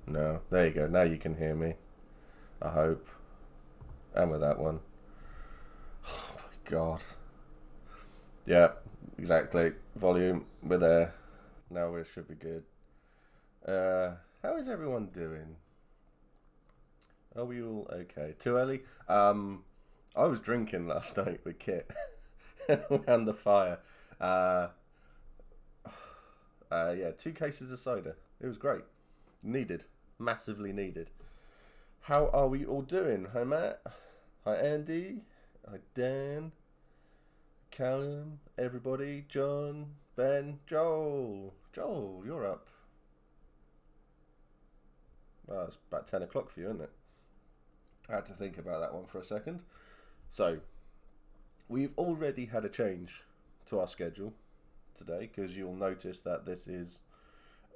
No. There you go. Now you can hear me. I hope. And with that one. Oh my god. Yeah, exactly. Volume. We're there. Now we should be good. How is everyone doing? Are we all okay? Too early? I was drinking last night with Kit around the fire. Uh, yeah, 2 cases of cider. It was great. Needed. Massively needed. How are we all doing? Hi, Matt. Hi, Andy. Hi, Dan. Callum. Everybody. John. Ben. Joel. Joel, you're up. Well, it's about 10 o'clock for you, isn't it? I had to think about that one for a second. So, we've already had a change to our schedule today because you'll notice that this is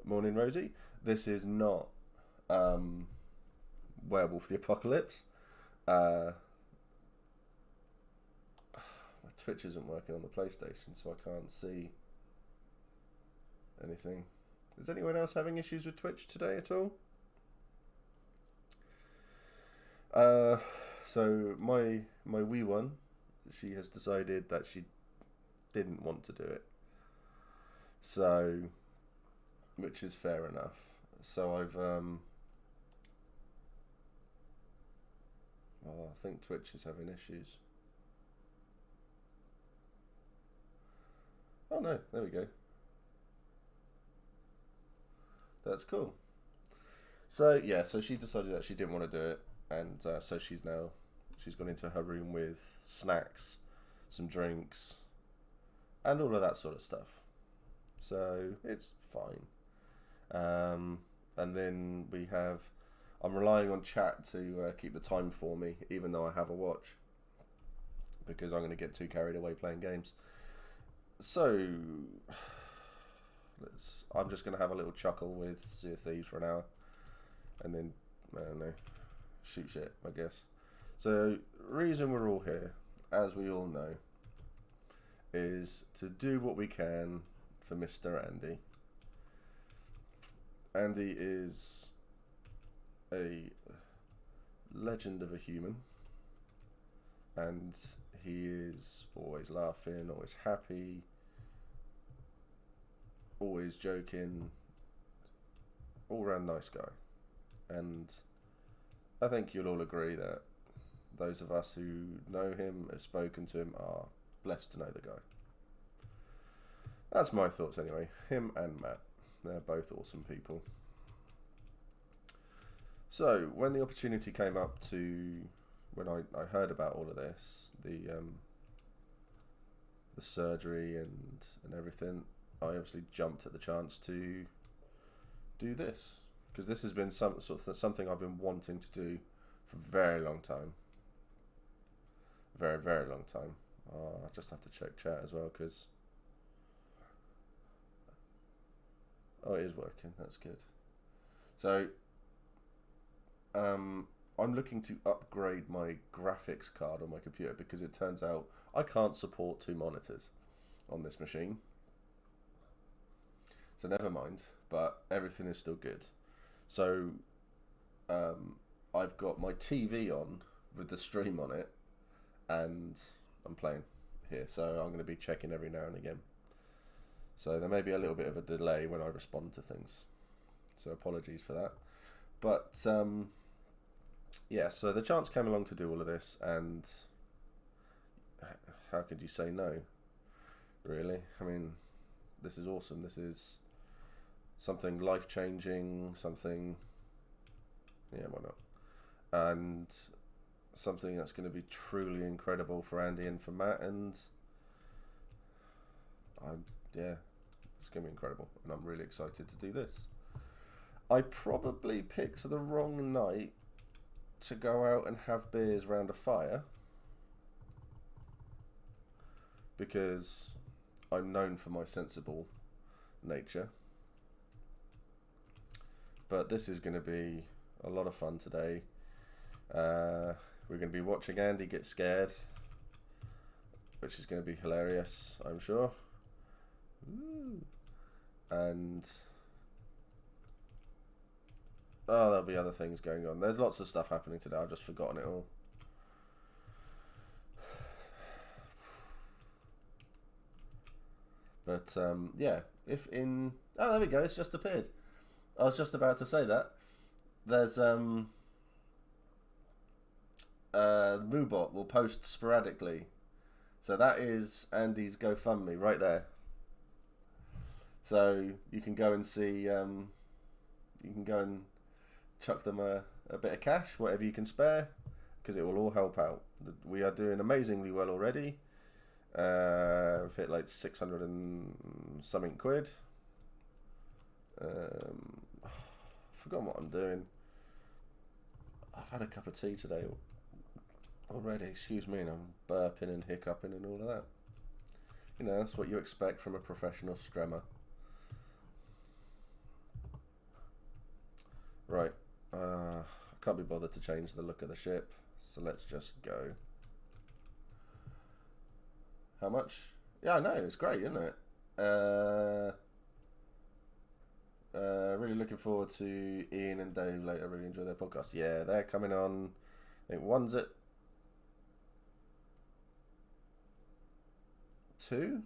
Morning Rosie. This is not um, Werewolf the Apocalypse. My Twitch isn't working on the PlayStation, so I can't see anything. Is anyone else having issues with Twitch today at all? So my wee one, she has decided that she didn't want to do it. So, which is fair enough. So I think Twitch is having issues. Oh no, there we go. That's cool. So yeah, so she decided that she didn't want to do it, and so she's gone into her room with snacks, some drinks, and all of that sort of stuff. So it's fine. And then I'm relying on chat to keep the time for me, even though I have a watch, because I'm going to get too carried away playing games. So I'm just going to have a little chuckle with Sea of Thieves for an hour, and then I don't know, shoot shit, I guess. So reason we're all here, as we all know, is to do what we can for Mr. Andy. Andy is a legend of a human, and he is always laughing, always happy, always joking, all round nice guy. And I think you'll all agree that those of us who know him, have spoken to him, are blessed to know the guy. That's my thoughts anyway. Him and Matt, they're both awesome people. So when the opportunity came up when I heard about all of this, the surgery and everything, I obviously jumped at the chance to do this because this has been something I've been wanting to do for a very long time. Very, very long time. I just have to check chat as well because it is working. That's good. So I'm looking to upgrade my graphics card on my computer because it turns out I can't support 2 monitors on this machine. So never mind, but everything is still good. So I've got my TV on with the stream on it, and I'm playing here. So I'm going to be checking every now and again. So there may be a little bit of a delay when I respond to things. So apologies for that. But yeah, so the chance came along to do all of this, and how could you say no? Really? I mean, this is awesome. This is something life-changing, something, yeah, why not? And something that's going to be truly incredible for Andy and for Matt, and yeah, it's going to be incredible, and I'm really excited to do this. I probably picked the wrong night to go out and have beers around a fire because I'm known for my sensible nature. But this is going to be a lot of fun today. We're going to be watching Andy get scared, which is going to be hilarious, I'm sure. Ooh. And Oh, there'll be other things going on. There's lots of stuff happening today. I've just forgotten it all. But yeah, if in oh there we go, it's just appeared. I was just about to say that. There's Moobot will post sporadically. So that is Andy's GoFundMe right there. So you can go and see you can go and chuck them a bit of cash, whatever you can spare, because it will all help out. We are doing amazingly well already. We've hit like 600 and something quid. I've forgotten what I'm doing. I've had a cup of tea today already, excuse me, and I'm burping and hiccuping and all of that. You know, that's what you expect from a professional stremmer. Right, I can't be bothered to change the look of the ship, so let's just go. How much? Yeah, I know, it's great, isn't it? Really looking forward to Ian and Dave later. Really enjoy their podcast. Yeah, they're coming on. I think one's at 2?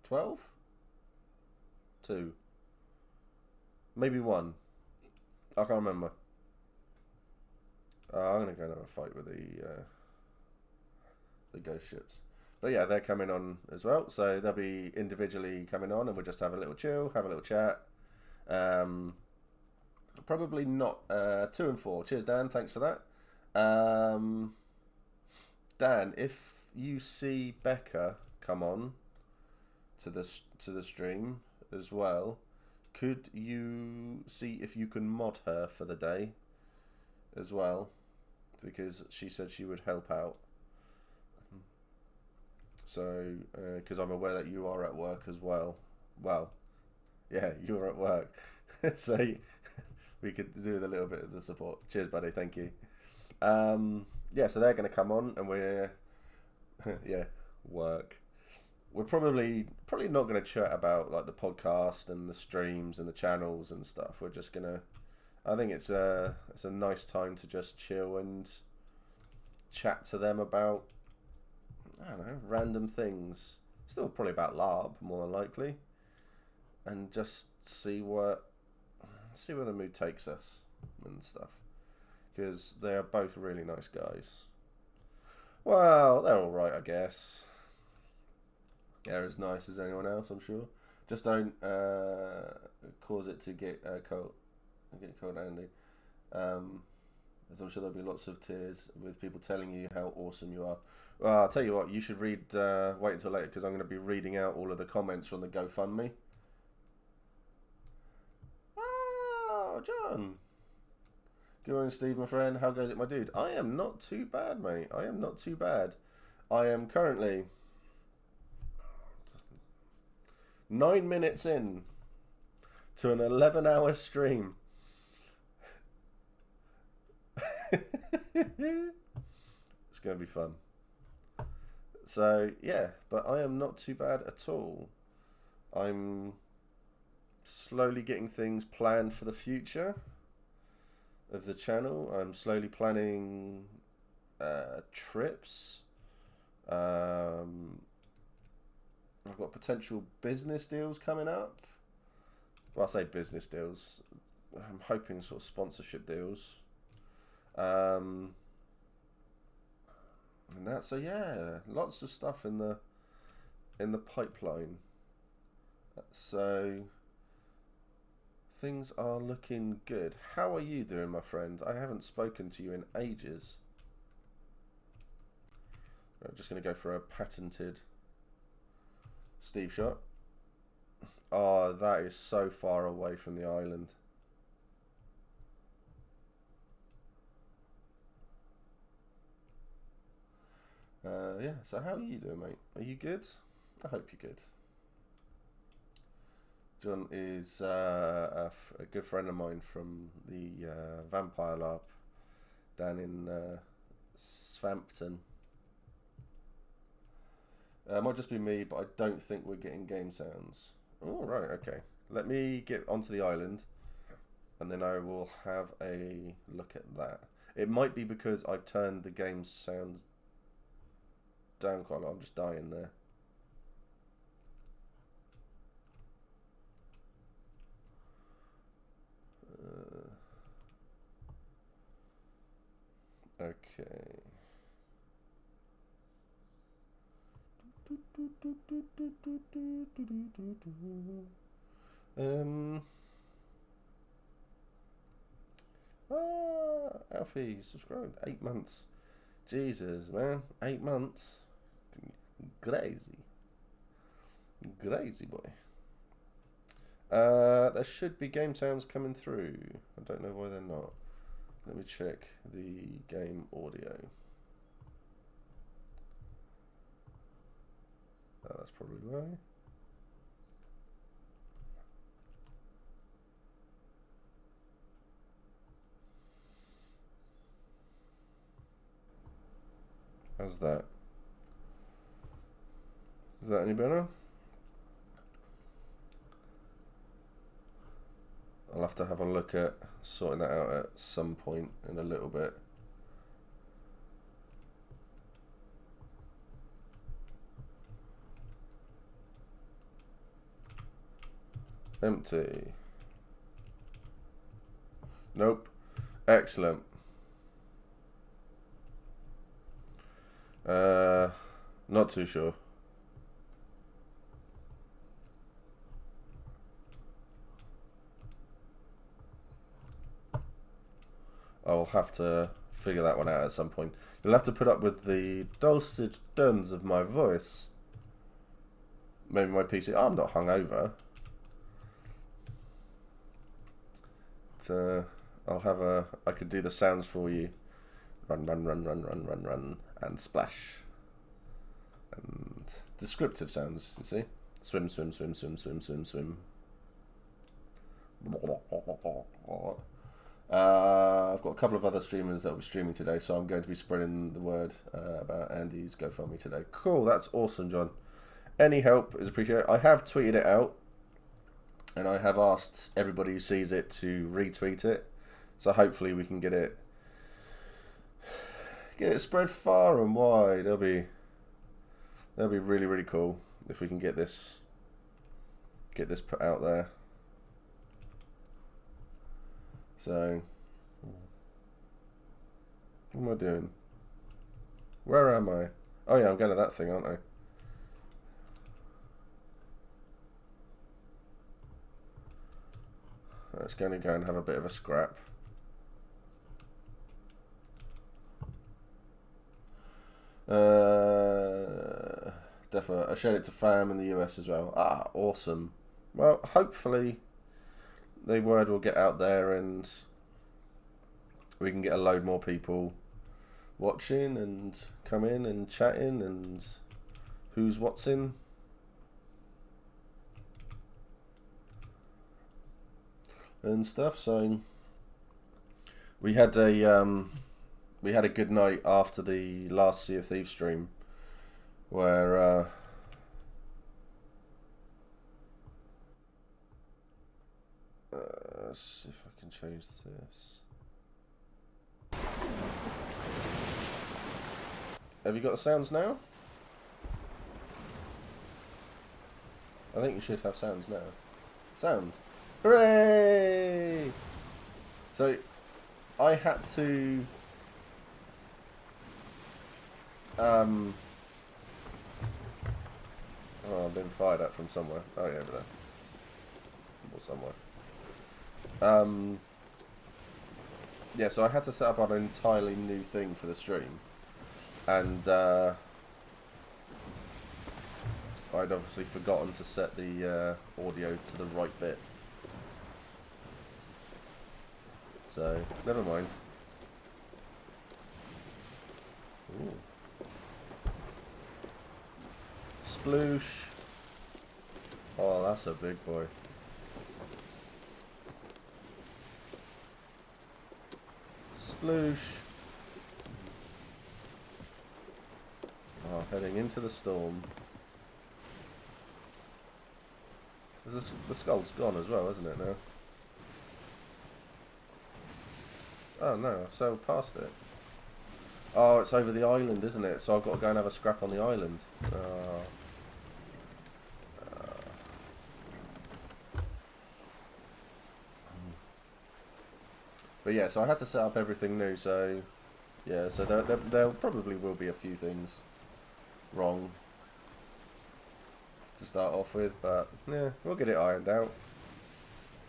12? 2. Maybe 1. I can't remember. I'm going to go and have a fight with the ghost ships. But yeah, they're coming on as well. So they'll be individually coming on and we'll just have a little chill, have a little chat. Probably not 2 and 4. Cheers, Dan. Thanks for that. Dan, if you see Becca come on to the stream as well, could you see if you can mod her for the day as well? Because she said she would help out. So, because I'm aware that you are at work as well. Well, yeah, you are at work. So we could do with a little bit of the support. Cheers, buddy. Thank you. Yeah, so they're going to come on and we're, yeah, work. We're probably not going to chat about like the podcast and the streams and the channels and stuff. We're just going to, I think it's a nice time to just chill and chat to them about, I don't know, random things. Still probably about LARP, more than likely. And just see where the mood takes us and stuff. Because they are both really nice guys. Well, they're alright, I guess. They're as nice as anyone else, I'm sure. Just don't cause it to get cold. Get cold, Andy. As I'm sure there'll be lots of tears with people telling you how awesome you are. Well, I'll tell you what, you should read, wait until later, because I'm going to be reading out all of the comments from the GoFundMe. Oh, John. Good morning, Steve, my friend. How goes it, my dude? I am not too bad, mate. I am not too bad. I am currently 9 minutes in to an 11-hour stream. It's going to be fun. So, yeah, but I am not too bad at all. I'm slowly getting things planned for the future of the channel. I'm slowly planning trips. I've got potential business deals coming up. Well, I say business deals. I'm hoping sort of sponsorship deals. And that, so yeah, lots of stuff in the pipeline. So things are looking good. How are you doing, my friend? I haven't spoken to you in ages. I'm just going to go for a patented Steve shot. Oh, that is so far away from the island. Yeah, so how are you doing, mate? Are you good? I hope you're good. John is a good friend of mine from the Vampire LARP down in Svampton. Might just be me, but I don't think we're getting game sounds. Oh, right, okay. Let me get onto the island and then I will have a look at that. It might be because I've turned the game's sounds down quite a lot. I'm just dying there. Okay. Alfie subscribed 8 months. Jesus, man, 8 months. Crazy boy. There should be game sounds coming through. I don't know why they're not. Let me check the game audio. Oh, that's probably why. How's that? Is that any better? I'll have to have a look at sorting that out at some point in a little bit. Empty. Nope. Excellent. Not too sure. I'll have to figure that one out at some point. You'll have to put up with the dulcet tones of my voice. Maybe my PC. Oh, I'm not hungover. I'll have a. I could do the sounds for you. Run, run, run, run, run, run, run, and splash. And descriptive sounds. You see, swim, swim, swim, swim, swim, swim, swim. I've got a couple of other streamers that will be streaming today, so I'm going to be spreading the word about Andy's GoFundMe today. Cool, that's awesome, John. Any help is appreciated. I have tweeted it out, and I have asked everybody who sees it to retweet it. So hopefully we can get it spread far and wide. That'll be really, really cool if we can get this put out there. So, what am I doing? Where am I? Oh yeah, I'm going to that thing, aren't I? It's going to go and have a bit of a scrap. Definitely. I shared it to fam in the US as well. Ah, awesome. Well, hopefully the word will get out there and we can get a load more people watching and come in and chatting and who's what's in. And stuff. So we had a good night after the last Sea of Thieves stream where let's see if I can change this. Have you got the sounds now? I think you should have sounds now. Sound. Hooray! So I had to oh, I've been fired at from somewhere. Oh yeah, over there. Or somewhere. Yeah, so I had to set up an entirely new thing for the stream. And I'd obviously forgotten to set the audio to the right bit. So, never mind. Ooh. Sploosh. Oh, that's a big boy. Sploosh. Oh, heading into the storm. The skull's gone as well, isn't it now? Oh no, I sailed past it. Oh, it's over the island, isn't it? So I've got to go and have a scrap on the island. Oh. But yeah, so I had to set up everything new, so... Yeah, so there probably will be a few things wrong to start off with, but yeah, we'll get it ironed out.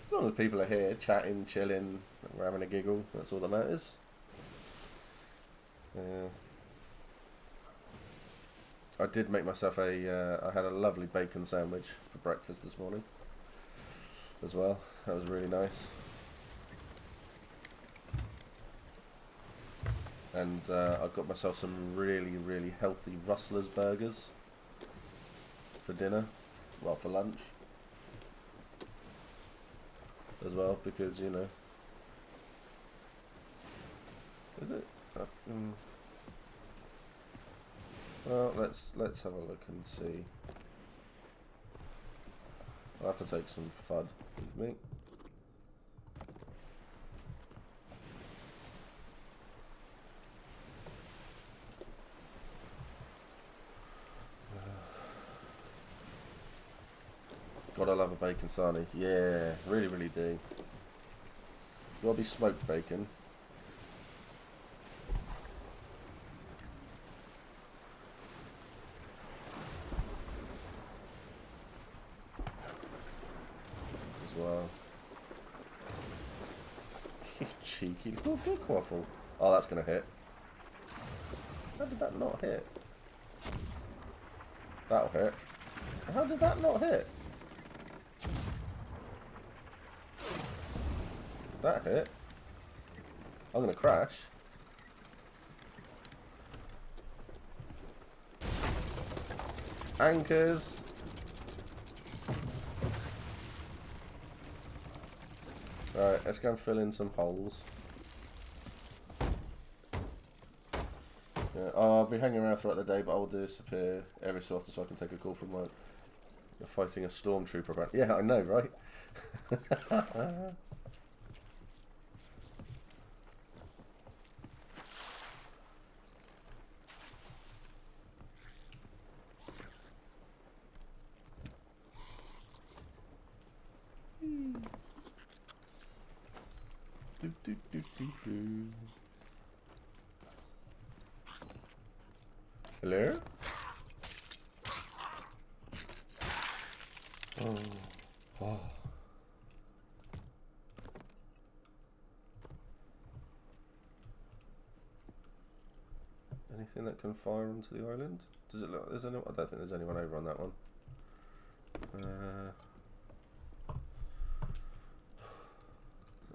As long as people are here, chatting, chilling, we're having a giggle, that's all that matters. I did make myself I had a lovely bacon sandwich for breakfast this morning as well. That was really nice. And I've got myself some really, really healthy Rustler's burgers for dinner. Well, for lunch as well, because, you know... Is it? Well, let's have a look and see. I'll have to take some FUD with me. God, I love a bacon sarnie. Yeah, really, really do. Gotta be smoked bacon. As well. You cheeky little dick waffle. Oh, that's gonna hit. How did that not hit? That'll hit. How did that not hit? That hit. I'm gonna crash. Anchors. Alright, let's go and fill in some holes. Yeah, I'll be hanging around throughout the day, but I will disappear every so often so I can take a call from work. You're fighting a stormtrooper around. Yeah, I know, right? Do, do, do, do, do. Hello? Oh. Oh. Anything that can fire onto the island? Does it look? There's anyone? I don't think there's anyone over on that one.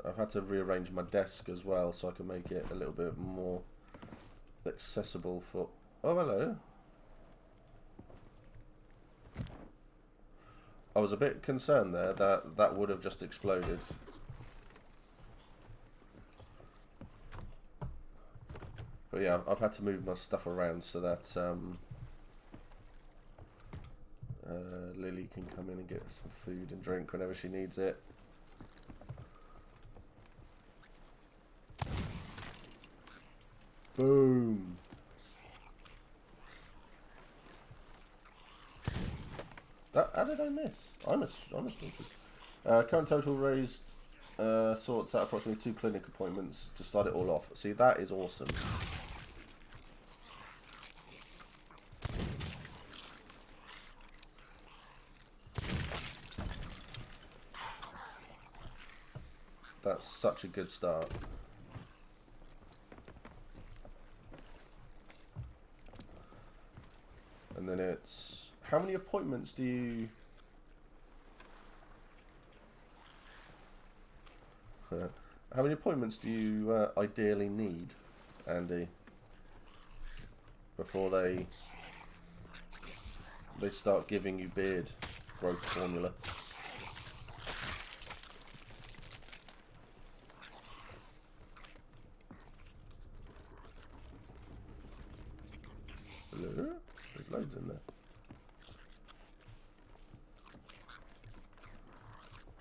I've had to rearrange my desk as well so I can make it a little bit more accessible for... Oh, hello. I was a bit concerned there that that would have just exploded. But yeah, I've had to move my stuff around so that Lily can come in and get some food and drink whenever she needs it. Boom. How did I miss? I'm a stormtrooper. Current total raised sorts at approximately 2 clinic appointments to start it all off. See, that is awesome. That's such a good start. And then it's... How many appointments do you... How many appointments do you ideally need, Andy? Before they start giving you beard growth formula. Hello? There's loads in there.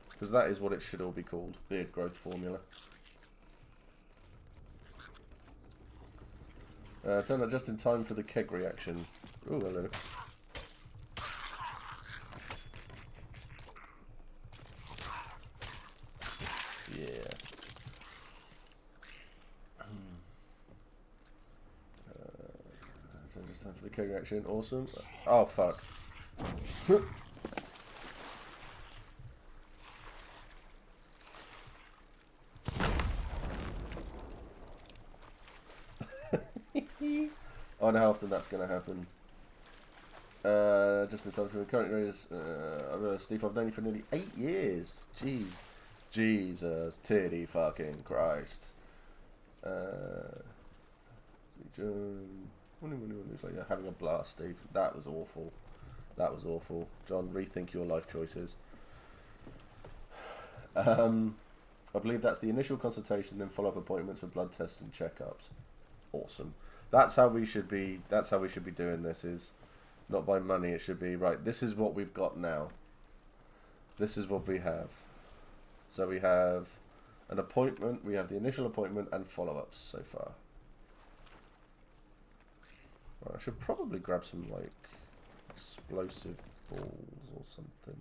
Because that is what it should all be called, beard growth formula. Turned up just in time for the keg reaction. Ooh, hello. Yeah. So just time for the keg reaction. Awesome. Oh, fuck. I know how often that's going to happen. Just in time for the current raise. Steve, I've known you for nearly 8 years. Jeez. Jesus. Titty fucking Christ. Looks like you're having a blast, Steve. That was awful. That was awful. John, rethink your life choices. I believe that's the initial consultation, then follow-up appointments for blood tests and checkups. Awesome. That's how we should be. That's how we should be doing this. Is not by money. It should be right. This is what we've got now. This is what we have. So we have an appointment. We have the initial appointment and follow-ups so far. Right, I should probably grab some like explosive balls or something.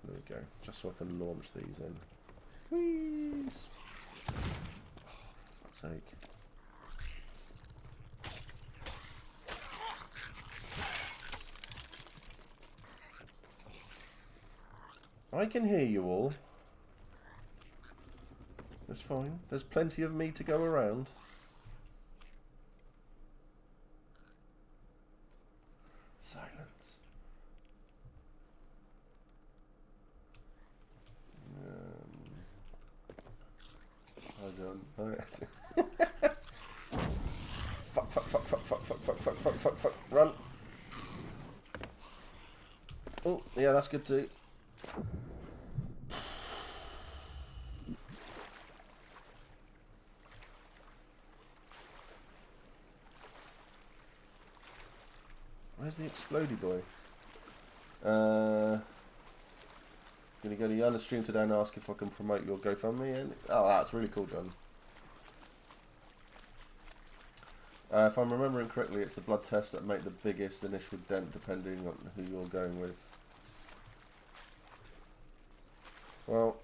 There we go. Just so I can launch these in. Whee! Oh, for fuck's sake. I can hear you all. That's fine. There's plenty of me to go around. Silence. Hold on. Fuck. Run. Oh, yeah, that's good too. Where's the explodey boy? Gonna go to the other stream today and ask if I can promote your GoFundMe. And oh, that's really cool, John. If I'm remembering correctly, it's the blood tests that make the biggest initial dent, depending on who you're going with. Well,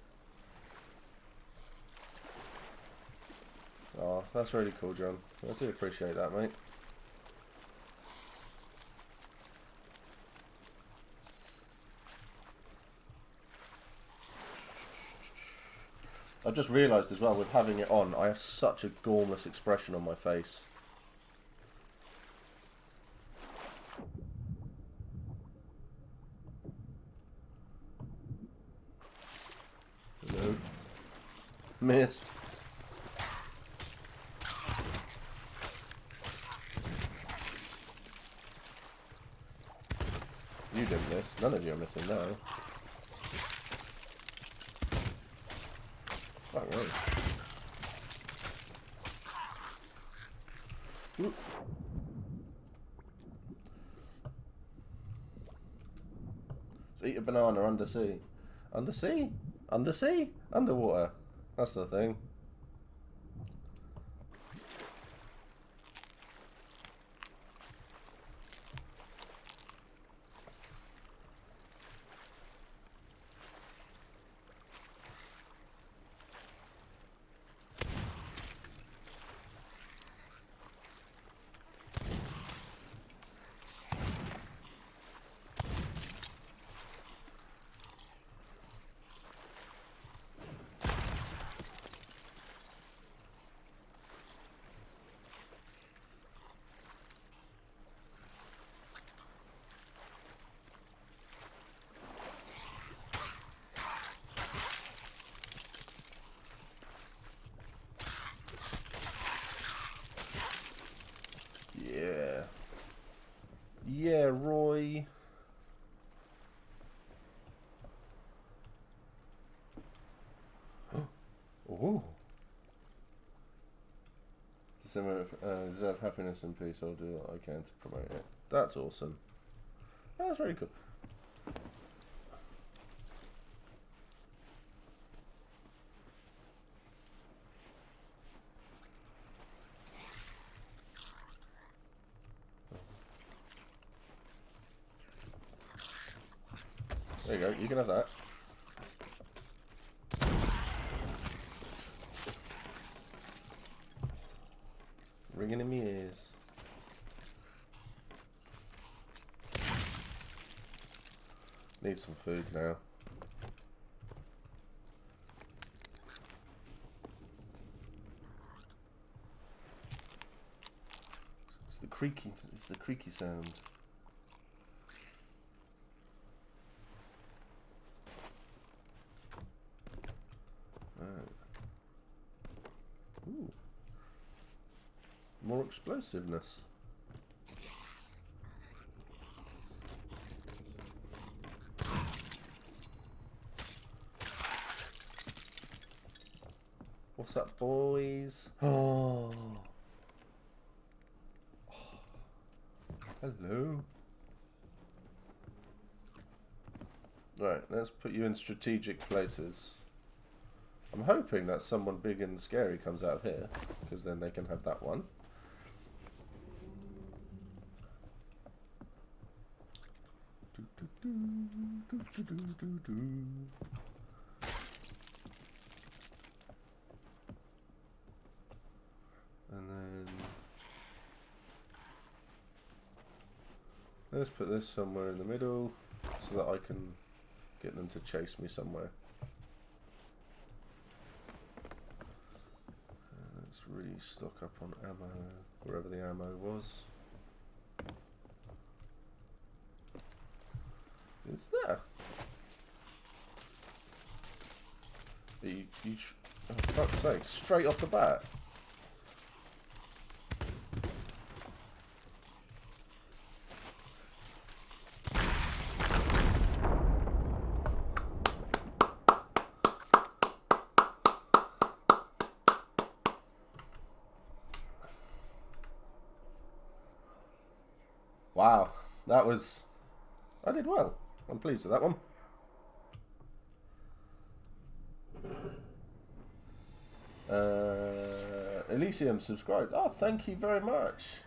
oh, that's really cool, John. I do appreciate that, mate. I've just realised as well, with having it on, I have such a gormless expression on my face. Hello. Miss. You didn't miss. None of you are missing now. Fuck me. Ooh. So eat a banana undersea. Undersea? Undersea? Underwater. That's the thing. Yeah. Yeah, Roy. Oh. Deserve happiness and peace. I'll do what I can to promote it. That's awesome. That's very cool. There you go. You can have that. Ringing in my ears. Need some food now. It's the creaky sound. Ooh. More explosiveness. What's up, boys? Oh. Hello. Right, let's put you in strategic places. I'm hoping that someone big and scary comes out of here, because then they can have that one. And then let's put this somewhere in the middle so that I can get them to chase me somewhere. Let's really stock up on ammo, wherever the ammo was. It's there. Oh, fuck's sake, straight off the bat. Wow, that was... I did well. I'm pleased with that one. Elysium subscribed. Oh, thank you very much.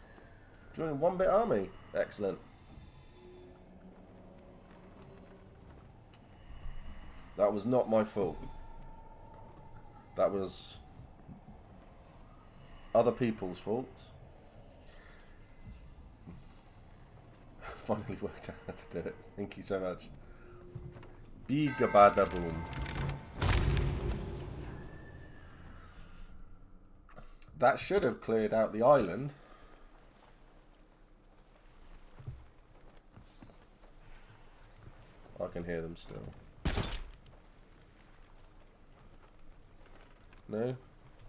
Joining 1-Bit Army. Excellent. That was not my fault. That was other people's fault. Finally worked out how to do it. Thank you so much. Bigabada boom. That should have cleared out the island. I can hear them still. No?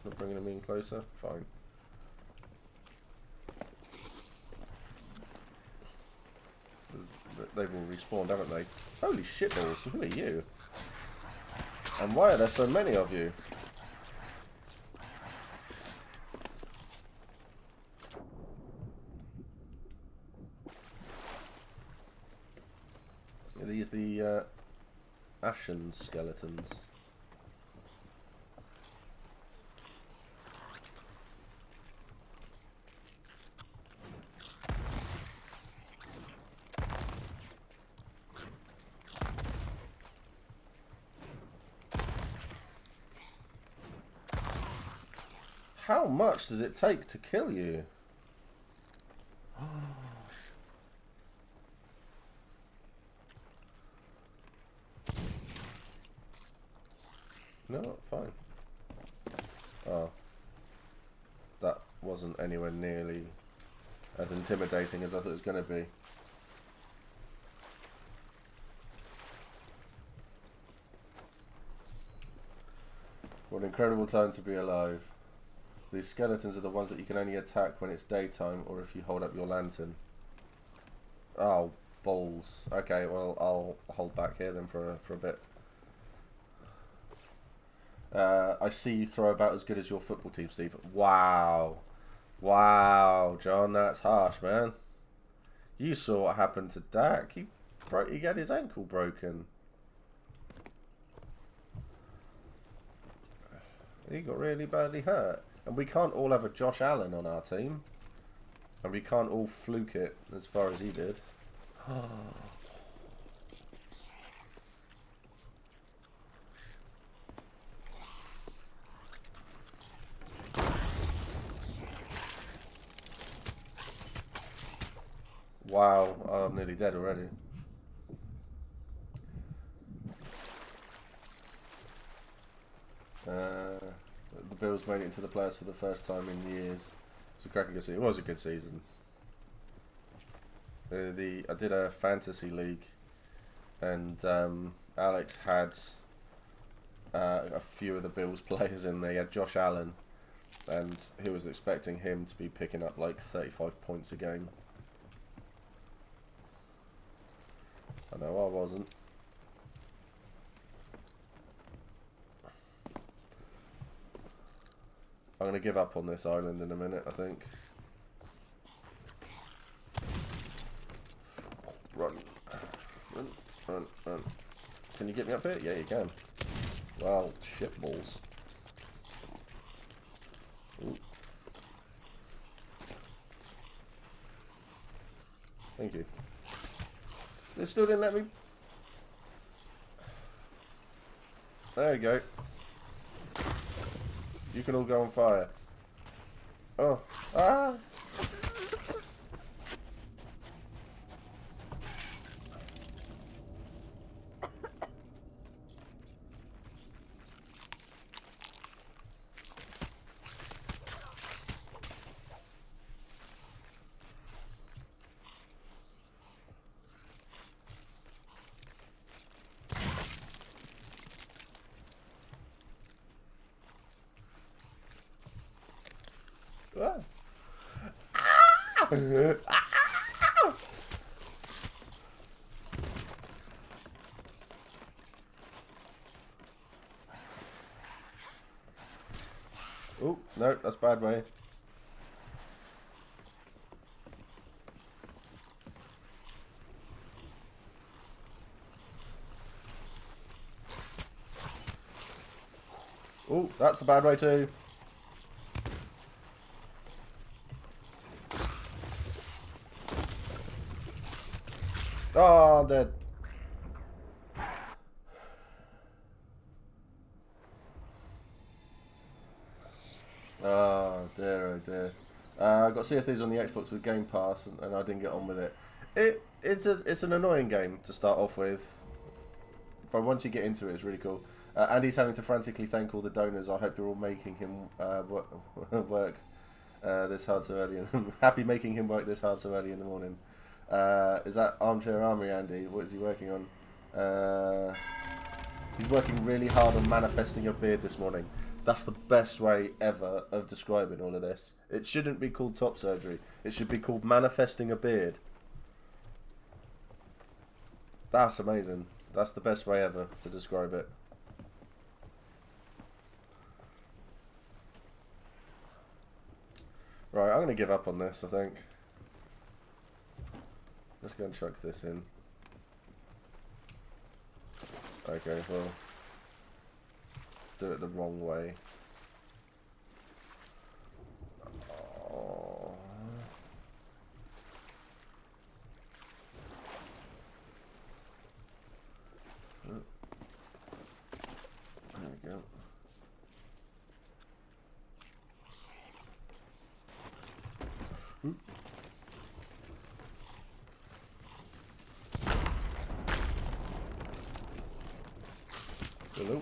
Not bringing them in closer? Fine. They've all respawned, haven't they? Holy shitballs, who are you? And why are there so many of you? Are these the Ashen skeletons? How much does it take to kill you? No, fine. Oh. That wasn't anywhere nearly as intimidating as I thought it was going to be. What an incredible time to be alive. These skeletons are the ones that you can only attack when it's daytime or if you hold up your lantern. Oh, balls. Okay, well, I'll hold back here then for a bit. I see you throw about as good as your football team, Steve. Wow. Wow, John, that's harsh, man. You saw what happened to Dak. He had his ankle broken. He got really badly hurt. And we can't all have a Josh Allen on our team. And we can't all fluke it as far as he did. Wow, oh, I'm nearly dead already. The Bills made it into the playoffs for the first time in years. It's a cracking good season. It was a good season. I did a fantasy league, and Alex had a few of the Bills players in there. He had Josh Allen, and he was expecting him to be picking up like 35 points a game. I know I wasn't. I'm going to give up on this island in a minute, I think. Run. Run, run, run. Can you get me up here? Yeah, you can. Well, shit balls. Ooh. Thank you. It still didn't let me... There you go. You can all go on fire. Oh. Ah! Ah! Ah! Oh, no, that's bad way. Oh, that's the bad way too. Oh, I'm dead. Oh dear, oh dear. I got Sea of Thieves on the Xbox with Game Pass, and I didn't get on with it. It's an annoying game to start off with, but once you get into it, it's really cool. Andy's having to frantically thank all the donors. I hope you're all making him work this hard so early. Happy making him work this hard so early in the morning. Is that Armchair Armory, Andy? What is he working on? He's working really hard on manifesting a beard this morning. That's the best way ever of describing all of this. It shouldn't be called top surgery. It should be called manifesting a beard. That's amazing. That's the best way ever to describe it. Right, I'm going to give up on this, I think. Let's go and chuck this in. Okay, well, let's do it the wrong way. Oh. There we go. Oop. Hello.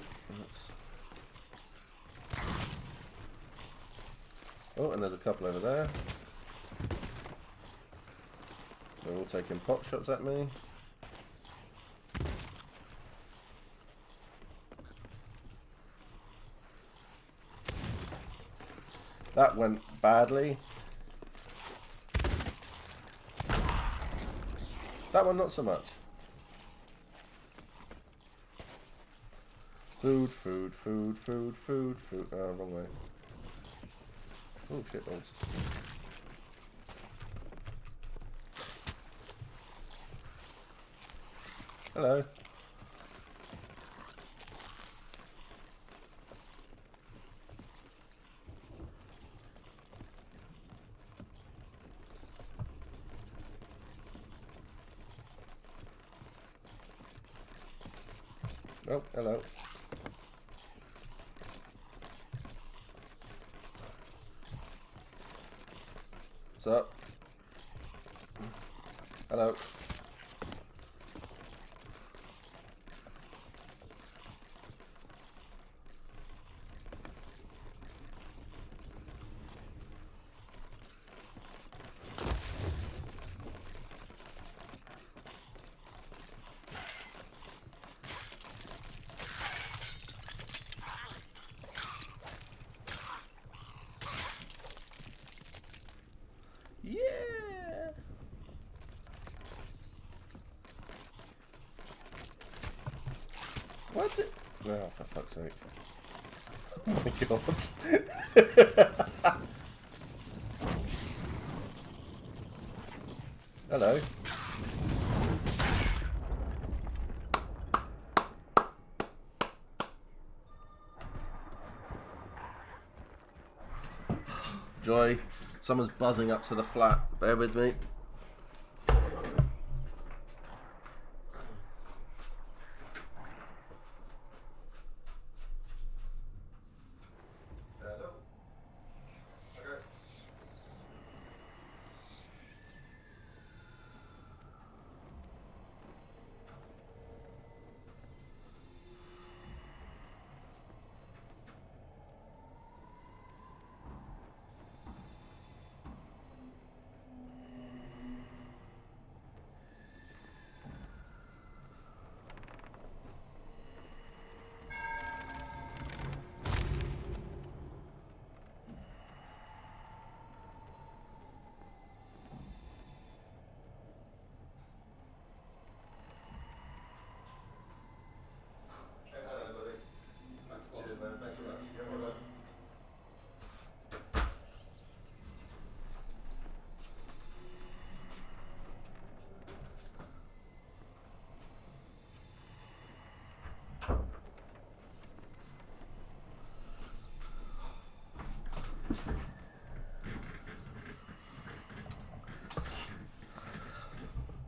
Oh, and there's a couple over there. They're all taking pot shots at me. That went badly. That one not so much. Food, food, food, food, food, food. Oh, wrong way. Oh, shit balls. Hello. Oh, hello. What's up? Hello. Yeah. What's it? Oh, for fuck's sake. Oh my god. Hello. Joy, someone's buzzing up to the flat. Bear with me.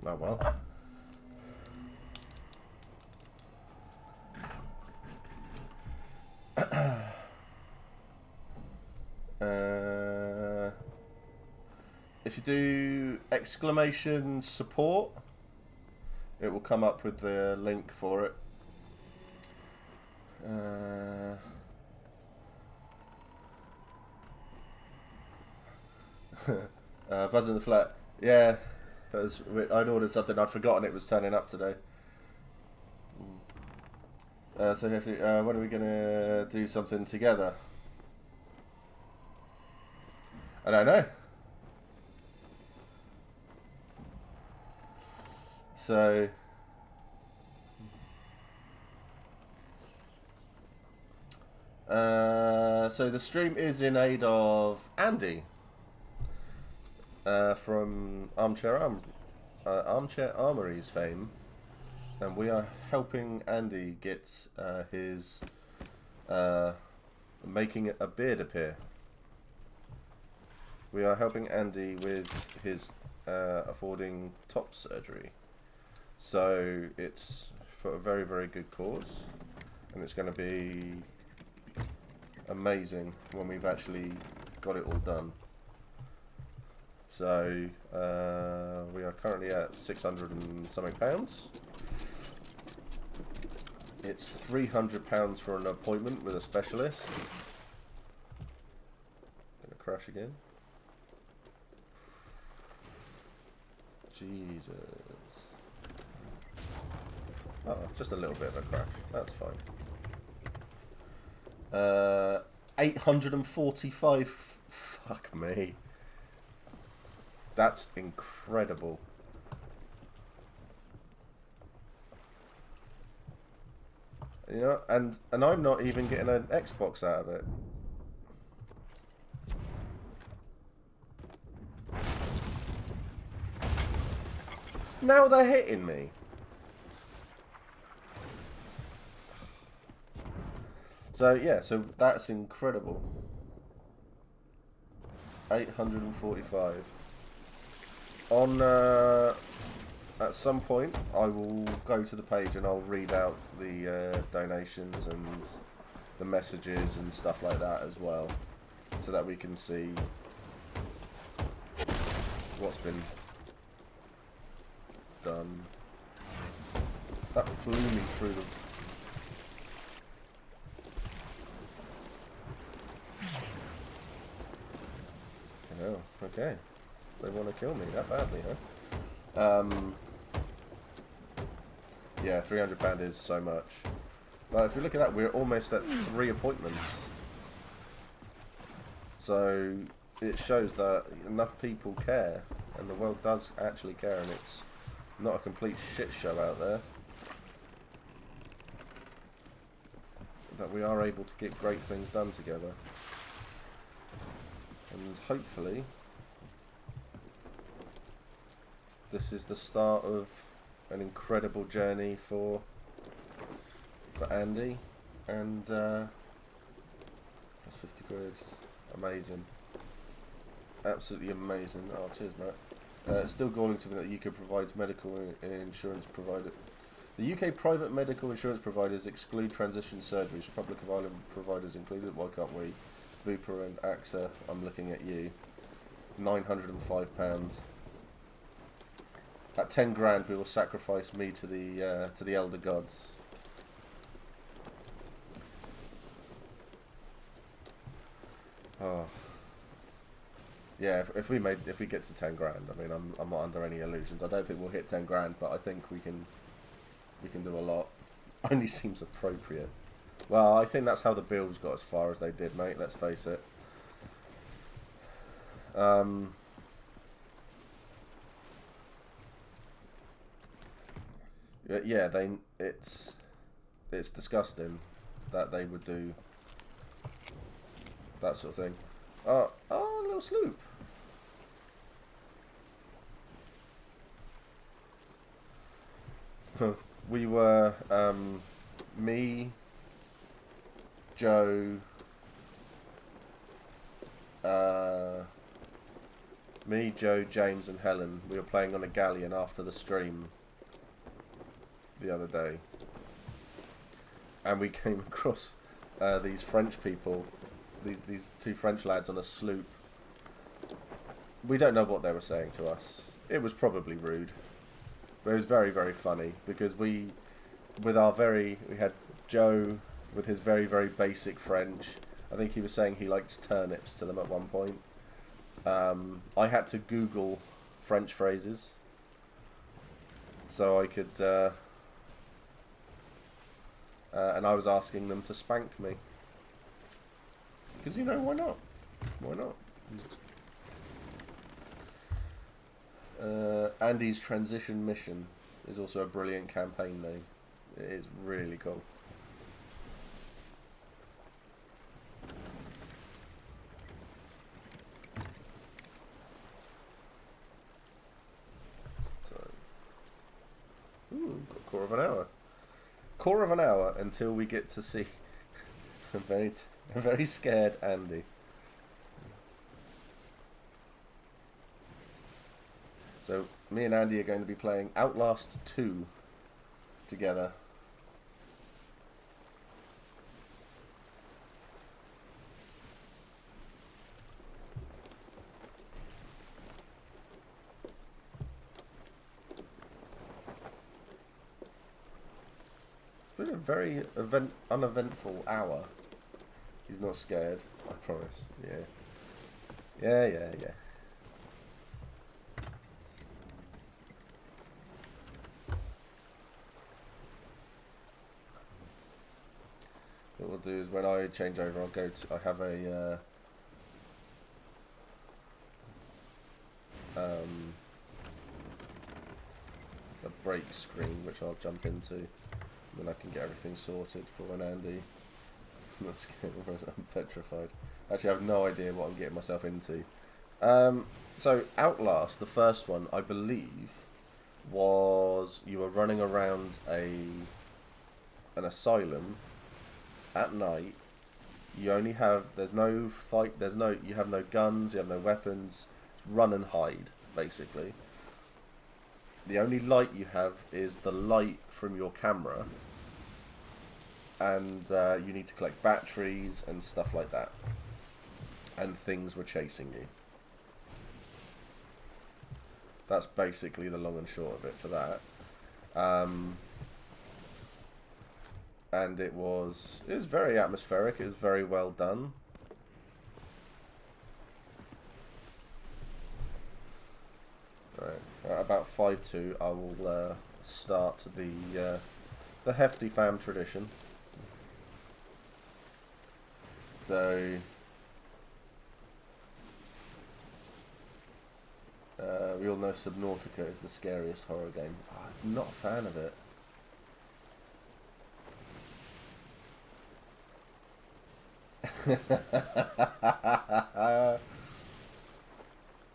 Oh well. If you do exclamation support, it will come up with the link for it. Buzz in the flat. Yeah, I'd ordered something. I'd forgotten it was turning up today. So you have to, when are we going to do something together? I don't know. So so the stream is in aid of Andy from Armchair Armory's fame, and we are helping Andy get his making a beard appear. We are helping Andy with his affording top surgery. So it's for a very, very good cause, and it's going to be amazing when we've actually got it all done. So we are currently at 600 and something pounds. It's £300 for an appointment with a specialist. Gonna crash again. Jesus. Oh, just a little bit of a crash. That's fine. 845. Fuck me. That's incredible. You know, and I'm not even getting an Xbox out of it. Now they're hitting me. So yeah, so that's incredible. 845. On at some point, I will go to the page and I'll read out the donations and the messages and stuff like that as well, so that we can see what's been done. That blew me through the... Oh, okay. They want to kill me that badly, huh? Yeah, £300 is so much. But if you look at that, we're almost at 3 appointments. So it shows that enough people care, and the world does actually care, and it's not a complete shit show out there. That we are able to get great things done together. And hopefully this is the start of an incredible journey for Andy, and that's 50 quid. Amazing, absolutely amazing. Oh, cheers, Matt. It's still galling to me that the UK provides medical insurance provider. The UK private medical insurance providers exclude transition surgeries. Republic of Ireland providers included. Why can't we? Bupa and AXA. I'm looking at you. £905. At 10 grand, we will sacrifice me to the elder gods. Oh, yeah. If we get to 10 grand, I mean, I'm not under any illusions. I don't think we'll hit 10 grand, but I think we can do a lot. Only seems appropriate. Well, I think that's how the Bills got as far as they did, mate. Let's face it. Yeah, it's disgusting that they would do that sort of thing. Oh, little sloop. We were me, Joe, James, and Helen. We were playing on a galleon after the stream the other day, and we came across these French people, these 2 French lads on a sloop. We don't know what they were saying to us. It was probably rude, but it was very, very funny because we had Joe with his very, very basic French. I think he was saying he liked turnips to them at one point. I had to Google French phrases so I could, and I was asking them to spank me. Because, you know, why not? Why not? Andy's Transition Mission is also a brilliant campaign name. It is really cool. Ooh, got a quarter of an hour. Quarter of an hour until we get to see a very scared Andy. So me and Andy are going to be playing Outlast 2 together. It's been a very uneventful hour. He's not scared, I promise. Yeah. What we'll do is when I change over, I'll go to. I have a break screen which I'll jump into, and then I can get everything sorted for when Andy. I'm petrified. Actually, I have no idea what I'm getting myself into. So Outlast, the first one, I believe, was you were running around an asylum at night. You only have you have no guns, you have no weapons. It's run and hide, basically. The only light you have is the light from your camera, and you need to collect batteries and stuff like that. And things were chasing you. That's basically the long and short of it for that. And it was very atmospheric. It was very well done. Right, at about 5-2, I will start the hefty fam tradition. So we all know Subnautica is the scariest horror game. I'm not a fan of it.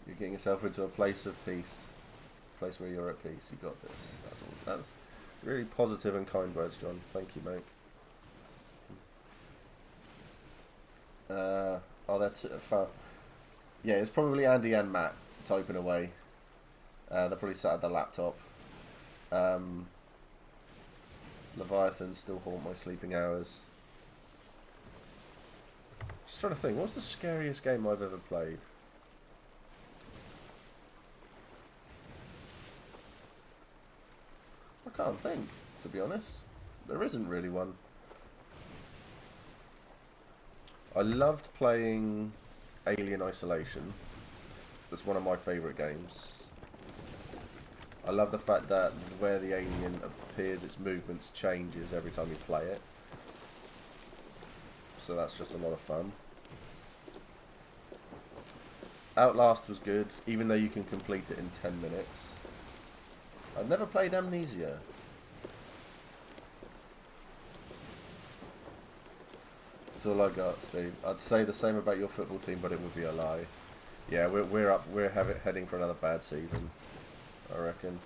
You're getting yourself into a place of peace. A place where you're at peace. You got this. That's really positive and kind words, John. Thank you, mate. Oh, that's yeah, it's probably Andy and Matt typing away. They're probably sat at the laptop. Leviathan still haunt my sleeping hours. Just trying to think, what's the scariest game I've ever played? I can't think, to be honest. There isn't really one. I loved playing Alien Isolation. That's one of my favourite games. I love the fact that where the alien appears, its movements changes every time you play it. So that's just a lot of fun. Outlast was good, even though you can complete it in 10 minutes. I've never played Amnesia. That's all I got, Steve. I'd say the same about your football team, but it would be a lie. Yeah, we're heading for another bad season, I reckon.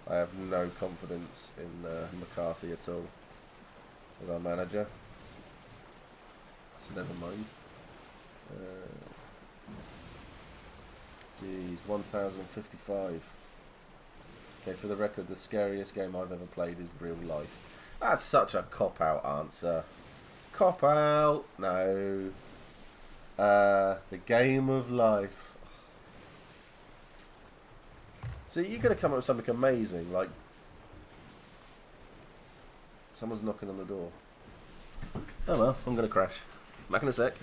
I have no confidence in McCarthy at all as our manager. So never mind. Geez, 1055. Okay, for the record, the scariest game I've ever played is Real Life. That's such a cop-out answer. Cop-out! No. The game of life. See, you're going to come up with something amazing, like... Someone's knocking on the door. Oh well, I'm going to crash. Back in a sec.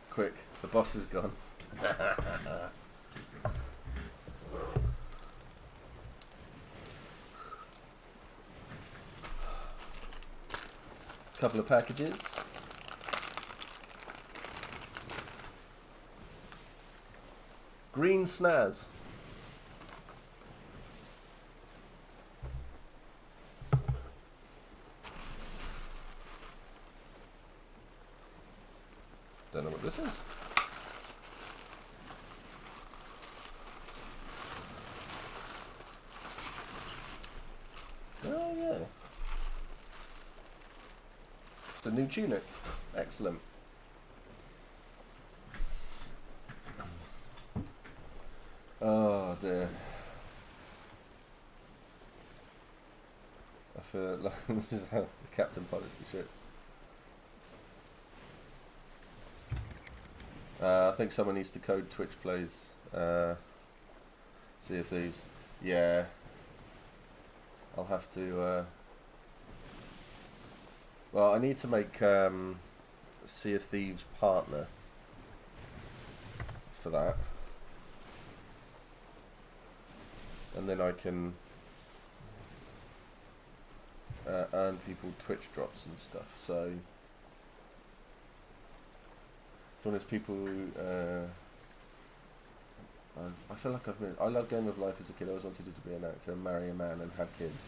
Quick, the boss is gone. Couple of packages. Green snaz. Don't know what this is. Oh yeah. It's a new tunic. Excellent. Oh dear. I feel like this is how the captain pilots the ship. I think someone needs to code Twitch plays Sea of Thieves. Yeah. I'll have to... Well, I need to make Sea of Thieves partner for that. And then I can earn people Twitch drops and stuff. So... It's one of those people who, I feel like I love Game of Life as a kid. I always wanted to be an actor, marry a man and have kids.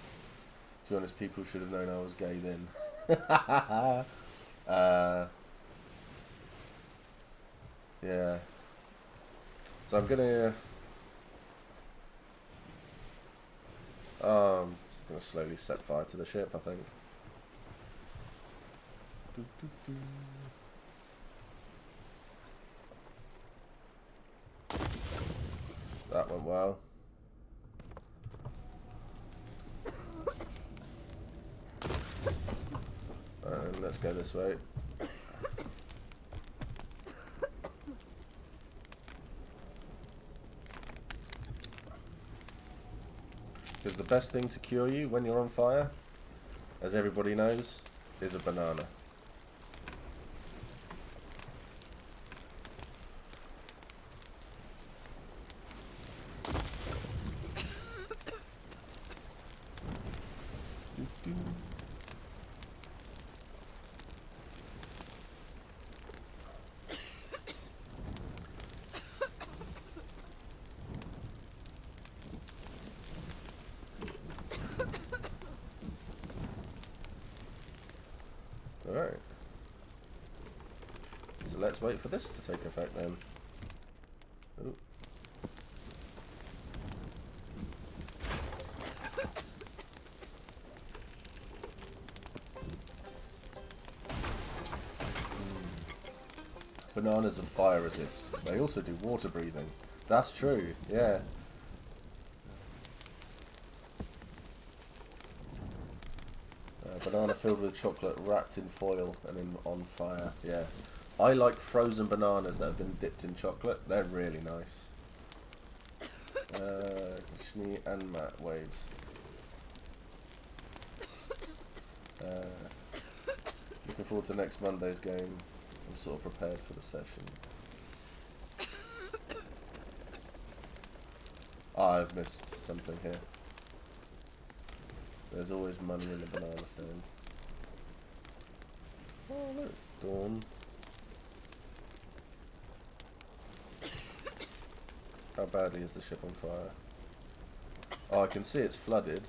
To be honest, people should have known I was gay then. Yeah. So I'm gonna I'm just going to slowly set fire to the ship, I think. That went well. And let's go this way. Because the best thing to cure you when you're on fire, as everybody knows, is a banana. Alright. So let's wait for this to take effect then. Ooh. Bananas are fire resist. They also do water breathing. That's true, yeah. Banana filled with chocolate, wrapped in foil and on fire. Yeah, I like frozen bananas that have been dipped in chocolate. They're really nice. Schnee and matte waves. Looking forward to next Monday's game. I'm sort of prepared for the session. I've missed something here. There's always money in the banana stand. Oh look, dawn. How badly is the ship on fire? Oh, I can see it's flooded.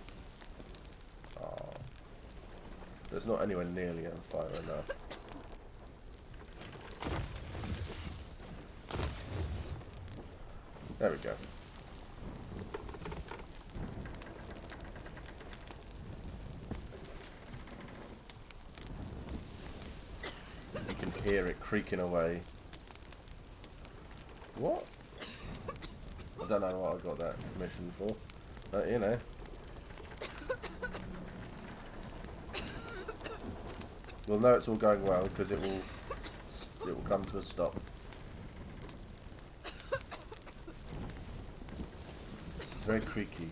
Oh. But it's not anywhere nearly on fire enough. There we go. You can hear it creaking away. What? I don't know what I got that commission for, but you know. We'll know it's all going well because it will come to a stop. It's very creaky.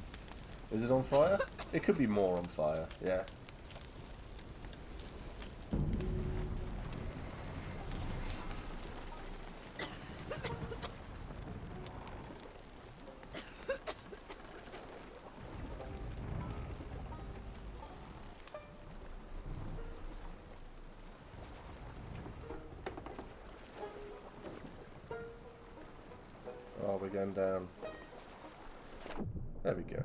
Is it on fire? It could be more on fire, yeah. Oh, we're going down. There we go.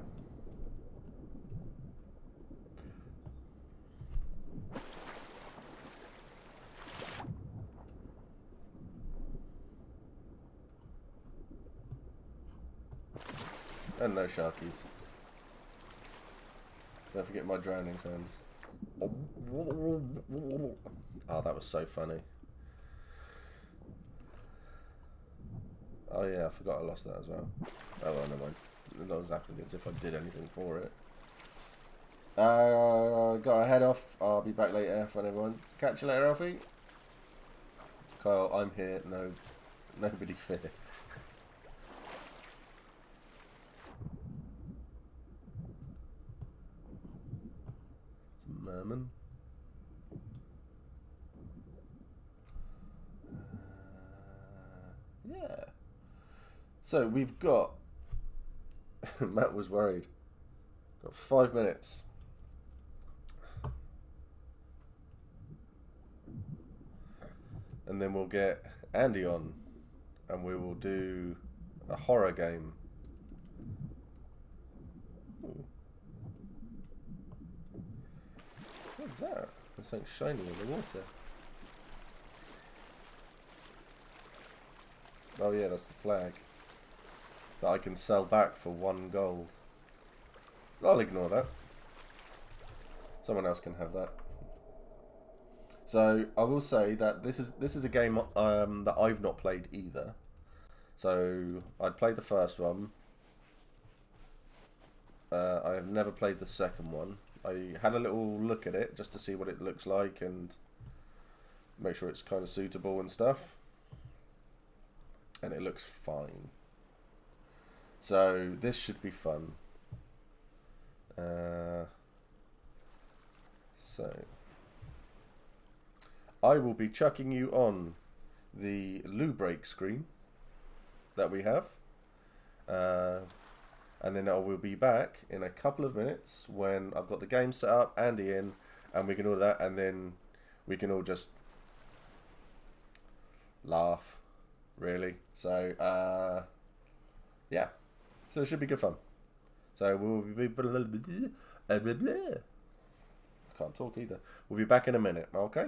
And no sharkies. Don't forget my drowning sounds. Oh, that was so funny. Oh yeah, I forgot I lost that as well. Oh well, never mind. Not exactly as if I did anything for it. Gotta head off. I'll be back later. Fun everyone. Catch you later, Alfie. Kyle, I'm here. No, nobody fear. It's a merman. Yeah. So we've got. Matt was worried. Got 5 minutes. And then we'll get Andy on. And we will do a horror game. Ooh. What's that? There's something shiny in the water. Oh yeah, that's the flag. That I can sell back for 1 gold. I'll ignore that. Someone else can have that. So I will say that this is a game that I've not played either. So I'd played the first one. I have never played the second one. I had a little look at it just to see what it looks like and make sure it's kind of suitable and stuff. And it looks fine. So this should be fun. So I will be chucking you on the loo break screen that we have. And then I will be back in a couple of minutes when I've got the game set up, Andy in, and we can order that, and then we can all just laugh, really. So, yeah. So it should be good fun. So we'll be... I can't talk either. We'll be back in a minute, okay?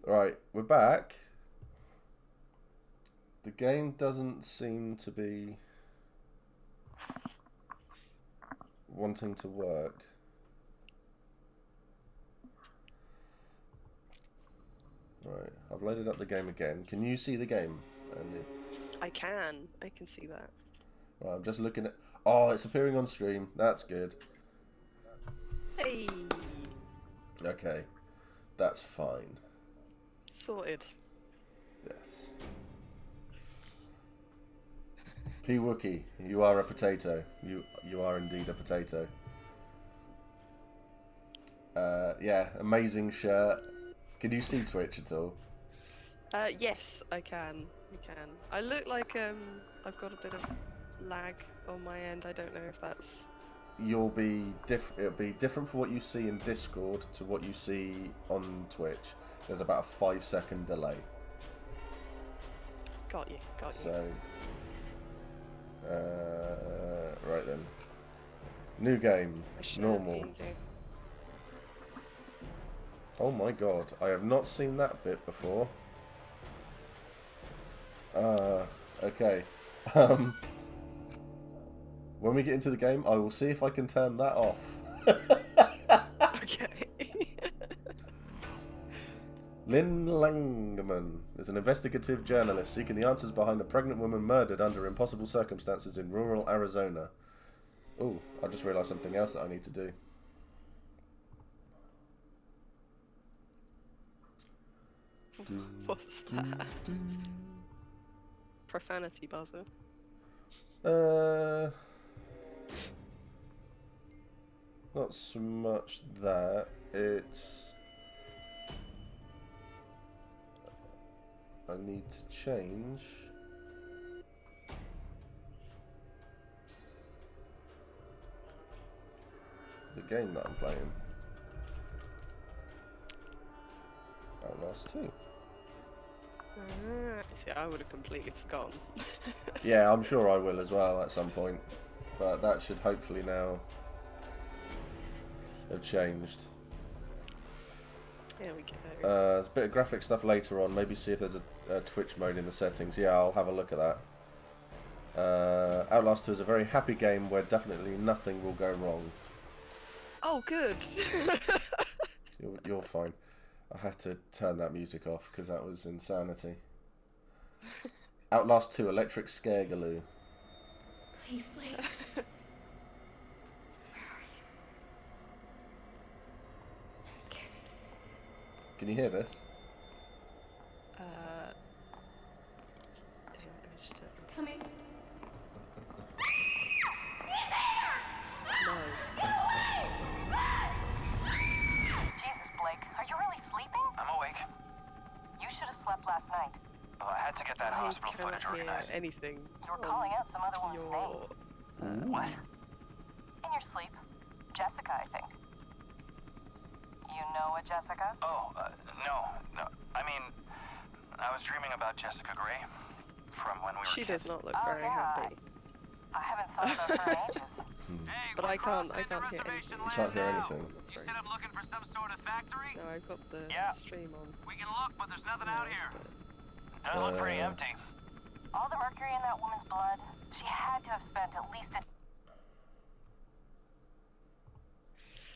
Right, we're back. The game doesn't seem to be wanting to work. Right, I've loaded up the game again. Can you see the game, Andy? I can see that. Right, I'm just looking at... Oh, it's appearing on stream. That's good. Hey! Okay, that's fine. Sorted. Yes. P. Wookie, you are a potato. You are indeed a potato. Yeah, amazing shirt. Can you see Twitch at all? Yes, I can. I look like I've got a bit of lag on my end. I don't know if that's... It'll be different for what you see in Discord to what you see on Twitch. There's about a 5-second delay. Got you. So, right then. New game, normal. Oh my god, I have not seen that bit before. Okay. When we get into the game, I will see if I can turn that off. Okay. Lynn Langman is an investigative journalist seeking the answers behind a pregnant woman murdered under impossible circumstances in rural Arizona. Oh, I just realised something else that I need to do. What's that? Profanity buzzer. Not so much that. It's... I need to change... the game that I'm playing. Outlast 2. See, I would have completely forgotten. Yeah, I'm sure I will as well at some point. But that should hopefully now have changed. There we go. There's a bit of graphic stuff later on. Maybe see if there's a Twitch mode in the settings. Yeah, I'll have a look at that. Outlast 2 is a very happy game where definitely nothing will go wrong. Oh, good. You're fine. I had to turn that music off because that was insanity. Outlast 2, Electric Scaregaloo. Please, Blake. Where are you? I'm scared. Can you hear this? Hang on, let me just turn It's coming. No. Jesus, Blake, are you really sleeping? I'm awake. You should have slept last night. Well, I had to get that hospital I cannot footage organized. hear anything. You were calling out some other woman's name. What? In your sleep. Jessica, I think. You know a Jessica? Oh, no. I mean, I was dreaming about Jessica Gray from when we were She kids. does not look Oh, very yeah. happy. I haven't thought about her in ages. Hey, But I can't hear anything. You can't hear anything. You said I'm looking for some sort of factory? No, I've got the Yeah. stream on. We can look, but there's nothing out here. But Does look pretty empty. All the mercury in that woman's blood, she had to have spent at least a...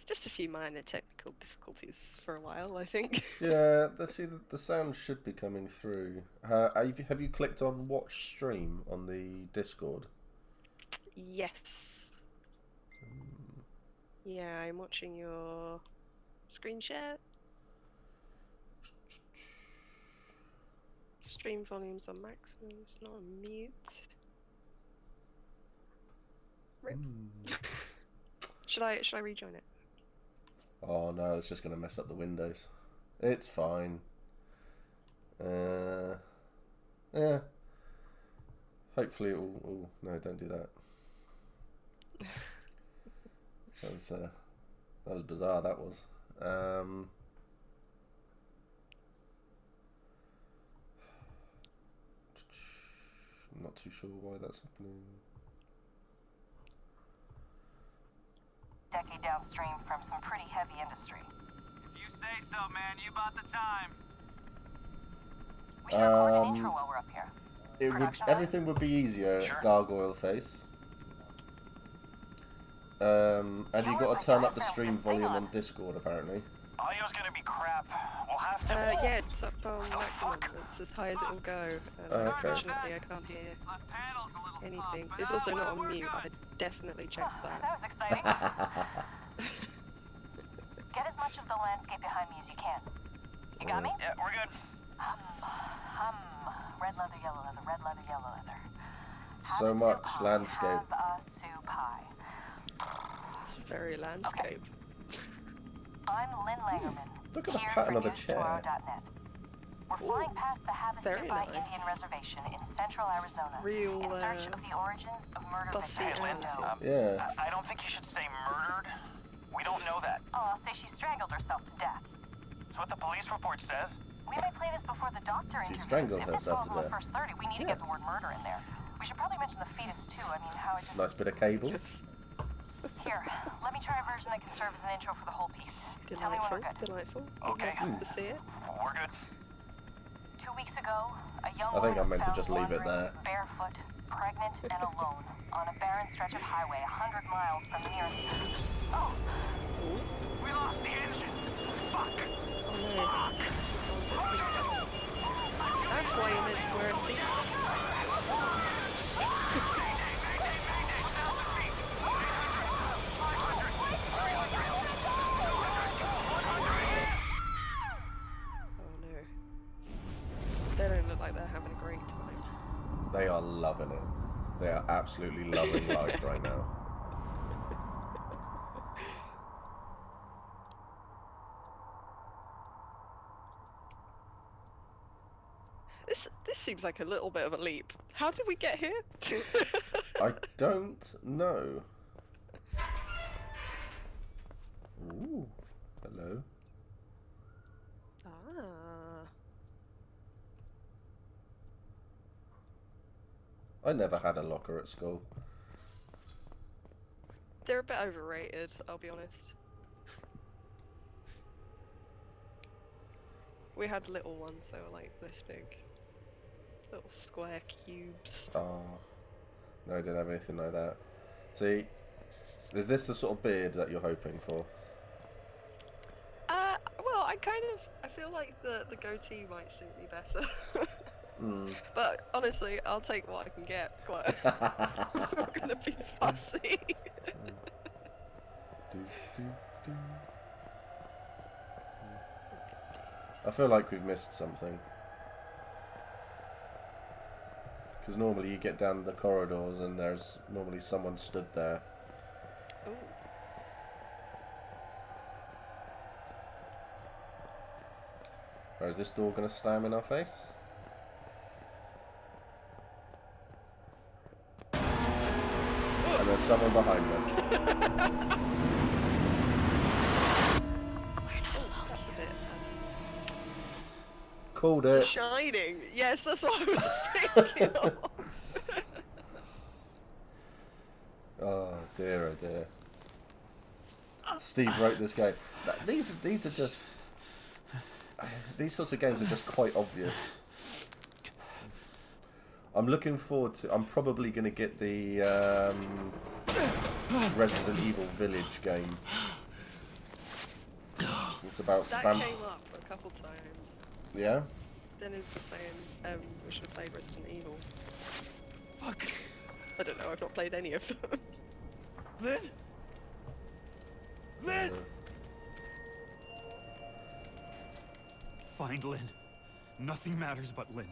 just a few minor technical difficulties for a while, I think. Yeah, the sound should be coming through. Have you clicked on watch stream on the Discord? Yes. Yeah, I'm watching your screen share. Stream volume's on maximum, it's not on mute. Rip. Should I rejoin it? Oh no, it's just going to mess up the windows. It's fine. Yeah. Hopefully it will... Oh, no, don't do that. That was bizarre, that was. I'm not too sure why that's happening. decade downstream from some pretty heavy industry. If you say so, man, you bought the time. We should record an intro while we're up here. Everything would be easier. Sure. Gargoyle face. And you got to turn up the stream volume on Discord apparently. Audio's gonna be crap. We'll have to. Yeah, it's up on maximum. It's as high as it will go. And Okay. unfortunately, I can't hear anything. It's also not on mute. I definitely checked that. That was exciting. Get as much of the landscape behind me as you can. You got me? Yeah, we're good. Red leather, yellow leather, red leather, yellow leather. So Have a much soup pie, landscape. Have a soup pie. It's very landscape. I'm Lynn Langerman. Look at the here pattern for of the chair. newstomorrow.net. We're flying past the Have a Very Soup Pie nice. Indian Reservation in central Arizona Real, in search of the origins of murder fussy victims we animals. know. Yeah. I don't think you should say murdered. We don't know that. Oh, I'll say she strangled herself to death. That's what the police report says. We may play this before the doctor interviews. strangled If this herself falls to on the death. first 30, we need to get the Yes. word murder in there. We should probably mention the fetus too. I mean, how it just... Nice bit of cable. Yes. Here, let me try a version that can serve as an intro for the whole piece. Tell me when Delightful. we're good. Delightful. Okay. Love to see it. We're good. 2 weeks ago, a young I think woman I'm was meant to found just leave it wandering there. barefoot, pregnant, and alone on a barren stretch of highway 100 miles from the nearest... Oh! We lost the engine. Fuck. Oh no. That's why you're meant to wear a seatbelt. Oh no. They don't look like they're having a great time. They are loving it. They are absolutely loving life right now. This seems like a little bit of a leap. How did we get here? I don't know. Ooh. Hello. Ah. I never had a locker at school. They're a bit overrated, I'll be honest. We had little ones that were like this big. Little square cubes. Oh. No, I didn't have anything like that. See, is this the sort of beard that you're hoping for? Well, I feel like the goatee might suit me better. Mm. But honestly, I'll take what I can get. Quite. I'm not gonna be fussy. Do, do, do. I feel like we've missed something. Because normally you get down the corridors and there's normally someone stood there. Ooh. Or is this door going to slam in our face? And there's someone behind us. That's a bit. Called The it. Shining. Yes, that's what I was thinking of. Oh dear, oh dear. Steve wrote this game. These are just... These sorts of games are just quite obvious. I'm looking forward to... I'm probably going to get the Resident Evil Village game. It's about... That came up a couple times. Yeah? Dennis was saying we should have played Resident Evil. Fuck. I don't know, I've not played any of them. Lynn? Lynn! Find Lynn. Nothing matters but Lynn.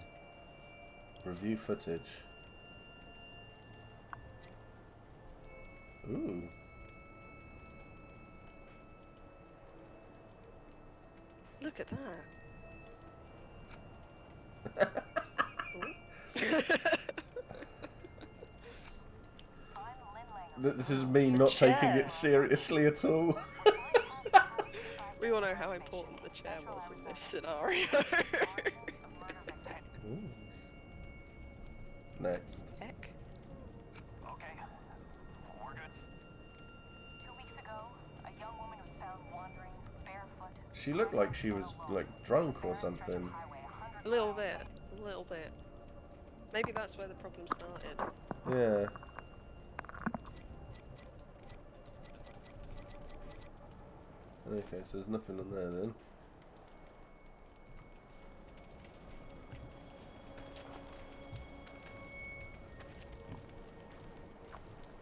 Review footage. Ooh. Look at that. This is me not taking it seriously at all. We all know how important the chair was in this scenario. Ooh. Next. Heck. Okay. We're good. 2 weeks ago, a young woman was found wandering barefoot. She looked like she was like drunk or something. A little bit. a little bit. Maybe that's where the problem started. Yeah. Okay, so there's nothing on there then.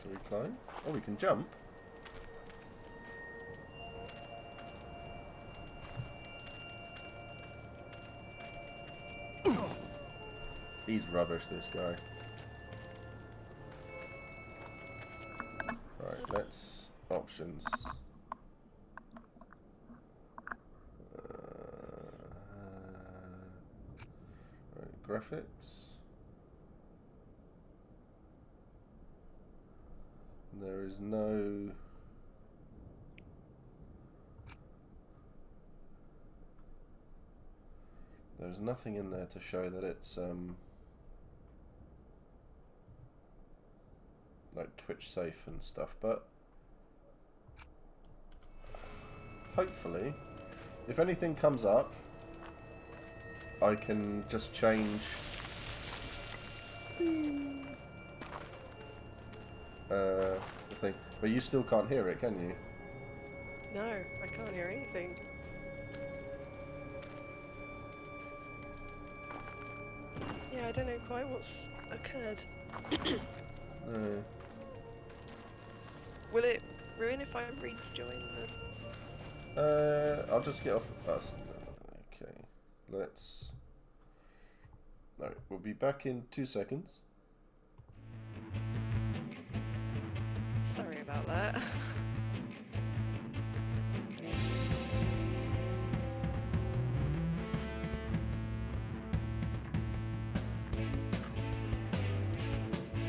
Can we climb? Oh, we can jump. He's rubbish, this guy. Right, let's... options. Right, graphics. There is no... There's nothing in there to show that it's like Twitch safe and stuff, but hopefully if anything comes up I can just change the thing, but you still can't hear it, can you? No, I can't hear anything. Yeah, I don't know quite what's occurred. No. Will it ruin if I rejoin the... I'll just get off us. Okay, let's... No, we'll be back in 2 seconds. Sorry about that.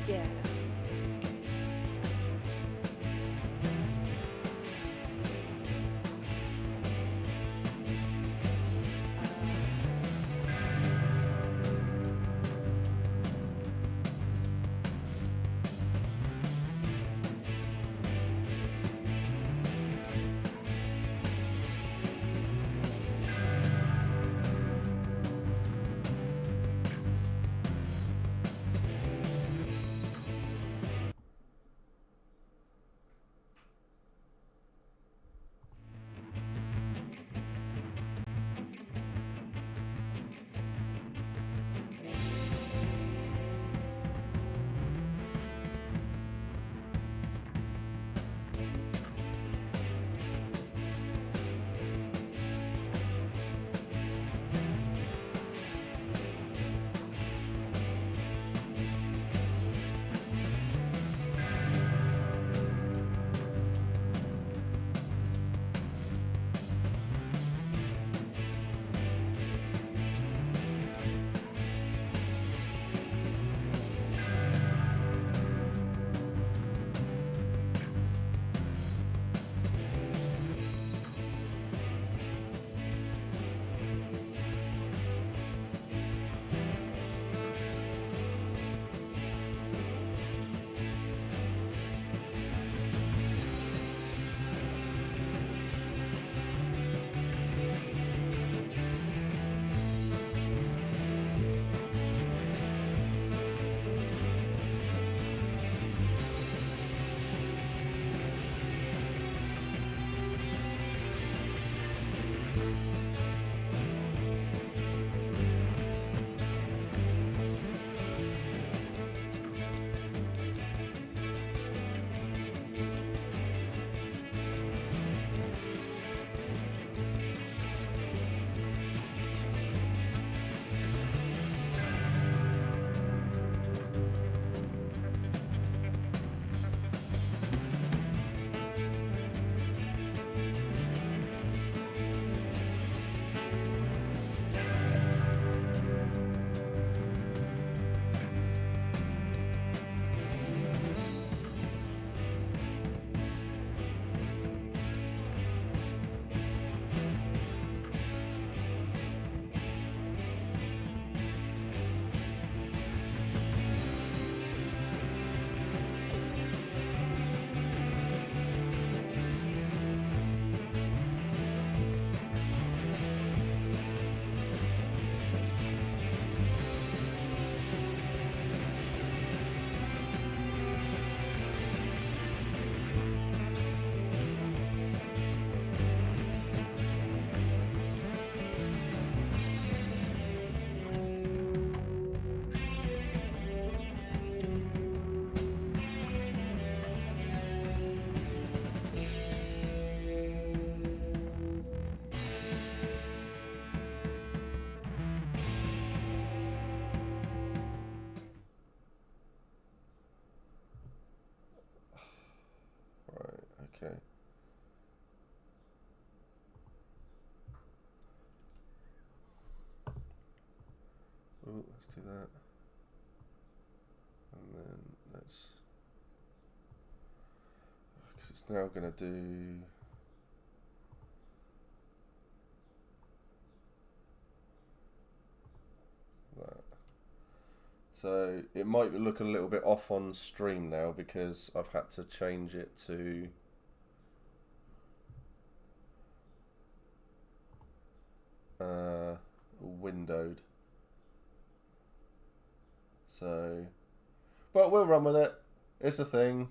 Yeah. Okay. Oh, let's do that. And then let's... Because it's now going to do... that. So it might look a little bit off on stream now because I've had to change it to... windowed. So, but we'll run with it. It's a thing.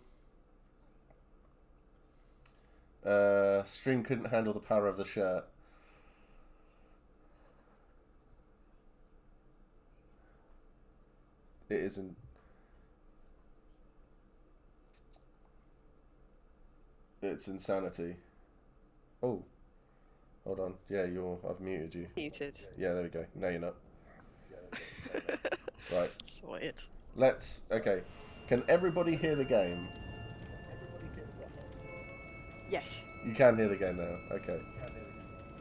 Stream couldn't handle the power of the shirt. It isn't. It's insanity. Oh. Hold on. Yeah, I've muted you. Muted. Yeah, there we go. No, you're not. Right. Sorted. Okay. Can everybody hear the game? Yes. You can hear the game now. Okay.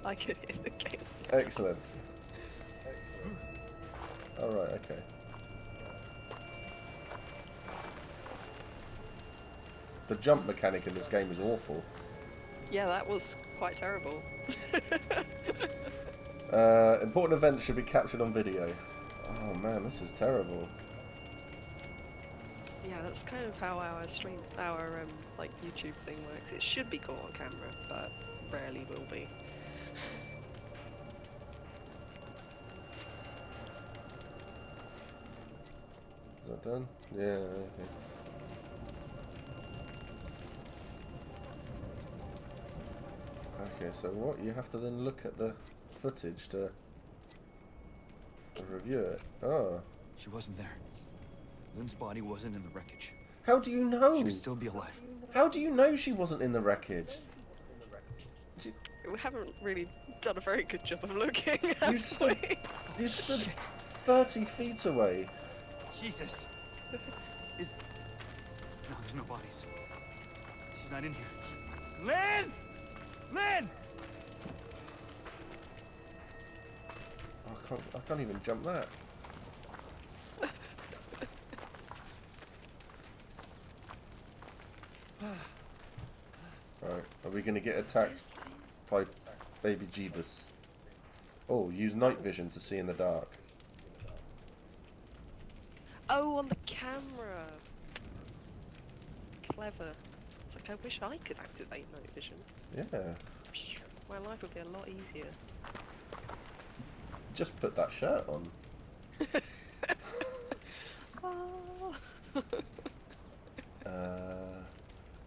I can hear the game. Excellent. Alright, okay. The jump mechanic in this game is awful. Yeah, that was quite terrible. Important events should be captured on video. Oh man, this is terrible. Yeah, that's kind of how our like YouTube thing works. It should be caught on camera, but rarely will be. Is that done? Yeah, okay. Okay, so what? You have to then look at the footage to review it. Oh. She wasn't there. Lynn's body wasn't in the wreckage. How do you know? She could still be alive. How do you know she wasn't in the wreckage? We haven't really done a very good job of looking. You stood 30 feet away. Jesus. No, there's no bodies. She's not in here. Lynn! Lynn! I can't even jump that. Right, are we going to get attacked by baby Jeebus? Oh, use night vision to see in the dark. Oh, on the camera. Clever. It's like, I wish I could activate night vision. Yeah. My life would be a lot easier. Just put that shirt on. Oh.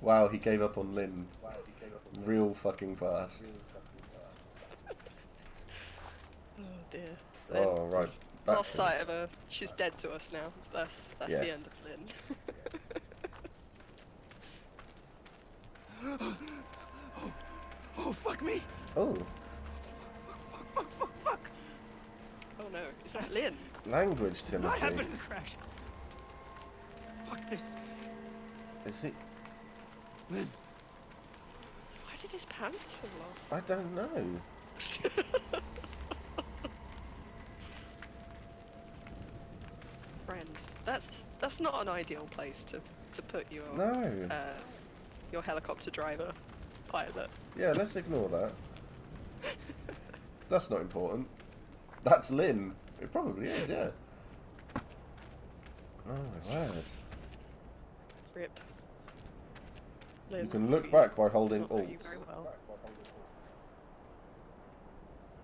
Wow, he gave up on Lynn real fucking fast. Oh dear. Oh, right. Lost sight of her. She's dead to us now. That's Yeah. the end of Lynn. Oh, fuck me! Oh, Fuck! Oh no, is that Lynn? language, What happened Timothy. in the crash? Fuck this. Is he? Lynn, Why did his pants fall off? I don't know. Friend, that's not an ideal place to put your No. your helicopter driver pilot. Yeah, let's ignore that. That's not important. That's Lynn. It probably is, yeah. Oh my word. Rip. You Lynn, can look back by holding not know you Alt. very well.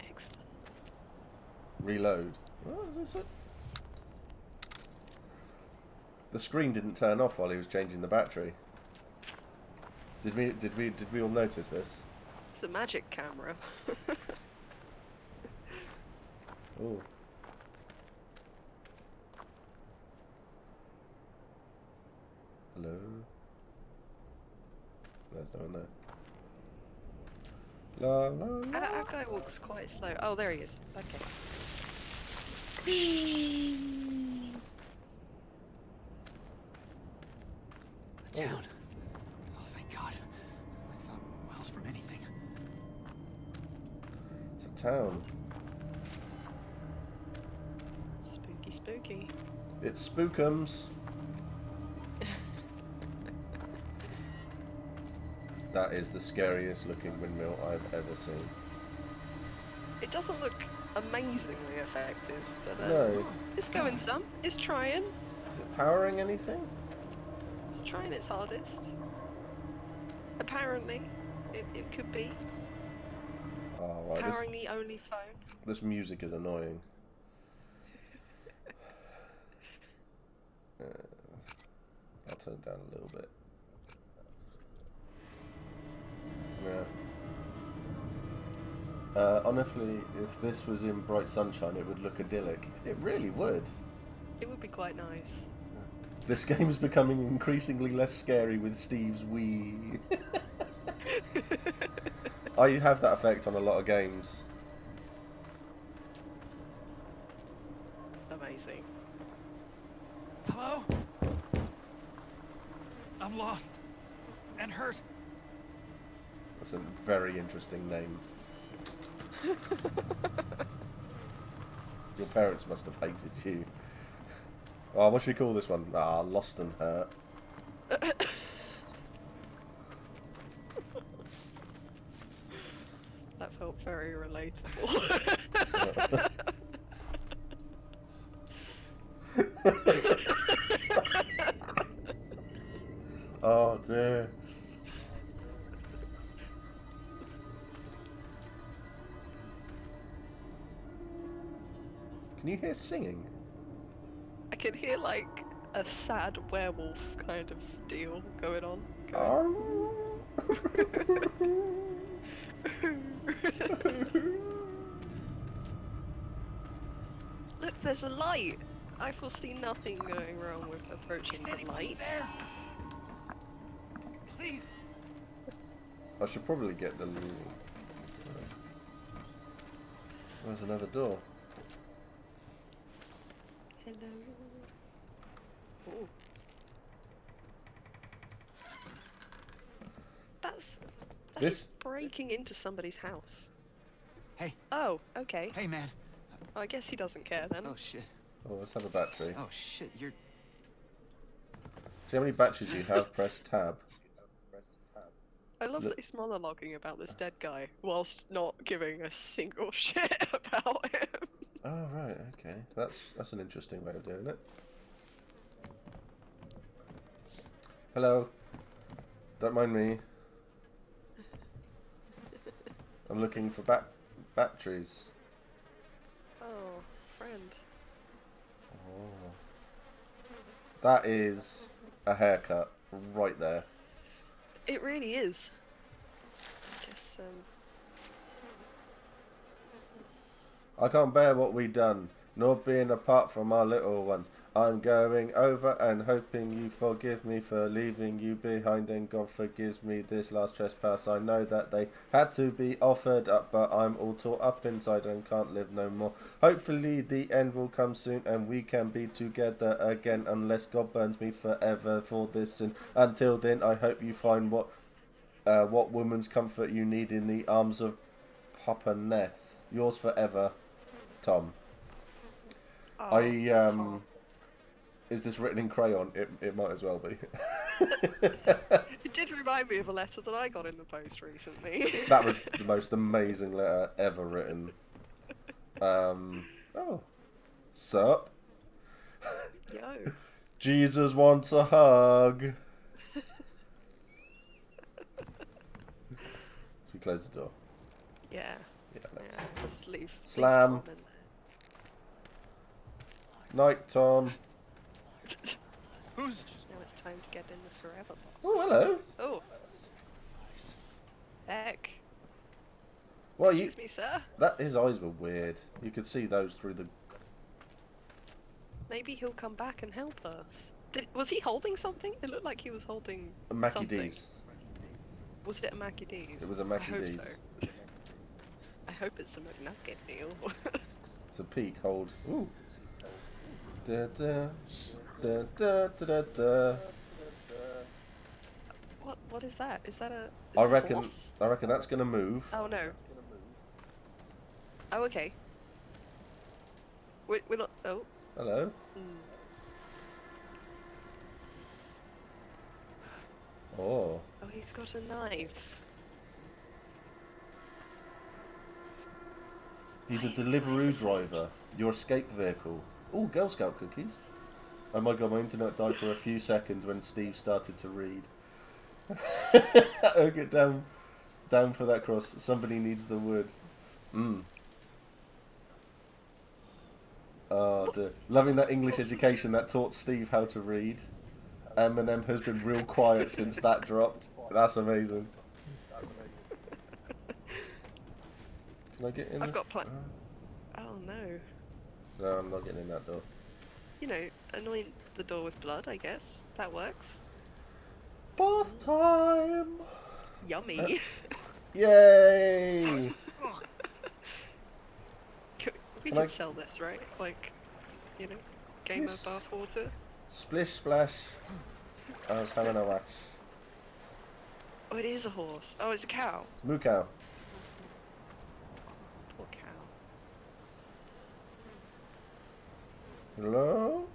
Excellent. Reload. What is this? The screen didn't turn off while he was changing the battery. Did we all notice this? It's a magic camera. Oh. Hello. There's no one there. La la la. Our guy walks quite slow. Oh, there he is. Okay. the town. Oh, thank God. signals from anything. It's a town. Spooky, spooky. It's spookums. That is the scariest looking windmill I've ever seen. It doesn't look amazingly effective, but No. it's going some. It's trying. Is it powering anything? It's trying its hardest. Apparently, it could be. Oh, right. Powering the only phone. This music is annoying. I'll turn it down a little bit. Yeah. Honestly, if this was in bright sunshine, it would look idyllic. It really would. It would be quite nice. This game is becoming increasingly less scary with Steve's Wii. I have that effect on a lot of games. Amazing. Hello? I'm lost. And hurt. That's a very interesting name. Your parents must have hated you. Oh, what should we call this one? Ah, Lost and Hurt. That felt very relatable. Oh dear. Can you hear singing? I can hear like a sad werewolf kind of deal going on. Look, there's a light. I foresee nothing going wrong with approaching the light. There? Please. I should probably get the... There's another door. Hello. Ooh. That's This... breaking into somebody's house. Hey. Oh, okay. Hey, man. Well, I guess he doesn't care then. Oh, shit. Oh, let's have a battery. Oh, shit. You're... See how many batteries you have? Press tab. I love that he's monologuing about this dead guy whilst not giving a single shit about him. Oh, right, okay. That's an interesting way of doing it. Hello. Don't mind me. I'm looking for batteries. Oh, friend. Oh. That is a haircut right there. It really is. I guess, I can't bear what we done, nor being apart from our little ones. I'm going over and hoping you forgive me for leaving you behind, and God forgives me this last trespass. I know that they had to be offered up, but I'm all tore up inside and can't live no more. Hopefully the end will come soon and we can be together again, unless God burns me forever for this sin. Until then, I hope you find what woman's comfort you need in the arms of Papa Neth. Yours forever, Tom. oh, Tom. Is this written in crayon? It might as well be. It did remind me of a letter that I got in the post recently. That was the most amazing letter ever written. Oh. Sup? Yo. Jesus wants a hug. Should we close the door? Yeah. Yeah, let's. Yeah, let's leave. Slam. Leave Tom in Night, Tom. there. Who's... Now it's time to get in the forever box. Oh, hello. Oh. Heck. Well, Excuse me, sir. his eyes were weird. You could see those through the... Maybe he'll come back and help us. Was he holding something? It looked like he was holding Mackie something. D's. Was it a Mackie D's? It was a Mackie I hope D's. so. I hope it's a McNugget meal. It's a peak hold. Ooh. Da, da, da, da, da, da, da. What What is that? Is that a? Is I that a reckon. horse? I reckon that's gonna move. Oh no. Oh okay. We're not. Oh. Hello. Mm. Oh. Oh, he's got a knife. He's a Wait, Deliveroo where's the driver. Your escape vehicle. Oh, Girl Scout cookies. Oh my god, my internet died for a few seconds when Steve started to read. Oh, get down for that cross. Somebody needs the wood. Oh dear. Loving that English education that taught Steve how to read. Eminem has been real quiet since that dropped. That's amazing. Can I get in I've this? got Oh no. No, I'm not getting in that door. You know, anoint the door with blood, I guess. That works. Bath time! Yummy. Yay! We Can I- could sell this, right? Like, you know, game of bathwater. Splish splash. I was having a wash. Oh, it is a horse. Oh, it's a cow. Moo cow. Poor cow. Hello?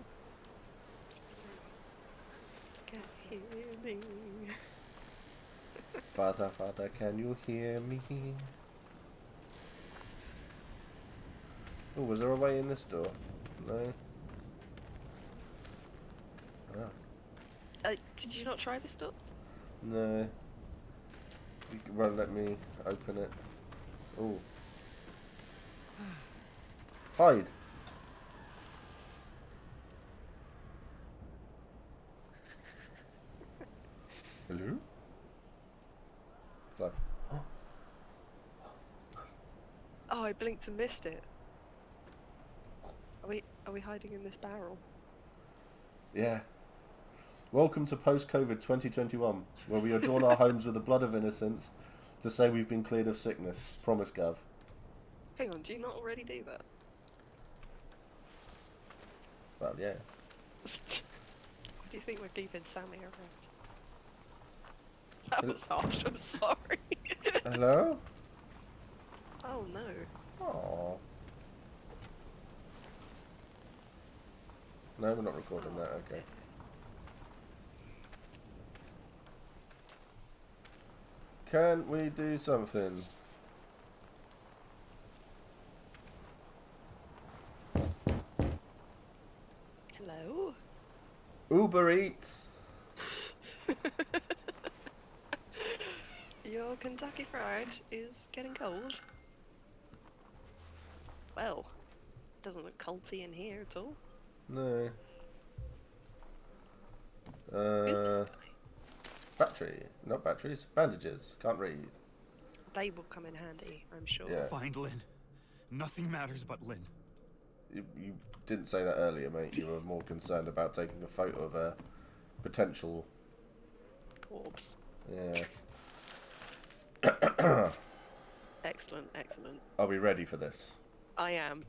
Can't hear me. Father, Father, can you hear me? Oh, was there a way in this door? No. Ah. Did you not try this door? No. It won't let me open it. Oh. Hide. Hello? So. Oh, I blinked and missed it. Are we hiding in this barrel? Yeah. Welcome to post-COVID 2021, where we adorn our homes with the blood of innocence to say we've been cleared of sickness. Promise, Gav. Hang on, do you not already do that? Well, yeah. Why do you think we're keeping Sammy around? That was harsh, I'm sorry. Hello? Oh no. Aww. No, we're not recording that, okay. Can we do something? Hello? Uber Eats! Your Kentucky Fried is getting cold. Well, doesn't look culty in here at all. No. Who's this guy? Battery. Not batteries. Bandages. Can't read. They will come in handy, I'm sure. Yeah. Find Lynn. Nothing matters but Lynn. You didn't say that earlier, mate. You were more concerned about taking a photo of a potential... Corpse. Yeah. Excellent, excellent. Are we ready for this? I am.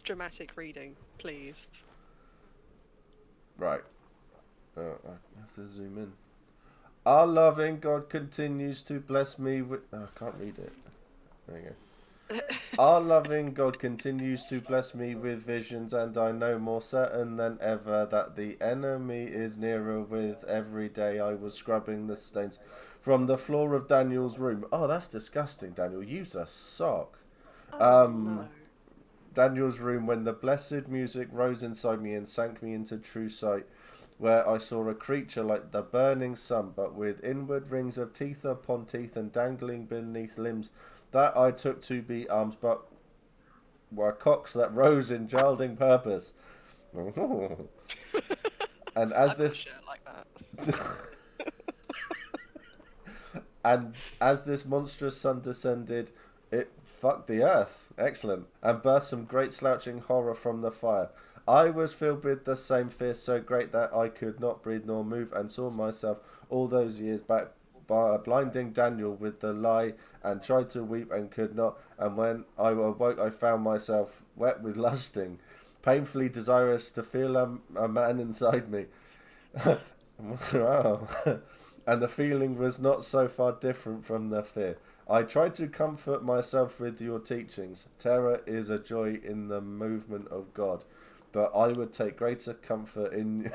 Dramatic reading, please. Right. I have to zoom in. Our loving God continues to bless me with... Oh, I can't read it. There you go. Our loving God continues to bless me with visions, and I know more certain than ever that the enemy is nearer with every day. I was scrubbing the stains from the floor of Daniel's room. Oh, that's disgusting, Daniel. Use a sock. No. Daniel's room when the blessed music rose inside me and sank me into true sight, where I saw a creature like the burning sun, but with inward rings of teeth upon teeth and dangling beneath limbs that I took to be arms, but were cocks that rose in gilding purpose. And as this Like that. and as this monstrous sun descended, it fucked the earth. Excellent. And birthed some great slouching horror from the fire. I was filled with the same fear so great that I could not breathe nor move, and saw myself all those years back by blinding Daniel with the lie, and tried to weep and could not. And when I awoke, I found myself wet with lusting, painfully desirous to feel a man inside me. Wow. and the feeling was not so far different from the fear. I tried to comfort myself with your teachings. Terror is a joy in the movement of God, but I would take greater comfort in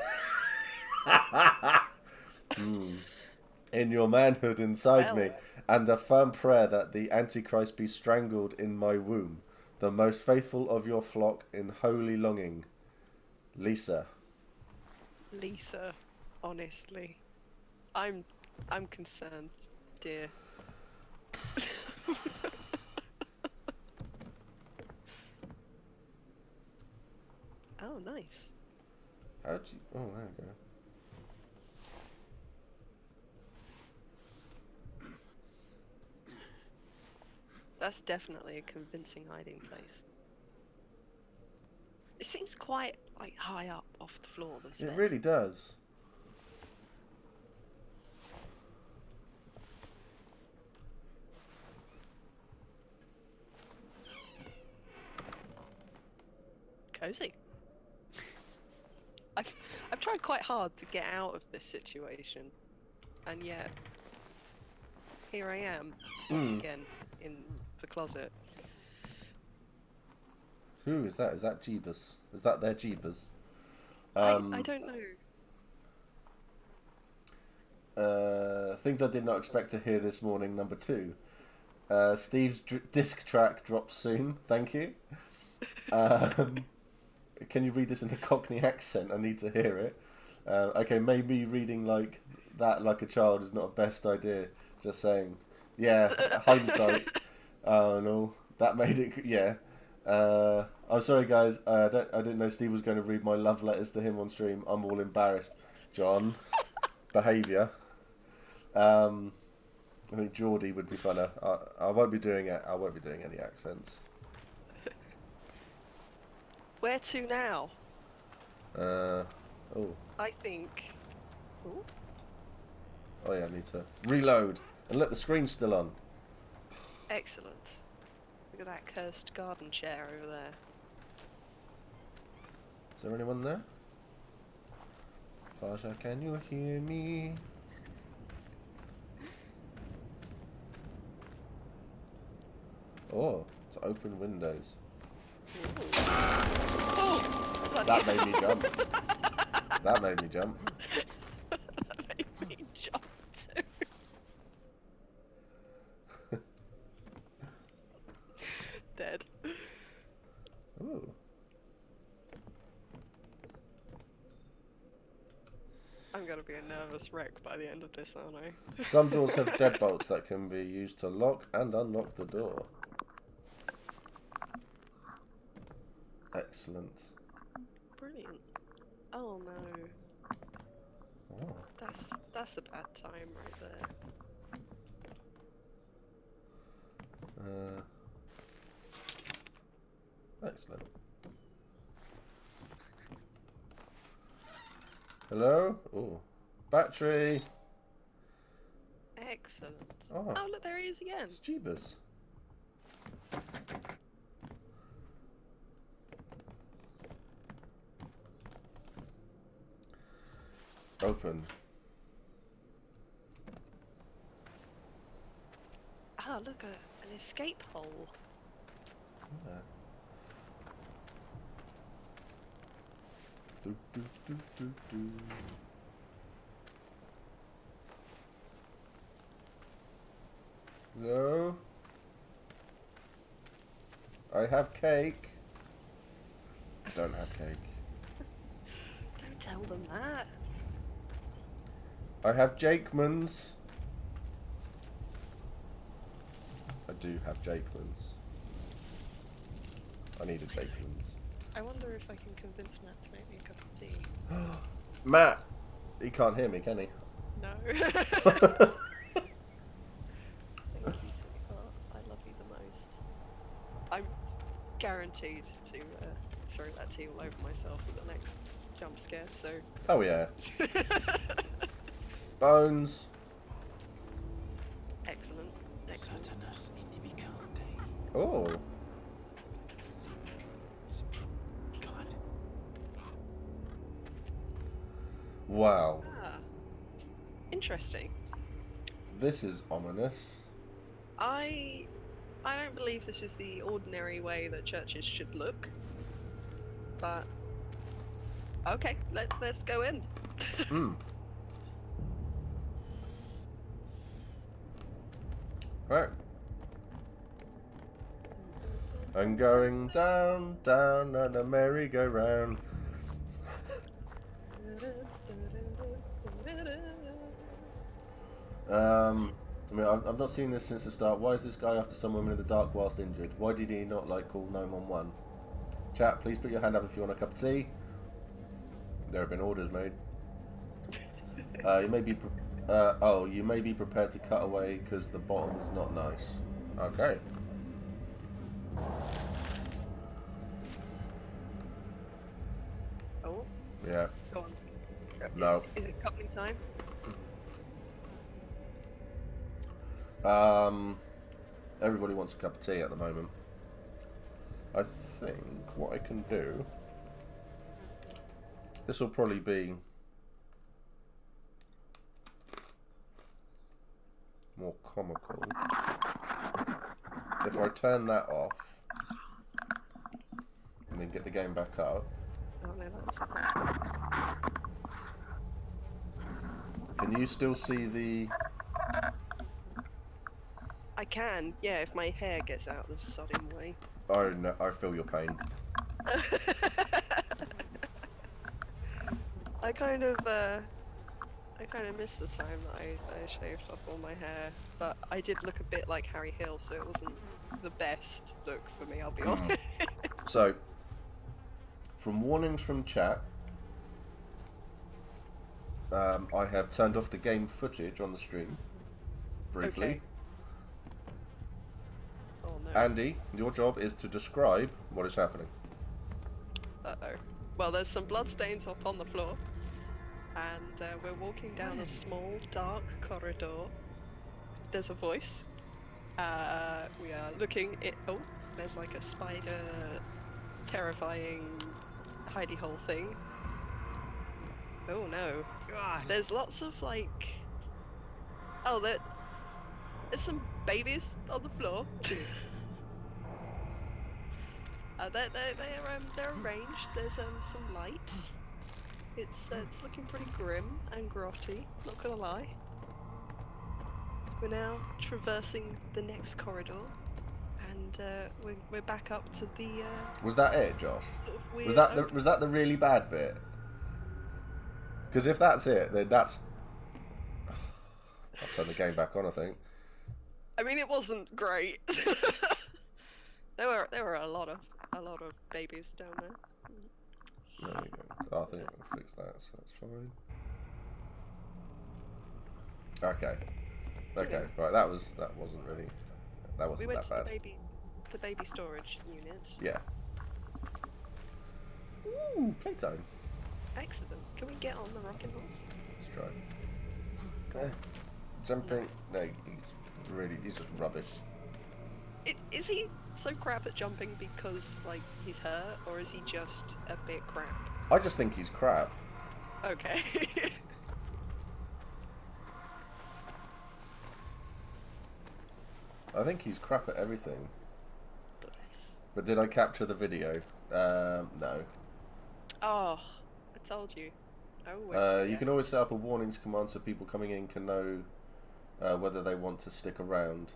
in your manhood inside me, and a firm prayer that the Antichrist be strangled in my womb. The most faithful of your flock in holy longing. Lisa. Lisa, honestly, I'm concerned, dear. Oh, nice. How'd you... Oh, there we go. That's definitely a convincing hiding place. It seems quite like high up off the floor. This It bed. really does. Cozy. I've tried quite hard to get out of this situation, and yet here I am once again in the closet. Who is that? Is that Jeebus? Is that their Jeebus? I don't know. Things I did not expect to hear this morning, number 2. Steve's disc track drops soon. Thank you. Can you read this in a Cockney accent? I need to hear it. Okay, maybe reading like that like a child is not a best idea. Just saying. Yeah, hindsight. Oh no, that made it. Yeah. I'm sorry, guys. I didn't know Steve was going to read my love letters to him on stream. I'm all embarrassed. John, behaviour. I think Geordie would be funner. I won't be doing it. I won't be doing any accents. Where to now? Oh. I think. Ooh. Oh yeah, I need to reload and let the screen still on. Excellent. Look at that cursed garden chair over there. Is there anyone there? Faja, can you hear me? Oh, it's open windows. Oh, That made me jump. That made me jump. that made me jump too. Dead. Ooh. I'm gonna be a nervous wreck by the end of this, aren't I? Some doors have deadbolts that can be used to lock and unlock the door. Excellent. Brilliant. Oh no. Oh. That's a bad time right there. Excellent. Hello? Oh. Battery! Excellent. Oh. Oh look, there he is again. It's Jeebus. Open. Ah, look, an escape hole. Yeah. Do, do, do, do, do. Hello? I have cake. I don't have cake. Don't tell them that. I have Jakemans. I do have Jakemans. I need a Jakemans. I wonder if I can convince Matt to make me a cup of tea. Matt! He can't hear me, can he? No. Thank you, sweetheart. I love you the most. I'm guaranteed to throw that tea all over myself at the next jump scare, so... Oh yeah. Bones. Excellent. Excellent. Oh. Wow. Ah. Interesting. This is ominous. I don't believe this is the ordinary way that churches should look. But okay, let's go in. Right. I'm going down, down on a merry-go-round. I mean, I've not seen this since the start. Why is this guy after some woman in the dark whilst injured? Why did he not, like, call 911? Chat, please put your hand up if you want a cup of tea. There have been orders made. You may be... you may be prepared to cut away because the bottom is not nice. Okay. Oh, Yeah. go on. No. Is it company time? Everybody wants a cup of tea at the moment. I think what I can do... This will probably be... more comical. If I turn that off... and then get the game back up... Oh no, that was Can you still see the... I can, yeah, if my hair gets out of the sodding way. Oh no, I feel your pain. I kind of miss the time that I shaved off all my hair, but I did look a bit like Harry Hill, so it wasn't the best look for me, I'll be honest. So, from warnings from chat, I have turned off the game footage on the stream, briefly. Okay. Oh no. Andy, your job is to describe what is happening. Uh-oh. Well, there's some bloodstains up on the floor, and we're walking down a small, dark corridor. There's a voice. We are looking at... Oh, there's like a spider, terrifying hidey hole thing. Oh no. God. There's lots of like... Oh, there's some babies on the floor. They're arranged. There's some light. It's looking pretty grim and grotty. Not gonna lie. We're now traversing the next corridor, and we're back up to the. Was that it, Josh? Sort of weird Was that the really bad bit? Because if that's it, then that's... I'll turn the game back on, I think. I mean, it wasn't great. There were a lot of babies down there. There you go. Oh, I think I can fix that, so that's fine. Okay. Okay, right, that wasn't that We wasn't went that bad. to the baby storage unit. Yeah. Ooh, playtime. Excellent. Can we get on the rocking horse? Let's try. Jumping. No, he's just rubbish. Is he so crap at jumping because, like, he's hurt, or is he just a bit crap? I just think he's crap. Okay. I think he's crap at everything. Bless. But did I capture the video? No. Oh, I told you. I always forget. You can always set up a warnings command so people coming in can know whether they want to stick around.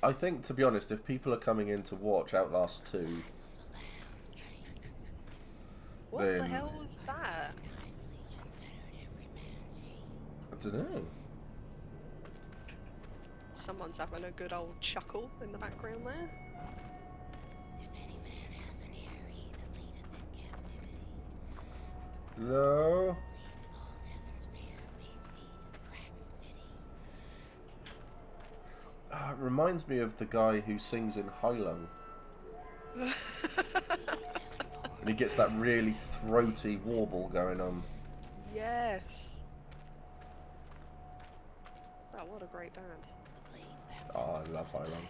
I think, to be honest, if people are coming in to watch Outlast 2... What then... the hell was that? I don't know. Someone's having a good old chuckle in the background there. No. It reminds me of the guy who sings in Heilung. And he gets that really throaty warble going on. Yes. Oh, what a great band. Oh, I love Heilung.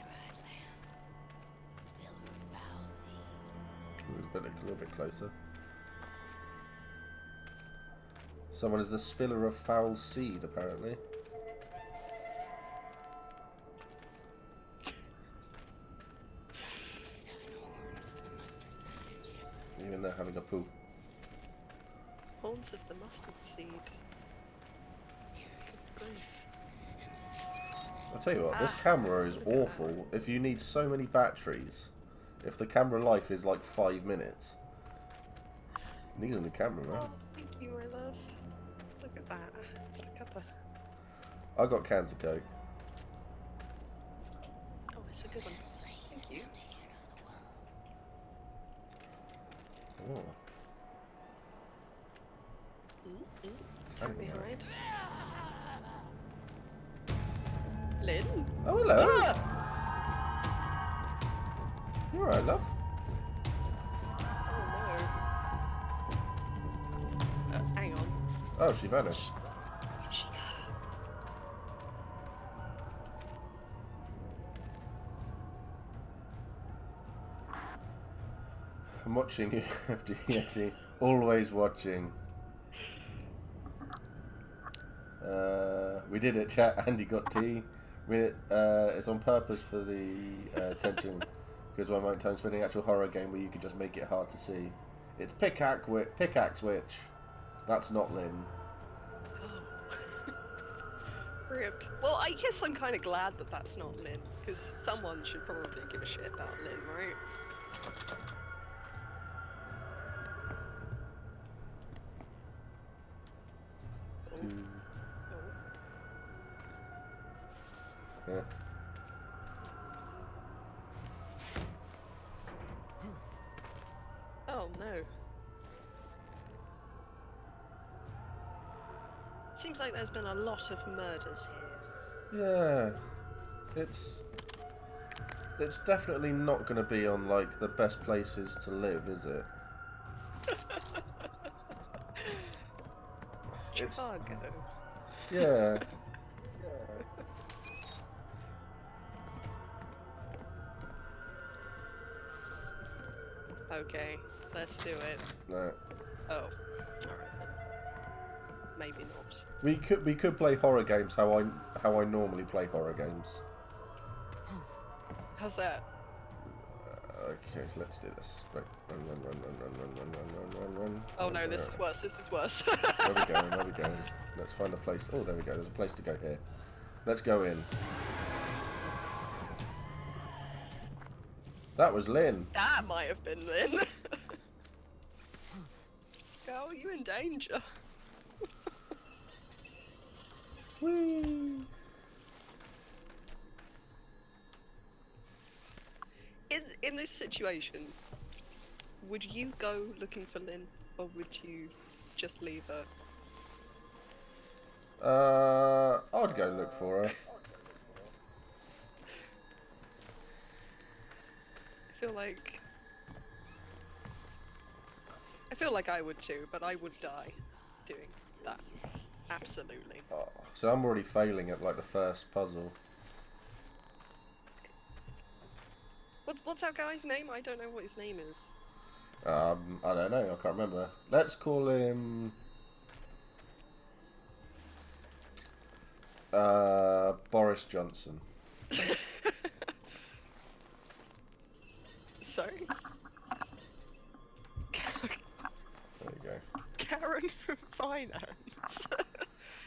It was a little bit closer. Someone is the spiller of foul seed, apparently. Even they're having a poo. Horns of the mustard seed. Good grief. I'll tell you what, this camera is awful if you need so many batteries. If the camera life is like 5 minutes. Needs a new camera, man. Oh, thank you, my love. Look at that. Got a cuppa. I got cans of Coke. Oh, it's a good one. Thank you. Oh. Tuck behind. Lynn? Oh, hello. Ah! You alright, love? Oh no. Hang on. Oh, she vanished. Where did she go? I'm watching you, FD Yeti. Always watching. We did it, chat. Andy got tea. It's on purpose for the tension, because one won't time spending actual horror game where you could just make it hard to see. It's Pickaxe Witch. That's not Lynn. Rip. Well, I guess I'm kind of glad that that's not Lynn, because someone should probably give a shit about Lynn, right? Yeah. Oh no. Seems like there's been a lot of murders here. Yeah. It's definitely not going to be on like the best places to live, is it? Chicago. Yeah. Okay, let's do it. No. Oh, alright then. Maybe not. We could play horror games how I normally play horror games. How's that? Okay, let's do this. Right. Run. Oh no, this is worse, this is worse. Where are we going? Where are we going? Let's find a place. Oh, there we go. There's a place to go here. Let's go in. That was Lynn. That might have been Lynn. Girl, you in danger. Whee! In this situation, would you go looking for Lynn, or would you just leave her? I'd go look for her. I feel like I would too, but I would die doing that. Absolutely. Oh, so I'm already failing at like the first puzzle. What's our guy's name? I don't know what his name is. I don't know. I can't remember. Let's call him Boris Johnson. Sorry. There you go. Karen from finance.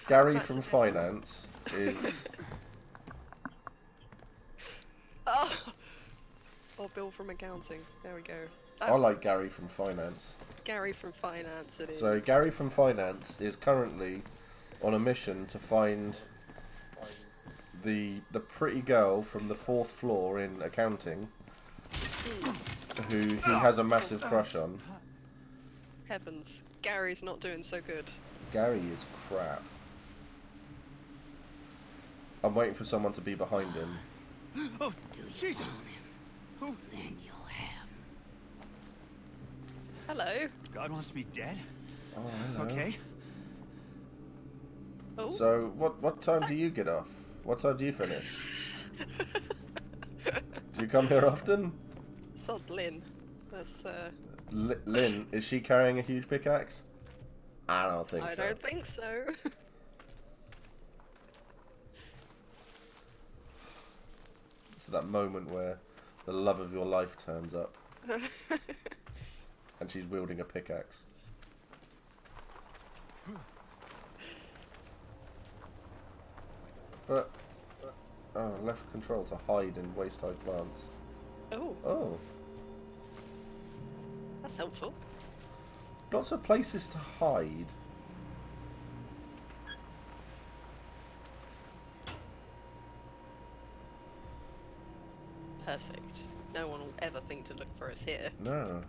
Gary That's from impressive. finance is. Oh. Or Bill from accounting. There we go. I like Gary from finance. Gary from finance. It is. So Gary from finance is currently on a mission to find the pretty girl from the 4th floor in accounting, who he has a massive crush on. Heavens, Gary's not doing so good. Gary is crap. I'm waiting for someone to be behind him. Oh, Jesus! Who? Then you'll have. Hello. God wants me dead? Oh, hello. Okay. Oh. So, what time do you get off? What time do you finish? Do you come here often? Sod Lynn. That's Lynn, is she carrying a huge pickaxe? I don't think I so. don't think so. It's that moment where the love of your life turns up and she's wielding a pickaxe. But, oh, left control to hide in waist-high plants. Oh, Oh, that's helpful. lots of places to hide. Perfect. No one will ever think to look for us here. No.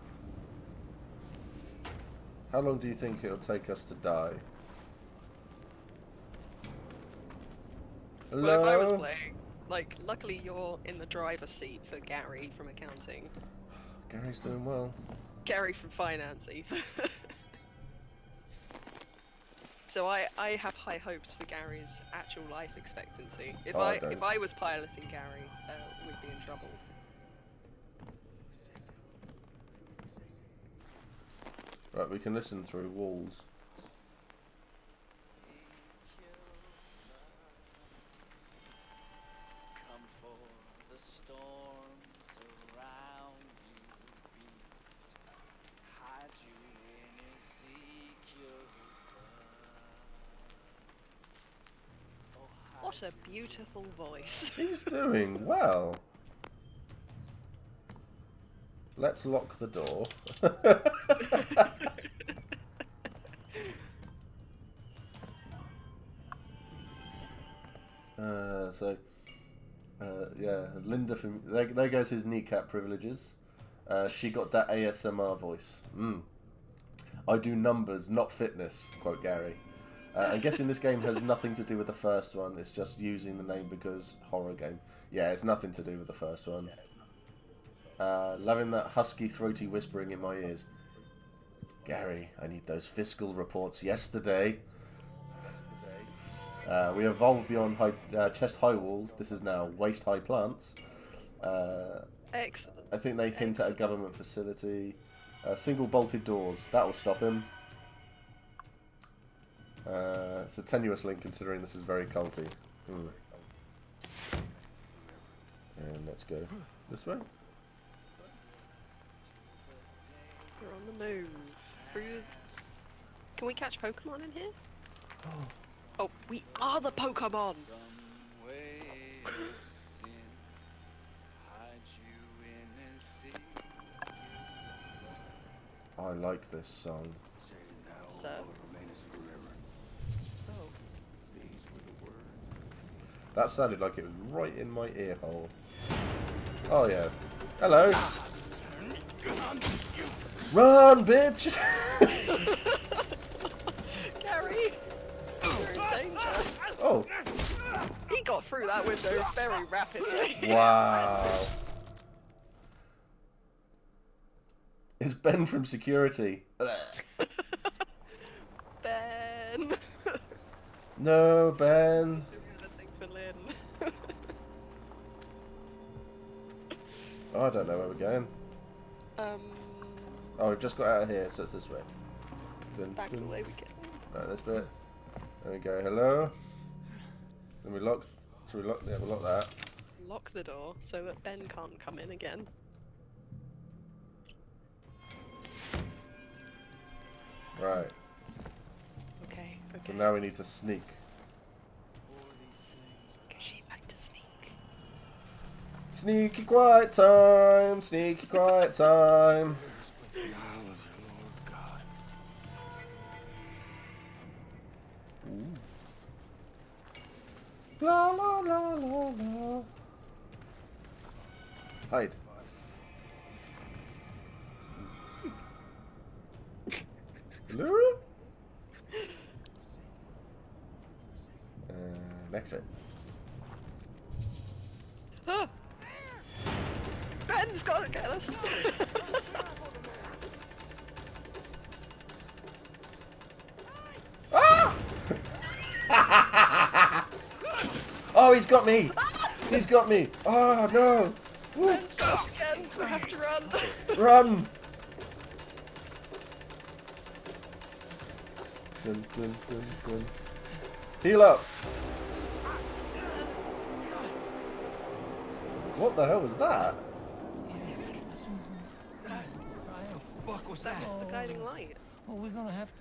How long do you think it'll take us to die? Hello? Well, if I was playing, like, luckily you're in the driver's seat for Gary from accounting. Gary's doing well. Gary from finance, even. So I have high hopes for Gary's actual life expectancy. If Oh, I don't. if I was piloting Gary, we'd be in trouble. Right, we can listen through walls. Come for the storms around you beat. Hide you in Ezekiel's blood. Oh, What hide a beautiful voice. He's doing well. Let's lock the door. Yeah, Linda from there goes his kneecap privileges. She got that ASMR voice. I do numbers, not fitness, quote Gary. I'm guessing this game has nothing to do with the first one. It's just using the name because horror game. Yeah, it's nothing to do with the first one. Loving that husky, throaty whispering in my ears. Gary, I need those fiscal reports yesterday. We evolved beyond chest-high walls. This is now waist-high plants. Excellent. I think they hint at a Excellent. government facility. Single-bolted doors. That will stop him. It's a tenuous link considering this is very culty. And let's go this way. We're on the move. Through. Can we catch Pokemon in here? Oh, we are the Pokemon! some way of sin. Hide you in Ezekiel's blood. I like this song. So. Oh. That sounded like it was right in my ear hole. Oh yeah. Hello. Run, bitch! Gary! You're in danger. Oh, He got through that window very rapidly. wow. It's Ben from security. Ben! No, Ben. Anything for Lynn. Oh, I don't know where we're going. Oh, we've just got out of here, so it's this way. Dun, Back the dun. way we came. Right, this bit. There we go. Hello. Then we lock. Should we lock? Yeah, we'll lock that. Lock the door so that Ben can't come in again. Right. Okay, So okay. now we need to sneak. Okay, she back to sneak. Sneaky quiet time. Sneaky quiet time. La la la la la. Hide. Hello? Exit. Ah! Ben's gotta get us! Oh, he's got me! He's got me! Oh, no! Woo. Ben's got us again! We have to run! Run! Dun, dun, dun, dun. Heal up! What the hell was that? Fuck was That that? was the guiding light Well, we're gonna have to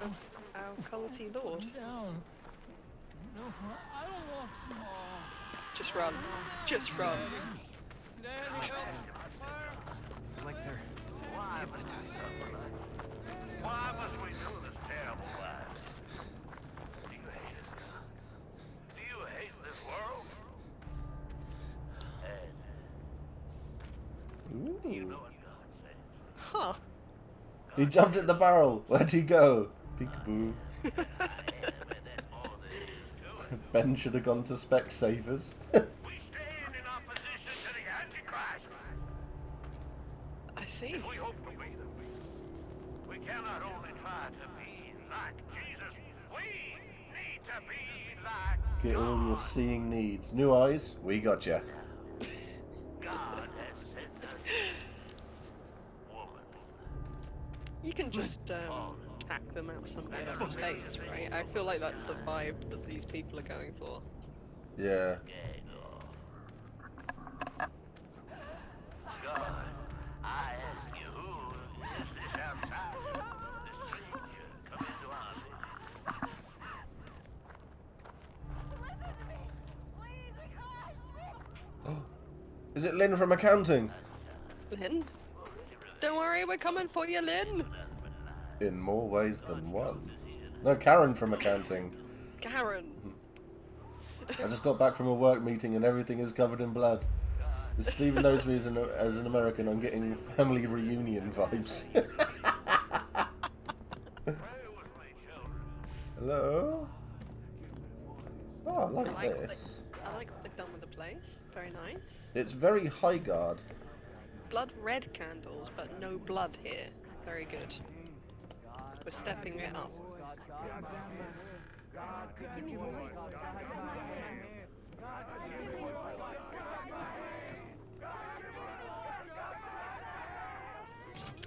of our culty lord. come down. No, I don't want to. Just run. Just run. It's like they're hypnotized. Why must we do this terrible life? Do you hate us? Do you hate this world? And you know what God says? Huh. He jumped at the barrel. Where'd he go? Peekaboo. Ben should have gone to Specsavers. We stand in opposition to the Antichrist. I see. We hope to be them. We cannot only try to be like Jesus. We need to be like Get all your seeing needs. New eyes? We got ya. God has sent us. Woman. You can just hack them out of somebody else's face, right? I feel like that's the vibe that these people are going for. Yeah. God, I ask you, who is this outside? The stranger come into our midst. Listen to me! Please, we crashed! Is it Lynn from accounting? Lynn? Don't worry, we're coming for you, Lynn! In more ways than one. No, Karen from accounting. Karen! I just got back from a work meeting and everything is covered in blood. If Stephen knows me as an American, I'm getting family reunion vibes. Hello? Oh, I like this. I like what they've done with the place. Very nice. It's very high guard. Blood red candles, but no blood here. Very good. We're stepping it up.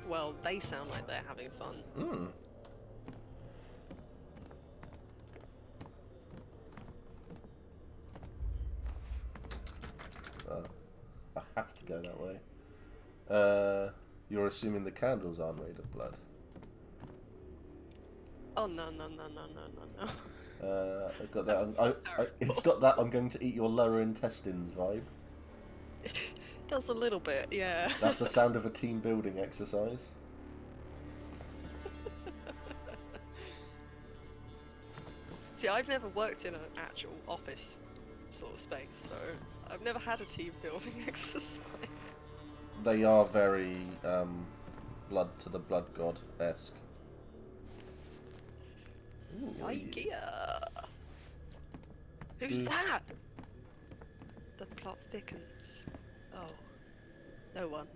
Well, they sound like they're having fun. Hmm. I have to go that way. You're assuming the candles are made of blood. Oh no no no no no no no. I've got that. It's got that. I'm going to eat your lower intestines vibe. Does a little bit, yeah. That's the sound of a team building exercise. See, I've never worked in an actual office sort of space, so I've never had a team building exercise. They are very blood to the blood god esque. IKEA. Who's that? The plot thickens. Oh, no one.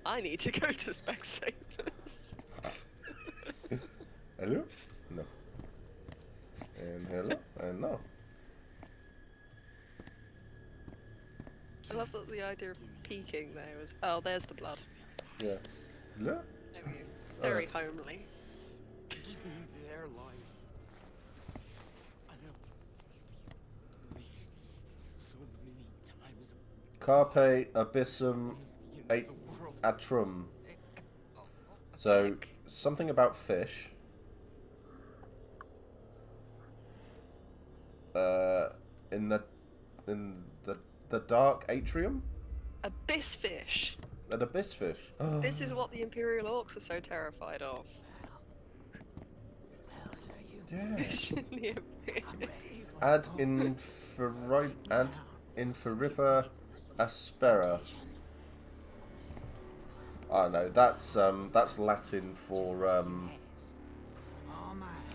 I need to go to Specsavers. Hello? No. And hello? And no. I love that the idea of peeking there was. Oh, there's the blood. Yeah. Hello? There we go. Very homely. Give me their life. I have saved you so many times. Carpe abyssum eight atrum. So something about fish. In the dark atrium? Abyss fish. An abyss fish. This is what the Imperial Orcs are so terrified of. Yeah. Fish in the abyss. Ad inferipa aspera. Oh no, that's Latin for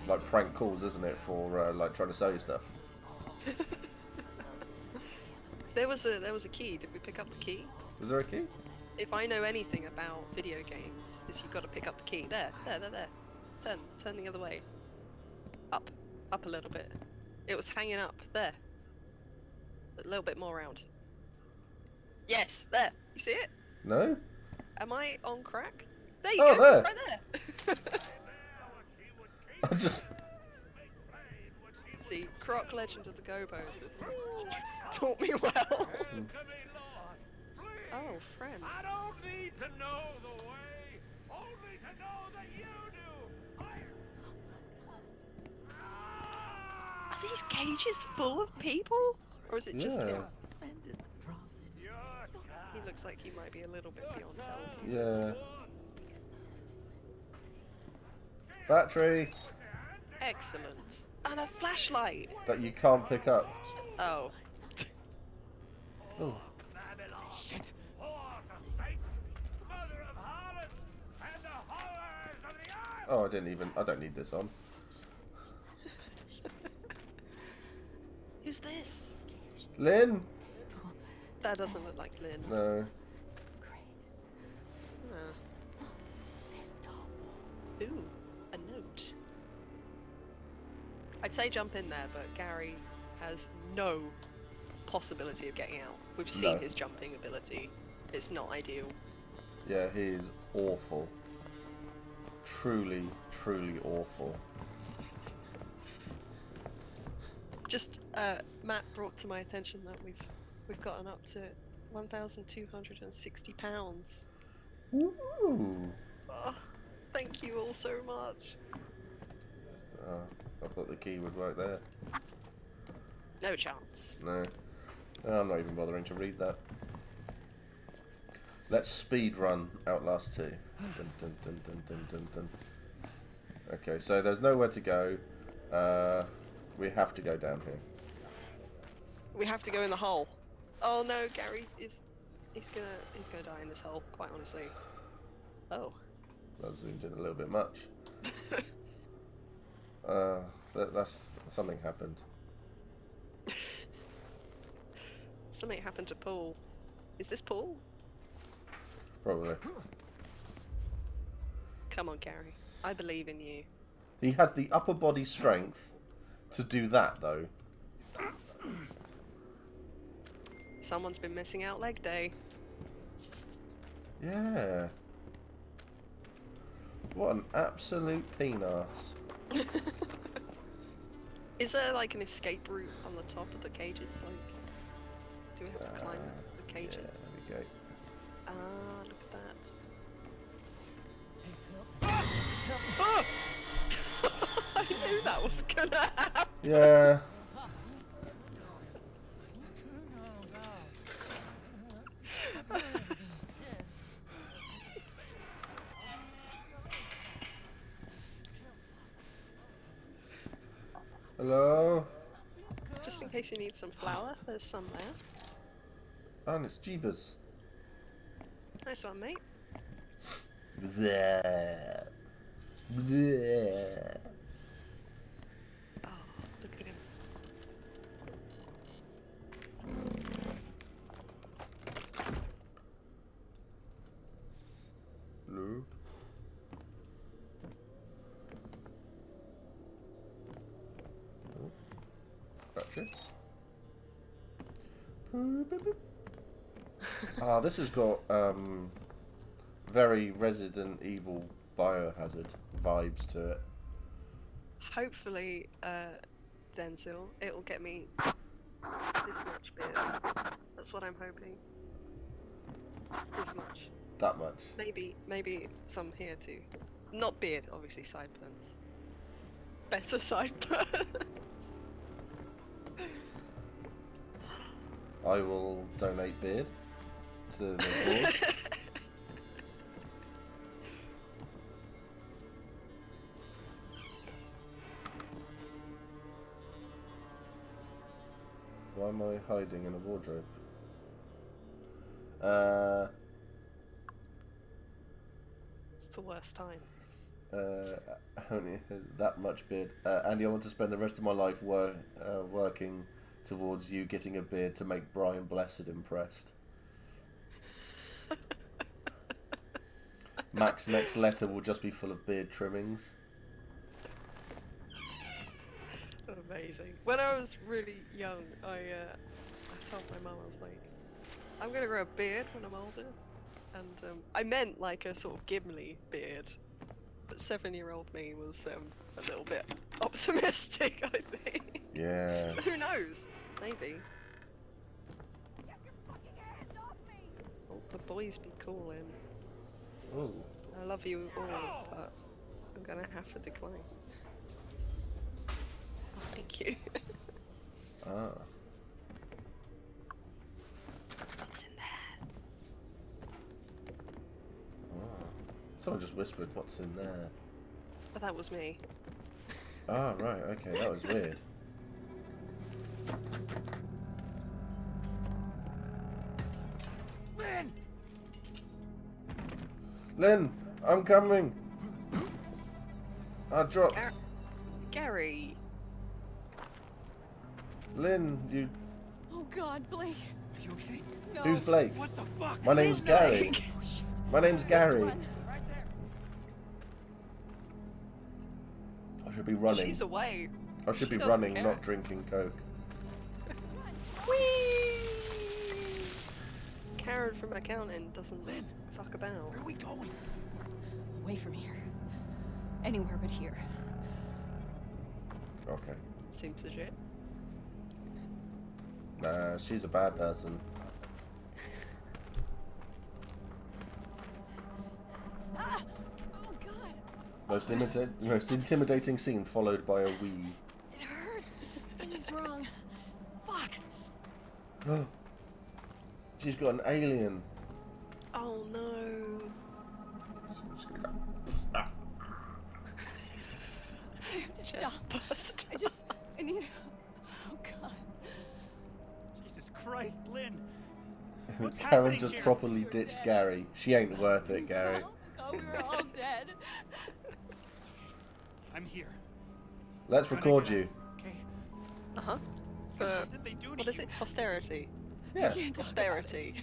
like prank calls, isn't it? For like trying to sell you stuff. There was a key. Did we pick up the key? Was there a key? If I know anything about video games, is you've got to pick up the key. There. Turn the other way. Up a little bit. It was hanging up there. A little bit more round. Yes, there. You see it? No. Am I on crack? There you Oh, go. there. Right there. I just. See, Croc Legend of the Gobos has taught me well. To me, Lord. Please. Oh, friend. I don't need to know the way. Only to know that you do. Are these cages full of people? Or is it just Yeah. him? Offended the prophet. He looks like he might be a little bit beyond health. Yeah. Battery Excellent. And a flashlight. that you can't pick up. Oh. Oh. Shit. Oh, I don't need this on. Who's this? Lynn? That doesn't look like Lynn. No. Ooh, a note. I'd say jump in there, but Gary has no possibility of getting out. We've seen No. his jumping ability. It's not ideal. Yeah, he is awful. Truly, truly awful. Just Matt brought to my attention that we've gotten up to £1,260. Ooh. Oh, thank you all so much. Oh, I thought the key was right there. No chance. No. I'm not even bothering to read that. Let's speed run Outlast 2. Dun, dun, dun, dun, dun, dun, dun. Okay, so there's nowhere to go. We have to go down here. We have to go in the hole. Oh no, Gary he's gonna die in this hole, quite honestly. Oh. That zoomed in a little bit much. That's something happened. Something happened to Paul. Is this Paul? Probably. Come on, Gary. I believe in you. He has the upper body strength to do that, though. Someone's been missing out leg day. Yeah. What an absolute penis. Is there like an escape route on the top of the cages? Like, do we have to climb the cages? Yeah, there we go. Ah, look at that. I knew that was gonna happen. Yeah. Hello? Just in case you need some flour, there's some there. Oh, and it's Jeebus. Nice one, mate. Bzeh. Bzeh. Oh, look at him. Hello? Oh. Battery. Ah, this has got very Resident Evil Biohazard vibes to it. Hopefully, Denzel, it'll get me this much beer. That's what I'm hoping. This much. That much. Maybe some here too. Not beard, obviously sideburns. Better sideburns. I will donate beard to the cause. Why am I hiding in a wardrobe? It's the worst time. Only that much beard. Andy, I want to spend the rest of my life working towards you getting a beard to make Brian Blessed impressed. Mac's next letter will just be full of beard trimmings. Amazing. When I was really young, I told my mum, I was like, I'm gonna grow a beard when I'm older. And I meant like a sort of Gimli beard. But 7-year-old me was a little bit optimistic, I think. Yeah. Who knows? Maybe. Oh, the boys be calling. Ooh. I love you all, but I'm gonna have to decline. Oh, thank you. Ah. What's in there? Ah. Someone just whispered, "What's in there?" Oh, that was me. Ah, right. Okay, that was weird. Lynn! Lynn, I'm coming. I dropped. Gary. Lynn, you. Oh God, Blake. Are you okay? No. Who's Blake? What the fuck? My name's Gary. Blake? Oh, shit. My name's Gary. Run. Right there. I should be running. She's away. I should be doesn't running, care. not drinking Coke. Whee! Karen from accounting doesn't fuck about. Where are we going? Away from here. Anywhere but here. Okay. Seems legit. Nah, she's a bad person. Ah! Oh God. Most intimidating scene followed by a wee. It hurts. Something's wrong. Fuck. She's got an alien. Oh no. So we're just gonna go. I have to Just stop. bust. I need. Oh God. Jesus Christ, Lynn. What's Karen happening just here? properly ditched Gary. She ain't worth it, Gary. Oh, we were all dead. I'm here. Let's record you. Okay. Uh-huh. For, What did they do to what is you? it? Posterity. Yeah. Prosperity.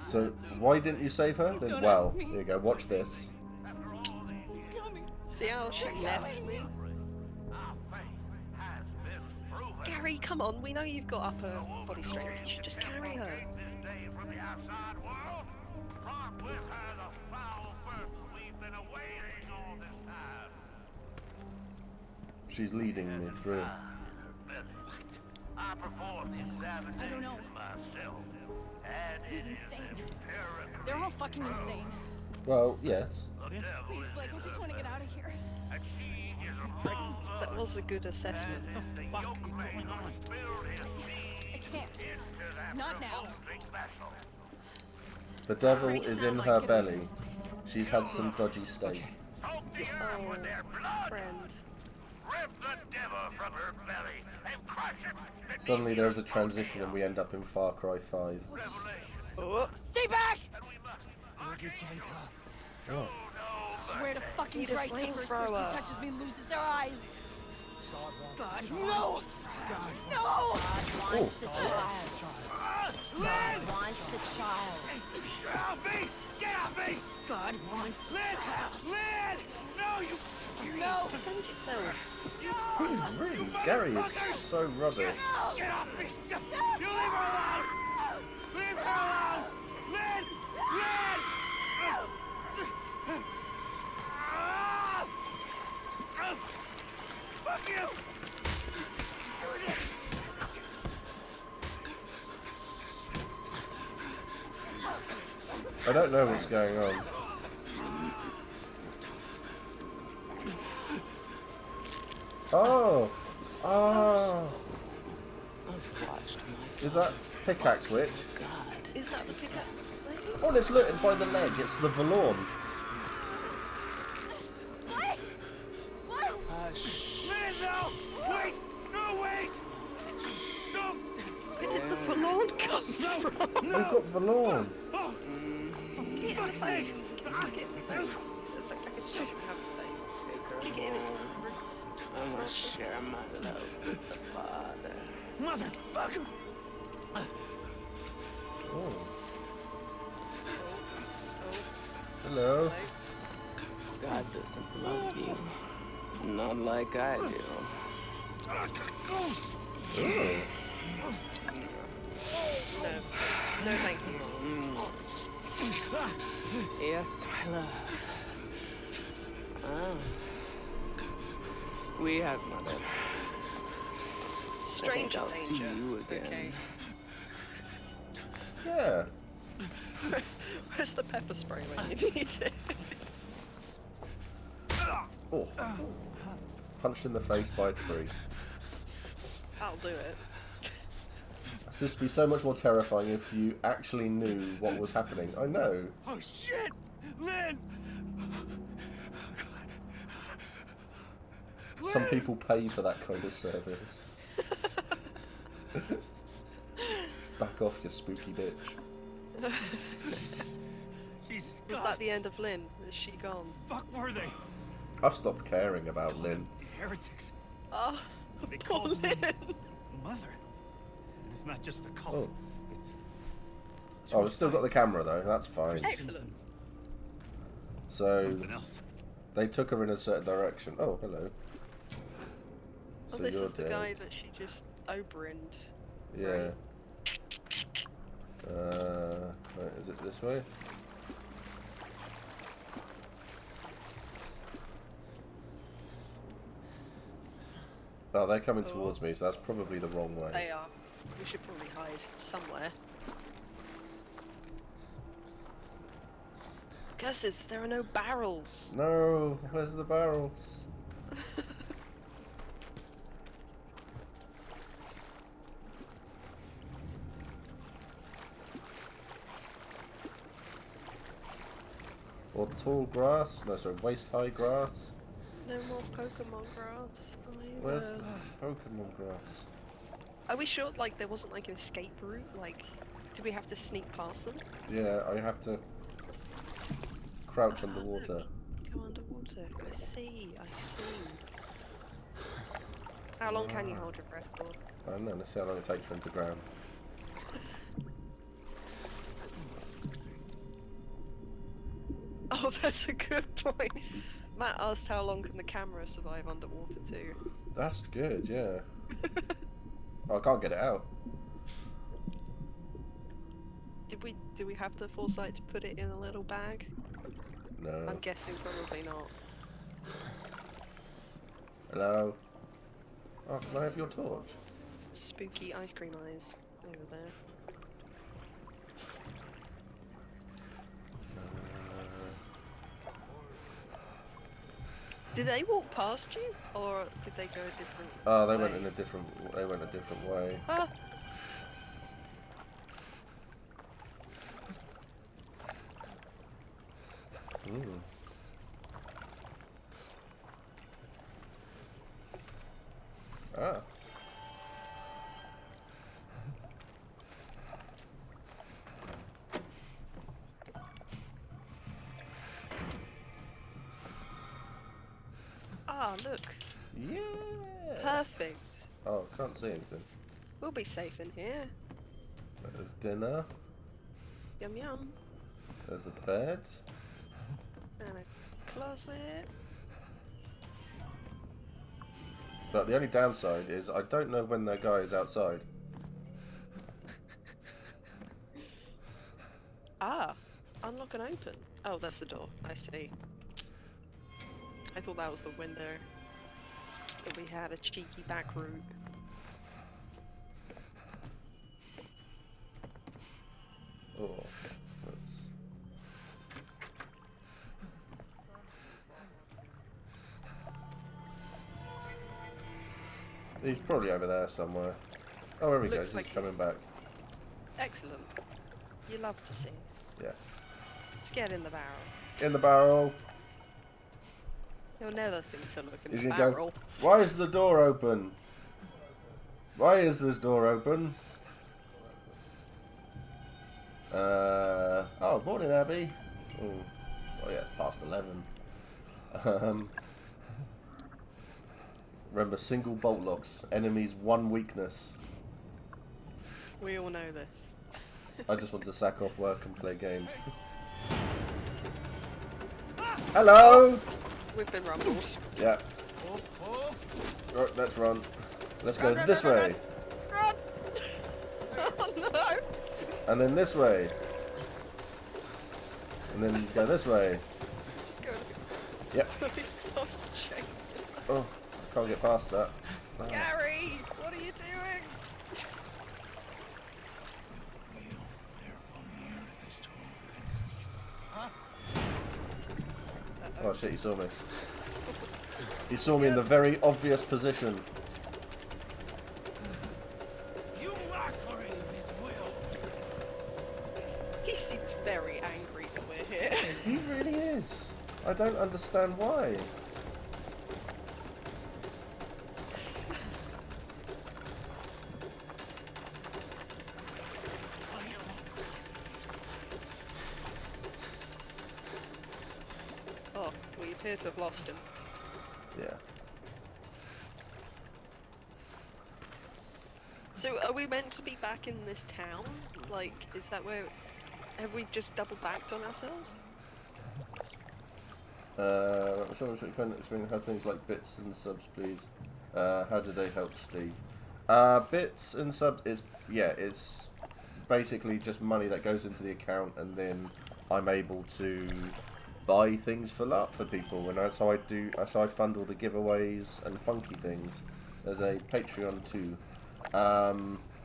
So why didn't you save her? Then Don't well, ask me. here you go. Watch this. Kill me. See how she left me? Our faith has been proven. Gary, come on. We know you've got upper body strength. You should just carry her. This day from the outside world, brought with her the foul birth we've been awaiting all this time. She's leading me through. What? I performed the examination I don't know. myself, and He's it is insane. empirically They're all fucking insane. Well, yes. the devil Please, is Blake, I in just her want to get belly, out of here. and she is a full That was a good assessment. The fuck is going on? I can't. Not now. The devil Already is sounds in like her Let's get away from belly. this place. She's had some dodgy steak. Soak the earth with their blood, Friend. rip the devil from her belly, and crush it beneath Suddenly there's a your transition and we end up in Far Cry 5. revelation. Oh, Stay back! And we must Oh. Swear to fucking Need a Christ, the first person flamethrower. who touches me loses their eyes. God, no! No! Oh. God wants the child. Get off me! Get off me! God wants Lynn! Lynn! No, you... no! defend yourself. He's really... Gary is so rubbish. Get off me! You leave her alone! Leave her alone! Lynn! Lynn! Fuck you! I don't know what's going on. Oh! Oh! Is that Pickaxe Witch? Is that the pickaxe lady? Oh, it's looted by the leg. It's the Valorn. Blake! Blake! Lynn, no! Wait! No, wait! Don't! Where did the forlorn come from? We've got Valorn. Get in the face. Get in the face. It's like I can just have a face. Kick it in its roots. I want to share my love with the Father. Motherfucker! Oh. Hello. God doesn't love you. Not like I do. Oh. No. No, thank you. Yes, my love. Ah. We have mother. Stranger I'll see danger. you again. Okay. Yeah. Where's the pepper spray when you need it? Oh. Punched in the face by a tree. I'll do it. This would be so much more terrifying if you actually knew what was happening. I know. Oh shit! Lynn! Some people pay for that kind of service. Back off, you spooky bitch. Jesus Was God. that the end of Lynn? Is she gone? Fuck were they? I've stopped caring about Lynn. Heretics. Oh, They poor called Lynn. Mother. It's not just the cult. Oh. It's Oh, we've still got the camera though, that's fine. Excellent. So, Something else. they took her in a certain direction. Oh, hello. Oh, So this you're is the dead. guy that she just Oberyn'd. Yeah. Right, is it this way? Oh, they're coming towards me, so that's probably the wrong way. They are. We should probably hide somewhere. Curses, there are no barrels. No, where's the barrels? Or tall grass? No, sorry, waist-high grass. No more Pokemon grass. Where's either. the Pokemon grass? Are we sure, like, there wasn't, like, an escape route? Like, do we have to sneak past them? Yeah, I have to crouch underwater. Go underwater. I see, I see. How long can you hold your breath for? I don't know, let's see how long it takes for him to drown. Oh, that's a good point. Matt asked how long can the camera survive underwater too. That's good, yeah. Oh, I can't get it out. Did we have the foresight to put it in a little bag? No. I'm guessing probably not. Hello? Oh, can I have your torch? Spooky ice cream eyes over there. Did they walk past you, or did they go a different? Oh, they way? went in a different. They went a different way. Ah! Mm. Ah. Ah, look. Yeah. Perfect. Oh, can't see anything. We'll be safe in here. There's dinner. Yum yum. There's a bed. And a closet. But the only downside is I don't know when that guy is outside. Ah, unlock and open. Oh, that's the door. I see. I thought that was the window. That we had a cheeky back route. Oh, that's. He's probably over there somewhere. Oh, there he Looks goes. like He's coming back. Excellent. You love to see. Yeah. Let's get in the barrel. In the barrel. You'll never think to look in He's the gonna barrel. go. Why is the door open? Why is this door open? Oh, morning, Abby. Oh yeah, it's past 11. Remember, single bolt locks. Enemies, one weakness. We all know this. I just want to sack off work and play games. Hello! We've been rumbled. Yeah. Right, let's run. Let's go Run, this run, way. Run! Oh no! And then this way. And then go this way. Let's just go a bit slow. Yep. Until he stops chasing. Oh, I can't get past that. Oh. Gary, what are you doing? Oh shit, he saw me. He saw me in the very obvious position. You mockery of his will. He seems very angry that we're here. He really is. I don't understand why. Oh, we appear to have lost him. Yeah. So are we meant to be back in this town? Like, is that where... Have we just double backed on ourselves? Someone should kind of explain how things like bits and subs, please. How do they help Steve? Bits and subs is, yeah, it's basically just money that goes into the account, and then I'm able to buy things for people, and that's how I fund all the giveaways and funky things. There's a Patreon too.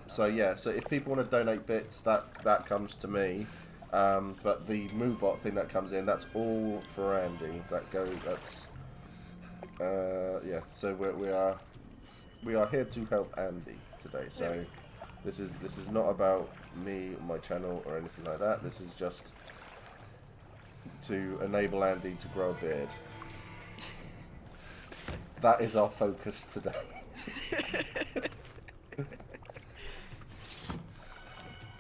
So yeah, so if people want to donate bits, that comes to me. But the Moobot thing that comes in, that's all for Andy. Yeah. So we are here to help Andy today. So this is not about me, my channel, or anything like that. This is just to enable Andy to grow a beard. That is our focus today.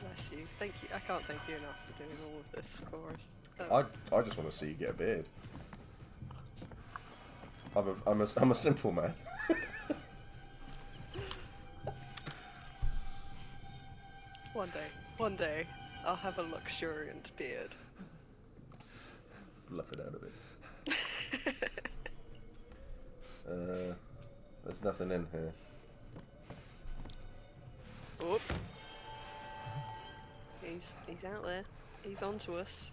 Bless you. Thank you. I can't thank you enough for doing all of this, of course. I just want to see you get a beard. I'm a simple man. One day, I'll have a luxuriant beard. Fluff it out of it. There's nothing in here. Oh. He's out there. He's onto us.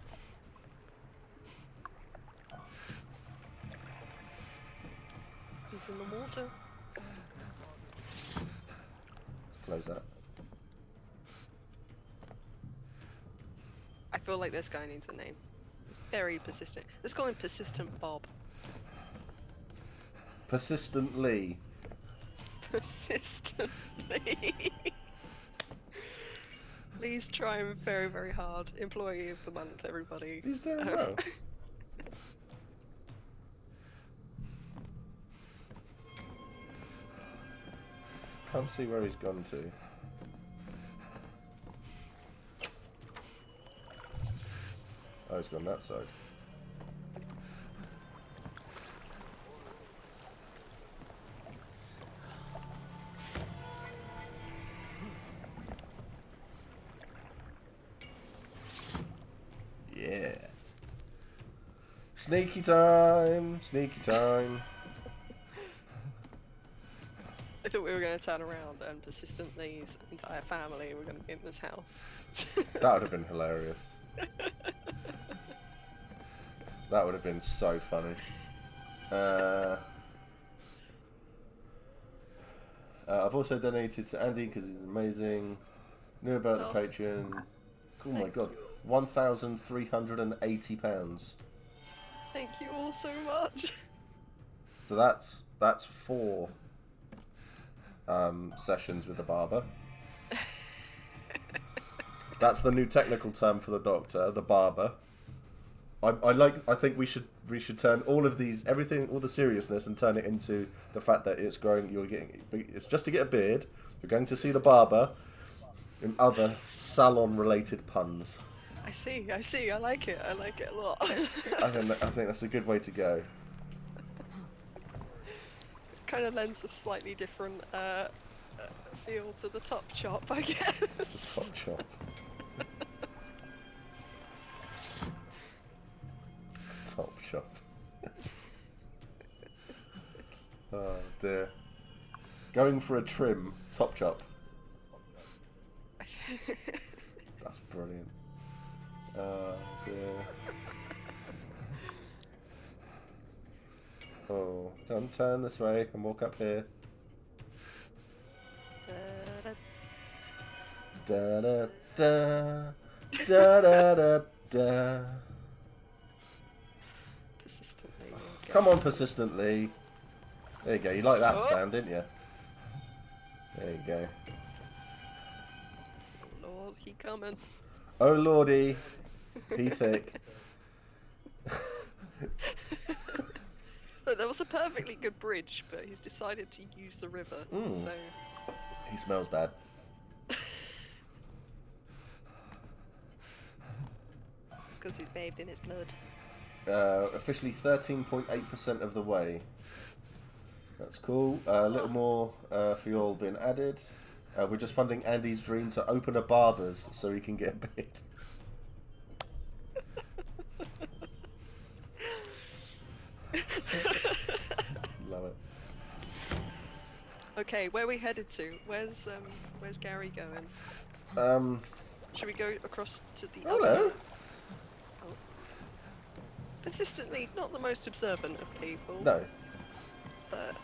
He's in the water. Let's close that. I feel like this guy needs a name. Very persistent. Let's call him Persistent Bob. Persistently. Persistently. Please try him very, very hard. Employee of the month, everybody. He's doing well. Can't see where he's gone to. Oh, he's gone that side. Yeah. Sneaky time! Sneaky time! I thought we were going to turn around and Persistently's entire family were going to be in this house. That would have been hilarious. That would have been so funny. I've also donated to Andy because he's amazing. Knew about the Patreon. Oh my god, £1,380. Thank you all so much. So that's 4 sessions with the barber. That's the new technical term for the doctor, the barber. I think we should turn all of these, everything, all the seriousness, and turn it into the fact that it's growing. It's just to get a beard. You're going to see the barber, and other salon-related puns. I see. I like it. I like it a lot. I think that's a good way to go. Kind of lends a slightly different feel to the top chop, I guess. The top chop. Top chop. Oh dear. Going for a trim, top chop. That's brilliant. Oh dear. Oh, come turn this way and walk up here. Da da da da da da da. Persistently. Okay. Come on, persistently. There you go. You like that Oh. sound, didn't you? There you go. Oh Lord, he coming. Oh lordy, he thick. Look, there was a perfectly good bridge, but he's decided to use the river. So He smells bad. it's because he's bathed in his blood. Officially 13.8% of the way. That's cool. A little more fuel being added. We're just funding Andy's dream to open a barber's so he can get a bed. Love it. Okay, where are we headed to? Where's Gary going? Should we go across to the Hello. other? Oh. Persistently not the most observant of people. No, But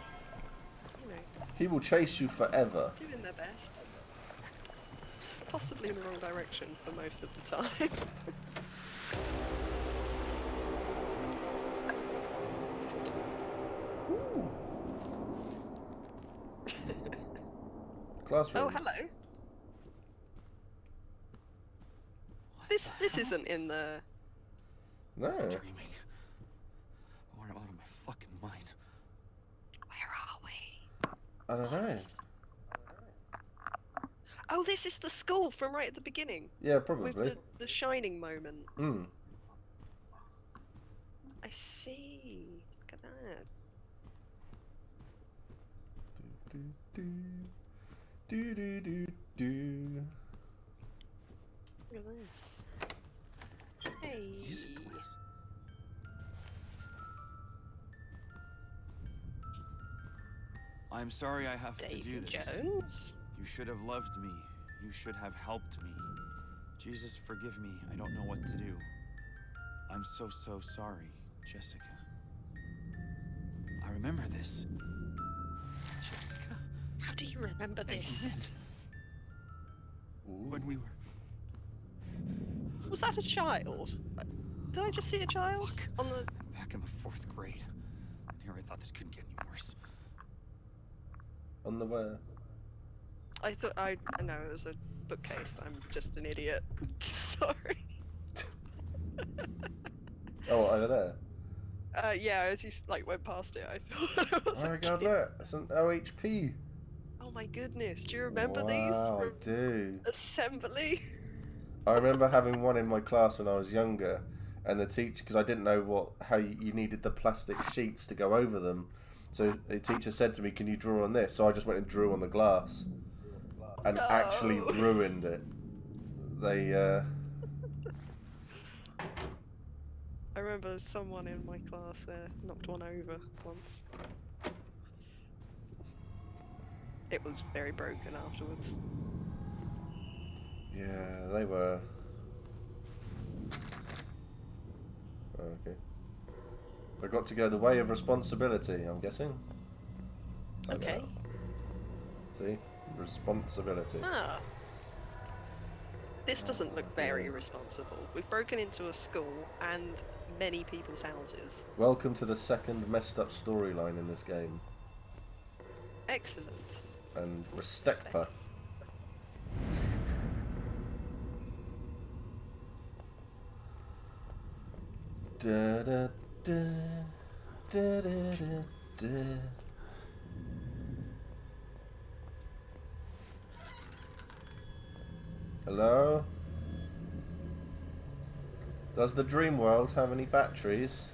you know, he will chase you forever. doing their best. Possibly in the wrong direction for most of the time. Classroom. Oh, hello. This isn't in the. No. Dreaming. Or I'm out of my fucking mind. Where are we? I don't know. Oh, this is the school from right at the beginning. Yeah, With probably. the shining moment. Hmm. I see. Look at that. Do do do do do. Look at this. Hey. Music, please. I'm sorry I have to do David this. Jones? You should have loved me. You should have helped me. Jesus, forgive me. I don't know what to do. I'm so sorry, Jessica. I remember this. Jessica. How do you remember this? When we were... Was that a child? Did I just see a child? On the. back in the 4th grade. And here I thought this couldn't get any worse. On the where? I thought I know it was a bookcase. I'm just an idiot. Sorry. Oh, over there. Yeah, as you went past it, I thought it was Oh my a god, kid. look! It's an OHP. Oh my goodness! Do you remember these Wow, I from do. assembly? I remember having one in my class when I was younger, and the teacher, because I didn't know how you needed the plastic sheets to go over them, so the teacher said to me, "Can you draw on this?" So I just went and drew on the glass, and actually No. ruined it. They I remember someone in my class knocked one over once. It was very broken afterwards. yeah, they were. Oh, okay. I got to go the way of responsibility, I'm guessing. I Okay. know. See? Responsibility. Ah. This doesn't look very responsible. We've broken into a school and many people's houses. Welcome to the second messed up storyline in this game. Excellent. And Restekpa. Da da da da da da da. Hello? Does the dream world have any batteries?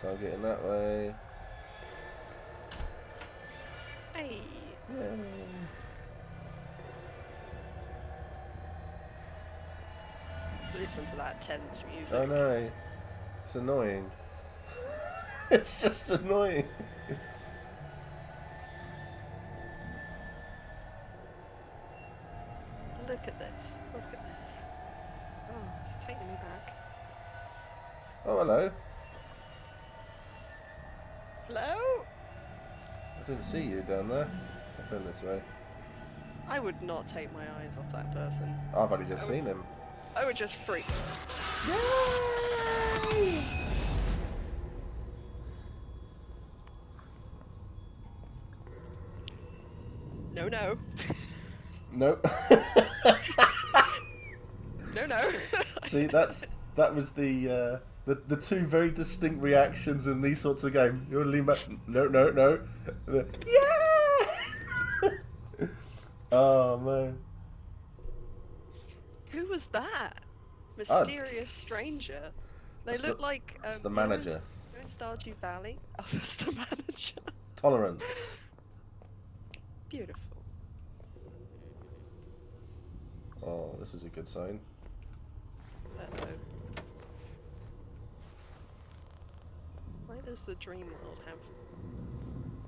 Can't get in that way. Hey. Yay. Listen to that tense music. I know. It's annoying. It's just annoying. this. Look at this. Oh, it's taking me back. Oh, hello. Hello? I didn't see you down there. I've been this way. I would not take my eyes off that person. I've only just seen him. I would just freak. No, no. Nope. No. See, that was the two very distinct reactions in these sorts of games. You want to lean back? No. Yeah. Oh man. Who was that? Mysterious stranger. They look like it's the manager. You're in Stardew Valley. Oh, that's the manager. Tolerance. Beautiful. Oh, this is a good sign. Uh-oh. Why does the dream world have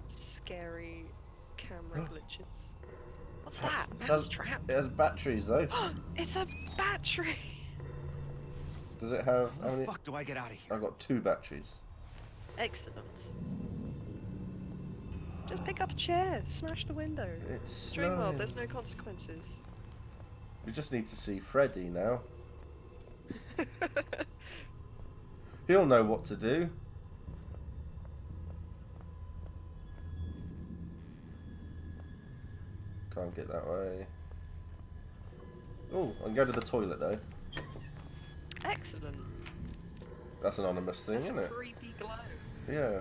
scary camera glitches? What's that? Mousetrap? It has batteries though. It's a battery! Does it have How the fuck do I get out of here? I've got 2 batteries. Excellent. Just pick up a chair, smash the window. It's Dream world, snowing. there's no consequences. We just need to see Freddy now. He'll know what to do. Can't get that way. Oh, I can go to the toilet though. Excellent. That's an anonymous thing, That's isn't a it? creepy glow. Yeah.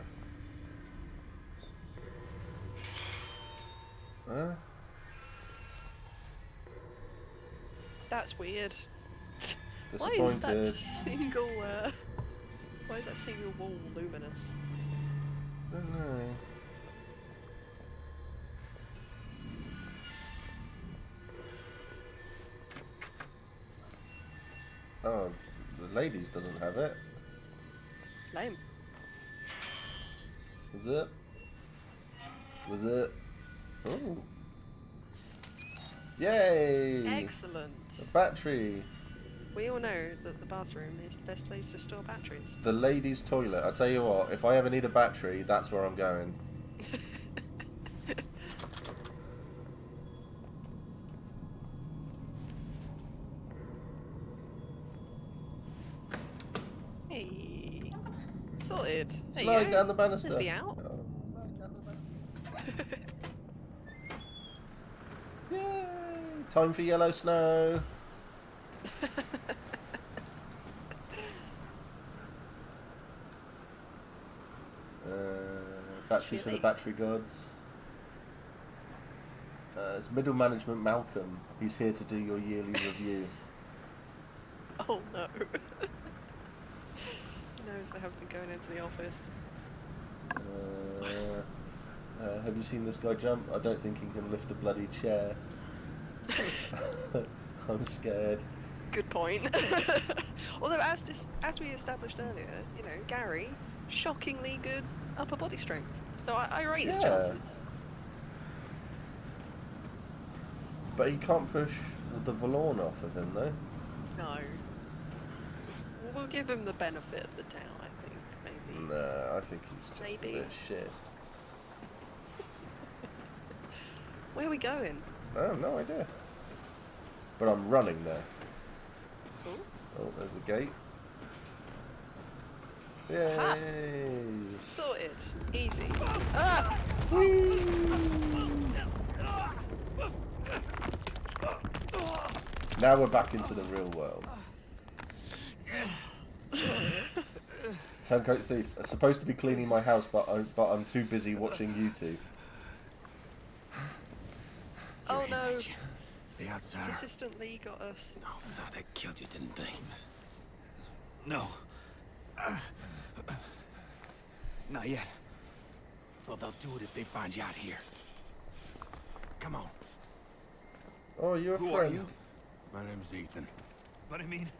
Huh? That's weird. Why Disappointed. is that single why is that single wall luminous? Don't know. Oh, the ladies doesn't have it. Lame. Was it? Was it? Oh. Yay! Excellent. A battery. We all know that the bathroom is the best place to store batteries. The ladies' toilet. I tell you what, if I ever need a battery, that's where I'm going. Hey. Sorted. There you Slide go. down the banister. There's the out. Oh. Yay! Time for yellow snow. Batteries for the battery gods. It's middle management Malcolm. He's here to do your yearly review. Oh no. He knows I haven't been going into the office. Have you seen this guy jump? I don't think he can lift a bloody chair. I'm scared. Good point. Although, as we established earlier, you know, Gary, shockingly good upper body strength. So I rate his chances. But he can't push the Valorn off of him, though. No. We'll give him the benefit of the doubt, I think, maybe. No, I think he's just a bit shit. Where are we going? I have no idea. But I'm running there. Cool. Oh, there's a gate. Yay! Ha! Sorted. Easy. Ah! Now we're back into the real world. Turncoat thief. I'm supposed to be cleaning my house, but I'm too busy watching YouTube. Oh no! The outsider. Consistently got us. Oh, so they killed you, didn't they? No. Not yet. Well, they'll do it if they find you out here. Come on. Oh, you're a Who friend. are you? My name's Ethan. But I mean,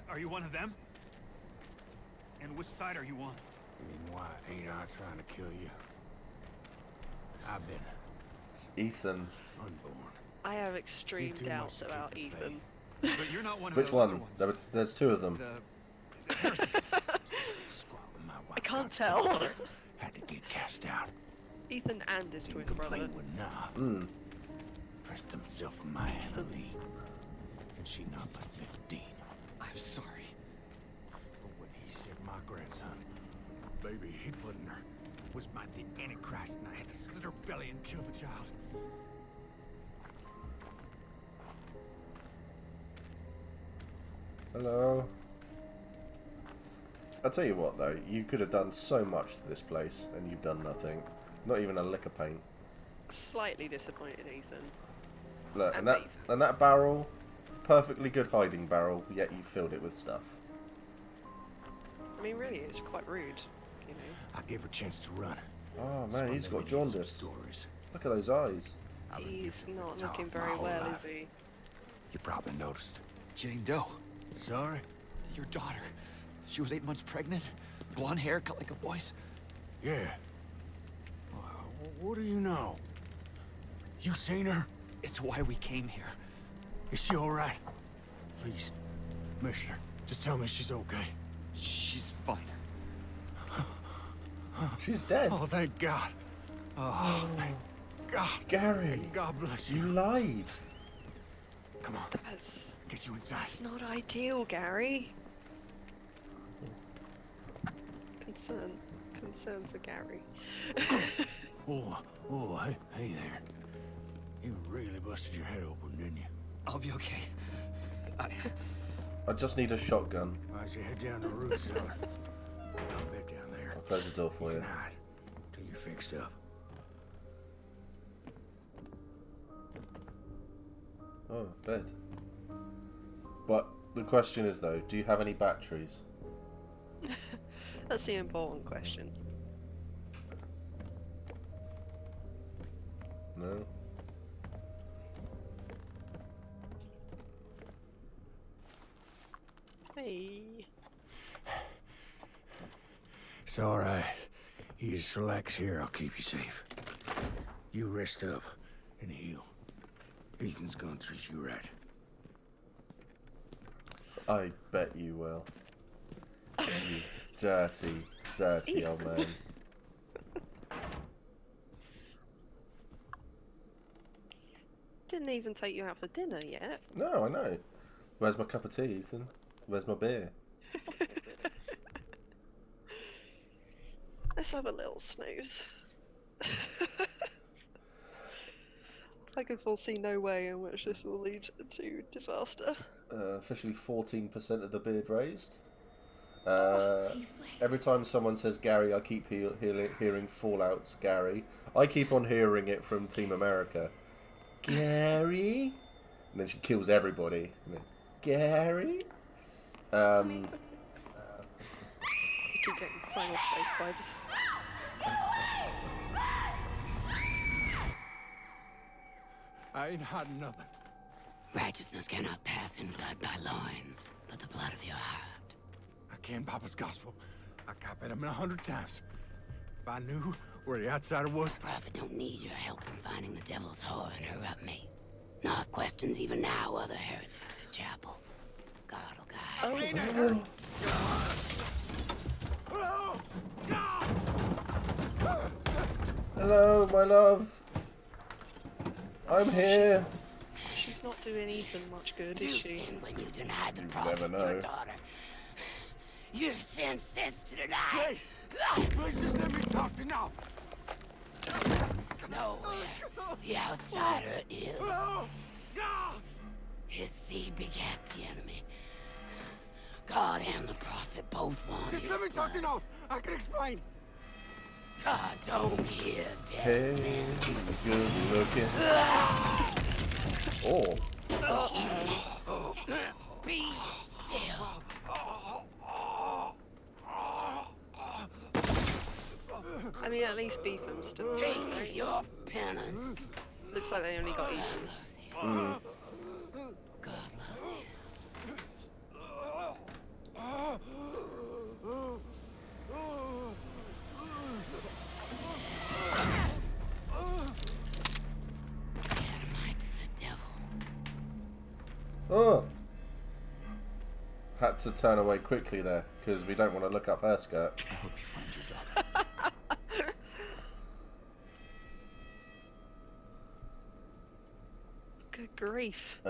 are you one of them? And which side are you on? I mean, why ain't I trying to kill you? I've been It's Ethan. unborn. I have extreme doubts about Ethan. But you're not one of Which those other one? ones. There's two of them. The heretics. I can't tell. Had to get cast out. Ethan and his twin brother. Complain with nah. Hmm. Pressed himself in my Anna Lee. And she not but 15. I'm sorry. But when he said my grandson, baby he put in her, was my the Antichrist, and I had to slit her belly and kill the child. Hello. I'll tell you what though, you could have done so much to this place and you've done nothing. Not even a lick of paint. Slightly disappointed, Ethan. Look, And and that barrel, perfectly good hiding barrel, yet you filled it with stuff. I mean, really, it's quite rude, you know. I gave her a chance to run. Oh man, Spun he's them got into some jaundice. stories. Look at those eyes. I've been He's gifted not with talk looking my very whole well, life. is he? You probably noticed. Jane Doe, Sorry? your daughter. She was 8 months pregnant. Blonde hair, cut like a boy's. Yeah. What do you know? You seen her? It's why we came here. Is she all right? Please, Mister, just tell me she's okay. She's fine. She's dead. Oh, thank God. Oh, thank God. Gary, God bless you you. lied. Come on, That's get you inside. not ideal, Gary. Concern for Gary. Oh, hey there. You really busted your head open, didn't you? I'll be okay. I just need a shotgun. Why don't you head down to the roof cellar? I'll bed down there. I'll close the door for You you. can hide till you're fixed up. Oh, bed. But the question is though, do you have any batteries? That's the important question. No? Hey. It's all right. You just relax here. I'll keep you safe. You rest up and heal. Ethan's gonna treat you right. I bet you will. You dirty, dirty old man. Didn't even take you out for dinner yet. No, I know. Where's my cup of tea, Ethan? Where's my beer? Let's have a little snooze. I can foresee no way in which this will lead to disaster. Officially 14% of the beard raised. Every time someone says Gary, I keep hearing Fallout's Gary. I keep on hearing it from Team America. Gary? And then she kills everybody. And then, Gary? You keep getting Final Space vibes. I ain't hiding nothing. Righteousness cannot pass in blood by loins, but the blood of your heart. I can Papa's gospel. I copied him 100 times. If I knew where the outsider was, Prophet don't need your help in finding the devil's whore and her up me. Not questions even now other heretics at chapel. God will guide. Hello, my love. I'm here. She's not doing Ethan much good, You is she? sinned when you denied the never prophet know. your daughter. You've sinned since to deny. please, please just let me talk to now. Nowhere the outsider is. His seed begat the enemy. God and the prophet both want Just his let me talk to blood. now. I can explain. God don't hear dead Hey, men. good looking. Oh. Be still. I mean, at least Beetham's still Drink right? your penance. Looks like they only got God Ethan. loves you. God loves you. Adamites, the devil Had to turn away quickly there because we don't want to look up her skirt. I hope you find your daughter. Good grief.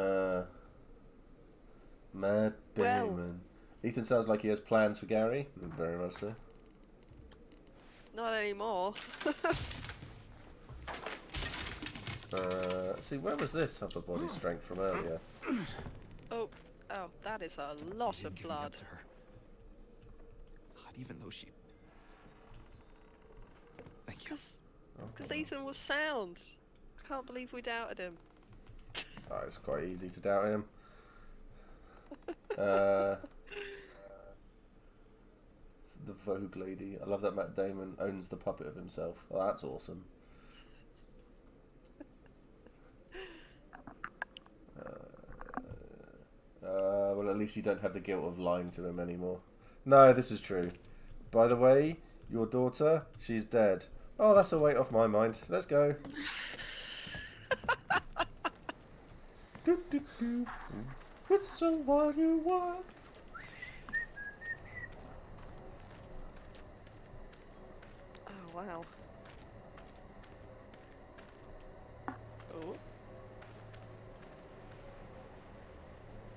Matt Well. Damon. Ethan sounds like he has plans for Gary. Very much so. Not anymore. See, where was this upper body strength from earlier? Oh, that is a lot Didn't of give me up blood. to her. God, even though she. Thank you. Because Ethan was sound. I can't believe we doubted him. Oh, it's quite easy to doubt him. The Vogue lady. I love that Matt Damon owns the puppet of himself. Oh, that's awesome. Well, at least you don't have the guilt of lying to him anymore. No, this is true. By the way, your daughter, she's dead. Oh, that's a weight off my mind. Let's go. Do, do, do. Whistle while you walk. Oh, wow. Oh.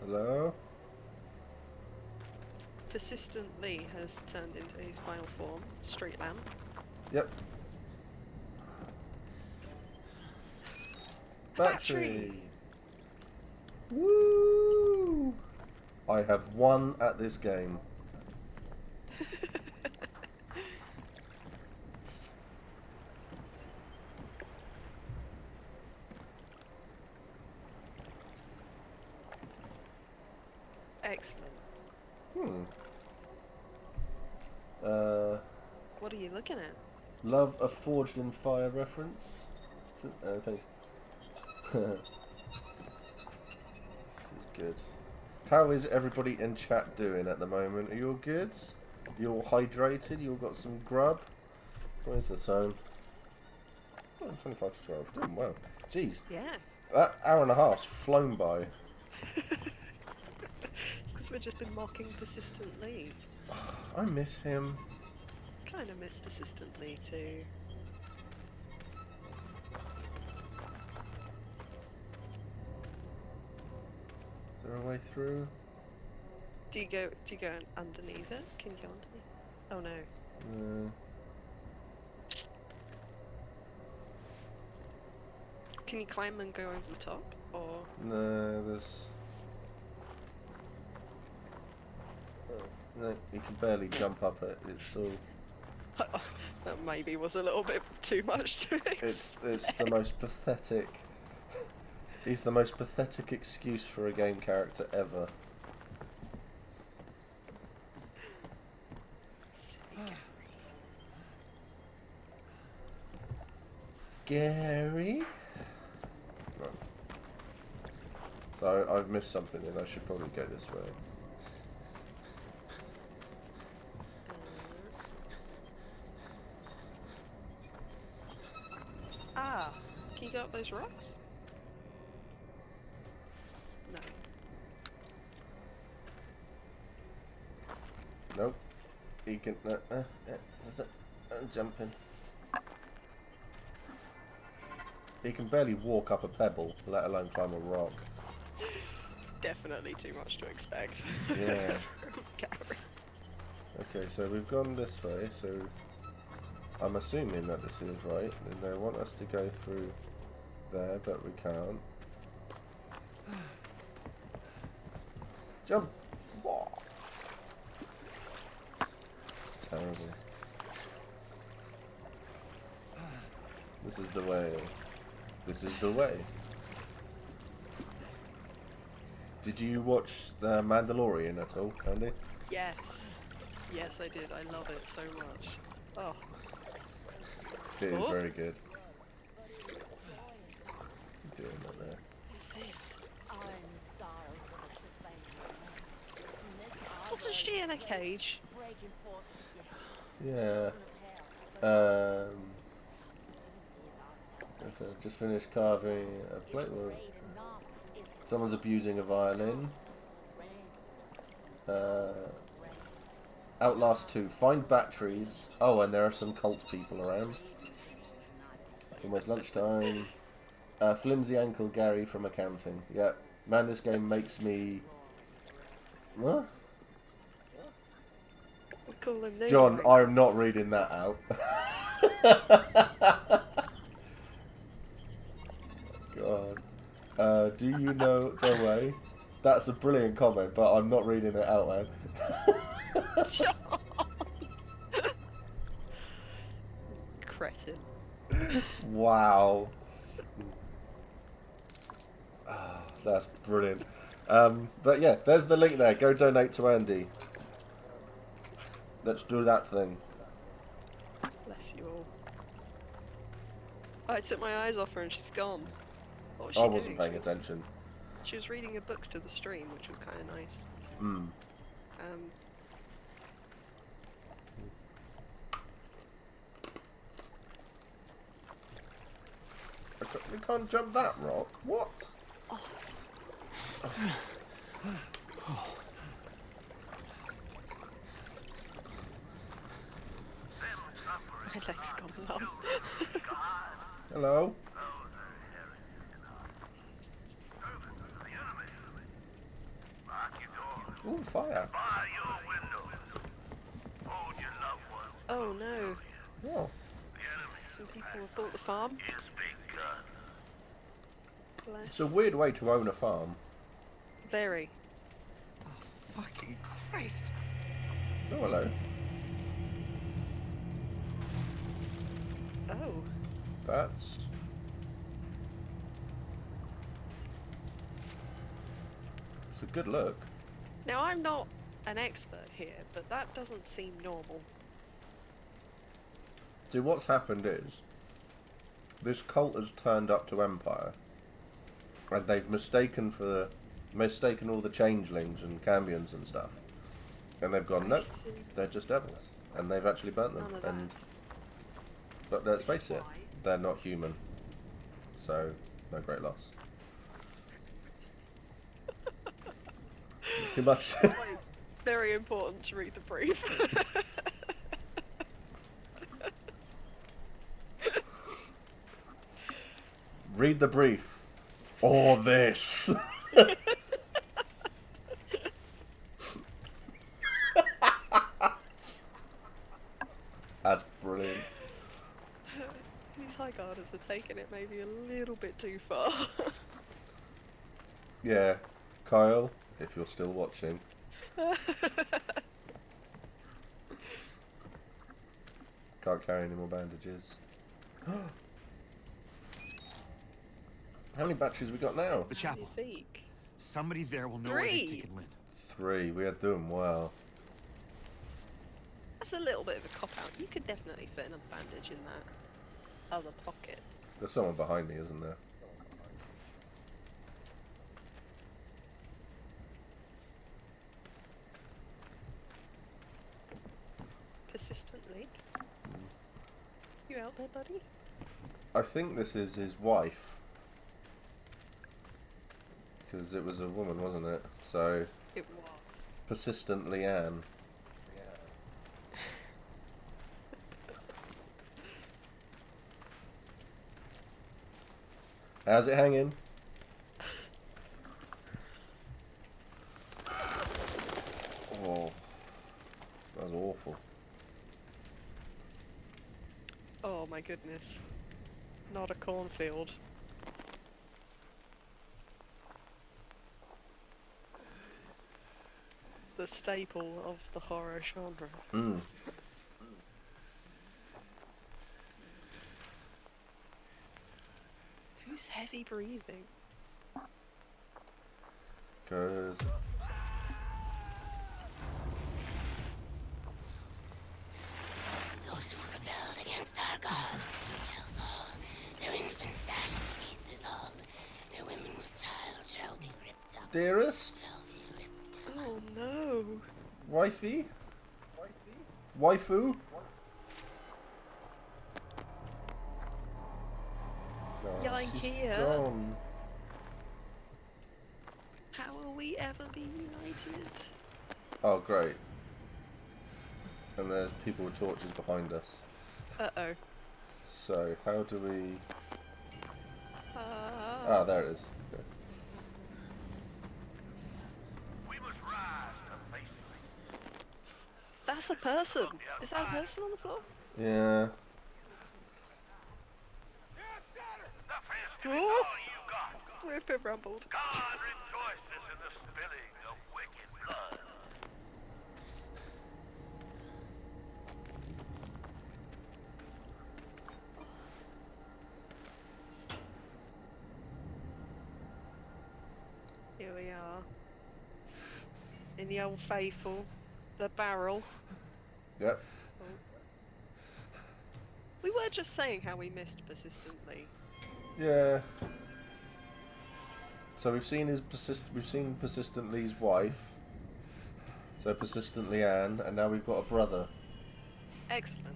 Hello? Persistent Lee has turned into his final form, Street Lamp. Yep. Battery. Woo! I have won at this game. Excellent. What are you looking at? Love a Forged in Fire reference. Thanks. This is good. How is everybody in chat doing at the moment? Are you all good? You all hydrated? You all got some grub? What is the time? Oh, 25 to 12. Doing well. Jeez. Yeah. That hour and a half's flown by. It's because we've just been mocking Persistent Lee. I miss him. Kind of miss Persistent Lee too. Is there a way through? Do you go underneath it? Can you go underneath? Oh no. No. Can you climb and go over the top? Or No, there's... No, you can barely jump up it. It's all... that maybe was a little bit too much to It's expect. the most pathetic... He's the most pathetic excuse for a game character ever. Gary? No. So I've missed something and I should probably go this way. Can you go up those rocks? No. Nope. He can... That's it. I'm jumping. He can barely walk up a pebble, let alone climb a rock. Definitely too much to expect. Yeah. from Gary. Okay, so we've gone this way, so I'm assuming that this is right. Then they want us to go through there, but we can't. Jump! Whoa. It's terrible. This is the way. This is the way. Did you watch The Mandalorian at all, Andy? Yes. Yes, I did. I love it so much. Oh. It is Oh. very good. Doing that there. Who's this? Wasn't she in a cage? Yeah. I've just finished carving a plate. Someone's abusing a violin. Outlast 2. Find batteries. Oh, and there are some cult people around. It's almost lunchtime. Flimsy ankle Gary from accounting. Yep. Man, this game makes me... What? We call him name John, rank. I'm not reading that out. God. Do you know the way? That's a brilliant comment, but I'm not reading it out, man. John! Cretin. Wow. Ah, that's brilliant. But yeah, there's the link there. Go donate to Andy. Let's do that thing. Bless you all. I took my eyes off her and she's gone. What was she I doing? wasn't paying attention. She was reading a book to the stream, which was kind of nice. Hmm. We can't jump that rock. What? Oh. My leg's gone numb. Hello? Ooh, fire. Oh no. Oh. Some people have bought the farm. Bless. It's a weird way to own a farm. Very. Oh, fucking Christ. Oh, hello. Oh. That's... It's a good look. Now I'm not an expert here, but that doesn't seem normal. See, what's happened is... This cult has turned up to Empire. And they've mistaken all the changelings and cambions and stuff. And they've gone, nope, they're just devils. And they've actually burnt them. None of And that. But let's face it, they're not human. So, no great loss. Too much. That's why it's very important to read the brief. Read the brief. Or this. That's brilliant. These Highgarders are taking it maybe a little bit too far. Yeah. Kyle, if you're still watching. Can't carry any more bandages. How many batteries we got now? The chapel. Magnifique. Somebody there will know where he's 3. taken Lynn. 3. We are doing well. That's a little bit of a cop-out. You could definitely fit another bandage in that other pocket. There's someone behind me, isn't there? Persistently. You out there, buddy? I think this is his wife. Because it was a woman, wasn't it? So, It was. persistently Anne. How's it hanging? Oh, that was awful. Oh my goodness. Not a cornfield. The staple of the horror genre. Mm. Who's heavy breathing? Because Those who rebelled against our God shall fall, their infants dashed to pieces all, their women with child shall be ripped up. dearest, Shall be ripped up. Oh no! wifey, waifu. Oh, Yeah, I'm she's here. gone. How will we ever be united? Oh, great. And there's people with torches behind us. Uh-oh. So, how do we... Ah, there it is. Okay. We must rise to face it. That's a person. Is that a person on the floor? Yeah. The fist is all you got. We've been rumbled. God rejoices in the spilling of wicked blood. Here we are. In the old faithful. The barrel. Yep. We were just saying how we missed persistently. Yeah. So we've seen persistently's wife. So persistently Anne, and now we've got a brother. Excellent.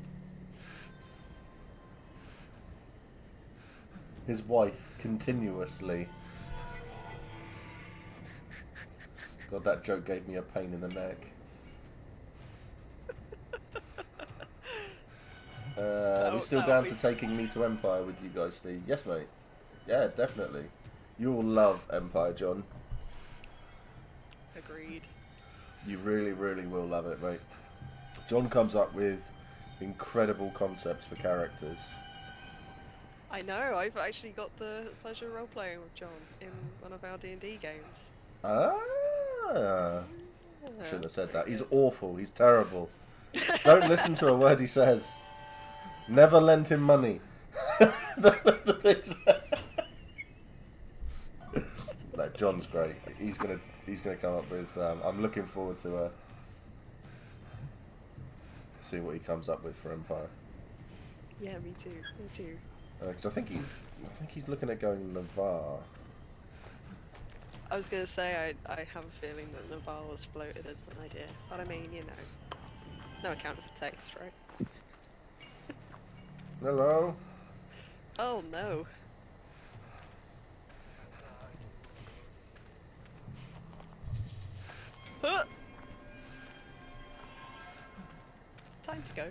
His wife continuously. God, that joke gave me a pain in the neck. Are we still down to taking me to Empire with you guys, Steve? Yes, mate. Yeah, definitely. You will love Empire, John. Agreed. You really, really will love it, mate. John comes up with incredible concepts for characters. I know, I've actually got the pleasure of role-playing with John in one of our D&D games. Ah. Shouldn't have said that. He's awful. He's terrible. Don't listen to a word he says. Never lend him money. The things no, John's great. He's gonna come up with. I'm looking forward to see what he comes up with for Empire. Yeah, me too. Me too. Because I think he's looking at going Navarre. I was gonna say I have a feeling that Navarre was floated as an idea, but I mean, you know, no accounting for taste, right? Hello. Oh no. Huh! Time to go.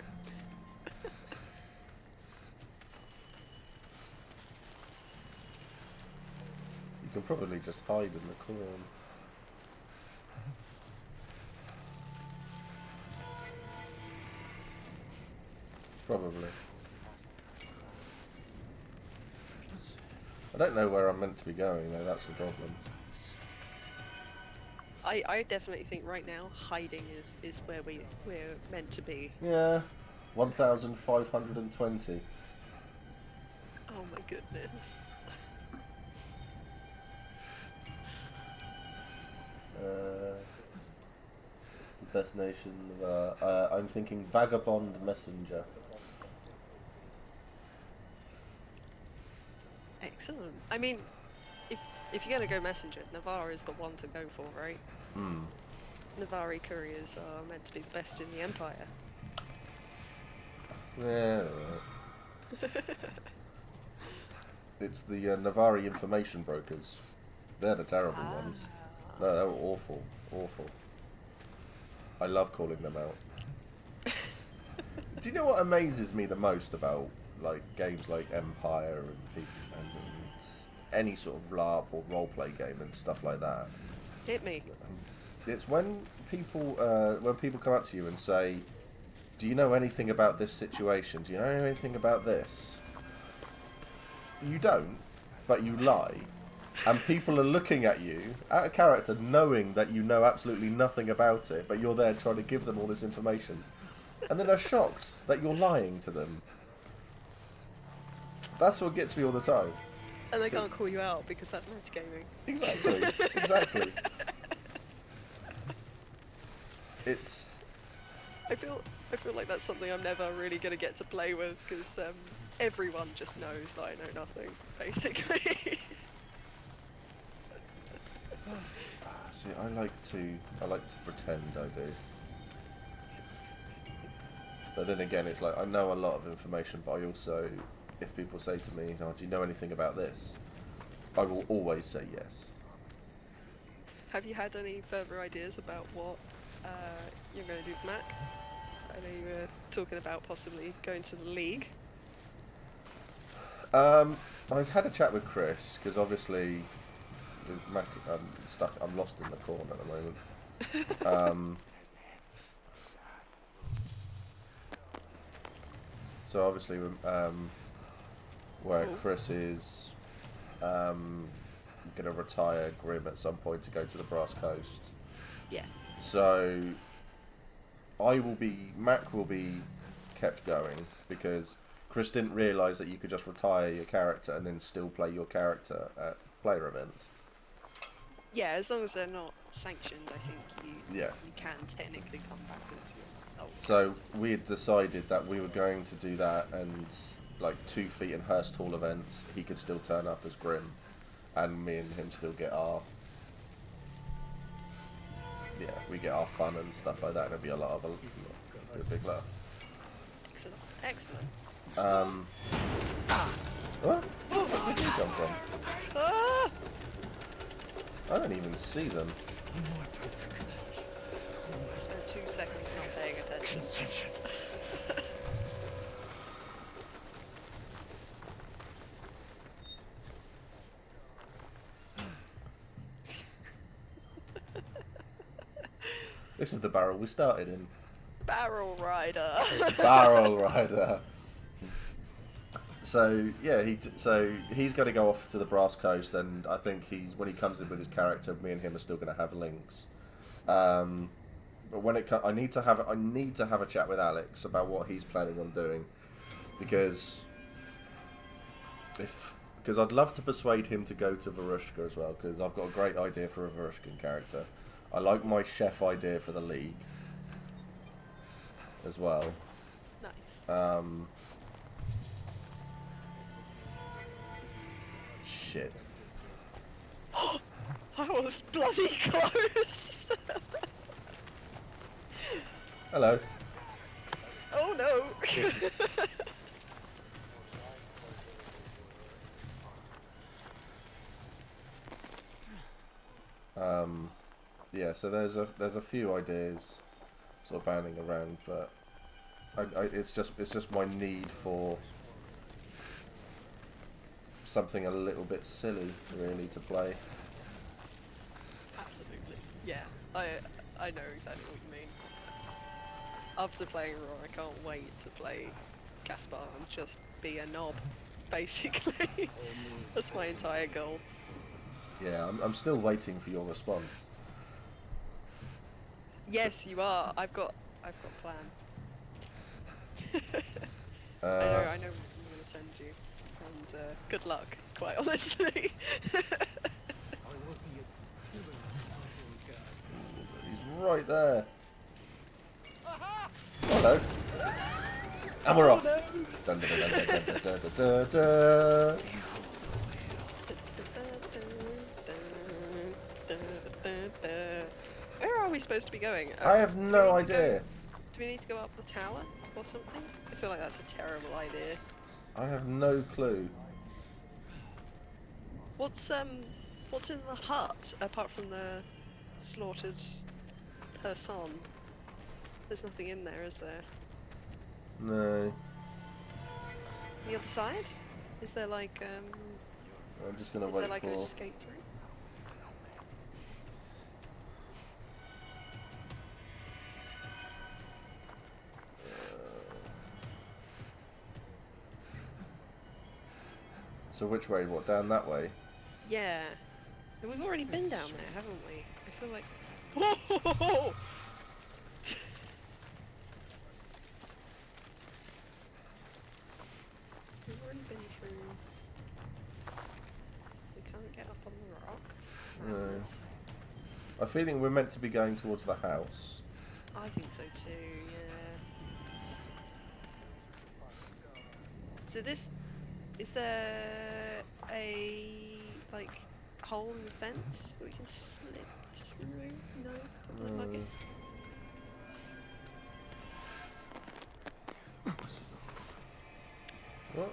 You can probably just hide in the corn. Probably. I don't know where I'm meant to be going though, that's the problem. I definitely think right now hiding is where we're meant to be. Yeah. 1,520. Oh my goodness. It's the destination. I'm thinking Vagabond Messenger. Excellent. I mean, if you're gonna go messenger, Navarre is the one to go for, right? Hmm. Navarre couriers are meant to be the best in the Empire. Yeah. It's the Navarre information brokers. They're the terrible ones. No, they're awful. Awful. I love calling them out. Do you know what amazes me the most about like games like Empire and any sort of LARP or roleplay game and stuff like that? Hit me. It's when people come up to you and say, "Do you know anything about this situation? Do you know anything about this?" You don't, but you lie. And people are looking at you, out of character, knowing that you know absolutely nothing about it, but you're there trying to give them all this information. And then they're shocked that you're lying to them. That's what gets me all the time. And they can't call you out because that's metagaming. Exactly, exactly. It's... I feel like that's something I'm never really going to get to play with because everyone just knows that I know nothing, basically. See, I like to pretend I do. But then again, it's like I know a lot of information, but I also, if people say to me, "Oh, do you know anything about this?" I will always say yes. Have you had any further ideas about what you're going to do with Mac. I know you were talking about possibly going to the League. I had a chat with Chris because obviously with Mac, I'm lost in the corner at the moment. So obviously, where Chris is going to retire Grim at some point to go to the Brass Coast. Yeah. So Mac will be kept going because Chris didn't realise that you could just retire your character and then still play your character at player events. Yeah, as long as they're not sanctioned, I think you can technically come back as your old So characters. we had decided that we were going to do that, and like 2 feet and Hearst Hall events, he could still turn up as Grim, and me and him still get our we get our fun and stuff like that, and it'll be a big laugh. Excellent. Excellent. What? Where did he come from? Ah! I don't even see them. I spent 2 seconds not paying attention. This is the barrel we started in. Barrel Rider. Barrel Rider. So yeah, he's going to go off to the Brass Coast, and I think when he comes in with his character, me and him are still going to have links. But when I need to have a chat with Alex about what he's planning on doing, because I'd love to persuade him to go to Varushka as well, because I've got a great idea for a Varushkan character. I like my chef idea for the League as well. Nice. Shit. I was bloody close. Hello. Oh no. Yeah, so there's a few ideas sort of bounding around, but it's just my need for something a little bit silly, really, to play. Absolutely. Yeah, I know exactly what you mean. After playing Raw, I can't wait to play Caspar and just be a knob, basically. That's my entire goal. Yeah, I'm still waiting for your response. Yes, you are. I've got a plan. I know what I'm gonna send you, and good luck. Quite honestly. He's right there. Hello. And we're off. Dun, dun, dun, dun, dun, dun, dun, dun, dun. Where are we supposed to be going? I have no idea. Do we need to go up the tower or something? I feel like that's a terrible idea. I have no clue. What's in the hut apart from the slaughtered person? There's nothing in there, is there? No. The other side? Is there like I'm just gonna is wait there like for. an escape through? So which way? What, down that way? Yeah. And we've already been down there, haven't we? I feel like. Whoa! We've already been through. We can't get up on the rock. No. Madness. I'm feeling we're meant to be going towards the house. I think so too, yeah. So this, is there a, like, hole in the fence that we can slip through? No, doesn't look like it. What?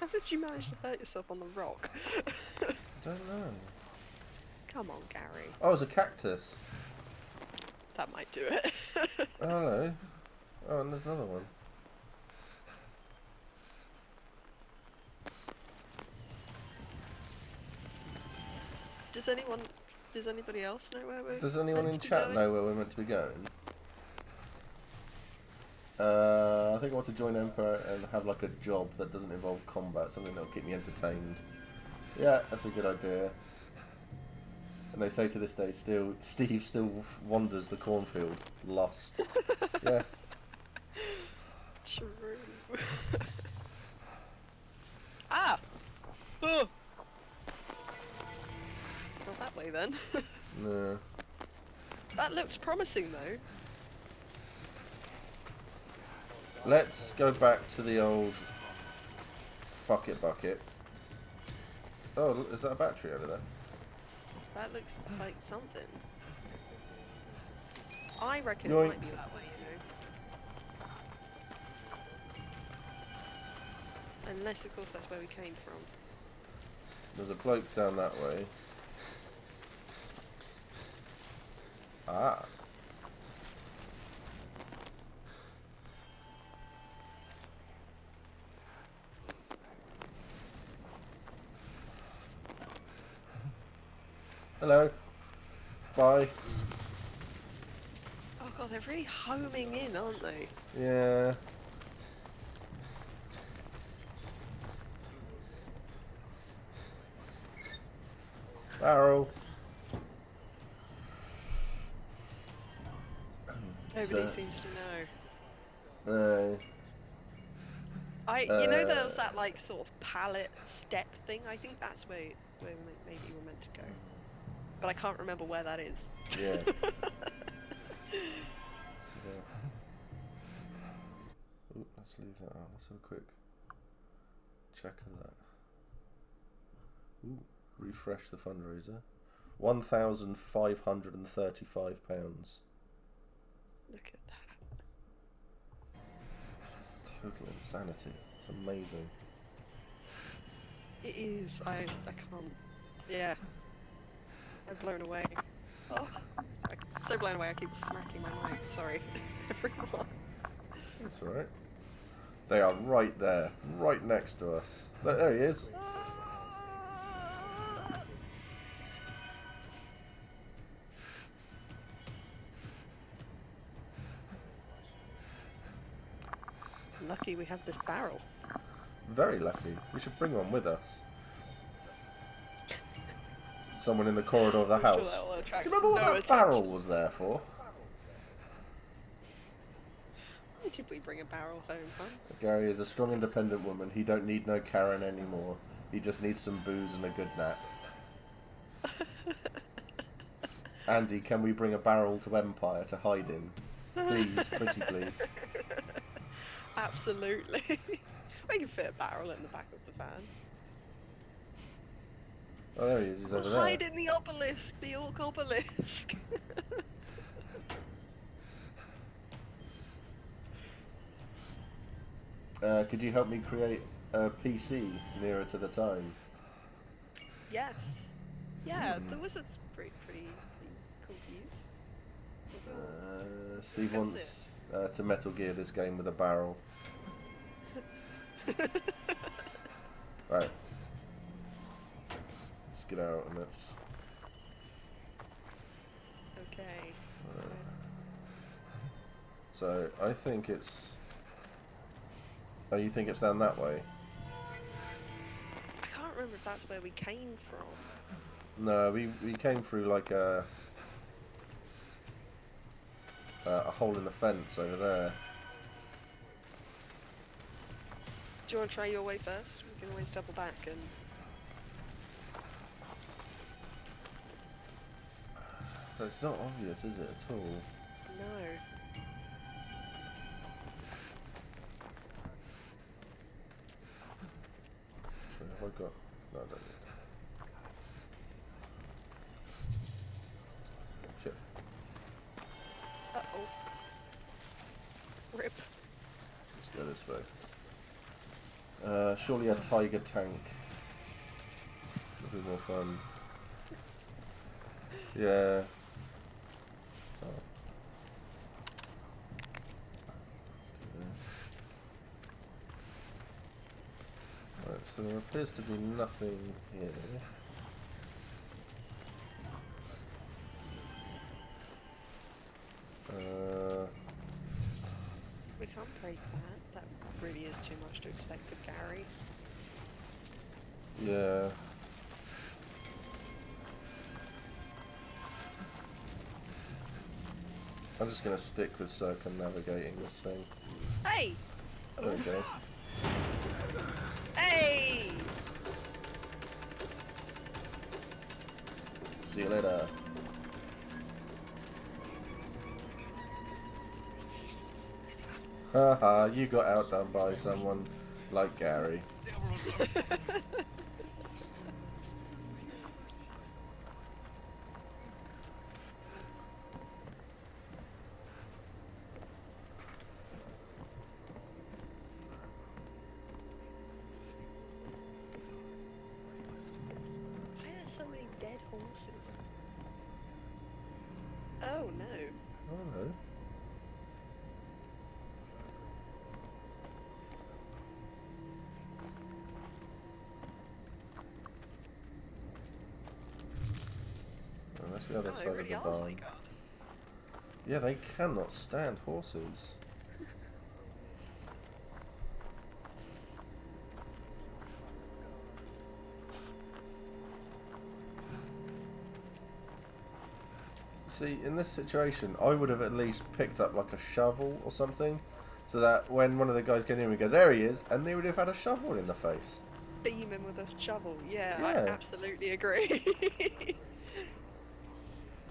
How did you manage to hurt yourself on the rock? I don't know. Come on, Gary. Oh, it's a cactus. That might do it. Oh, hello. Oh, and there's another one. Does anybody else know where we're Does anyone meant in to be chat going? know where we're meant to be going? I think I want to join Emperor and have like a job that doesn't involve combat, something that'll keep me entertained. Yeah, that's a good idea. And they say to this day, Steve still wanders the cornfield, lost. Yeah. True. Ah! Oh! Not that way then. No. That looks promising though. Let's go back to the old fuck it bucket. Oh, look, is that a battery over there? That looks like something. I reckon Yoink. it might be that way, you know. Unless, of course, that's where we came from. There's a bloke down that way. Ah. Hello. Bye. Oh god, they're really homing in, aren't they? Yeah. Barrel. Nobody So- seems to know. You know, there was that like sort of pallet step thing. I think that's where maybe we're meant to go, but I can't remember where that is. Yeah. Ooh, let's leave that out. Let's have a quick check of that. Ooh, refresh the fundraiser. £1,535. Look at that. It's total insanity. It's amazing. It is. I can't. Yeah. I'm blown away. Oh, sorry. I'm so blown away. I keep smacking my mic. Sorry, everyone. That's alright. They are right there, right next to us. Look, there he is. Lucky we have this barrel. Very lucky. We should bring one with us. Someone in the corridor of the I'm sure house. that will Do attract you remember what no that attention. barrel was there for? Why did we bring a barrel home, huh? Gary is a strong, independent woman. He don't need no Karen anymore. He just needs some booze and a good nap. Andy, can we bring a barrel to Empire to hide in? Please, pretty please. Absolutely. We can fit a barrel in the back of the van. Oh, there he is. He's over there. Hide in the obelisk, the orc obelisk. Could you help me create a PC nearer to the time? Yes. Yeah, the wizard's pretty cool to use. Steve Discuss wants to Metal Gear this game with a barrel. Right. Let's get out and let's... Okay. So, I think it's... Oh, you think it's down that way? I can't remember if that's where we came from. No, we came through like a hole in the fence over there. Do you want to try your way first? We can always double back and... But it's not obvious, is it, at all? No. Actually, have I got... No, I don't need. Shit. Uh-oh. Rip. Let's go this way. Surely a tiger tank. Would be more fun. Yeah. Oh. So there appears to be nothing here. We can't break that. That really is too much to expect of Gary. Yeah. I'm just going to stick with circumnavigating this thing. Hey! There we go. Hey! See you later. Haha, you got outdone by someone like Gary. Why are there so many dead horses? Oh no. Oh no. Oh, that's the other Oh, side they of really the are, my barn. god. Yeah, they cannot stand horses. See, in this situation, I would have at least picked up like a shovel or something, so that when one of the guys get in, he goes, "There he is," and they would have had a shovel in the face. Beam him with a shovel. Yeah, I Yeah. absolutely agree.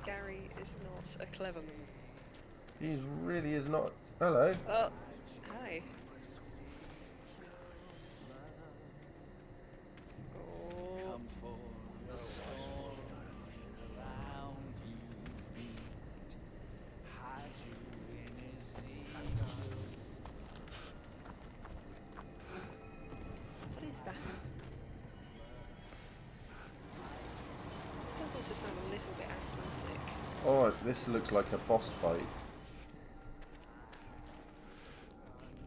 Gary is not a clever man. He really is not. Hello. Oh, hi. Oh, what is that? Does also sound a little bit asthmatic. Oh, this looks like a boss fight.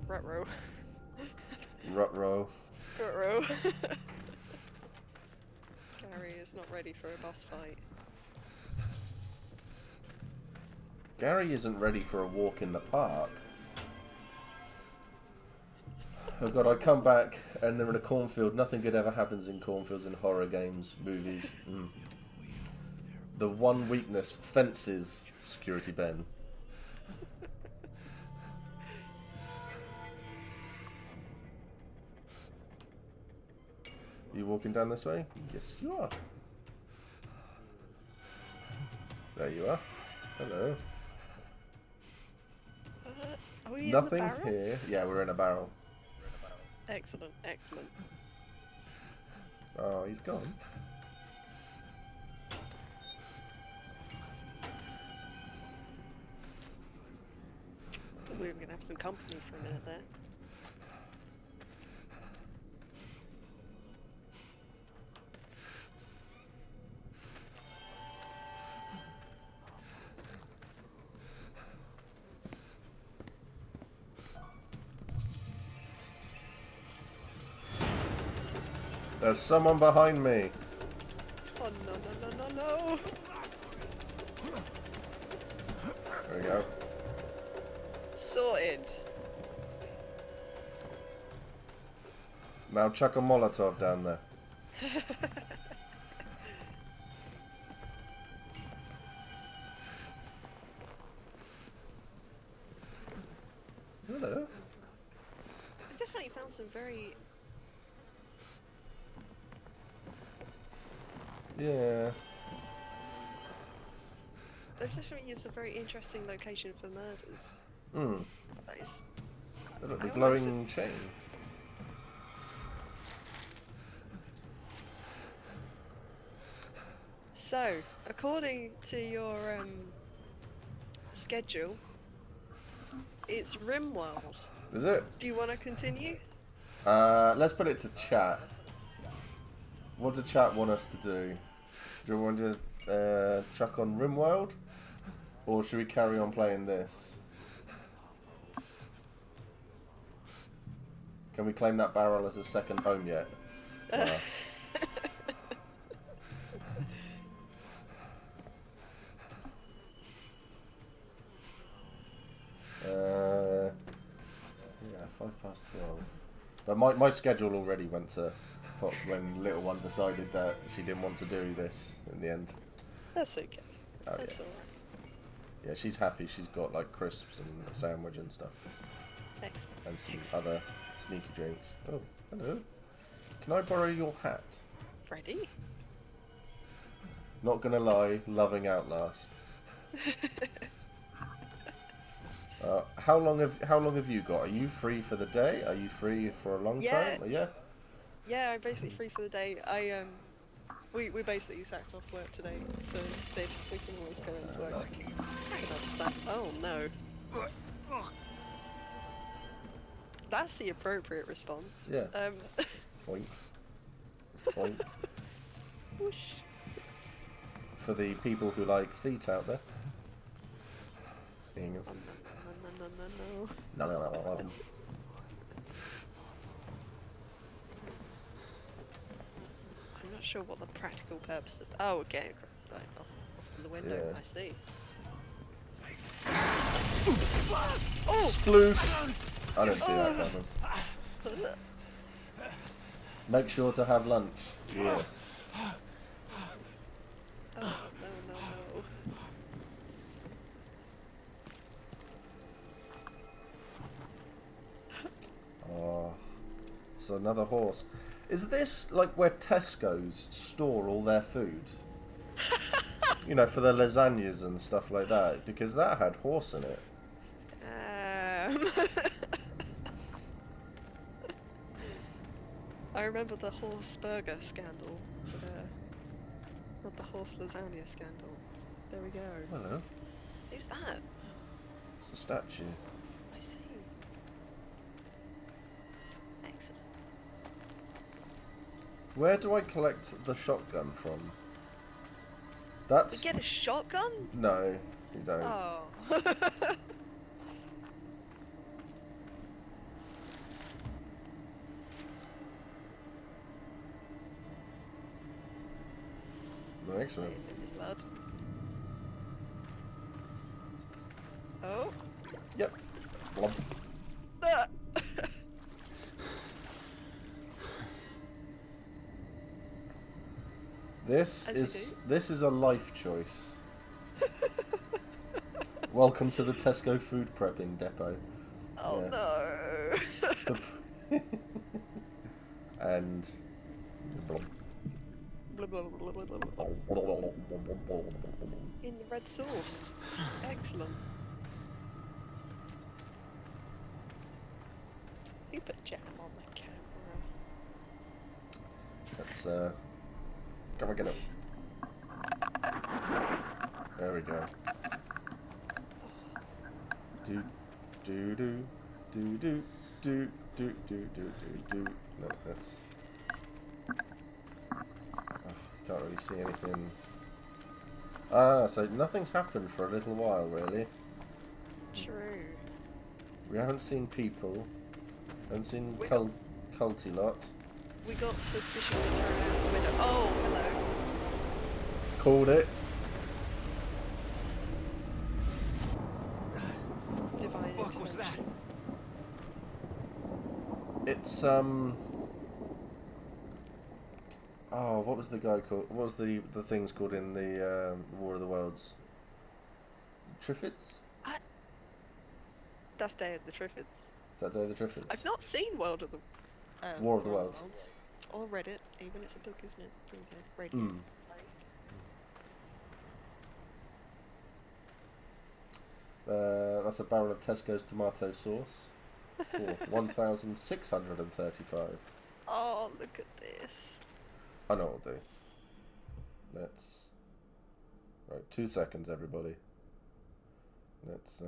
Ruh-roh. Ruh-roh. Ruh-roh. Gary is not ready for a boss fight. Gary isn't ready for a walk in the park. Oh god, I come back and they're in a cornfield. Nothing good ever happens in cornfields in horror games, movies. The one weakness, fences, Security Ben. You walking down this way? Yes, you are. There you are. Hello. Are we in Nothing the barrel? here. Yeah, we're in a barrel. Excellent, excellent. Oh, he's gone. We were going to have some company for a minute there. There's someone behind me. Oh no, no, no, no, no! There we go. Sorted. Now chuck a Molotov down there. Hello. I definitely found some very... Yeah. There's definitely some very interesting location for murders. Hmm. That is... Look, the I glowing chain. So, according to your schedule, it's Rimworld. Is it? Do you want to continue? Let's put it to chat. What does chat want us to do? Do you want to chuck on Rimworld? Or should we carry on playing this? Can we claim that barrel as a second home yet? Yeah, 12:05. But my schedule already went to pot when little one decided that she didn't want to do this in the end. That's okay. Oh, That's yeah. alright. Yeah, she's happy. She's got like crisps and a sandwich and stuff. Excellent. And some other sneaky drinks. Oh, hello. Can I borrow your hat? Freddy? Not gonna lie, loving Outlast. How long have you got? Are you free for the day? Are you free for a long time? Yeah. Yeah, I'm basically free for the day. We basically sacked off work today for this. We can always go into work. Oh no. That's the appropriate response. Yeah. Point. Point. Whoosh. For the people who like feet out there. No. No. I'm not sure what the practical purpose of. Oh, okay. Right, off to the window. Yeah. I see. Oh! Sploosh! I don't see that coming. Make sure to have lunch. Yes. Oh, no. Oh, so another horse. Is this like where Tesco's store all their food? You know, for the lasagnas and stuff like that, because that had horse in it. I remember the horse burger scandal, but not the horse lasagna scandal. There we go. Hello. Who's that? It's a statue. I see. Excellent. Where do I collect the shotgun from? That's... We get a shotgun? No, you don't. Oh. Excellent. His blood. Oh. Yep. Blub. This is a life choice. Welcome to the Tesco food prepping depot. Oh no. And blub. In the red sauce. Excellent. You put jam on the camera. Let's come and get it. There we go. Do do do do do do do do do do. No, that's. Can't really see anything. Ah, so nothing's happened for a little while, really. True. We haven't seen people. Haven't seen culty lot. We got suspicious of her out the window. Oh, hello. Called it. Divine What was that? It's Oh, what was the guy called? What was the things called in the War of the Worlds? Triffids? That's Day of the Triffids. Is that Day of the Triffids? I've not seen War of the Worlds. Or read it, even it's a book, isn't it? Okay, read it. That's a barrel of Tesco's tomato sauce. For 1,635. Oh, look at this. I know what I'll do. Let's... Right, 2 seconds, everybody. Let's,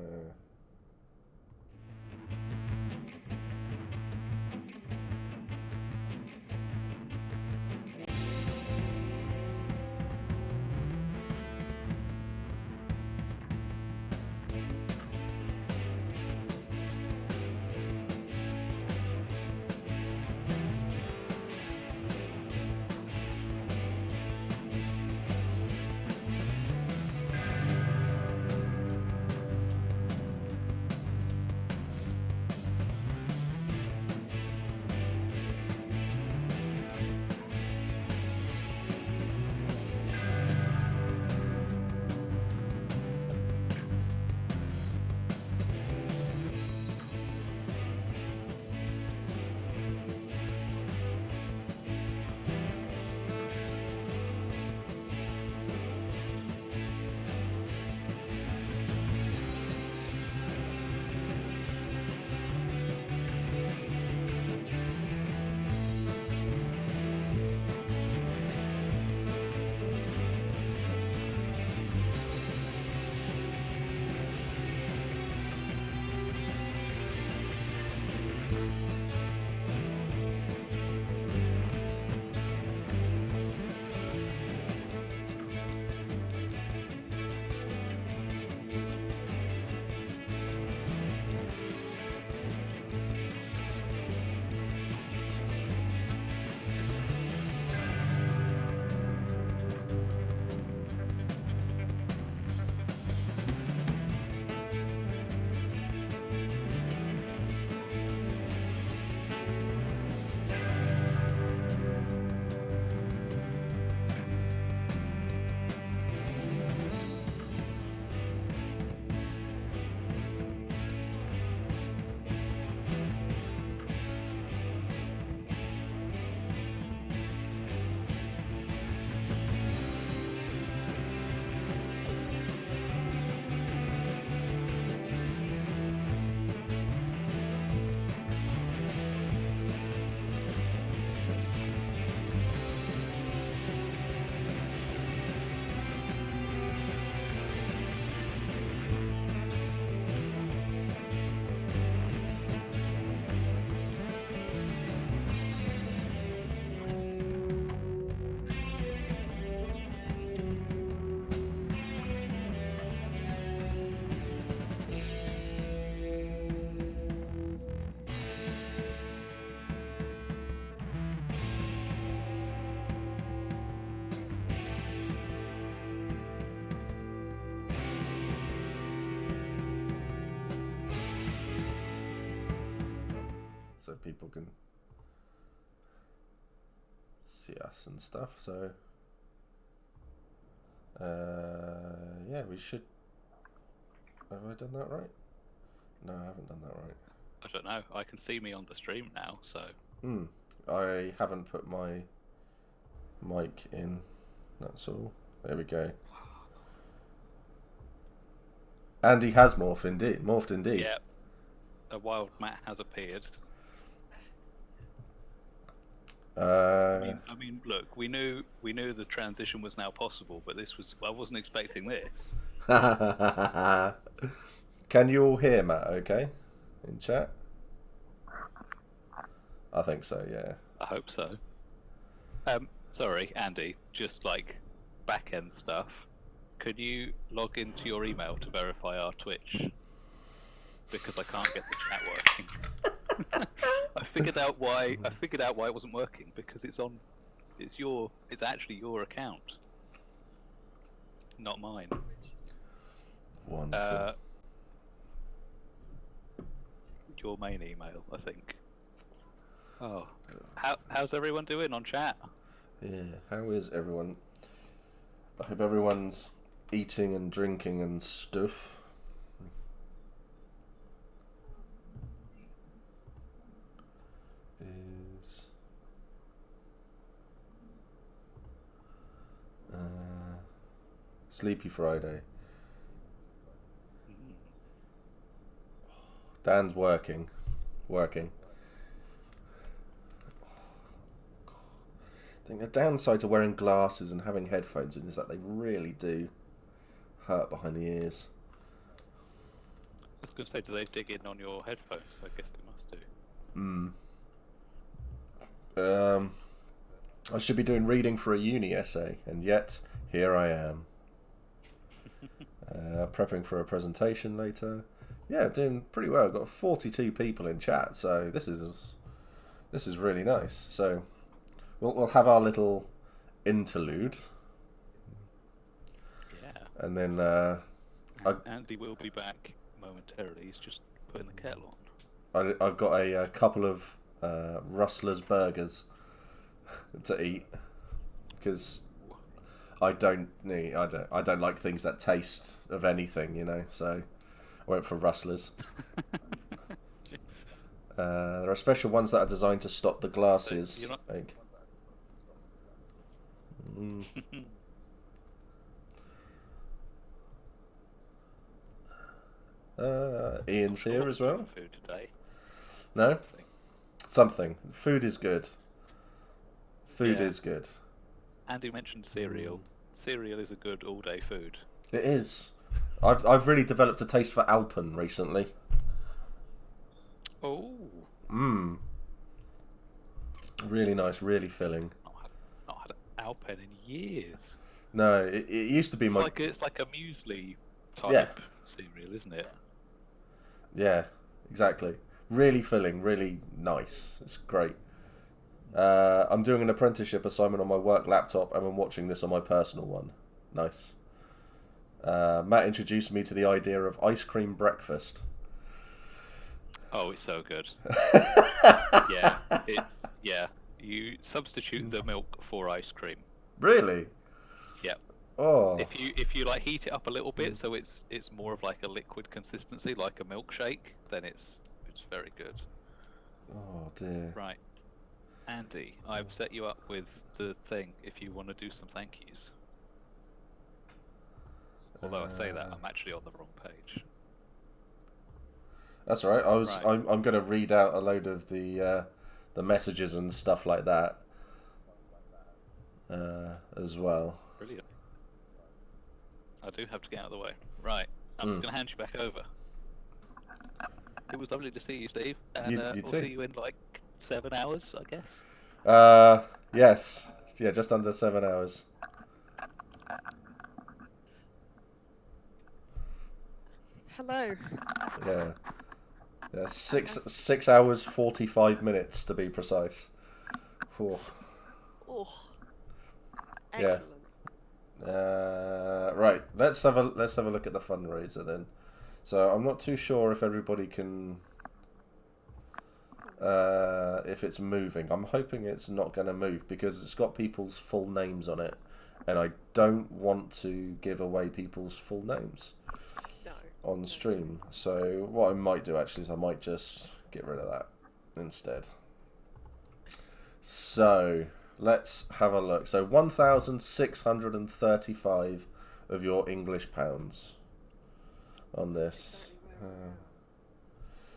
so people can see us and stuff. So yeah, we should. Have I done that right? No, I haven't done that right. I don't know. I can see me on the stream now, so. I haven't put my mic in. That's all. There we go. Andy has morphed indeed. Yeah. A wild Matt has appeared. I mean, look, we knew the transition was now possible, but I wasn't expecting this. Can you all hear Matt? Okay, in chat. I think so. Yeah. I hope so. Sorry, Andy. Just like back end stuff. Could you log into your email to verify our Twitch? Because I can't get the chat working. I figured out why it wasn't working, because it's actually your account, not mine. Wonderful. Your main email, I think. Oh, how's everyone doing on chat? Yeah, how is everyone? I hope everyone's eating and drinking and stuff. Sleepy Friday. Dan's working. I think the downside to wearing glasses and having headphones in is that they really do hurt behind the ears. I was going to say, do they dig in on your headphones? I guess they must do. I should be doing reading for a uni essay, and yet here I am. Prepping for a presentation later. Yeah, doing pretty well. I've got 42 people in chat, so this is really nice. So we'll have our little interlude. Yeah. And then Andy will be back momentarily. He's just putting the kettle on. I've got a couple of Rustler's burgers to eat because I don't like things that taste of anything, you know. So I went for Rustlers. There are special ones that are designed to stop the glasses. Ian's here as well. Food today. No? Something. Food is good. Food is good. Andy mentioned cereal. Cereal is a good all-day food. It is. I've really developed a taste for Alpen recently. Oh. Really nice, really filling. Not had Alpen in years. No, it used to be It's like a muesli type cereal, isn't it? Yeah, exactly. Really filling, really nice. It's great. I'm doing an apprenticeship assignment on my work laptop and I'm watching this on my personal one. Nice. Matt introduced me to the idea of ice cream breakfast. Oh, it's so good. You substitute the milk for ice cream. Really? Yeah. Oh. If you like heat it up a little bit so it's more of like a liquid consistency, like a milkshake, then it's very good. Oh dear. Right. Andy, I've set you up with the thing if you want to do some thank yous. Although I say that, I'm actually on the wrong page. That's all right. I'm going to read out a load of the messages and stuff like that as well. Brilliant. I do have to get out of the way. Right. I'm going to hand you back over. It was lovely to see you, Steve. And you we'll too. see you in like 7 hours, I guess. Yes. Yeah, just under 7 hours. Hello. Yeah. 6 hours 45 minutes to be precise. Oh. Excellent. Right. Let's have a look at the fundraiser then. So I'm not too sure if everybody can if it's moving. I'm hoping it's not going to move because it's got people's full names on it, and I don't want to give away people's full names on stream. So what I might do actually is I might just get rid of that instead. So let's have a look. So 1,635 of your English pounds on this.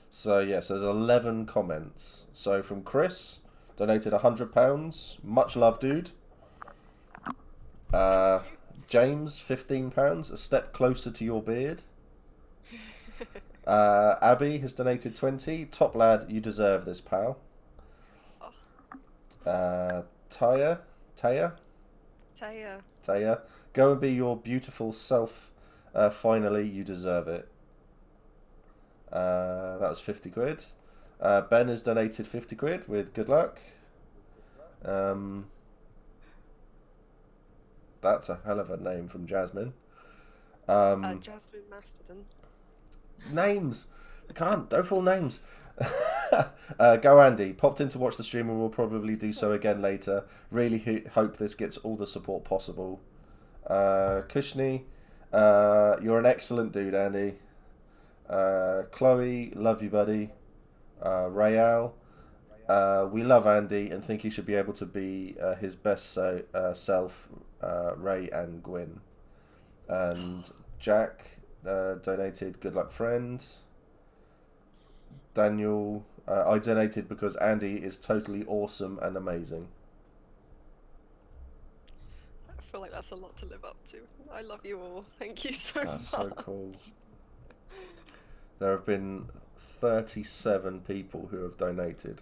So yes, there's 11 comments. So from Chris, donated £100. Much love, dude. James, £15. A step closer to your beard. Abby has donated 20. Top lad, you deserve this, pal. Taya, go and be your beautiful self. Finally, you deserve it. That was 50 quid. Ben has donated 50 quid with good luck. That's a hell of a name from Jasmine. Jasmine Mastodon. Names. Don't full names. Go Andy. Popped in to watch the stream and will probably do so again later. Really hope this gets all the support possible. Kushni, you're an excellent dude, Andy. Chloe, love you, buddy. Rayal, we love Andy and think he should be able to be his best self. Ray and Gwyn. And Jack donated good luck, friend. Daniel, I donated because Andy is totally awesome and amazing. I feel like that's a lot to live up to. I love you all. Thank you so much. That's so cool. There have been 37 people who have donated.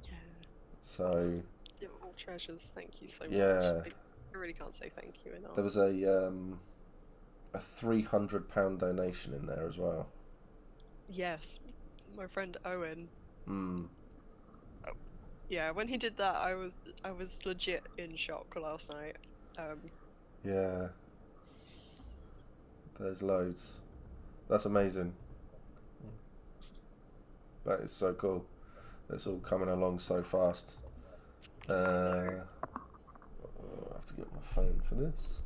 Yeah. So. You're all treasures. Thank you so yeah. much. I really can't say thank you enough. There was a £300 donation in there as well. Yes, my friend Owen. Mm. Oh, yeah, when he did that, I was legit in shock last night. Yeah. There's loads. That's amazing. That is so cool. It's all coming along so fast. I have to get my phone for this.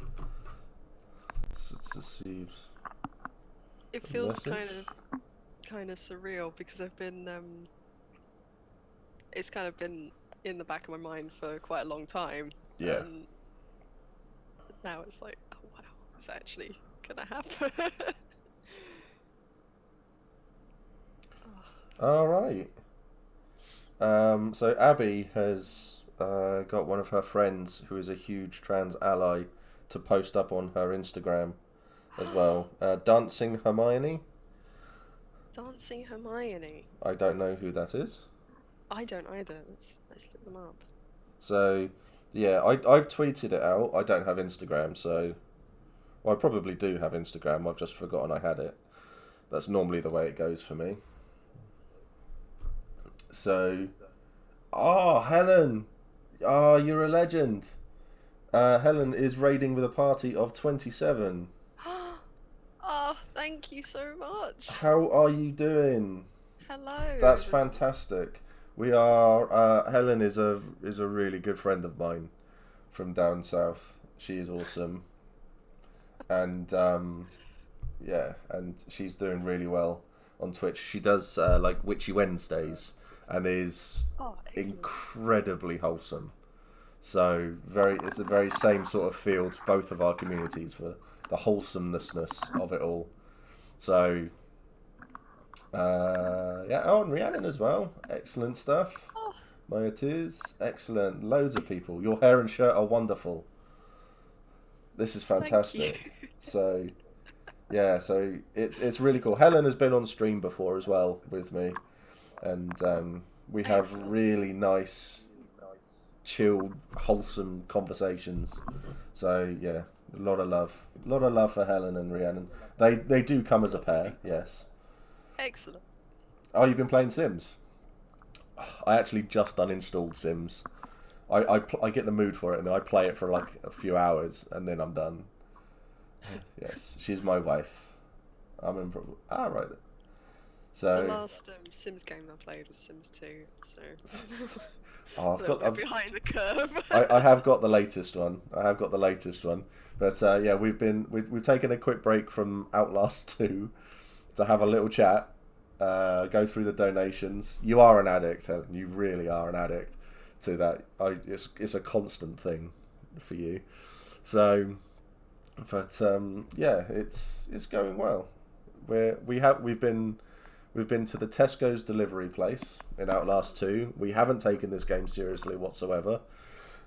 It feels kind of surreal because I've been it's kind of been in the back of my mind for quite a long time. Yeah. And now it's like, oh wow, it's actually gonna happen. All right. So Abby has got one of her friends who is a huge trans ally to post up on her Instagram as well. Dancing Hermione. Dancing Hermione. I don't know who that is. I don't either. Let's look them up. So, yeah, I've tweeted it out. I don't have Instagram, so... Well, I probably do have Instagram. I've just forgotten I had it. That's normally the way it goes for me. So... Oh, Helen! Oh, you're a legend. Helen is raiding with a party of 27. Oh, thank you so much. How are you doing? Hello. That's fantastic. We are. Helen is a really good friend of mine from down south. She is awesome, and yeah, and she's doing really well on Twitch. She does like Witchy Wednesdays and is incredibly wholesome. So it's the very same sort of feel to both of our communities for the wholesomeness of it all. So yeah, oh, and Rhiannon as well. Excellent stuff. Oh. Maya Tiz, excellent. Loads of people. Your hair and shirt are wonderful. This is fantastic. So yeah, so it's really cool. Helen has been on stream before as well with me, and we have really nice, chilled, wholesome conversations. So yeah, a lot of love for Helen and Rhiannon. They do come as a pair, yes. Excellent. Oh, you've been playing Sims? I actually just uninstalled Sims. I get the mood for it and then I play it for like a few hours and then I'm done. Yes, she's my wife. I'm in. Right. So the last Sims game I played was Sims 2, so oh, I've behind the curve. I have got the latest one. But yeah, we've taken a quick break from Outlast 2 to have a little chat, go through the donations. You are an addict, Helen. You really are an addict to that. It's a constant thing for you. So, but yeah, it's going well. We've been to the Tesco's delivery place in Outlast 2. We haven't taken this game seriously whatsoever.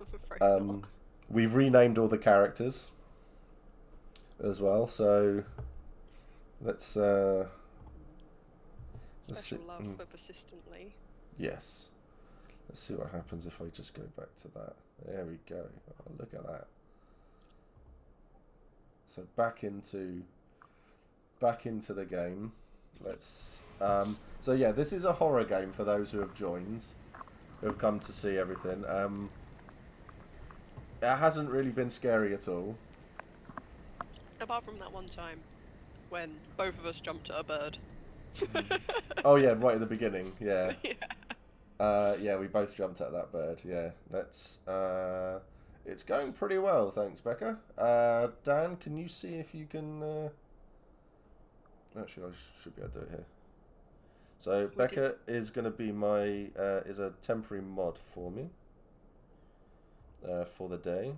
I'm afraid not. We've renamed all the characters as well, so let's Special see. love for persistently. Yes. Let's see what happens if I just go back to that. There we go. Oh, look at that. So back into the game. Let's so yeah, this is a horror game for those who have joined, who have come to see everything. It hasn't really been scary at all. Apart from that one time when both of us jumped at a bird. Oh yeah, right at the beginning. Yeah. Yeah. Yeah, we both jumped at that bird. Yeah, that's it's going pretty well, thanks, Becca. Dan, can you see if you can? Actually, I should be able to do it here. So Becca is going to be my is a temporary mod for me for the day.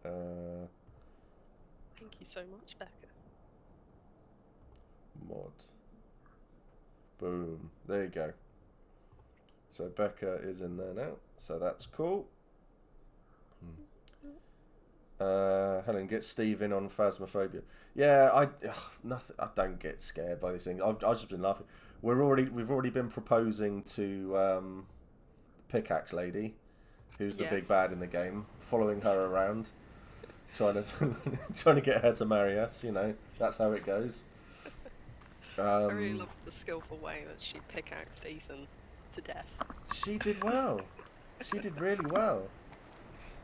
Thank you so much, Becca. Mod. Boom. There you go. So Becca is in there now. So that's cool. Helen, get Steve in on Phasmophobia. Yeah, nothing. I don't get scared by these things. I've just been laughing. We've already been proposing to Pickaxe Lady, who's the big bad in the game, following her around, trying to get her to marry us. You know, that's how it goes. I really love the skillful way that she pickaxed Ethan to death. She did well. She did really well.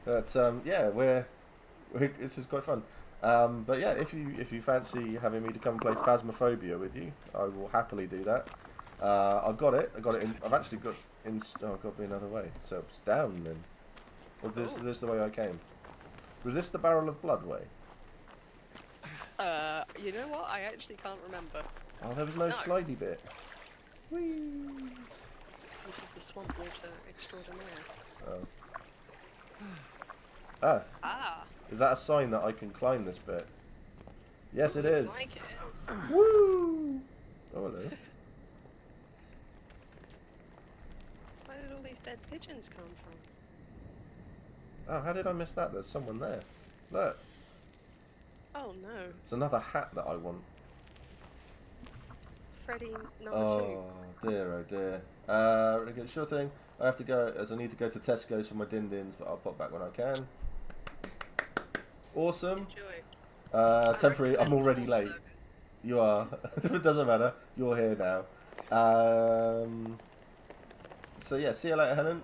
But yeah, this is quite fun. But yeah, if you fancy having me to come play Phasmophobia with you, I will happily do that. I've got it. I've actually got in. Oh, I've got to be another way. So it's down then. Or this is the way I came. Was this the Barrel of Blood way? You know what? I actually can't remember. Oh, there was no slidey bit. Whee! This is the swamp water extraordinaire. Oh. Ah. Is that a sign that I can climb this bit? Yes, it is. Like it. Woo! Oh, hello. Where did all these dead pigeons come from? Oh, how did I miss that? There's someone there. Look. Oh no. It's another hat that I want. Freddy number 2. Oh dear. Okay, sure thing. I have to go as I need to go to Tesco's for my din-dins, but I'll pop back when I can. Awesome. Enjoy. Temporary. I'm already late. You are. It doesn't matter. You're here now. So yeah, see you later, Helen.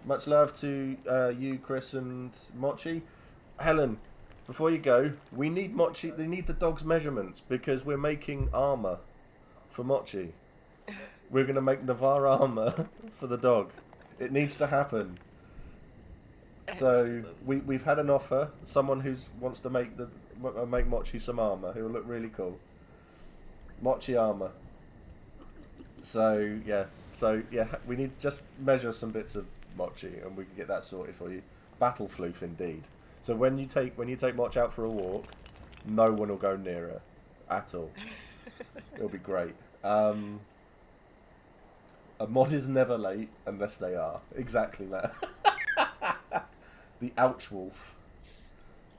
Much love to you, Chris, and Mochi. Helen, before you go, we need Mochi. They need the dog's measurements because we're making armor for Mochi. We're going to make Navarre armor for the dog. It needs to happen. So we've had an offer. Someone who wants to make Mochi some armor. Who will look really cool. Mochi armor. So yeah. We need to just measure some bits of Mochi, and we can get that sorted for you. Battle floof indeed. So when you take Mochi out for a walk, no one will go near her at all. It'll be great. A mod is never late unless they are. Exactly that. The Ouch Wolf.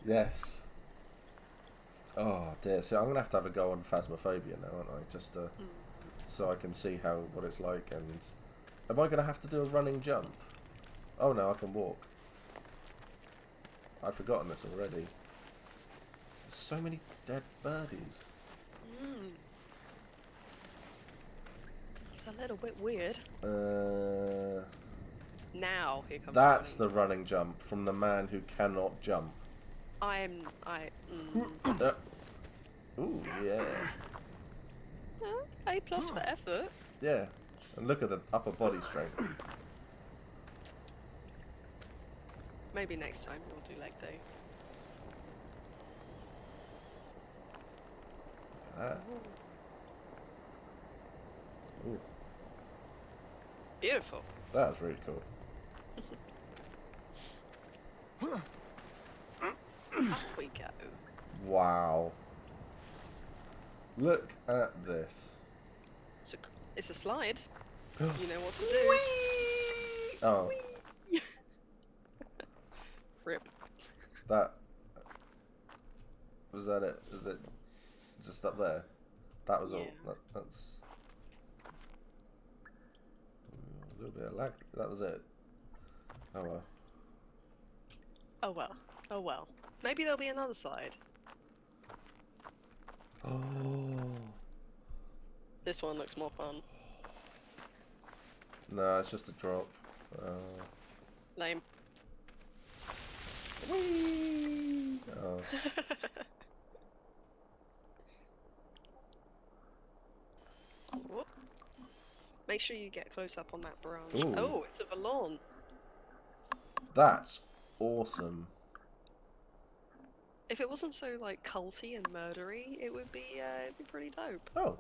Yes. Oh dear. So I'm gonna have to have a go on Phasmophobia now, aren't I? Just so I can see what it's like. And am I gonna have to do a running jump? Oh no, I can walk. I've forgotten this already. There's so many dead birdies. It's a little bit weird. Now here comes. That's the running jump from the man who cannot jump. Ooh, Ooh, yeah. I A+ for effort. Yeah. And look at the upper body strength. Maybe next time we'll do leg day. Ooh, Beautiful. that's really cool. Up we go. Wow. Look at this. It's a slide. You know what to do. Oh, Rip. that... Was that it? Is it just up there? That was all. Yeah. That's... A little bit of lag. That was it. Oh well. Oh well. Oh well. Maybe there'll be another slide. Oh. This one looks more fun. No, it's just a drop. Lame. Whee! Oh. Whoop. Make sure you get close up on that branch. Ooh. Oh, it's of a lawn. That's awesome. If it wasn't so like culty and murdery, it'd be pretty dope. Oh.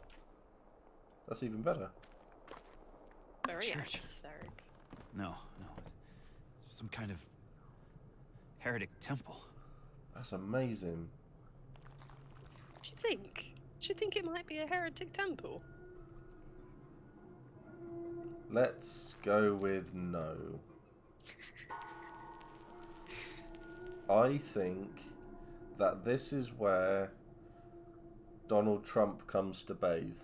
That's even better. Very Church. atmospheric. No. It's some kind of heretic temple. That's amazing. Do you think? Do you think it might be a heretic temple? Let's go with no. I think that this is where Donald Trump comes to bathe.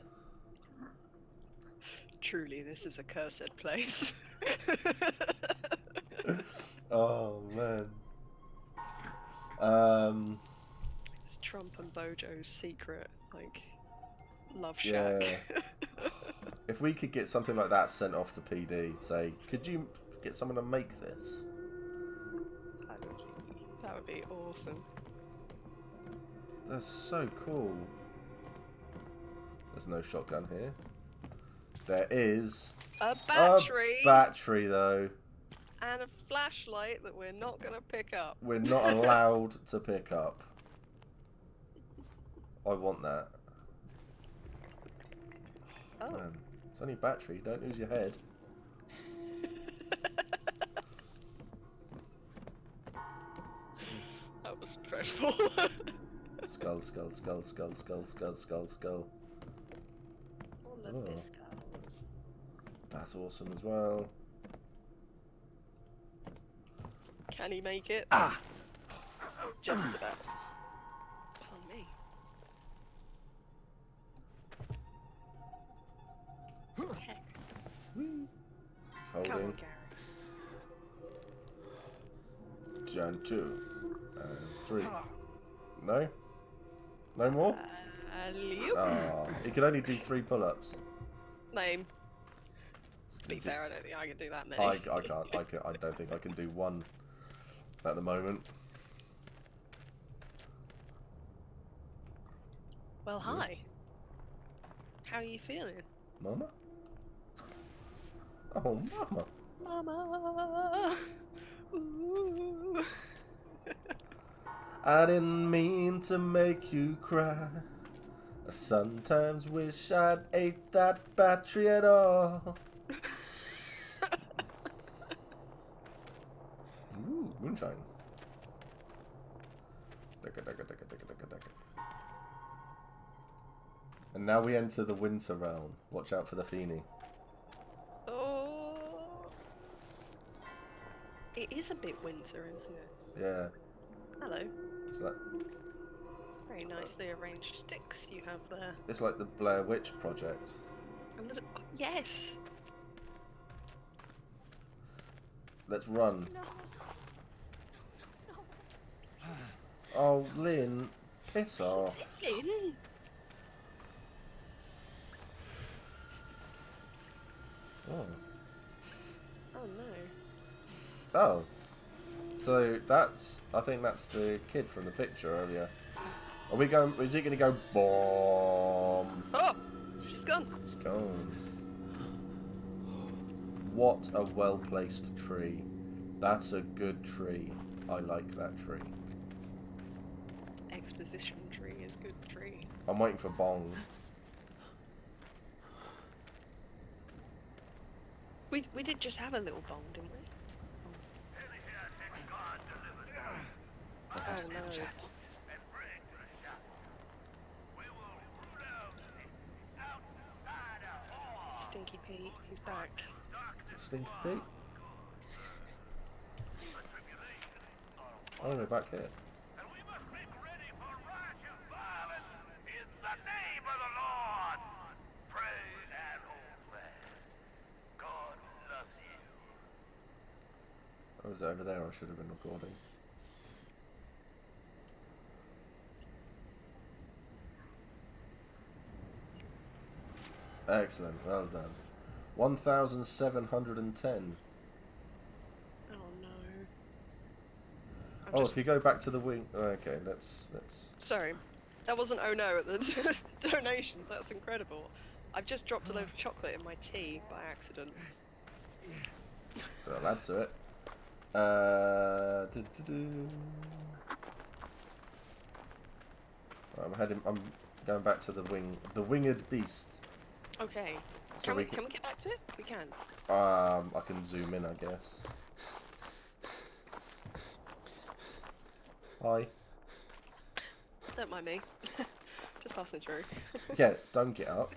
Truly, this is a cursed place. Oh man. It's Trump and Bojo's secret, like, love shack. Yeah. If we could get something like that sent off to PD, say, could you get someone to make this? That would be awesome. That's so cool. There's no shotgun here. There is A battery! a battery though. And a flashlight that we're not gonna pick up. We're not allowed to pick up. I want that. Oh. Man, it's only a battery. Don't lose your head. That was dreadful. Skull, skull, skull, skull, skull, skull, skull, skull. All of Oh. this skulls. That's awesome as well. Can he make it? Ah! Just about. Pardon me. Heck. It's Come on, holding. Gary. And 2. And 3. No? No more? Alley-oop. Ah, he can only do 3 pull-ups. Name. To be fair, I don't think I can do that many. I can't. I don't think I can do 1 at the moment. Well, hi. How are you feeling? Mama? Oh, Mama. Mama. Ooh. I didn't mean to make you cry. I sometimes wish I'd ate that battery at all. Ooh, moonshine. And now we enter the winter realm. Watch out for the Feeny. Oh. It is a bit winter, isn't it? Yeah. Hello. It's like, Very nicely arranged sticks you have there. it's like the Blair Witch Project. A little. Oh, yes. Let's run. No. Oh, Lynn, piss off. In. Oh. Oh no. Oh. So that's, I think that's the kid from the picture earlier. Are we going, is it going to go bomb? Oh, she's gone. She's gone. What a well-placed tree. That's a good tree. I like that tree. Exposition tree is good tree. I'm waiting for Bong. We did just have a little bong, didn't we? Oh no. Stinky Pete, he's back. Is it Stinky Pete? Oh, we're back here. I was over there, I should have been recording. Excellent, well done. 1,710. Oh no. Oh, if you go back to the wing... Okay, let's... Sorry, that wasn't oh no at the donations, that's incredible. I've just dropped a load of chocolate in my tea by accident. I'll add to it. I'm going back to the winged beast. Okay. So Can we get back to it? We can. I can zoom in, I guess. Hi. Don't mind me. Just passing through. Yeah, don't get up.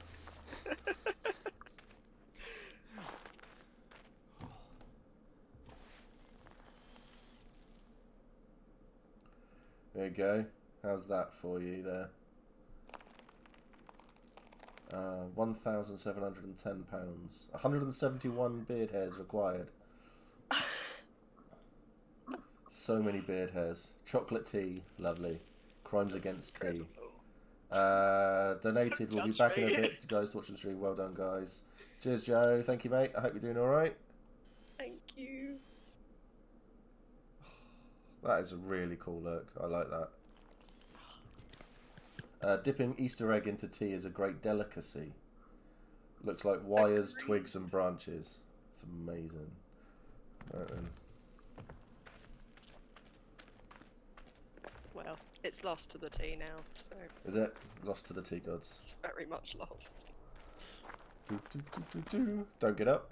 There you go. How's that for you there? £1,710. 171 beard hairs required. So many beard hairs. Chocolate tea, lovely. Crimes Against Tea. Donated. We'll be back in a bit. Guys, watch the stream. Well done, guys. Cheers, Joe. Thank you, mate. I hope you're doing all right. Thank you. That is a really cool look. I like that. Dipping Easter egg into tea is a great delicacy. Looks like wires, twigs, and branches. It's amazing. Right then. Well, it's lost to the tea now, so... Is it? Lost to the tea gods. It's very much lost. Don't get up.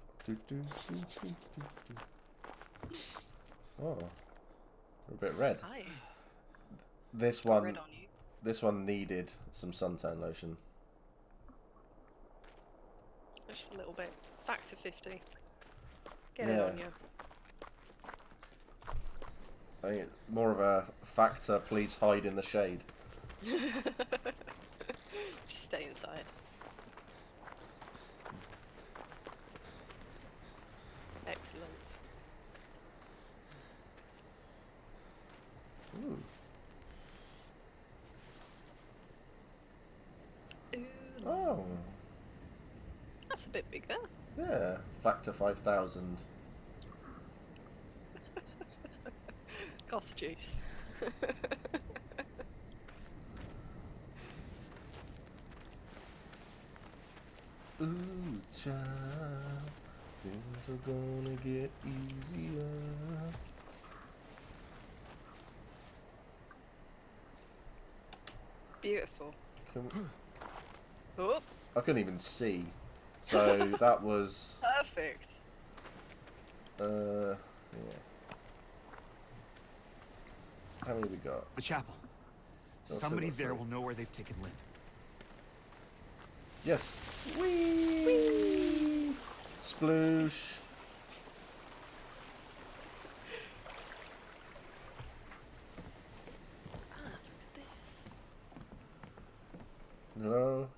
Oh. We're a bit red. Hi. This Got one... red on you. This one needed some suntan lotion. Just a little bit. Factor 50. Get it on you. I think it's more of a factor, please hide in the shade. Just stay inside. Excellent. Ooh. Ooh. Oh. That's a bit bigger. Yeah. Factor 5,000. Goth juice. Ooh, child, things are gonna get easier. Beautiful. Oh, Oh, I couldn't even see. So that was perfect. yeah. How many we got? The chapel. Oh, Somebody still got there three. will know where they've taken Lynn. Yes. Whee! Sploosh. Ah, look at this. No.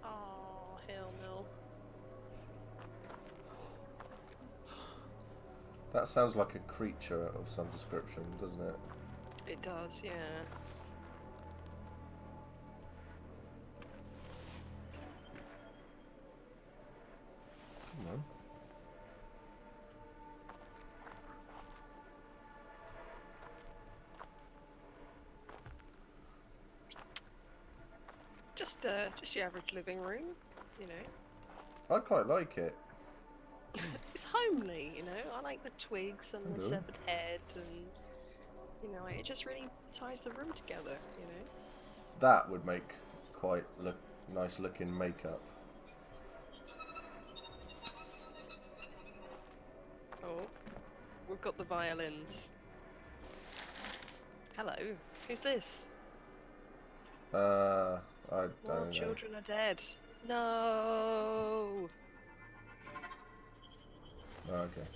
Oh, hell no. That sounds like a creature of some description, doesn't it? It does, yeah. Come on. Just your average living room, you know. I quite like it. It's homely, you know. I like the twigs and the Hello. severed head, and you know, it just really ties the room together, you know. That would make quite nice looking makeup. Oh, we've got the violins. Hello, who's this? I More don't know. children are dead. No. Oh, okay.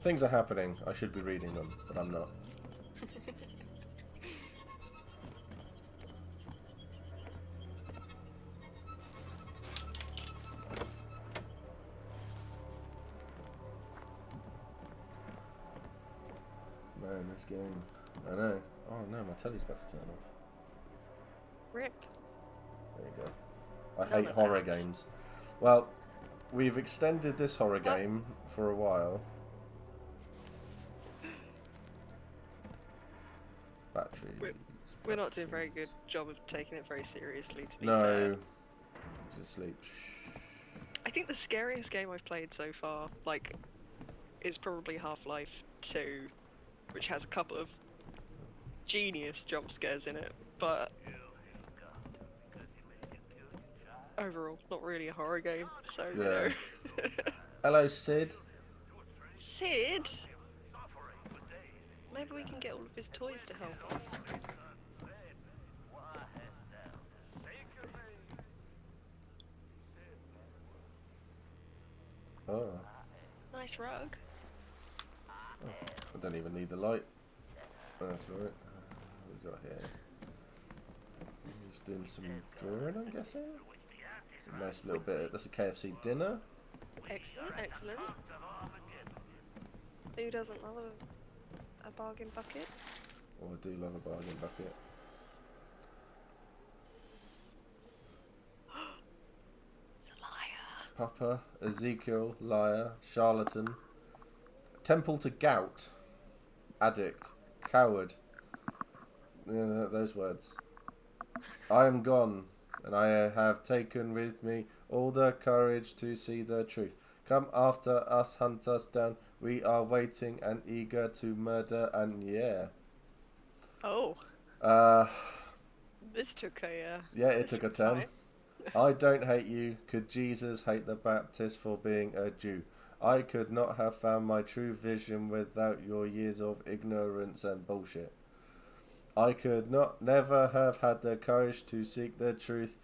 Things are happening. I should be reading them, but I'm not. Man, this game. I know. Oh no, my telly's about to turn off. Rip. There you go. I None hate of horror that. games. Well, we've extended this horror game for a while. Batteries. We're not doing a very good job of taking it very seriously, to be No. fair. Just sleep. Shh. I think the scariest game I've played so far, like, is probably Half-Life 2, which has a couple of genius jump scares in it, but overall, not really a horror game, so, you know. Hello, Sid. Sid? Maybe we can get all of his toys to help us. Oh. Nice rug. Oh, I don't even need the light. That's right. What we got here? He's doing some drawing, I'm guessing. It's a nice little bit. That's a KFC dinner. Excellent, excellent. Who doesn't love a bargain bucket? Oh, I do love a bargain bucket. It's a liar. Papa, Ezekiel, liar, charlatan, temple to gout, addict, coward. Yeah, those words. I am gone, and I have taken with me all the courage to see the truth. Come after us, hunt us down. We are waiting and eager to murder, and yeah. Oh. This took a yeah, it took a turn. I don't hate you. Could Jesus hate the Baptist for being a Jew? I could not have found my true vision without your years of ignorance and bullshit. I could never have had the courage to seek the truth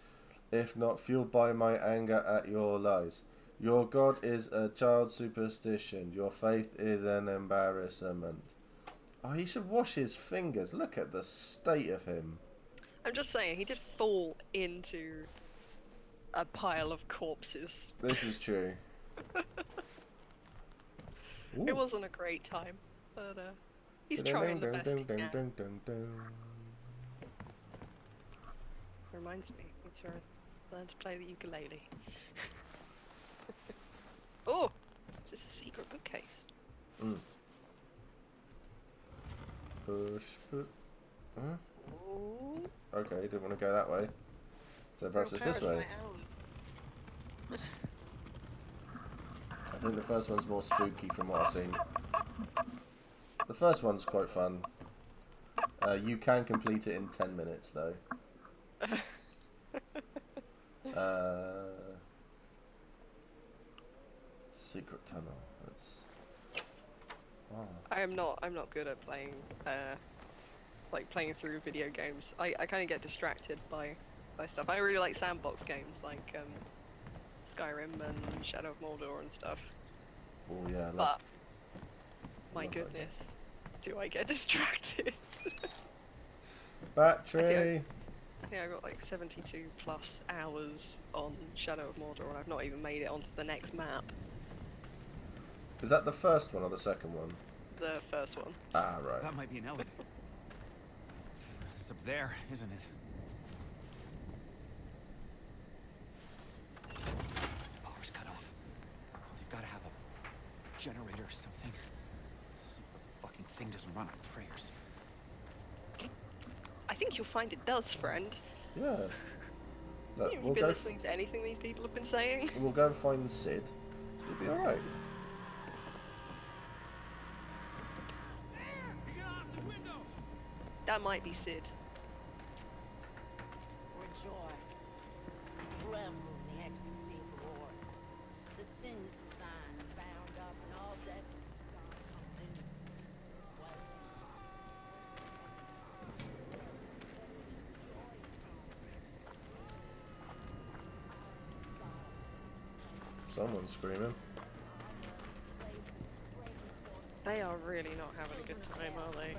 if not fueled by my anger at your lies. Your God is a child superstition. Your faith is an embarrassment. Oh, he should wash his fingers. Look at the state of him. I'm just saying, he did fall into a pile of corpses. This is true. It wasn't a great time, but he's trying the best he can. Reminds me, I need to learn to play the ukulele. Oh! Is this a secret bookcase? Push, put. Huh? Ooh. Okay, didn't want to go that way. So perhaps it's this way. I think the first one's more spooky from what I've seen. The first one's quite fun. You can complete it in 10 minutes though. Secret tunnel. That's. Oh. I'm not good at playing like playing through video games. I kind of get distracted by stuff. I really like sandbox games like Skyrim and Shadow of Mordor and stuff. Oh yeah. But my goodness, do I get distracted? Battery. I think I got like 72 plus hours on Shadow of Mordor, and I've not even made it onto the next map. Is that the first one or the second one? The first one. Ah, right. That might be an elevator. It's up there, isn't it? Power's cut off. They've got to have a generator or something. The fucking thing doesn't run on prayers. I think you'll find it does, friend. Yeah. Look, You've we'll been go. listening to anything these people have been saying? We'll go find Sid. You'll be all right. That might be Sid. Rejoice. Revel in the ecstasy of the Lord. The sins of thine are bound up and all debts God come due. Someone's screaming. They are really not having a good time, are they?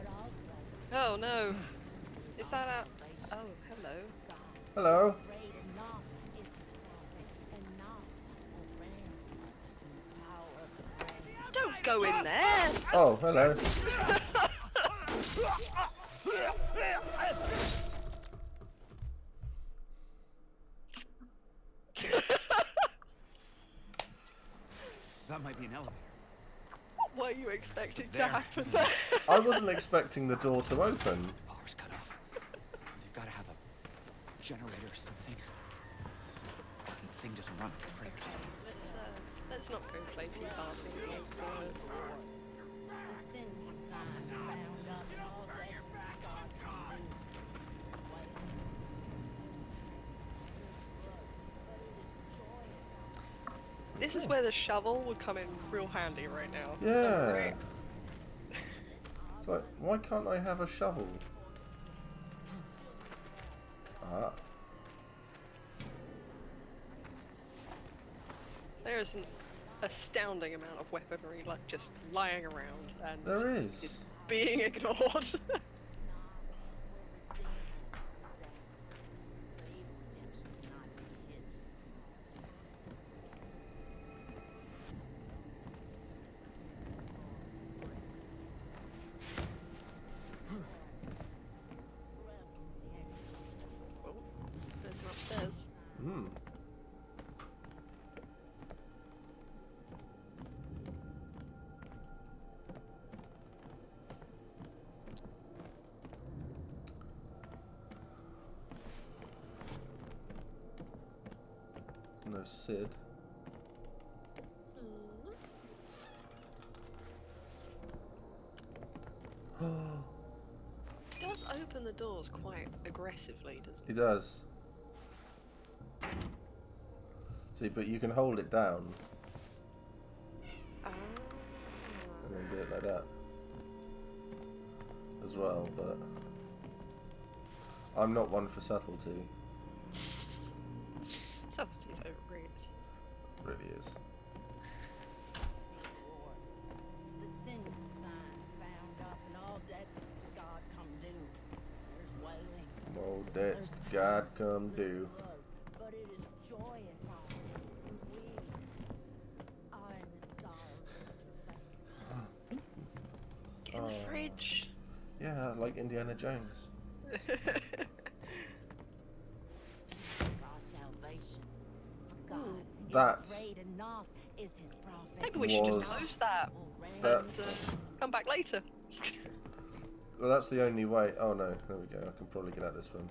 Oh no! Is that a... Oh, hello. Hello. Don't go in there! Oh, hello. That might be an elevator. What were you expecting to There, happen isn't there? it? I wasn't expecting the door to open. Power's cut off. They've got to have a generator or something. Fucking thing doesn't run on prayers. Let's not go play tea party. The sins of thine are bound up and all debts God come due. This is where the shovel would come in real handy right now. Yeah. Right. It's like, why can't I have a shovel? Ah. There's an astounding amount of weaponry like just lying around and There is. it's being ignored. Oh, there's an upstairs. Hmm. No Sid. He does open the doors quite aggressively, doesn't He does. See, but you can hold it down Ah. and then do it like that as well, but I'm not one for subtlety. Subtlety's overrated. Really is. The sins of thine are bound up and all debts to God come due. There's wailing. Oh, that's God come due. But it is joyous all we are in the sorrow. Get in the fridge. Yeah, like Indiana Jones. Our salvation. For God That's- is great and naught is his prophet. Maybe we should just Was- close that That- and come back later. Well, that's the only way. Oh no, there we go. I can probably get at this one.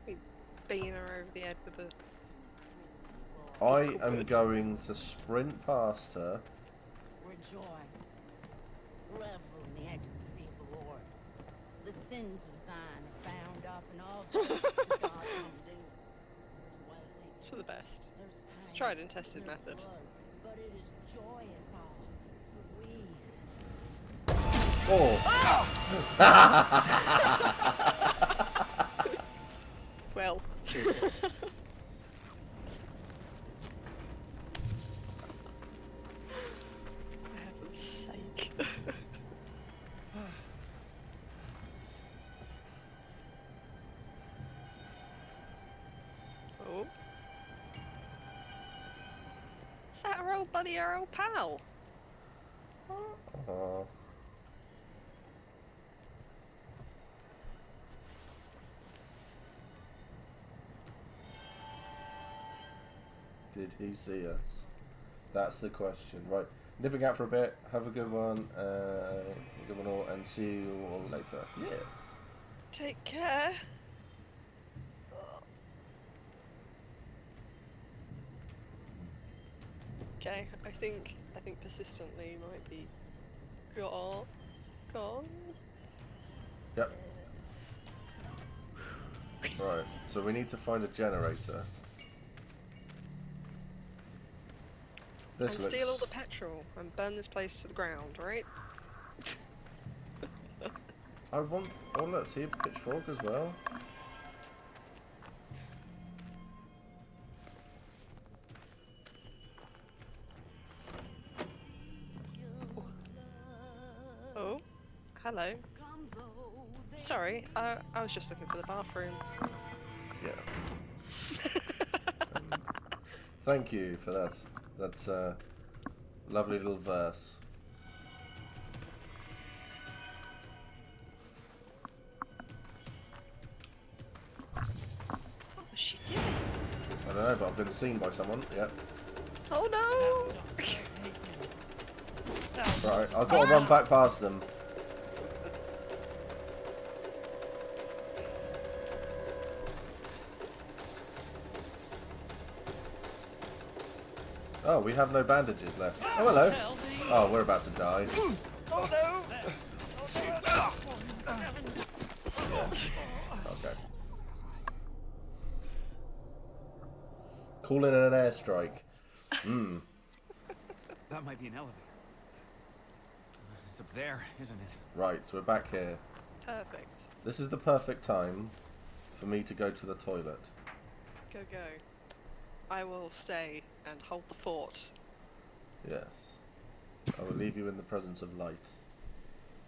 We bean her over the head with a... I am going to sprint past her. Rejoice. Revel in the ecstasy of the Lord. The sins of thine are bound up and all debts to God come due. There's wailing. It's for the best. There's pain. It's tried and tested There's method. blood, but it is joyous all. For we Oh! Well. For heaven's sake. Oh. Is that our old buddy, our old pal? Oh. Did he see us? That's the question. Right, nipping out for a bit. Have a good one. Good one all, and see you all later. Yes. Take care. Okay, I think persistently might be gone. Yep. Right, so we need to find a generator. This And looks... steal all the petrol and burn this place to the ground, right? I want... Oh, let's see a pitchfork as well. Oh, hello. Sorry, I was just looking for the bathroom. Yeah. Thank you for that. That's a lovely little verse. What was she doing? I don't know, but I've been seen by someone. Yep. Oh no! Right, I've got to run back past them. Oh, we have no bandages left. Oh, hello. Oh, we're about to die. Oh no! Okay. Call in an airstrike. Hmm. That might be an elevator. It's up there, isn't it? Right, so we're back here. Perfect. This is the perfect time for me to go to the toilet. Go. I will stay and hold the fort. Yes. I will leave you in the presence of light.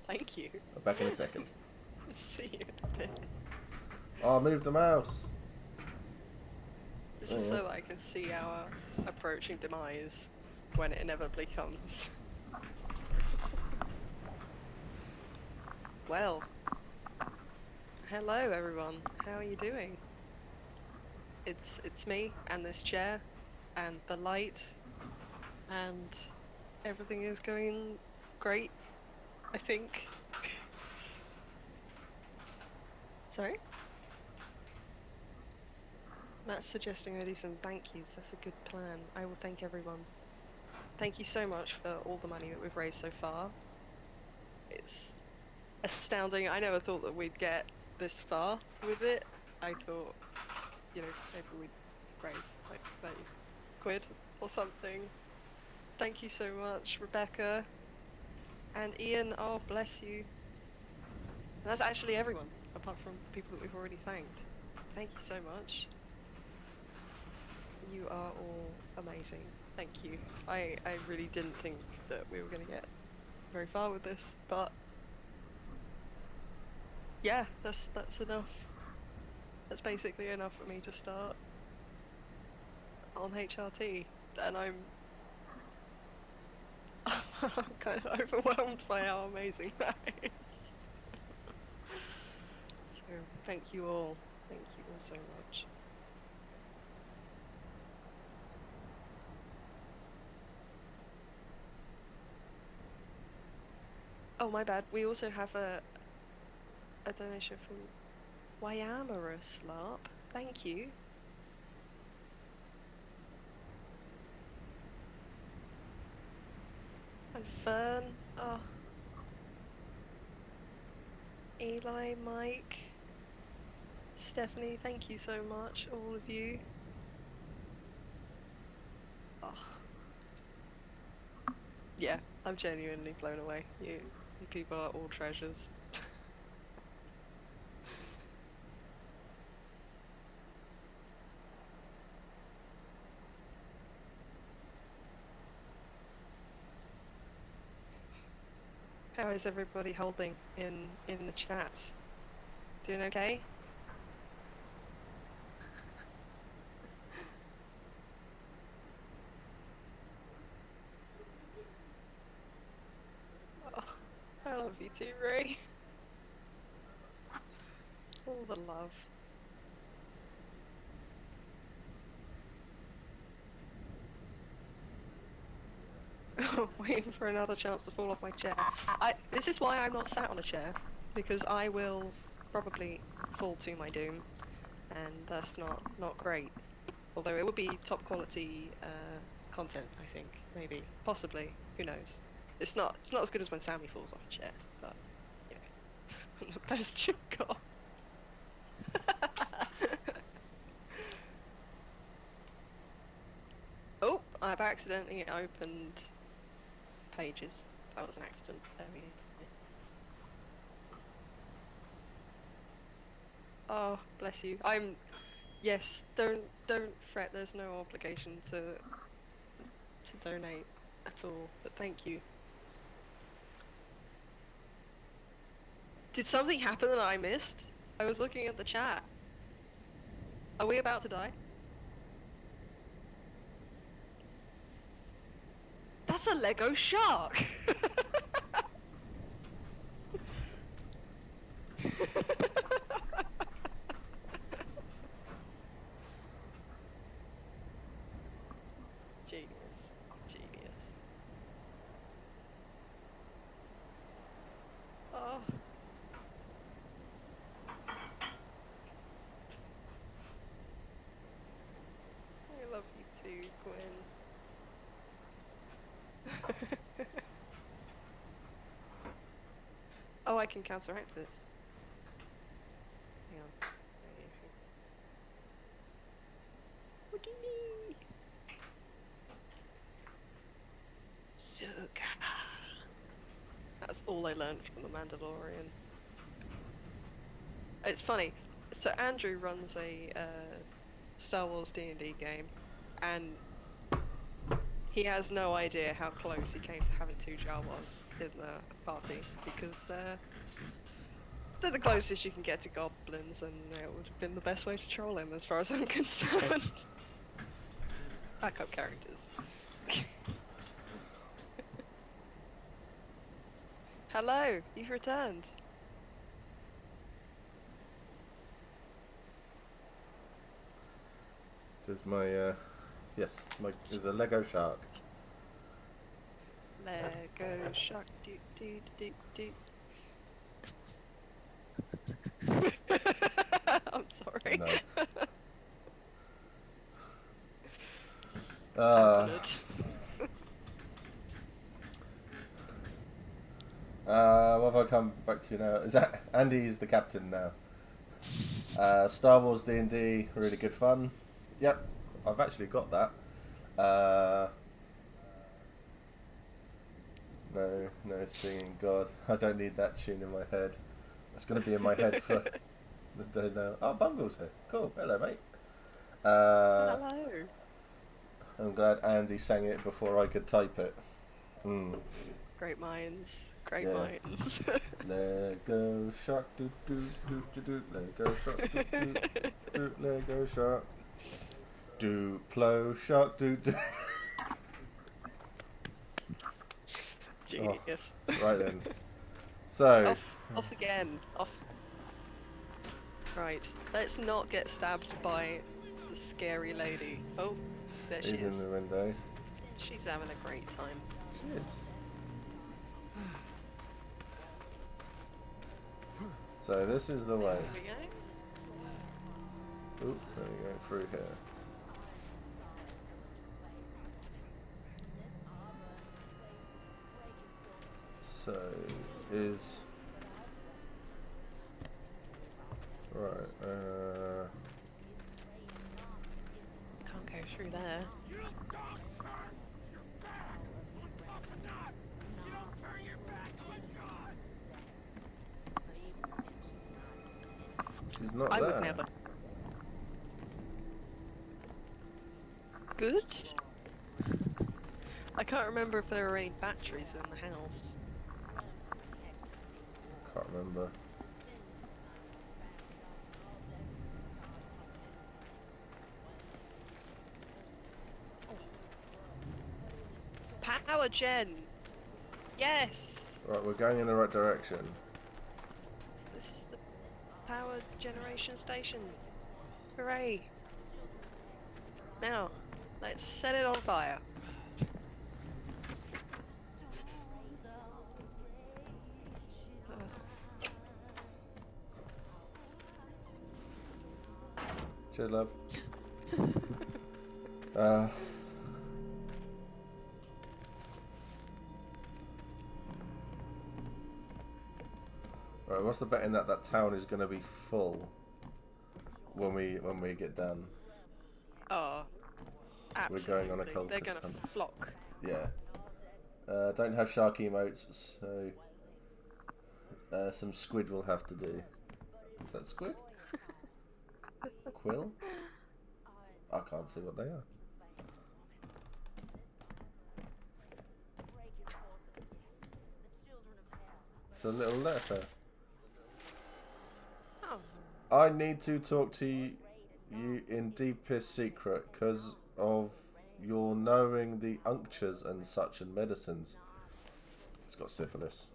Thank you. I'm back in a second. See you in a bit. Oh, move the mouse. This is so that I can see our approaching demise when it inevitably comes. Well, hello everyone. How are you doing? It's me and this chair and the light and everything is going great, I think. Sorry? Matt's suggesting I do some thank yous. That's a good plan. I will thank everyone. Thank you so much for all the money that we've raised so far. It's astounding. I never thought that we'd get this far with it. I thought, you know, maybe we'd raise like 30 quid or something. Thank you so much, Rebecca. And Ian, oh bless you. And that's actually everyone, apart from the people that we've already thanked. Thank you so much. You are all amazing. Thank you. I really didn't think that we were going to get very far with this, but yeah, that's enough. That's basically enough for me to start on HRT, and I'm kind of overwhelmed by how amazing that is. So thank you all. Thank you all so much. Oh, my bad. We also have a donation from Wyamara Slarp. Thank you. And Fern. Oh. Eli, Mike, Stephanie, thank you so much, all of you. Oh. Yeah, I'm genuinely blown away. You people are all treasures. How is everybody holding in the chat? Doing okay? Oh, I love you too, Ray. All the love. Waiting for another chance to fall off my chair. This is why I'm not sat on a chair, because I will probably fall to my doom, and that's not great. Although it would be top quality content, I think, maybe, possibly, who knows? It's not as good as when Sammy falls off a chair, but yeah, the best you've got. Oh, I've accidentally opened pages. That was an accident. There we go. Oh, bless you. Yes, don't fret. There's no obligation to donate at all. But thank you. Did something happen that I missed? I was looking at the chat. Are we about to die? That's a Lego shark! Genius. Genius. Oh. I love you too, Gwen. Oh, I can counteract this. Hang on. Look at me! Suga. That's all I learned from The Mandalorian. It's funny. So Andrew runs a Star Wars D&D game, and he has no idea how close he came to having 2 Jawas in the party, because they're the closest you can get to goblins, and it would have been the best way to troll him as far as I'm concerned. Backup characters. Hello, you've returned. This is my, yes, there's a Lego shark. Lego shark, do do do do. I'm sorry. No. What have I come back to now? Is that Andy's the captain now? Star Wars D&D, really good fun. Yep, I've actually got that. No singing. God, I don't need that tune in my head. It's going to be in my head for the day now. Oh, Bungle's here. Cool. Hello, mate. Hello. I'm glad Andy sang it before I could type it. Great minds. Great minds. Lego shark, do do do do do. Lego shark, do do do. Lego shark. Duplo shark, do do. Genius. Oh, right then. So. Off again. Off. Right. Let's not get stabbed by the scary lady. Oh, there she is. She's in the window. She's having a great time. She is. So this is the way. There we go. Oop, there we go, through here. So, is... Right, Can't go through there. she's not I there. would never. Good. I can't remember if there were any batteries in the house. Can't remember. Power gen! Yes! Right, we're going in the right direction. This is the power generation station. Hooray! Now, let's set it on fire. Cheers, love. Right, what's the betting that that town is going to be full when we get done? Oh, absolutely. We're going on a cultist They're gonna hunt. flock. Yeah. Don't have shark emotes, so some squid will have to do. Is that squid? Quill? I can't see what they are. It's a little letter. Oh. I need to talk to you in deepest secret because of your knowing the unctures and such and medicines. It's got syphilis.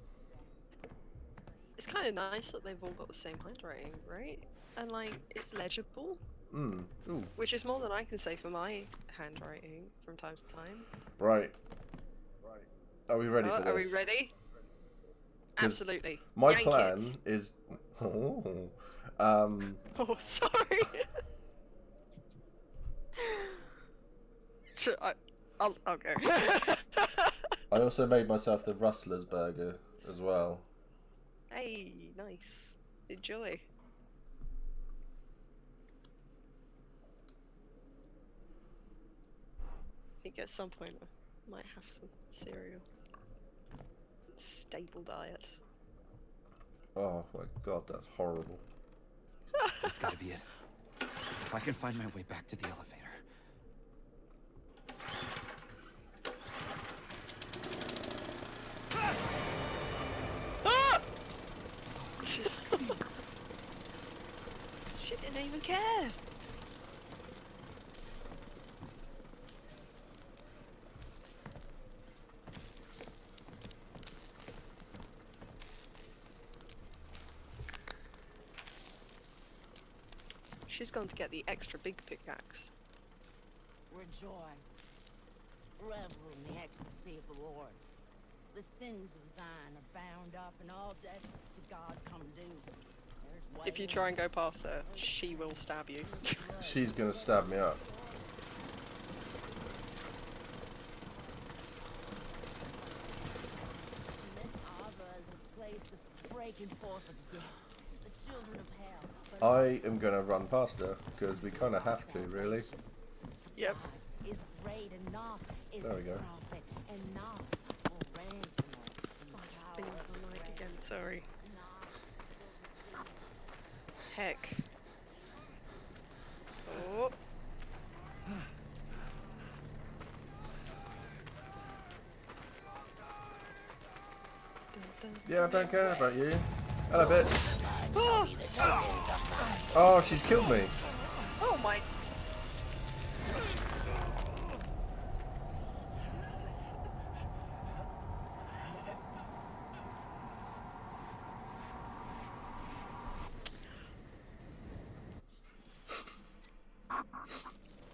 It's kind of nice that they've all got the same handwriting, right? And like, it's legible. Ooh. Which is more than I can say for my handwriting from time to time. Right. Are we ready for this? Are we ready? Absolutely. My Yank plan it. is. Oh, sorry. Sure, I'll go. I also made myself the Rustler's burger as well. Hey, nice. Enjoy. I think at some point I might have some cereal. Staple diet. Oh my god, that's horrible. That's gotta be it. If I can find my way back to the elevator. She didn't even care. She's gone to get the extra big pickaxe. Rejoice. Revel in the ecstasy of the Lord. The sins of Zion are bound up, and all debts to God come due. There's If you try and go past her, she will stab you. She's gonna stab me up. breaking forth of yes, the children of hell. I am gonna run past her because we kind of have to, really. Yep. Is great enough, is There we his go. prophet enough for ransom of Been on the mic again, sorry. Heck. Oh. Yeah, I don't care about you. Hello, bitch. Oh. Oh, she's killed me. Oh my.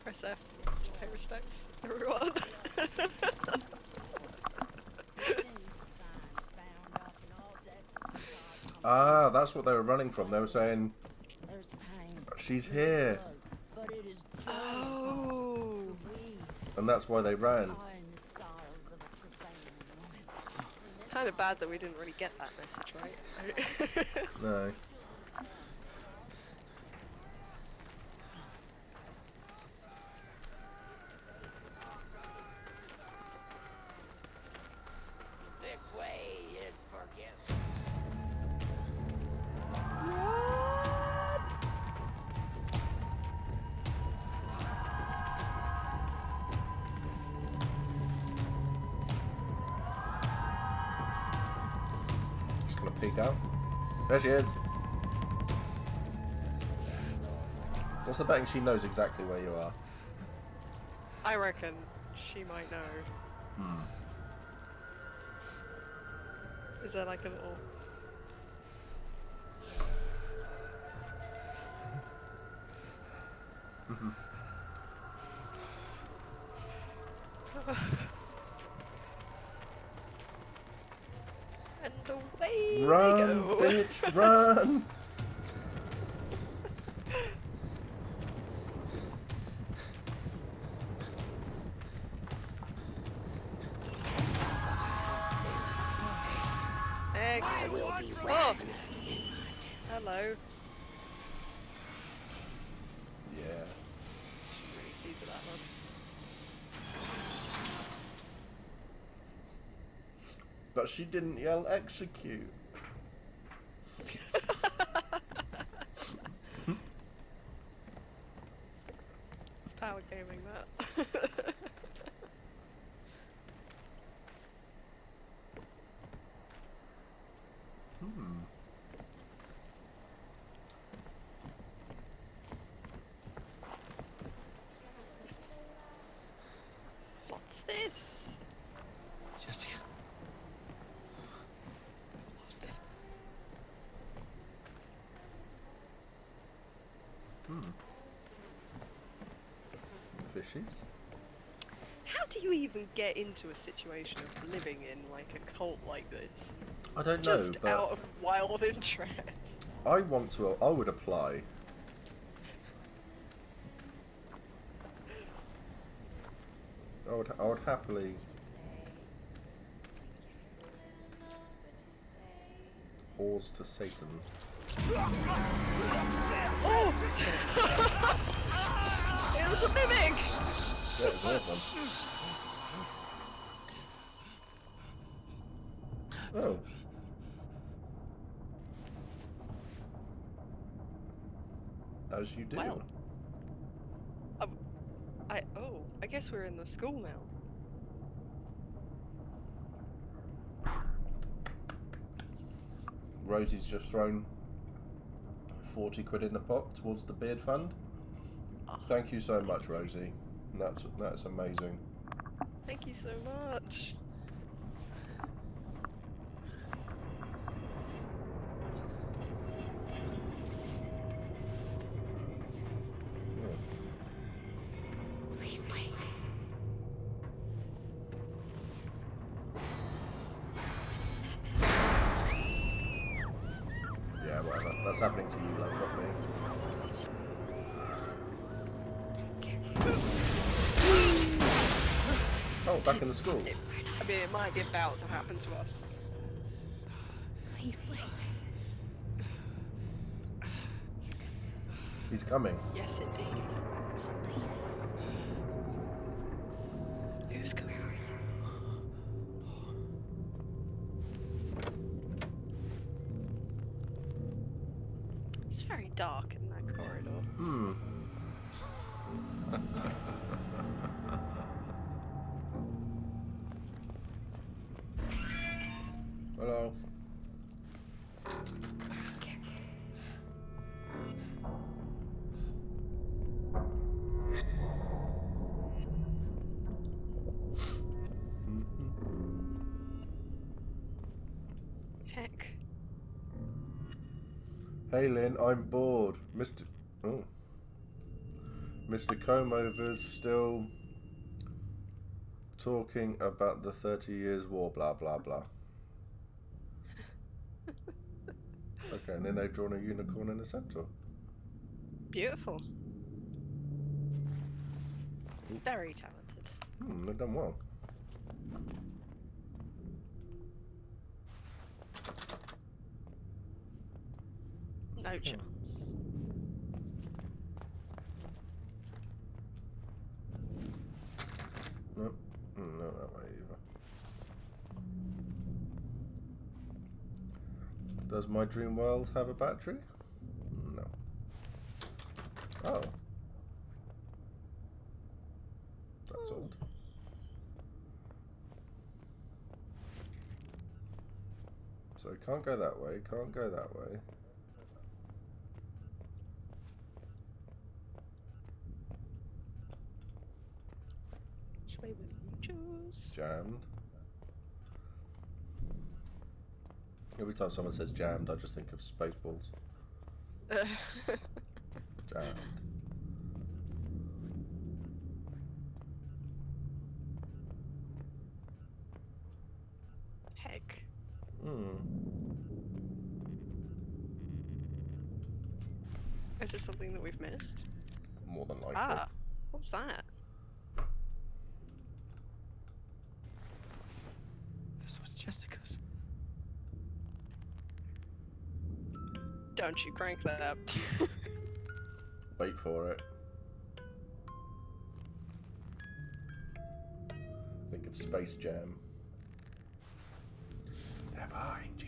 Press F to pay respects, everyone. Ah, that's what they were running from. They were saying, There's pain, she's here. but it is joy Oh. And that's why they ran. are in the sorrows of a travailing woman. Kind of bad that we didn't really get that message, right? No. This way is forgiven. Just gonna peek out. There she is. What's the betting she knows exactly where you are? I reckon she might know. Hmm. Is there like a little... And away Run, they go. bitch, run! legs. I will be Oh. ravenous. Hello. Yeah. Really see to that one. But she didn't yell execute. It's power gaming that. What's this? Jessica. I've lost it. Fishies. How do you even get into a situation of living in like a cult like this? I don't know, Just but out of wild interest. I want to. I would apply. I would happily. Whores to Satan. Oh! It was a mimic! That was awesome. Oh. As you do. Well. I guess we're in the school now. Rosie's just thrown 40 quid in the pot towards the beard fund. Thank you so much, Rosie. That's amazing. Thank you so much. Please, Blake. Yeah, whatever. That's happening to you, love, not me. I'm scared. Oh, back in the school. I mean, it might be about to happen to us. Please, Blake. He's coming. Yes, indeed. Please. Who's coming? It's very dark in that corridor. Hmm. Hello. I'm scared. Heck. Hey Lynn, I'm bored. Mr. Comover's still talking about the 30 Years War, blah blah blah. Okay, and then they've drawn a unicorn in the centre. Beautiful. Very talented. They've done well. No chance. Nope. Not that way either. Does my dream world have a battery? No. Oh. That's old. So can't go that way, can't go that way. Which way will you choose? Jammed. Every time someone says jammed, I just think of Spaceballs. Jammed. Heck. Is it something that we've missed? More than likely. Ah, what's that? This was Jessica's. Don't you crank that up. Wait for it. Think of Space Jam. They're behind you.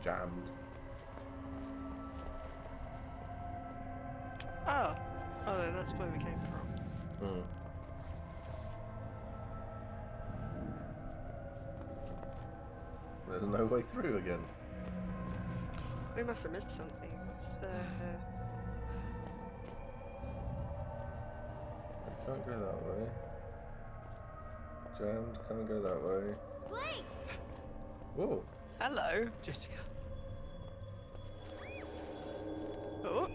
Jammed. Oh. Oh, that's where we came from. Hmm. There's no way through again. We must have missed something. So... I can't go that way. Jammed, can't go that way. Blake! Whoa. Hello. Jessica. Oh.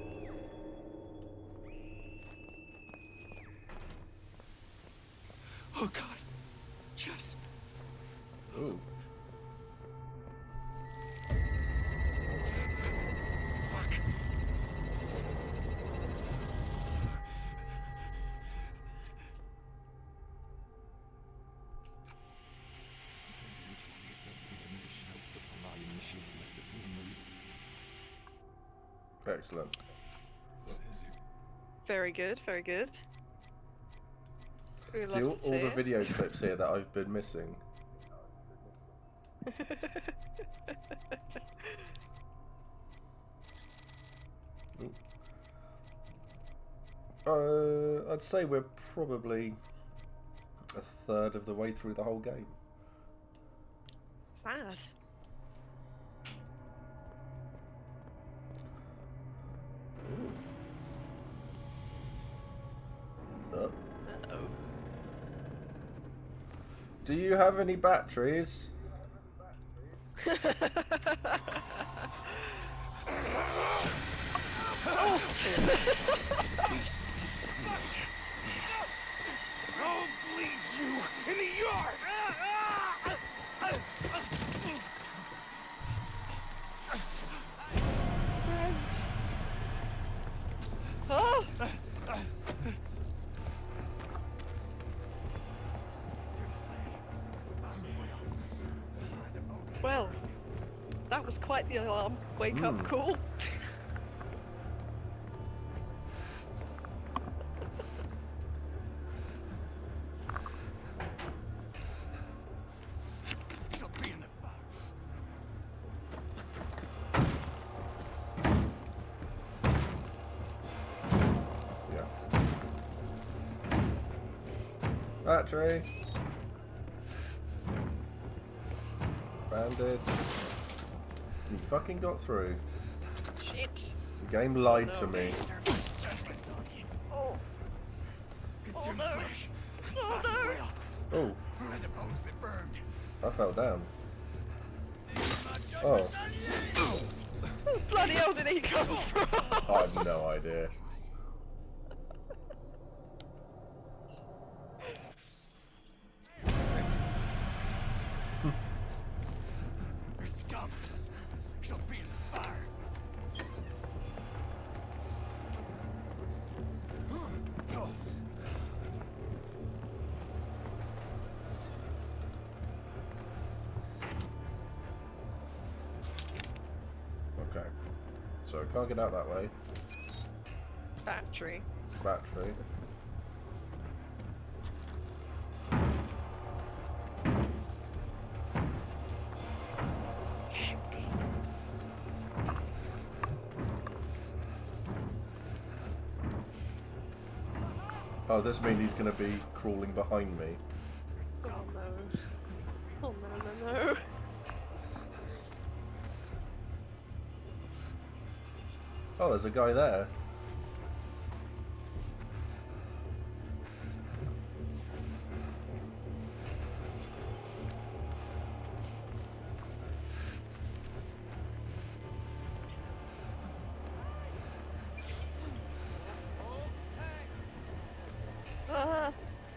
Oh God. Jess. Ooh. Fuck. Excellent. Very good, very good. We See, love all to see the it. video clips here that I've been missing. I'd say we're probably a third of the way through the whole game. Bad. Ooh. What's up? Uh-oh. Do you have any batteries? I'll bleed you in the yard! Friends. Oh! Well, that was quite the alarm. Wake up call. She'll be in the Yeah. Battery. Bandage. You fucking got through. Shit. The game lied to me. Oh. Consume no. flesh. Oh, Spicy no. whale. Oh, And the bones been burned. I fell down. Oh, Where the bloody hell did he come from? I have no idea. Your scum. She'll be in the fire. Okay. So I can't get out that way. Battery. Battery. Oh, this means he's going to be crawling behind me. Oh no. Oh no, no, no. Oh, there's a guy there. Ah,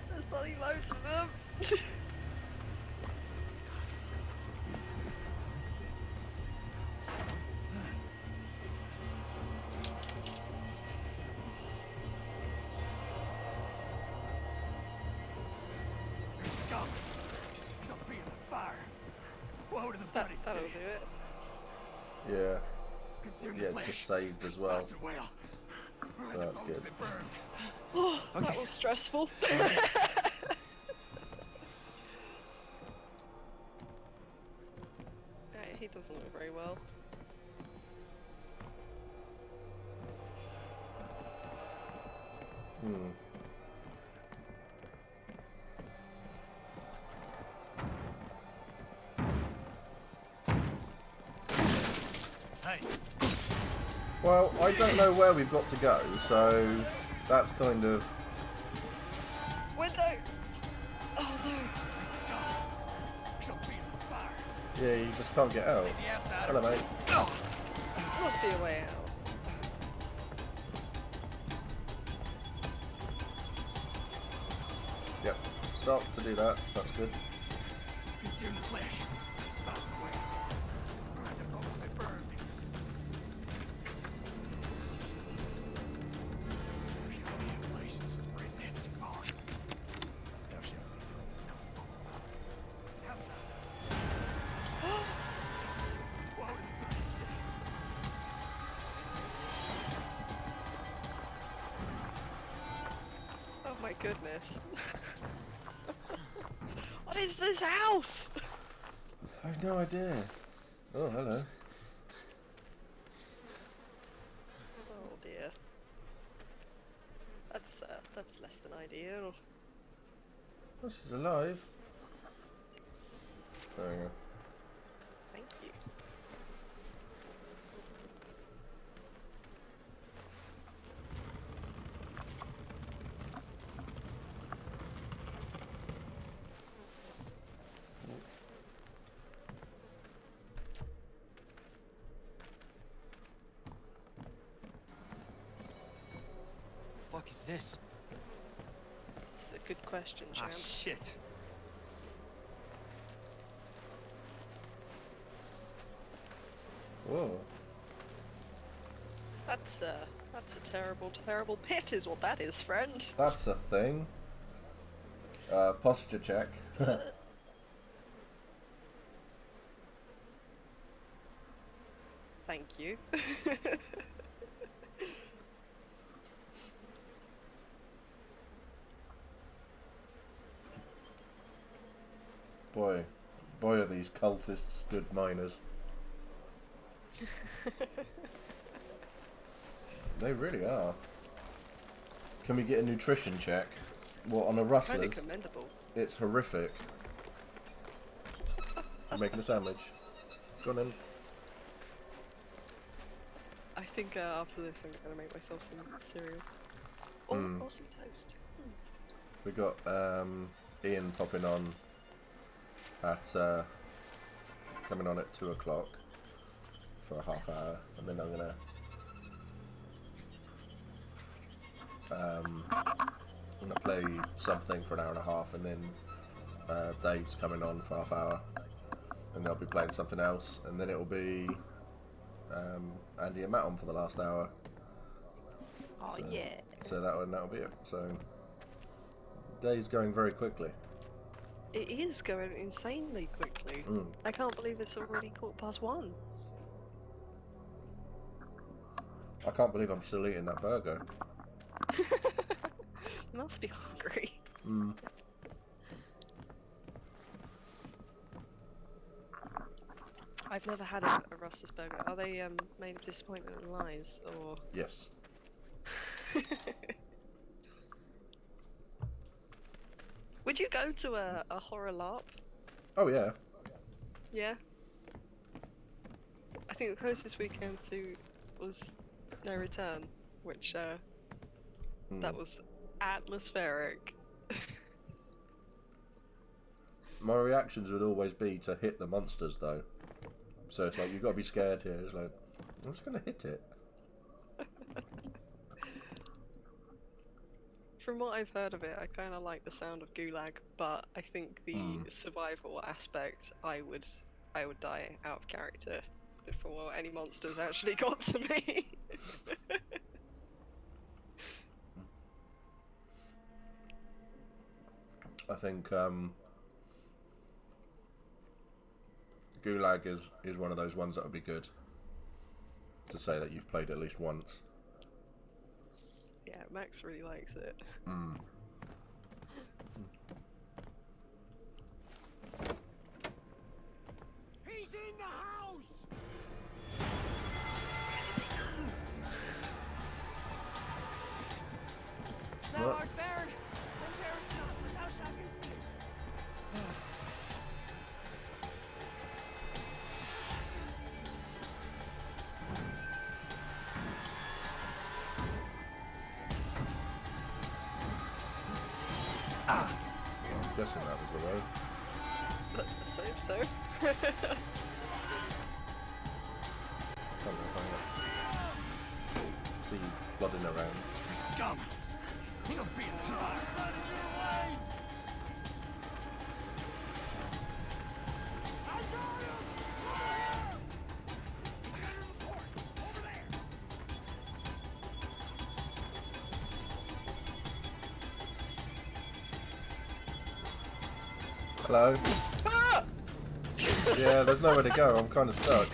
there's bloody loads of them. still do it. Yeah. Yeah, it's just saved as well. So that's good. Oh, that was stressful. He doesn't look very well. Well, I don't know where we've got to go, so that's kind of... Window! Oh no! Yeah, you just can't get out. Hello, mate. There must be a way out. Yep. Stop to do that. That's good. Consume the flesh. That's the way. I don't know what they burned. We need a place to spread that spark. Oh my goodness. What is this house? I have no idea. Oh, hello. Oh dear. That's less than ideal. Oh, she's alive. There we go. Thank you. Fuck is this? It's a good question, Ah, champ. shit. Whoa. That's a terrible, terrible pit is what that is, friend. That's a thing. Posture check. Thank you. Boy are these cultists good miners. They really are. Can we get a nutrition check? Well, on a Highly rustler's, commendable. it's horrific. I'm making a sandwich. Go on then. I think after this I'm gonna make myself some cereal. Or some toast. We got Ian popping on at coming on at 2 o'clock for a half hour, and then I'm gonna play something for an hour and a half, and then Dave's coming on for half hour, and they'll be playing something else, and then it'll be Andy and Matt on for the last hour. Oh yeah. So that'll be it. So day's going very quickly. It is going insanely quickly. I can't believe it's already 1:15. I can't believe I'm still eating that burger. Must be hungry. I've never had a Russ's burger. Are they made of disappointment and lies, or? Yes. Would you go to a horror LARP? Oh yeah. Yeah. I think the closest we came to was No Return, which that was atmospheric. My reactions would always be to hit the monsters though. So it's like you've got to be scared here. It's like I'm just gonna hit it. From what I've heard of it, I kind of like the sound of Gulag, but I think the survival aspect, I would die out of character before any monsters actually got to me. I think Gulag is one of those ones that would be good to say that you've played at least once. Yeah, Max really likes it. Mm. He's in the house! Thou What? art barren, and perish not, but thou shalt be free. I'm guessing that was the road. Let's hope so. Come on, hang on. See you plodding around. Scum! He'll be in the fire. Hello? Yeah, there's nowhere to go. I'm kind of stuck.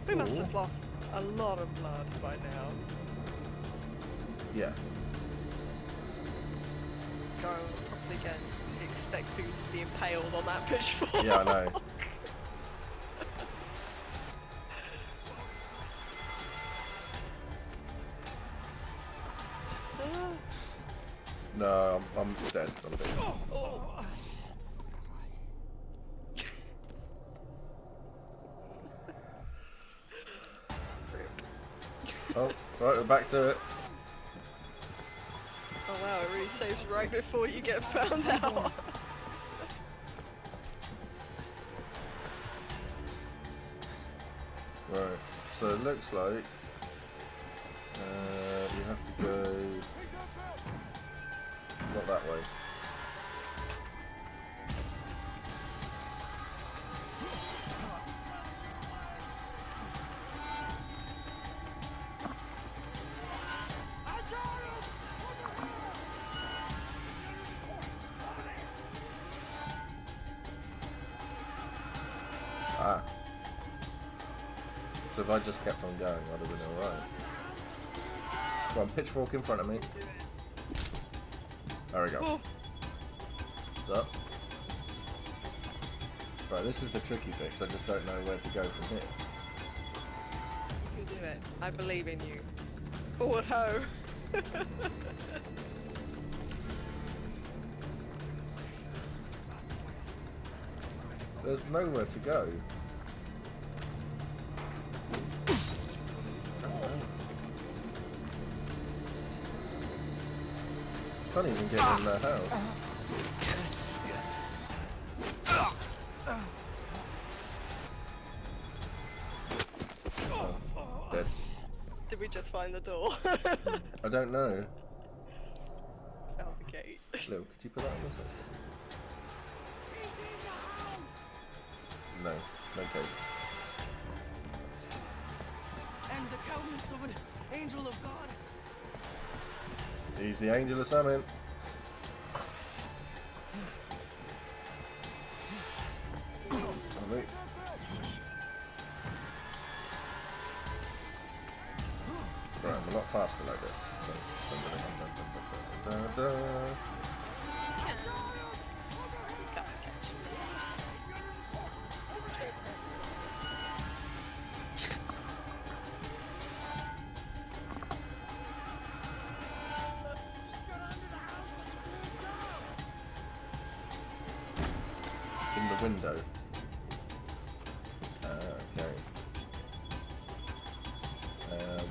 We must have lost a lot of blood by now. Yeah. Garl was probably again expecting to be impaled on that pitchfork. Yeah, I know. No, I'm dead. I'm dead. Oh. Oh, right, we're back to it. Oh wow, it really saves right before you get found out. Right, so it looks like you have to go not that way. Ah. So if I just kept on going, I'd have been alright. Come on, pitchfork in front of me. There we go. Oh. What's up? Right, this is the tricky bit, because I just don't know where to go from here. You can do it. I believe in you. Forward ho! There's nowhere to go. Can't even get in the house. Oh, dead. Did we just find the door? I don't know. Found the gate. Lil, could you put that on the side? No, no code. And the countenance of an angel of God. He's the angel of summon. Right, I'm a lot faster like this. So. In the window. Okay.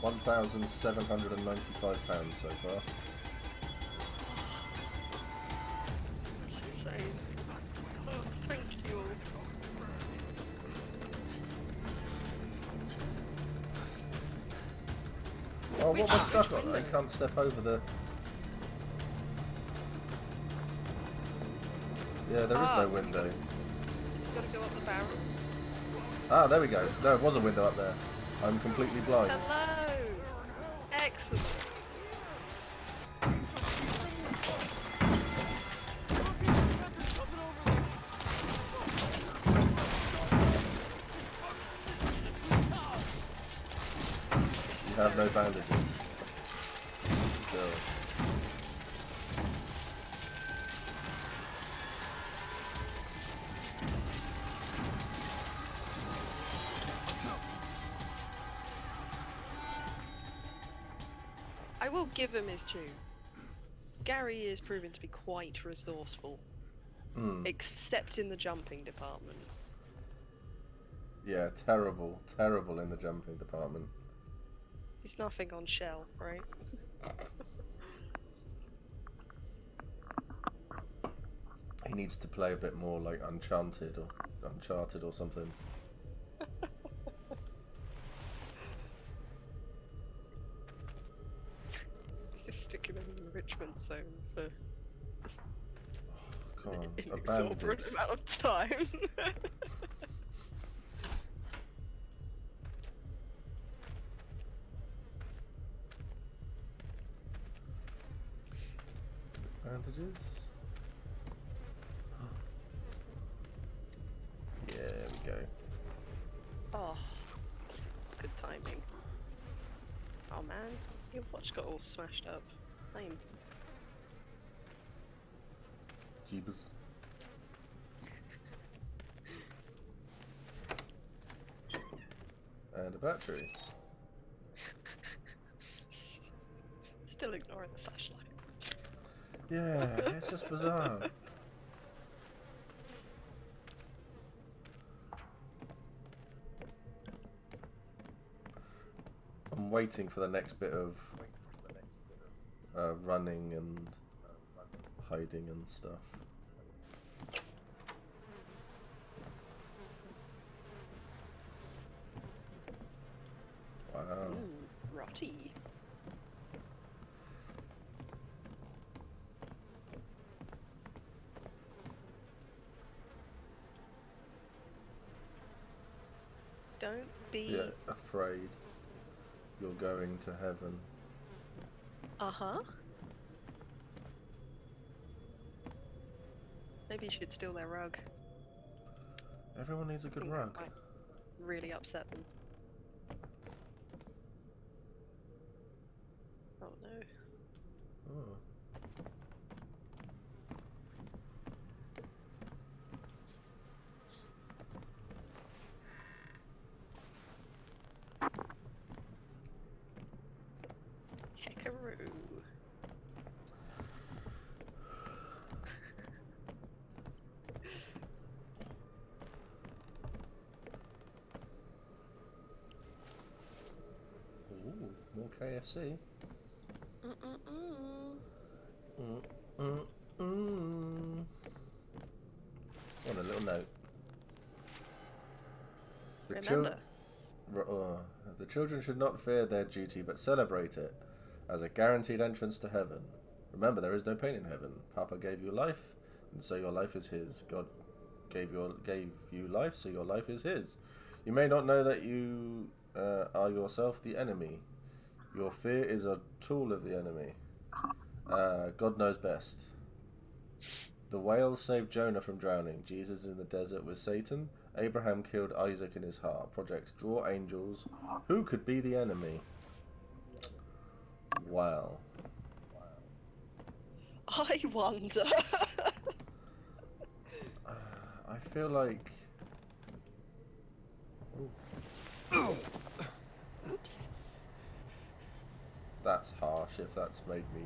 £1,795 so far. That's insane. Oh, thank you. Oh, what was stuck on? I can't step over the... Yeah, there is no window. You gotta go up the barrel. Ah, there we go. No, it was a window up there. I'm completely blind. Hello! Excellent. You have no bandages. Still. I will give him his due. Gary is proven to be quite resourceful, except in the jumping department. Yeah, terrible in the jumping department. He's nothing on Shell, right? He needs to play a bit more like Uncharted or something. Just stick him in the enrichment zone for Come on, an a exorbitant bandage. amount of time. Bandages? Yeah, there we go. Oh, good timing. Oh man, your watch got all smashed up. Lame. Jeebus. And a battery. Still ignoring the flashlight. Yeah, it's just bizarre. I'm waiting for the next bit of running and hiding and stuff. Wow. Rotty. Don't be... Yeah, afraid you're going to heaven. Uh-huh. Maybe you should steal their rug. Everyone needs a good Think that rug. might really upset them. Oh no. Oh. Heckaroo. Ooh, more KFC. On a little note. Remember. The children should not fear their duty, but celebrate it as a guaranteed entrance to heaven. Remember, there is no pain in heaven. Papa gave you life, and so your life is his. God gave you life, so your life is his. You may not know that you are yourself the enemy. Your fear is a tool of the enemy. God knows best. The whales saved Jonah from drowning. Jesus in the desert with Satan. Abraham killed Isaac in his heart. Projects draw angels. Who could be the enemy? Wow. I wonder. I feel like... Oops. That's harsh if that's made me...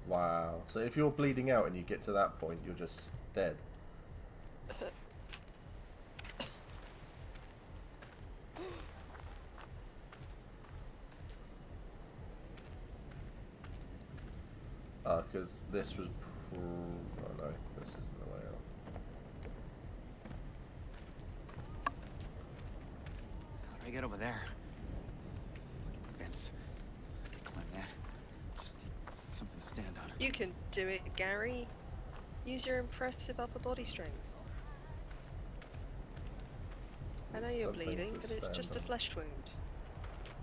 Wow. So if you're bleeding out and you get to that point, you're just dead. Because this was... Oh no, this isn't the way out. How do I get over there? Fucking fence. I can climb that. Just need something to stand on. You can do it, Gary. Use your impressive upper body strength. I know you're Something bleeding, to but it's just a stand on. flesh wound.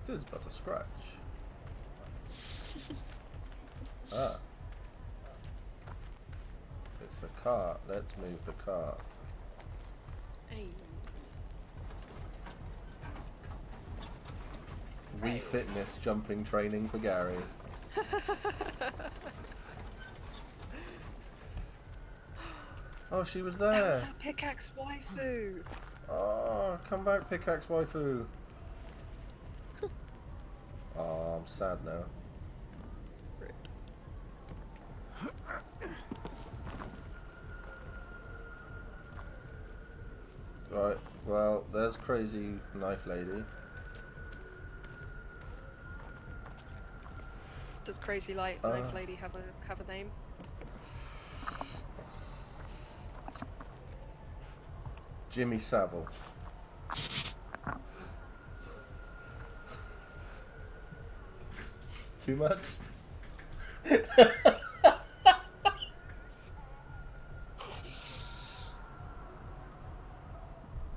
It is but a scratch. Ah. It's the cart. Let's move the cart. Hey. Wii Fitness jumping training for Gary. Oh, she was there. That was our pickaxe waifu. Oh, come back, pickaxe waifu. Oh, I'm sad now. Right, well, there's crazy knife lady. Does Crazy Knife Lady have a name? Jimmy Savile. Too much?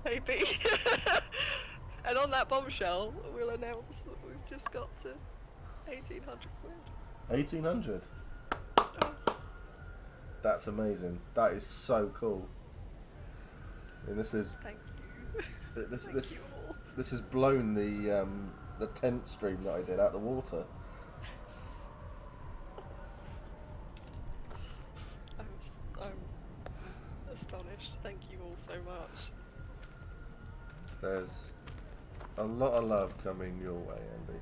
Maybe. And on that bombshell, we'll announce that we've just got to 1,800 quid. 1,800? That's amazing. That is so cool. I mean, this is... Thank you. This has blown the tent stream that I did out the water. I'm astonished. Thank you all so much. There's a lot of love coming your way, Andy.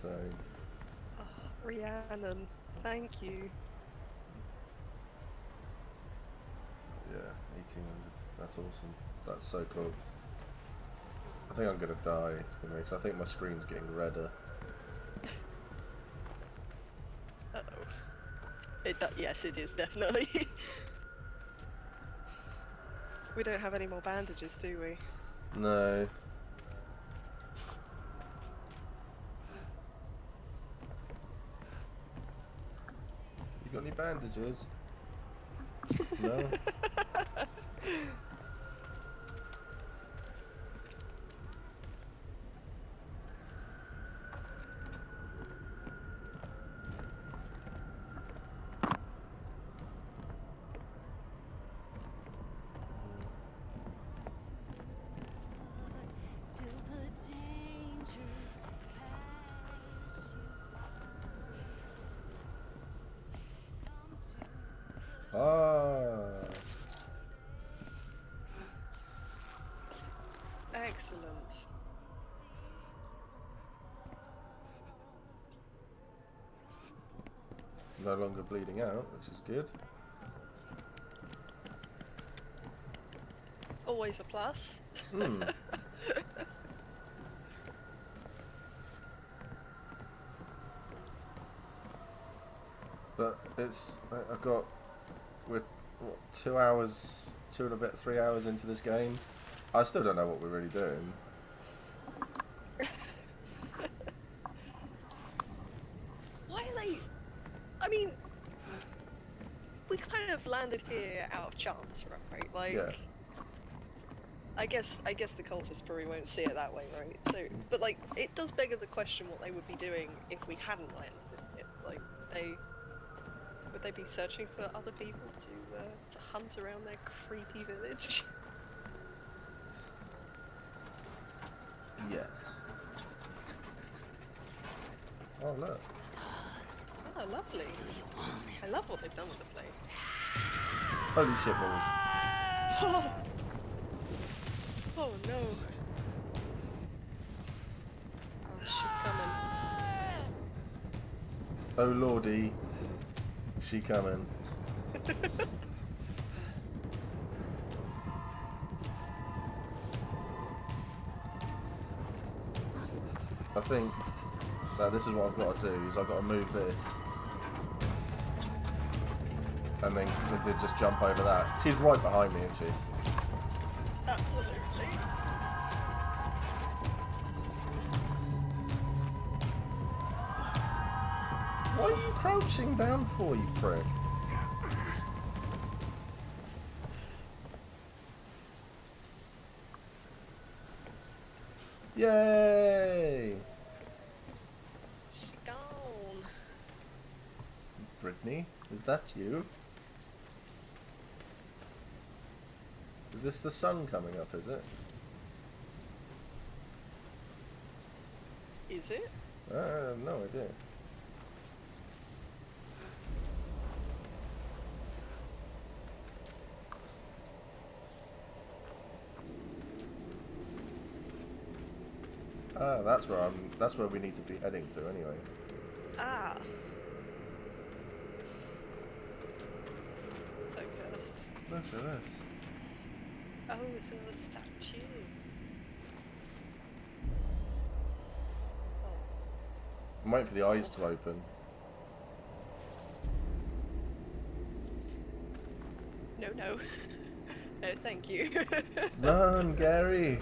So... Oh, Rhiannon, thank you. Yeah, 1,800. That's awesome. That's so cool. I think I'm gonna die, because I think my screen's getting redder. Uh-oh. Yes, it is, definitely. We don't have any more bandages, do we? No. You got any bandages? No? Ah. Excellent. No longer bleeding out, which is good. Always a plus. Hmm. But we're what, 2 hours, 2 and a bit, 3 hours into this game. I still don't know what we're really doing. Why are they... I mean, we kind of landed here out of chance, right? Like, Yeah. I guess the cultists probably won't see it that way, right? So, but like, it does beg the question what they would be doing if we hadn't landed it. Like, would they be searching for other people to hunt around their creepy village? Yes. Oh look. Oh, lovely. I love what they've done with the place. Holy shit balls. Oh no. Oh, shit coming. Oh lordy. She coming. I think that this is what I've got to do, is I've got to move this. And then just jump over that. She's right behind me, isn't she? Absolutely. What are you crouching down for, you prick? Yay! She's gone. Brittany, is that you? Is this the sun coming up, is it? Is it? No idea. Ah, that's where we need to be heading to anyway. Ah. So cursed. Look at this. Oh, it's another statue. Oh. I'm waiting for the eyes to open. No, no. No, thank you. Run, Gary!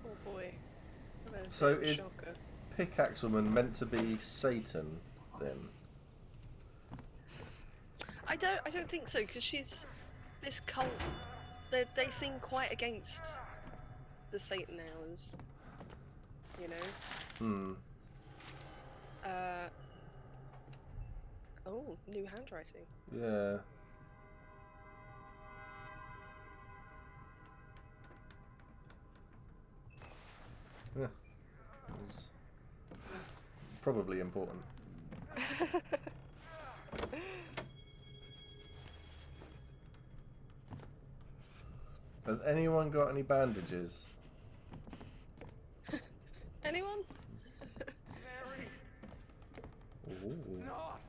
Oh boy. So is Pickaxe Woman meant to be Satan then? I don't think so, because she's this cult. They seem quite against the Satan hours, you know. Oh, new handwriting. Yeah. Yeah. It's probably important. Has anyone got any bandages? Anyone? Mary! Ooh. Not!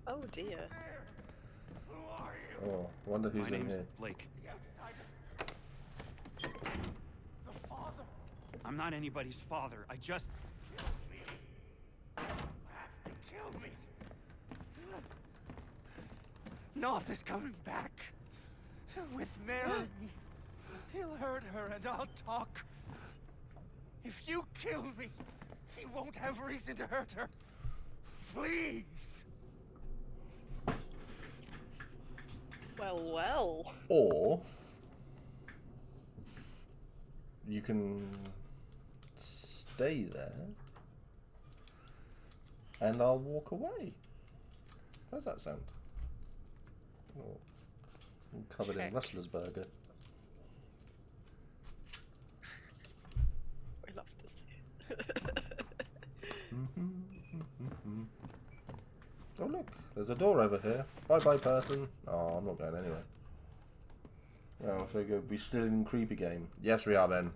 Oh dear. Who are you? Oh, wonder who's My in name's here. Blake. The outsider. The father. I'm not anybody's father. I just... Kill me. Have to kill me. North is coming back. With Mary. He'll hurt her and I'll talk. If you kill me, he won't have reason to hurt her. Please. Well, well. Or you can stay there and I'll walk away. How's that sound? Oh, I'm covered in Rustler's burger. We love to see it. Oh look, there's a door over here. Bye bye person. Oh, I'm not going anywhere. Well, so good. We still in creepy game. Yes we are, Ben.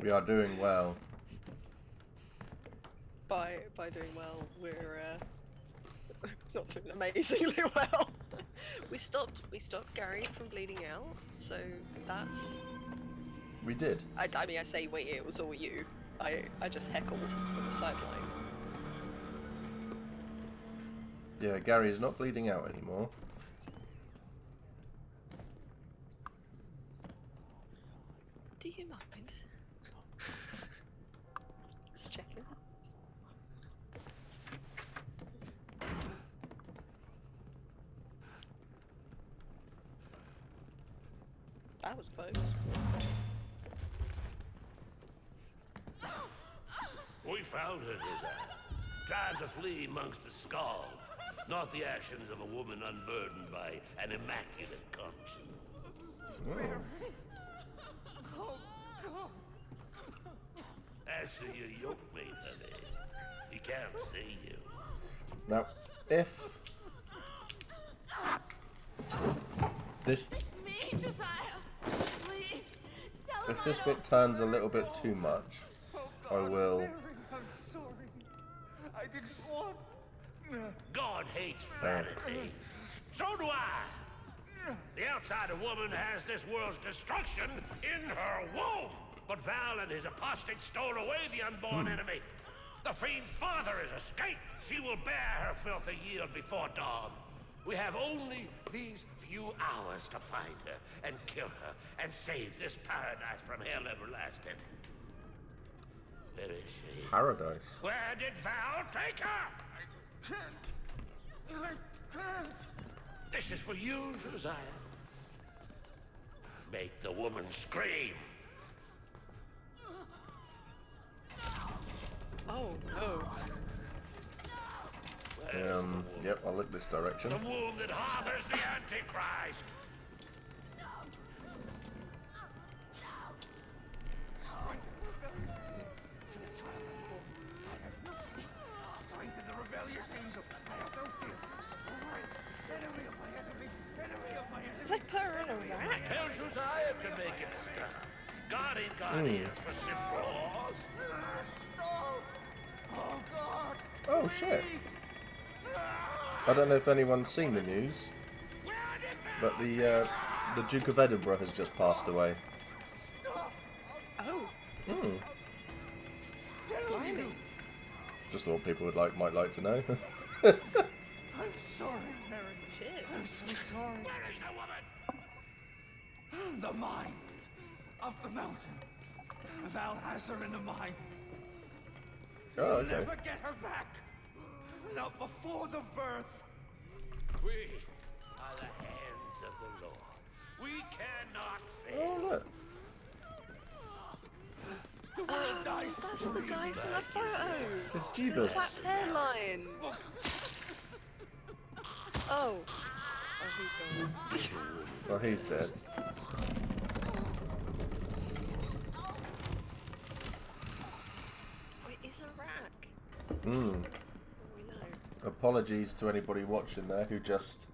We are doing well. By doing well, we're not doing amazingly well. we stopped Gary from bleeding out, so that's. We did. I mean, I say we. It was all you. I just heckled from the sidelines. Yeah, Gary is not bleeding out anymore. Do you mind? Just checking. That was close. We found her, trying to flee amongst the skulls, not the actions of a woman unburdened by an immaculate conscience. Oh, God. Answer your yoke mate, honey. He can't see you. Now, if this Me, Josiah. Please. Tell him if this I bit turns a little bit too much, I will. Mary, I'm sorry. I didn't want. God hates vanity. So do I. The outsider woman has this world's destruction in her womb. But Val and his apostate stole away the unborn enemy. The fiend's father has escaped. She will bear her filthy yield before dawn. We have only these few hours to find her and kill her and save this paradise from hell everlasting. Where is she? Paradise. Where did Val take her? I can't. This is for you, Josiah. Make the woman scream. Oh no. Yep, I'll look this direction. The womb that harbors the Antichrist. Strengthen the rebellious angel. I have no fear. Strength. Enemy of my enemy. Enemy of my enemy. It's like put her in a rack. Belshazzar can make it stop. God ain't got ears for simple laws. Stop! Oh God! Oh shit. I don't know if anyone's seen the news, but the Duke of Edinburgh has just passed away. Oh. Blimey. Just thought people might like to know. I'm sorry, Mary. Shit. I'm so sorry. Where is the woman? The mines of the mountain. Valhazar in the mines. Oh, You'll okay. never get her back. Not before the birth. We are the hands of the Lord. We cannot fail. Oh, look. The world dies. That's the guy from the photos. It's Jeebus. Clapped hairline. Oh. Oh, he's gone. Oh, he's dead. It is a rack. Hmm. We know. Apologies to anybody watching there who just,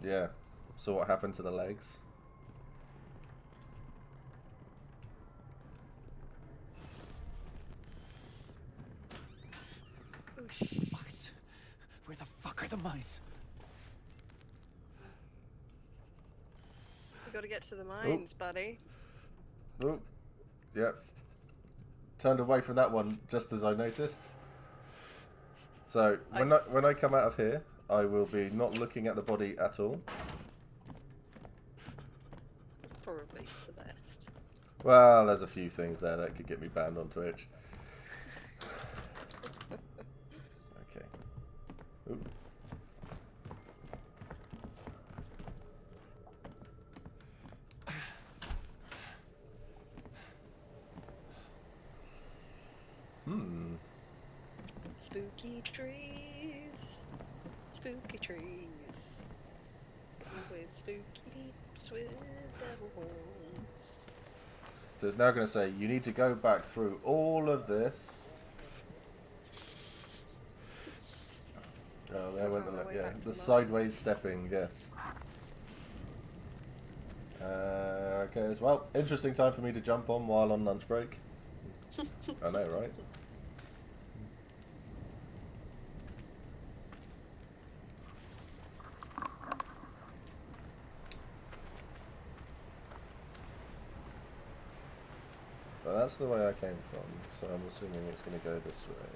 yeah, saw what happened to the legs. Oh shit. What? Where the fuck are the mines? We gotta get to the mines, buddy. Oh, yep. Turned away from that one just as I noticed. So when I come out of here, I will be not looking at the body at all. Probably the best. Well, there's a few things there that could get me banned on Twitch. Okay. Ooh. Spooky trees. Spooky trees. With spooky leaps with devil horns. So it's now going to say you need to go back through all of this. Oh, there went the sideways stepping, yes. Okay, as well. Interesting time for me to jump on while on lunch break. I know, right? But that's the way I came from, so I'm assuming it's going to go this way.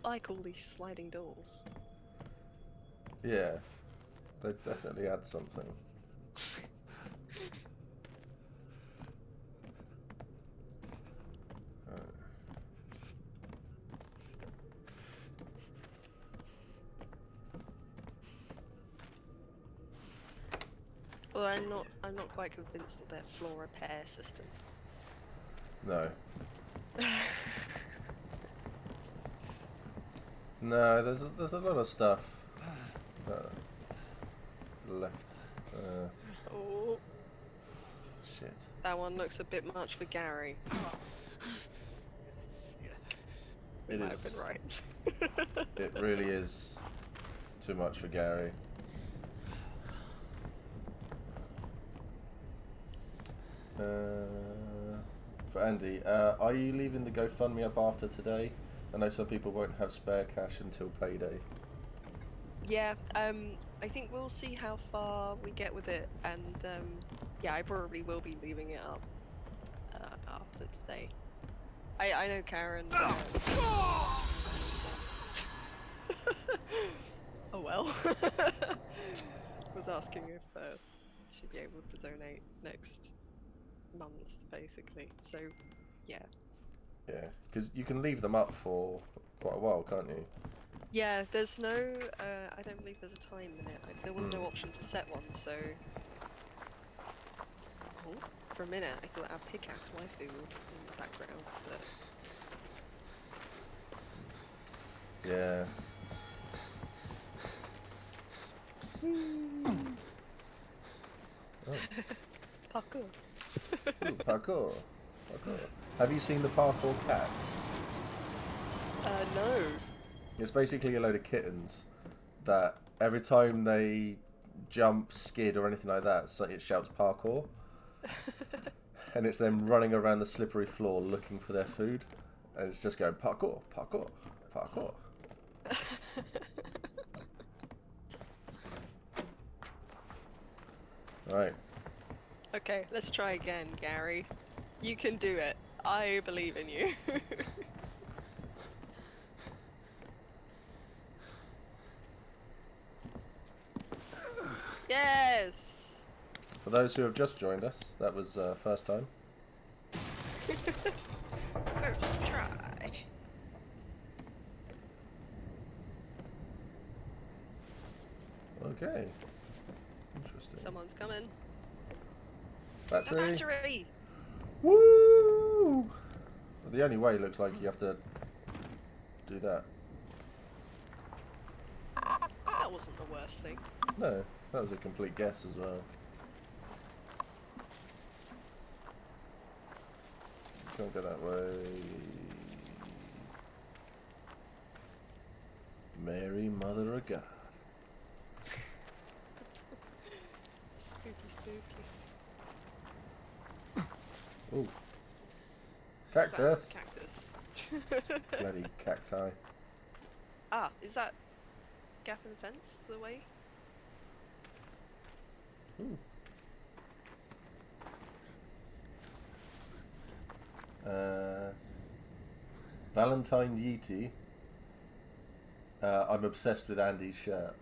I like all these sliding doors. Yeah, they definitely add something. Well, I'm not quite convinced of their floor repair system. No. No, there's a lot of stuff left. Oh. Shit. That one looks a bit much for Gary. It might is. have been right. It really is too much for Gary. For Andy, are you leaving the GoFundMe up after today? I know some people won't have spare cash until payday. Yeah, I think we'll see how far we get with it, and yeah, I probably will be leaving it up after today. I know Karen. Oh well. Was asking if she'd be able to donate next month, basically. So, yeah. Yeah, because you can leave them up for quite a while, can't you? Yeah, there's no. I don't believe there's a time limit. There was no option to set one, so. Oh, for a minute, I thought our pickaxe waifu was in the background, but. Yeah. Oh. Parkour. Ooh, parkour. Parkour. Have you seen the parkour cats? No. It's basically a load of kittens that every time they jump, skid, or anything like that, so it shouts parkour. And it's them running around the slippery floor looking for their food. And it's just going parkour, parkour, parkour. Right. Okay, let's try again, Gary. You can do it. I believe in you. Yes! For those who have just joined us, that was first time. First try. Okay. Interesting. Someone's coming. Battery. A battery! Woo! Well, the only way looks like you have to do that. That wasn't the worst thing. No, that was a complete guess as well. Can't go that way. Mary, Mother of God. Spooky, spooky. Ooh. Cactus. Cactus. Bloody cacti. Ah, is that gap in the fence the way? Ooh. Valentine Yeaty. I'm obsessed with Andy's shirt.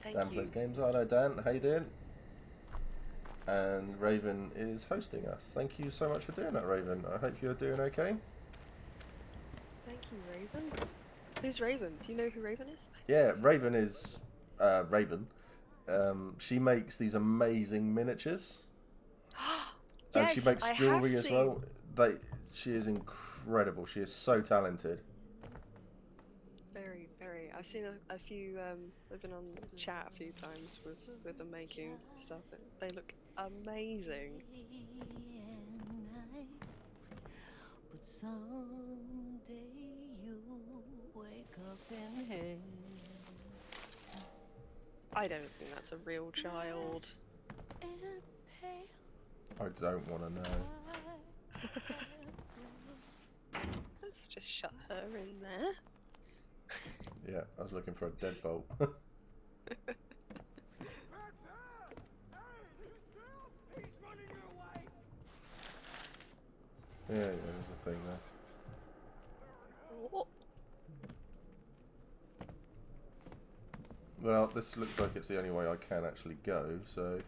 Thank Dan you. plays games. Hello Dan, how you doing? And Raven is hosting us. Thank you so much for doing that, Raven. I hope you're doing okay. Thank you, Raven. Who's Raven? Do you know who Raven is? Yeah, Raven is Raven. She makes these amazing miniatures. And Yes, she makes I jewelry have as well. She is incredible. She is so talented. Very, very. I've seen a few. I've been on chat a few times with them making stuff. And they look amazing. But someday you wake up in hell. I don't think that's a real child. I don't want to know. Let's just shut her in there. Yeah, I was looking for a deadbolt. Yeah, there's a thing there. Oh. Well, this looks like it's the only way I can actually go, so...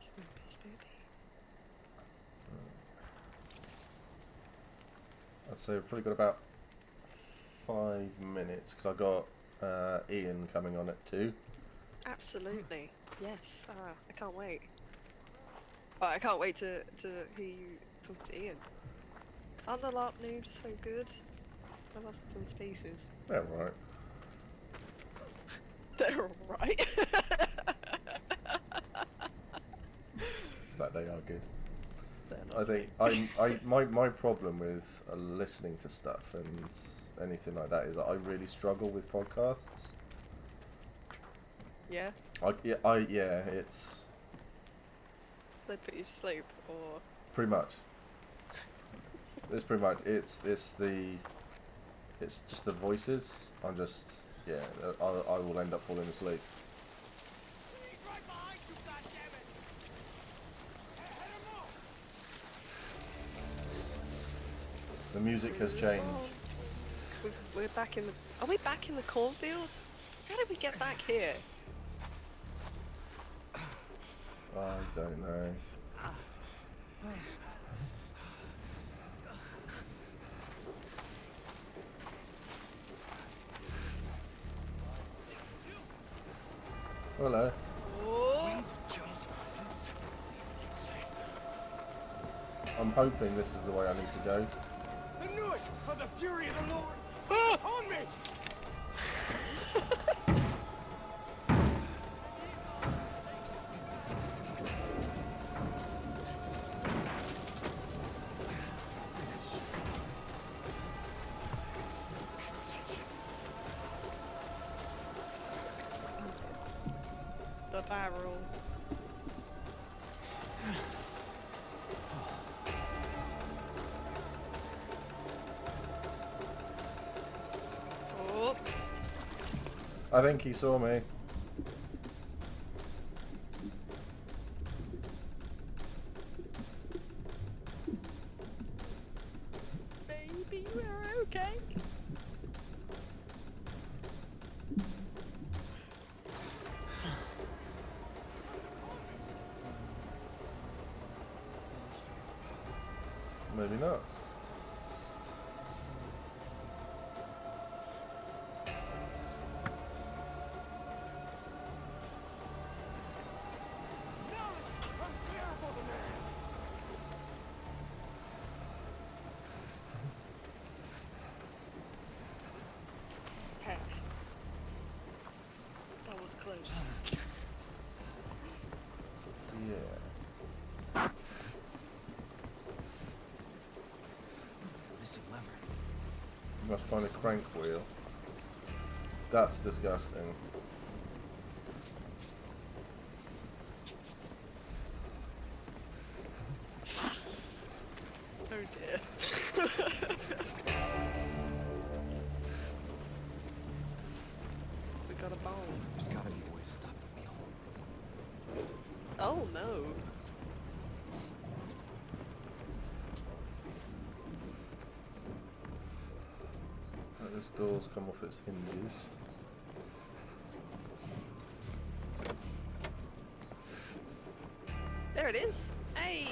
Spoopy, spoopy. I'd say we've probably got about 5 minutes, because I've got Ian coming on at 2. Absolutely. Yes. I can't wait. Oh, I can't wait to hear you talk to Ian. Aren't the LARP noobs so good? I love them to pieces. Yeah, right. They're alright. But they are good. I think my problem with listening to stuff and anything like that is that I really struggle with podcasts. Yeah? Yeah, it's... They put you to sleep, or... Pretty much. It's pretty much it's just the voices. I'm just I will end up falling asleep. The music has changed. We're back in the. Are we back in the cornfield? How did we get back here? I don't know. Hello. I'm hoping this is the way I need to go. The newest of the fury of the Lord! Ah! On me! The barrel. Oh. I think he saw me. Baby, we're okay. Maybe not. Heck. That was close. Yeah. Missing lever. You must find a crank wheel. That's disgusting. Oh dear. We got a bone. There's gotta be a way to stop the wheel. Oh no. This door's come off its hinges. There it is. Hey.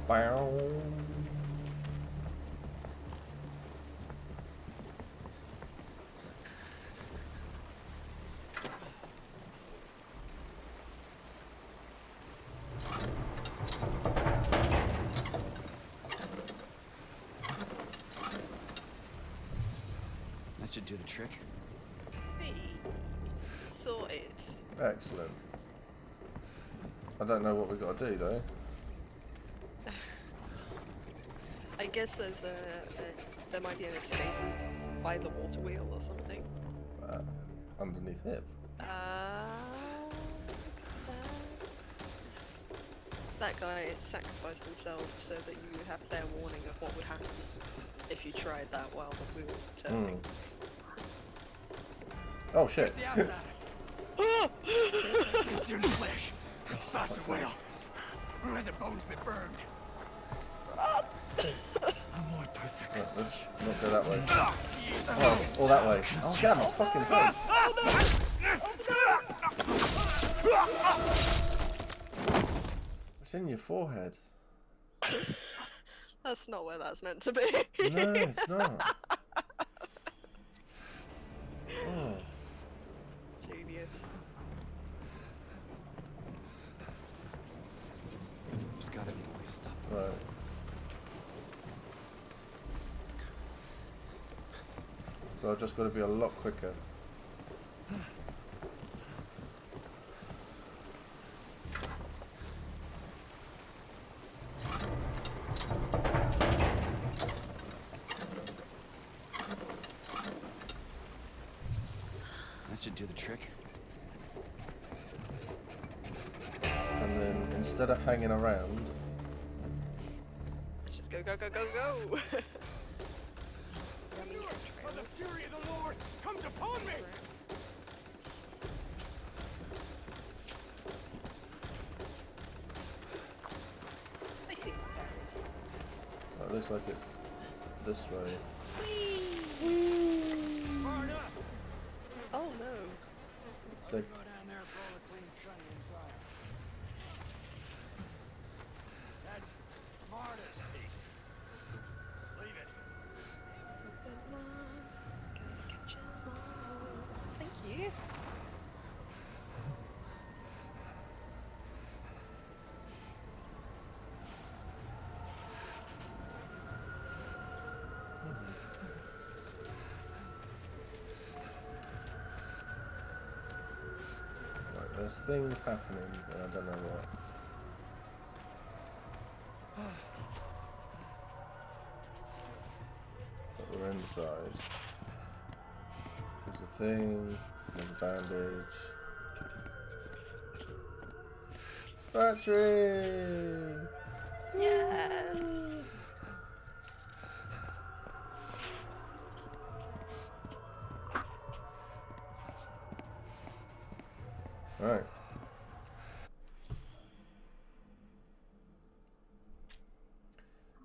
Bow. That should do the trick. Hey. Sorted. Excellent. I don't know what we've got to do though. I guess there's there might be an escape route by the water wheel or something. Underneath hip. That guy sacrificed himself so that you would have fair warning of what would happen if you tried that while the wheels were turning. Oh shit. The outside. It's your flesh. It's faster whale. Let the bones be burned. More perfect. Right, let's not go that way. Oh, all that way. Oh, get out of my fucking face. It's in your forehead. That's not where that's meant to be. No, it's not. Oh. Genius. There's gotta be a way to stop the Right. So I've just got to be a lot quicker. do the trick? And then instead of hanging around, Let's just go, go, go, go, go! When the fury of the Lord comes upon me! I see the fairies. it looks like it's this way. Far enough! Oh no. They, Go down there for all the clean shiny inside. That's Marta's piece. Leave it. Thank you. right, there's things happening, and I don't know what. But we're inside. There's a thing, there's a bandage. Battery! Yes. Right.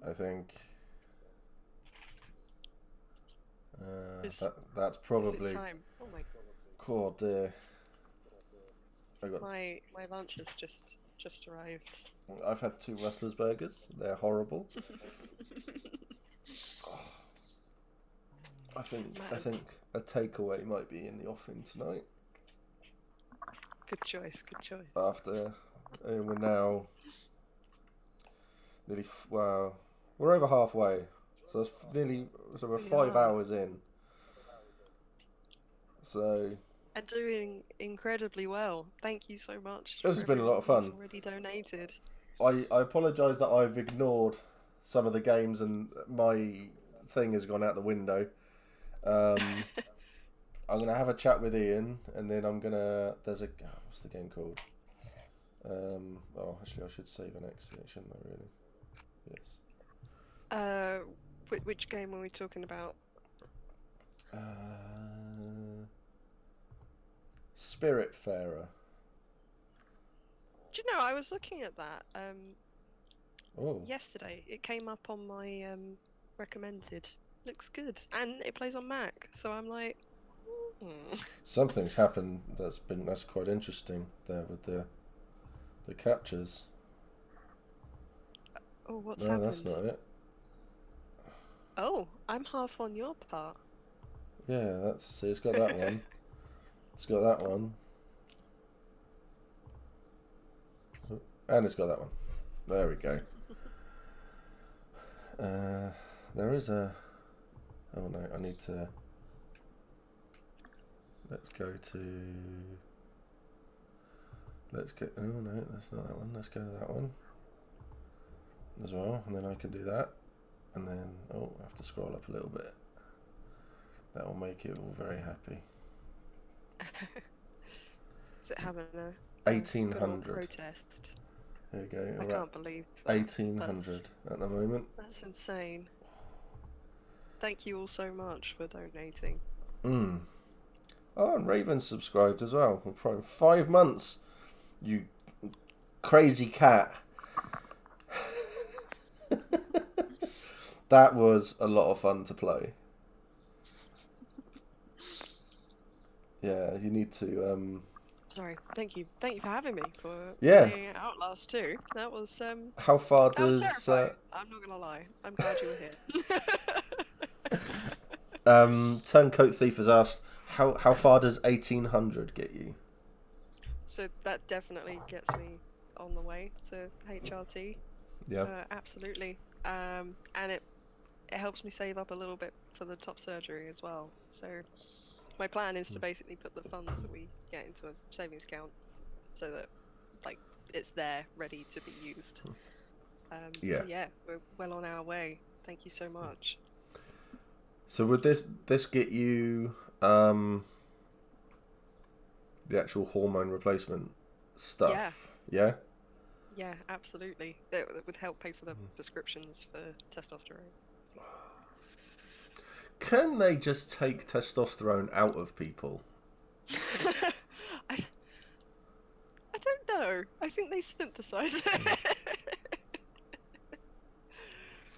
I think that's Is probably. it time? Oh my Oh dear. I got. my lunch has just arrived. I've had 2 Wrestlers burgers. They're horrible. I think a takeaway might be in the offing tonight. Good choice, good choice. After we're now nearly well, we're over halfway. So it's so we're 5 hours in. So. And doing incredibly well. Thank you so much. This has been a lot of fun. Already donated. I apologise that I've ignored some of the games and my thing has gone out the window. I'm gonna have a chat with Ian, and then I'm gonna. There's a what's the game called? Oh, actually, I should save an exit, shouldn't I? Really? Yes. Which game are we talking about? Spiritfarer. Do you know, I was looking at that Oh. yesterday. It came up on my recommended. Looks good, and it plays on Mac. So I'm like, Something's happened that's quite interesting there with the captures. Oh, what's no, happened? that's not it. Oh, I'm half on your part. Yeah, it's got that one. It's got that one. And it's got that one. There we go. There is a... Oh no, I need to... Let's go to... Let's go... Oh no, that's not that one. Let's go to that one. As well, and then I can do that. And then... Oh, I have to scroll up a little bit. That will make it all very happy. Is it having a 1800 protest? There you go. I can't believe 1800 at the moment. That's insane. Thank you all so much for donating. Oh, and Raven subscribed as well. For 5 months. You crazy cat. That was a lot of fun to play. Yeah, you need to. Sorry, thank you for having me for playing Outlast 2. That was How far that was does? terrifying. I'm not gonna lie. I'm glad you were here. Turncoat Thief has asked, how far does 1800 get you? So that definitely gets me on the way to HRT. Yeah. Absolutely. And it helps me save up a little bit for the top surgery as well. So my plan is to basically put the funds that we get into a savings account so that it's there ready to be used. So yeah, we're well on our way. Thank you so much. So would this get you the actual hormone replacement stuff. Yeah. Yeah? Yeah, absolutely. It would help pay for the prescriptions for testosterone. Can they just take testosterone out of people? I don't know. I think they synthesize it.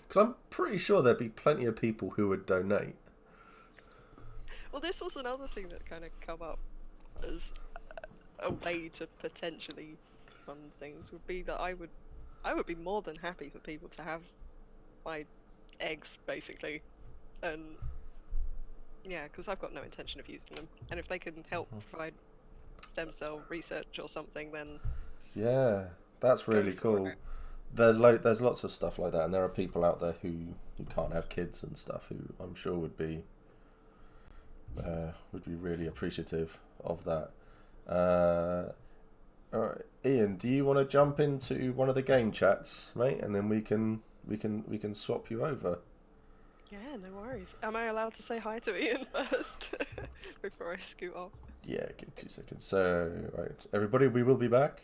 Because I'm pretty sure there'd be plenty of people who would donate. Well, this was another thing that kind of come up as a way to potentially fund things. Would be that I would be more than happy for people to have my eggs, basically, and yeah, because I've got no intention of using them. And if they can help provide stem cell research or something, then yeah, that's really cool. There's lots of stuff like that, and there are people out there who can't have kids and stuff who I'm sure would be really appreciative of that. All right, Ian, do you want to jump into one of the game chats, mate, and then we can swap you over? yeah, no worries. Am I allowed to say hi to Ian first before I scoot off? Yeah, give 2 seconds. So, right, everybody, we will be back.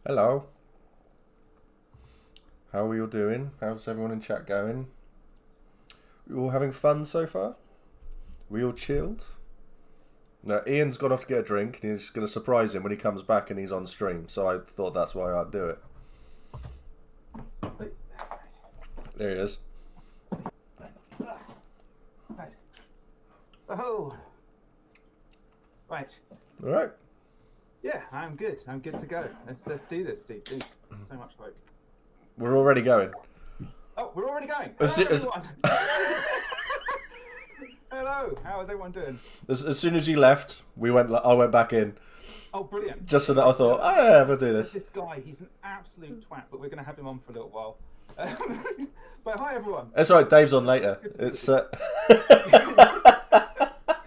Hello. How are we all doing? How's everyone in chat going? We all having fun so far? We all chilled? Now, Ian's gone off to get a drink, and he's going to surprise him when he comes back and he's on stream, so I thought that's why I'd do it. There he is. Right. Oh. Right. All right. Yeah, I'm good. I'm good to go. Let's do this, Steve. Please. So much hope. We're already going. Oh, we're already going. Hello, everyone. Hello. How is everyone doing? As soon as you left, I went back in. Oh, brilliant. Just so that I thought, yeah, we'll do this. This guy, he's an absolute twat, but we're going to have him on for a little while. But hi, everyone. That's right, Dave's on later. It's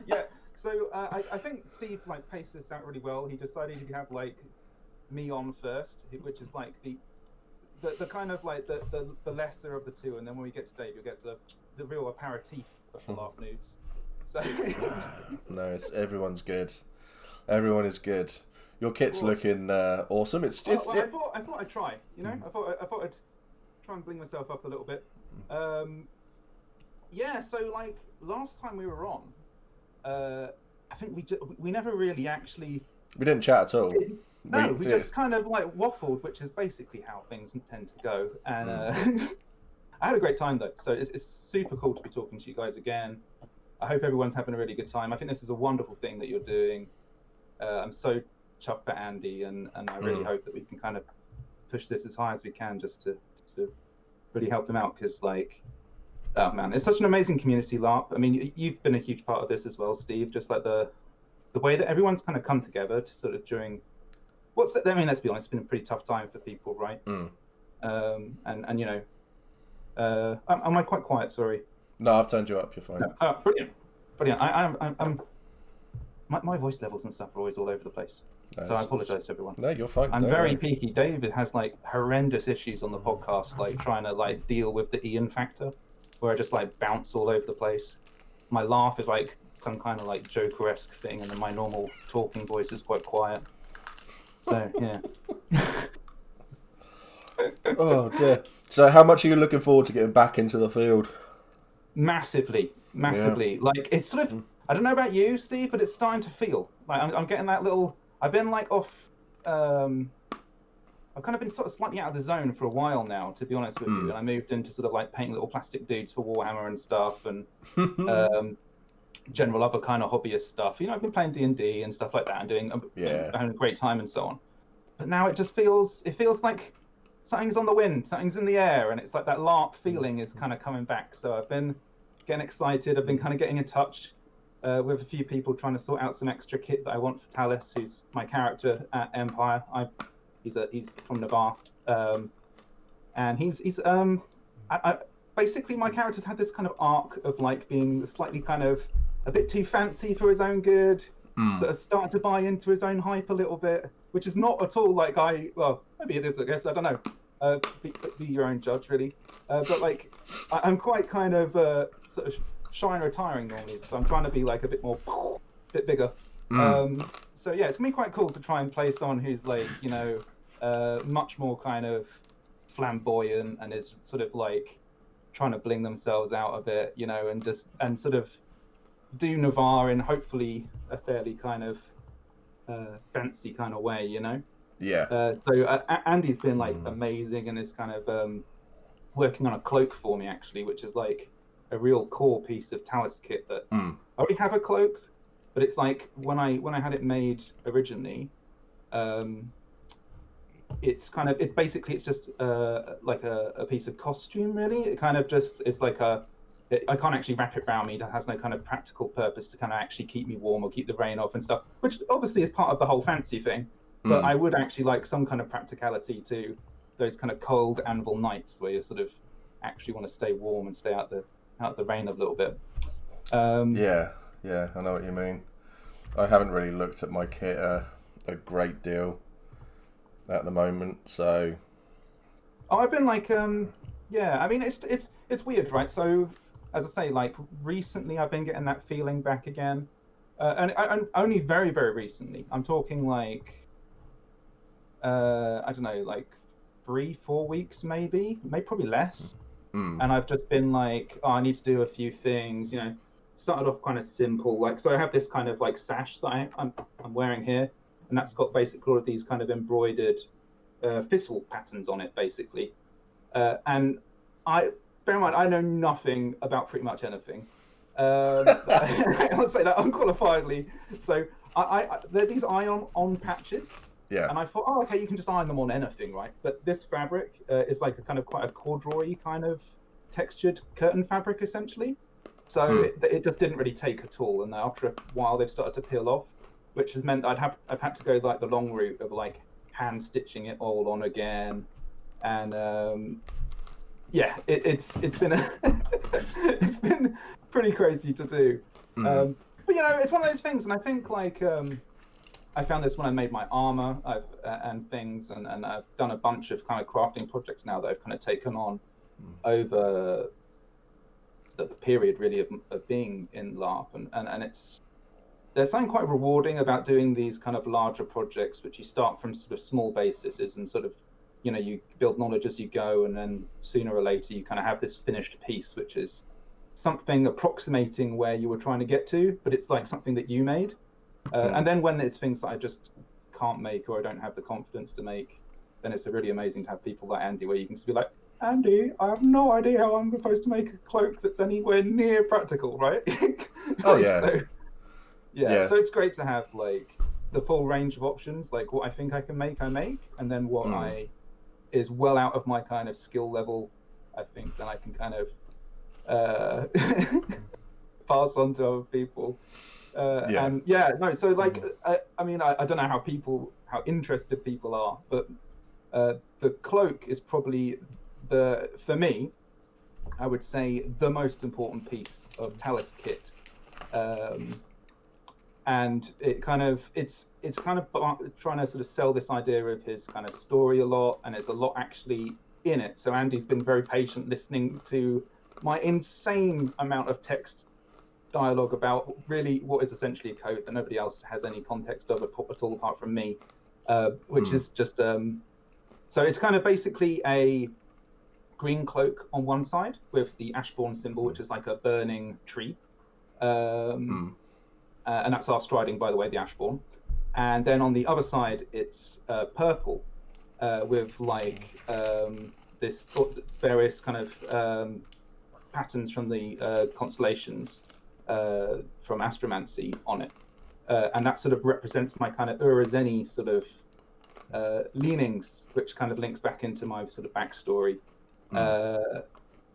Yeah. So I think Steve paced this out really well. He decided he'd have me on first, which is the kind of the lesser of the two, and then when we get to Dave, you'll get the real aperitif of the LARP nudes. So no, everyone's good. Everyone is good. Your kit's looking awesome. I thought I'd try. You know, I thought I'd try and bring myself up a little bit. Yeah. So last time we were on, I think we never really actually. We didn't chat at all. No, we just kind of waffled, which is basically how things tend to go. And I had a great time though, so it's super cool to be talking to you guys again. I hope everyone's having a really good time. I think this is a wonderful thing that you're doing. I'm so chuffed for Andy, and I really hope that we can kind of push this as high as we can, just to really help him out, because oh man, it's such an amazing community, LARP. I mean, you've been a huge part of this as well, Steve. Just the way that everyone's kind of come together to sort of during I mean, let's be honest, it's been a pretty tough time for people, right? And you know, am I quite quiet? Sorry. No, I've turned you up. You're fine. No. Oh, brilliant. I'm my voice levels and stuff are always all over the place. So I apologize to everyone. No, you're fine. I'm very peaky. David has horrendous issues on the podcast, trying to deal with the Ian factor, where I just bounce all over the place. My laugh is some kind of Joker-esque thing, and then my normal talking voice is quite quiet. So yeah. Oh dear. So how much are you looking forward to getting back into the field? Massively. Yeah. It's sort of. I don't know about you, Steve, but it's starting to feel I'm getting that little. I've been off. I've kind of been sort of slightly out of the zone for a while now, to be honest with you. And I moved into sort of painting little plastic dudes for Warhammer and stuff, and general other kind of hobbyist stuff. You know, I've been playing D&D and stuff like that, and having a great time and so on. But now it just feels like something's on the wind, something's in the air, and it's that LARP feeling is kind of coming back. So I've been getting excited. I've been kind of getting in touch with a few people, trying to sort out some extra kit that I want for Talus, who's my character at Empire. He's from Navarre, and basically my character's had this kind of arc of being slightly kind of a bit too fancy for his own good, sort of starting to buy into his own hype a little bit, which is not at all well, maybe it is, I guess, I don't know. Be your own judge, really. But I'm quite kind of sort of shy and retiring normally, so I'm trying to be a bit more, bit bigger. So yeah, it's gonna be quite cool to try and play someone who's much more kind of flamboyant and is sort of trying to bling themselves out a bit, you know, and sort of do Navarre in hopefully a fairly kind of fancy kind of way, you know. Yeah. So Andy's been amazing, and is kind of working on a cloak for me actually, which is a real core piece of Talus kit that I already have a cloak, but it's when I had it made originally, it's just a piece of costume really. It kind of just is I can't actually wrap it around me. It has no kind of practical purpose to kind of actually keep me warm or keep the rain off and stuff, which obviously is part of the whole fancy thing. But I would actually like some kind of practicality to those kind of cold anvil nights where you sort of actually want to stay warm and stay out the rain a little bit. Yeah, I know what you mean. I haven't really looked at my kit a great deal at the moment, so. Oh, I've been yeah. I mean, it's weird, right? So, as I say, recently I've been getting that feeling back again, and only very, very recently. I'm talking I don't know, like 3-4 weeks maybe probably less. Mm. And I've just been like, oh, I need to do a few things, you know. Started off kind of simple, like, so I have this kind of like sash that I'm wearing here, and that's got basically all of these kind of embroidered thistle patterns on it, basically. And bear in mind, I know nothing about pretty much anything. I'll say that unqualifiedly. So they're these iron-on patches. Yeah. And I thought, oh, okay, you can just iron them on anything, right? But this fabric is like a kind of quite a corduroy kind of textured curtain fabric, essentially. So it just didn't really take at all. And after a while, they've started to peel off, which has meant I've had to go like the long route of like hand stitching it all on again. And yeah, it's been it's been pretty crazy to do. But you know, it's one of those things, and I think like I found this when I made my armor and things, and I've done a bunch of kind of crafting projects now that I've kind of taken on over the period really of being in LARP, and there's something quite rewarding about doing these kind of larger projects, which you start from sort of small bases and sort of, you know, you build knowledge as you go, and then sooner or later you kind of have this finished piece, which is something approximating where you were trying to get to, but it's like something that you made. And then when it's things that I just can't make or I don't have the confidence to make, then it's really amazing to have people like Andy, where you can just be like, Andy, I have no idea how I'm supposed to make a cloak that's anywhere near practical, right? Oh yeah. So, yeah. So it's great to have like the full range of options, like what I think I can make, I make, and then what I is well out of my kind of skill level, I think, then I can kind of pass on to other people. And yeah, no, so like, I mean, I don't know how interested people are, but the cloak is probably for me, I would say the most important piece of Talus kit. And it's kind of trying to sort of sell this idea of his kind of story a lot, and there's a lot actually in it. So Andy's been very patient listening to my insane amount of text dialogue about really what is essentially a coat that nobody else has any context of at all apart from me, which is just so it's kind of basically a green cloak on one side with the Ashbourne symbol, which is like a burning tree, and that's our striding, by the way, the Ashbourne. And then on the other side it's purple with like this various kind of patterns from the constellations from astromancy on it, and that sort of represents my kind of Urazeni sort of leanings, which kind of links back into my sort of backstory.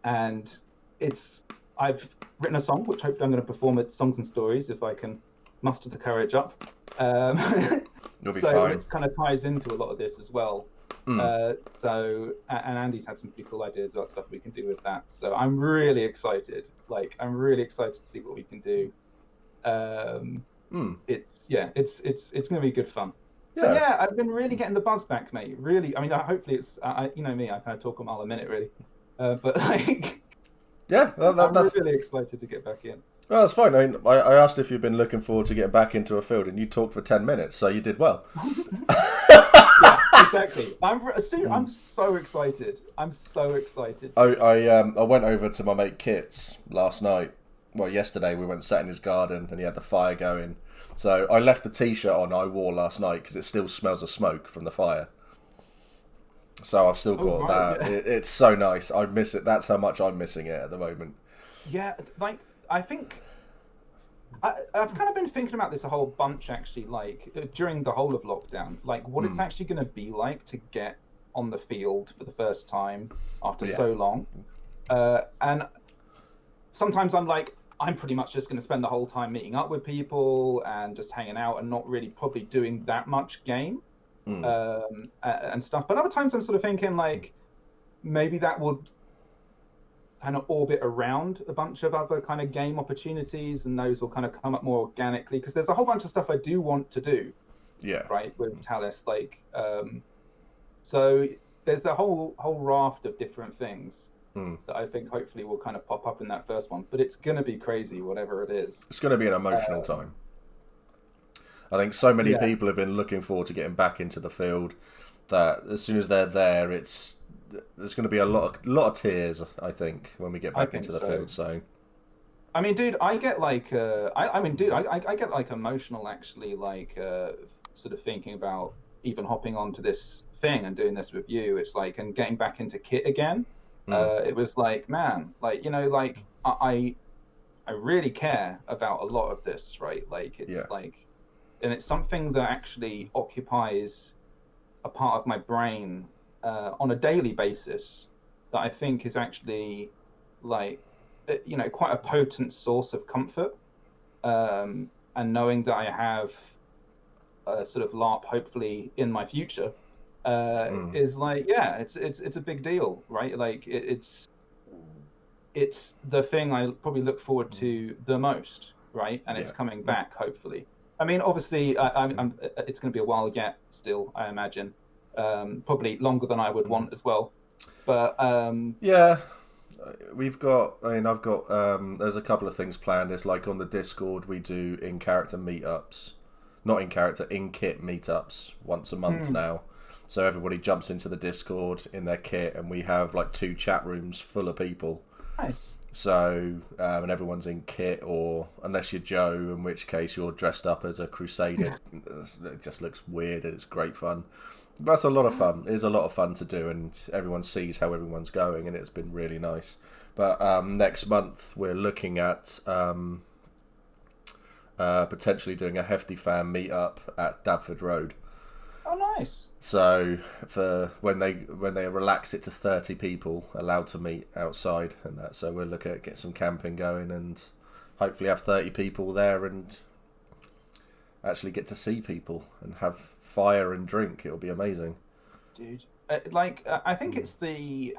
And I've written a song which I hope I'm going to perform at Songs and Stories if I can muster the courage up. You'll be fine. It kind of ties into a lot of this as well. So, and Andy's had some pretty cool ideas about stuff we can do with that. So I'm really excited. Like, I'm really excited to see what we can do. It's going to be good fun. So yeah, I've been really getting the buzz back, mate. Really, I mean, hopefully it's, you know me, I kind of talk a mile a minute, really. But like, yeah, I'm really excited to get back in. Well, that's fine. I mean, I asked if you've been looking forward to getting back into a field, and you talked for 10 minutes, so you did well. Yeah, exactly. I'm so excited. I'm so excited. I went over to my mate Kit's last night. Well, yesterday we went and sat in his garden, and he had the fire going. So I left the t-shirt on I wore last night because it still smells of smoke from the fire. So I've still got that. Yeah. It's so nice. I miss it. That's how much I'm missing it at the moment. Yeah, like I think I've kind of been thinking about this a whole bunch actually. Like during the whole of lockdown, like what it's actually going to be like to get on the field for the first time after so long. And sometimes I'm like, I'm pretty much just going to spend the whole time meeting up with people and just hanging out and not really probably doing that much game and stuff. But other times I'm sort of thinking like maybe that would kind of orbit around a bunch of other kind of game opportunities, and those will kind of come up more organically because there's a whole bunch of stuff I do want to do. Yeah. Right, with Talus, like so there's a whole raft of different things that I think hopefully will kind of pop up in that first one, but it's going to be crazy, whatever it is. It's going to be an emotional time. I think so many people have been looking forward to getting back into the field. that as soon as they're there, there's going to be a lot of tears, I think, when we get back into the field. So, I mean, dude, I get like, I get like emotional actually, like, sort of thinking about even hopping onto this thing and doing this with you. It's like, and getting back into kit again. It was like, man, like, you know, like I really care about a lot of this, right? Like, it's like, and it's something that actually occupies a part of my brain on a daily basis that I think is actually like, you know, quite a potent source of comfort. And knowing that I have a sort of LARP hopefully in my future is like, yeah, it's a big deal, right? Like it's the thing I probably look forward to the most, right? And it's coming back hopefully. I mean, obviously, it's going to be a while yet still, I imagine. Probably longer than I would want as well. But yeah, we've got. I mean, I've got. There's a couple of things planned. It's like on the Discord we do in character meetups, not in character, in kit meetups once a month now. So everybody jumps into the Discord in their kit, and we have like 2 chat rooms full of people. Nice. So and everyone's in kit, or unless you're Joe, in which case you're dressed up as a crusader. It just looks weird, and it's great fun. That's a lot of fun. It is a lot of fun to do, and everyone sees how everyone's going, and it's been really nice. But next month we're looking at potentially doing a Hefty Fan meetup at Dadford Road. Oh, nice. So for when they relax it to 30 people allowed to meet outside and that, so we'll look at get some camping going and hopefully have 30 people there and actually get to see people and have fire and drink. It'll be amazing, dude. I think it's the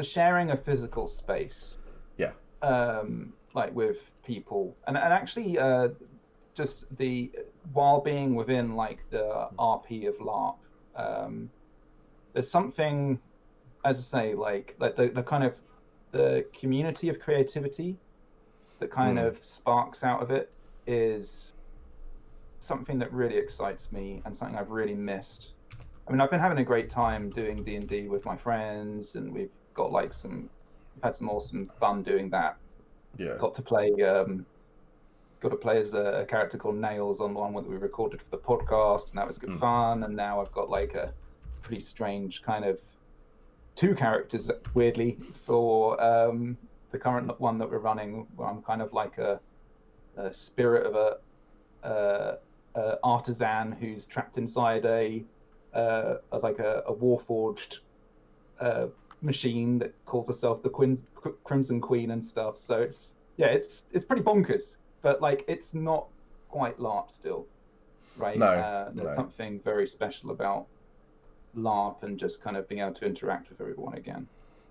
sharing of physical space. Yeah. Like with people and actually just while being within like the RP of LARP. There's something, as I say, like the kind of the community of creativity that kind of sparks out of it is something that really excites me and something I've really missed. I mean, I've been having a great time doing D&D with my friends, and we've got like had some awesome fun doing that. Yeah. Got to play as a character called Nails on one that we recorded for the podcast, and that was good fun. And now I've got like a pretty strange kind of 2 characters, weirdly, for the current one that we're running, where I'm kind of like a spirit of a artisan who's trapped inside a warforged machine that calls herself the Crimson Queen and stuff. So it's pretty bonkers. But like, it's not quite LARP still, right? No, there's something very special about LARP and just kind of being able to interact with everyone again.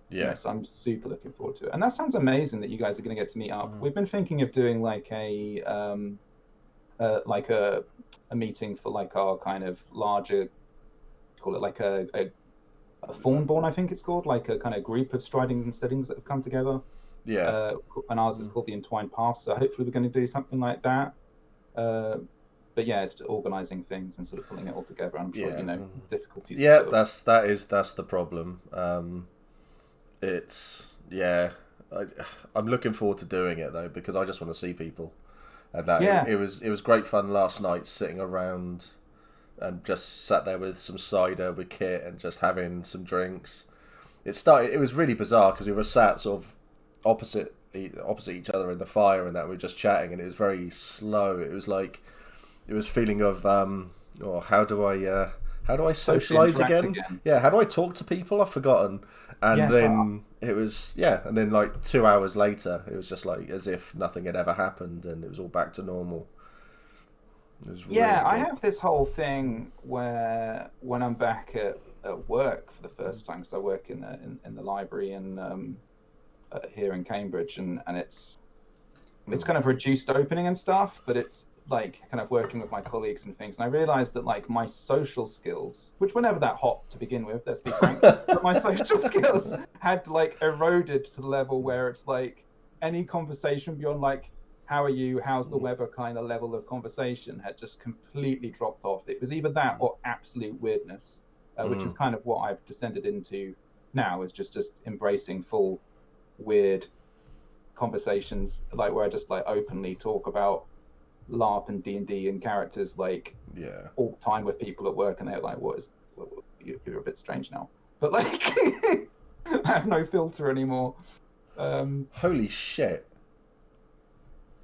Yeah. Yes, I'm super looking forward to it. And that sounds amazing that you guys are going to get to meet up. We've been thinking of doing like a meeting for like our kind of larger, call it like a Fawnborn, I think it's called, like a kind of group of striding and settings that have come together. Yeah. And ours is called the Entwined Path, so hopefully we're going to do something like that. But yeah, it's organising things and sort of pulling it all together. I'm sure you know difficulties. Yeah, that's the problem. I'm looking forward to doing it though, because I just want to see people. And that it was great fun last night, sitting around and just sat there with some cider with Kit and just having some drinks. It was really bizarre because we were sat sort of opposite each other in the fire, and that we were just chatting, and it was very slow. It was like feeling of how do I socialize again? Yeah, how do I talk to people? I've forgotten. And then it was and then like 2 hours later, it was just like as if nothing had ever happened, and it was all back to normal. It was really I good. have this whole thing where when I'm back at work for the first time, because I work in the library and here in Cambridge, and it's kind of reduced opening and stuff, but it's like kind of working with my colleagues and things, and I realized that like my social skills, which were never that hot to begin with, let's be frank, but my social skills had like eroded to the level where it's like any conversation beyond like how are you, how's the weather kind of level of conversation had just completely dropped off. It was either that or absolute weirdness. which is kind of what I've descended into now, is just embracing full weird conversations, like where I just like openly talk about LARP and D&D and characters like all the time with people at work, and they're like, you're a bit strange now, but like I have no filter anymore. Holy shit.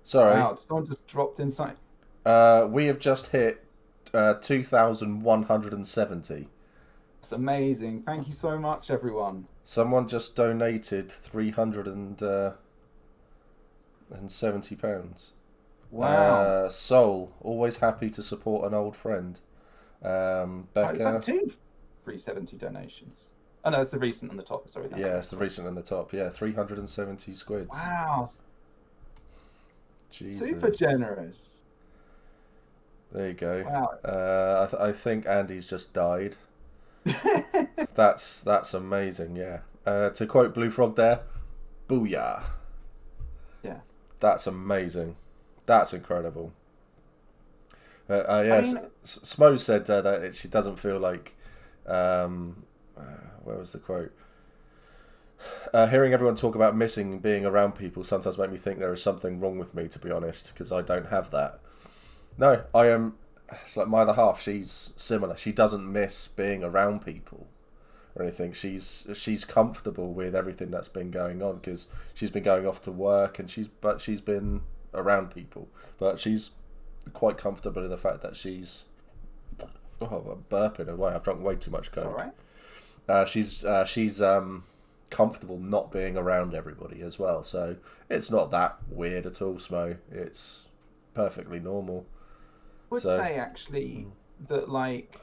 Sorry. Wow, someone just dropped inside. We have just hit 2,170. It's amazing. Thank you so much, everyone. Someone just donated £370. Wow. Soul, always happy to support an old friend. Becca. Is that 370 donations? Oh no, it's the recent on the top. Sorry. Yeah, it's the recent on the top. Yeah, 370 squids. Wow. Jesus. Super generous. There you go. Wow. I think Andy's just died. That's amazing. Yeah. To quote Blue Frog there, booyah. Yeah. That's amazing. That's incredible. Yes, Smo said that she doesn't feel like. Where was the quote? Hearing everyone talk about missing being around people sometimes make me think there is something wrong with me, to be honest, because I don't have that. No, I am. It's like my other half. She's similar. She doesn't miss being around people or anything. She's comfortable with everything that's been going on because she's been going off to work and she's been around people, but she's quite comfortable in the fact that she's. Oh, I'm burping away. I've drunk way too much Coke. All right. She's comfortable not being around everybody as well, so it's not that weird at all, Smo. It's perfectly normal. I would say actually that like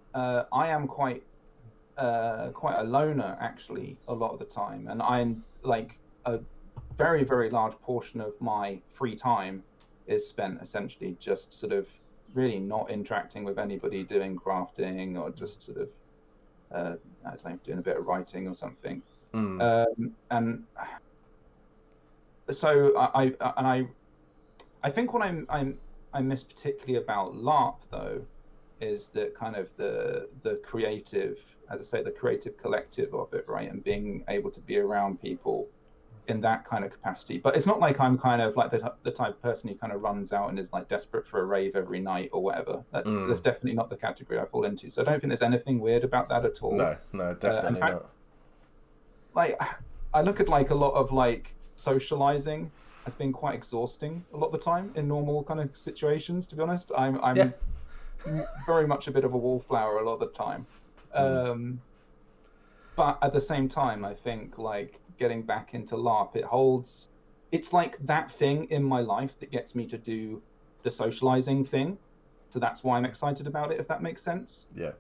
I am quite a loner actually a lot of the time, and I'm like a very, very large portion of my free time is spent essentially just sort of really not interacting with anybody, doing crafting or just sort of I don't know, doing a bit of writing or something. And so I think what I miss particularly about LARP though is that kind of the creative, as I say, the creative collective of it, right, and being able to be around people in that kind of capacity. But it's not like I'm kind of like the type of person who kind of runs out and is like desperate for a rave every night or whatever. That's definitely not the category I fall into. So I don't think there's anything weird about that at all. No, definitely not. Like I look at like a lot of like socializing as being quite exhausting a lot of the time in normal kind of situations, to be honest. I'm very much a bit of a wallflower a lot of the time. But at the same time, I think like getting back into LARP, it's like that thing in my life that gets me to do the socializing thing. So that's why I'm excited about it, if that makes sense. Yeah.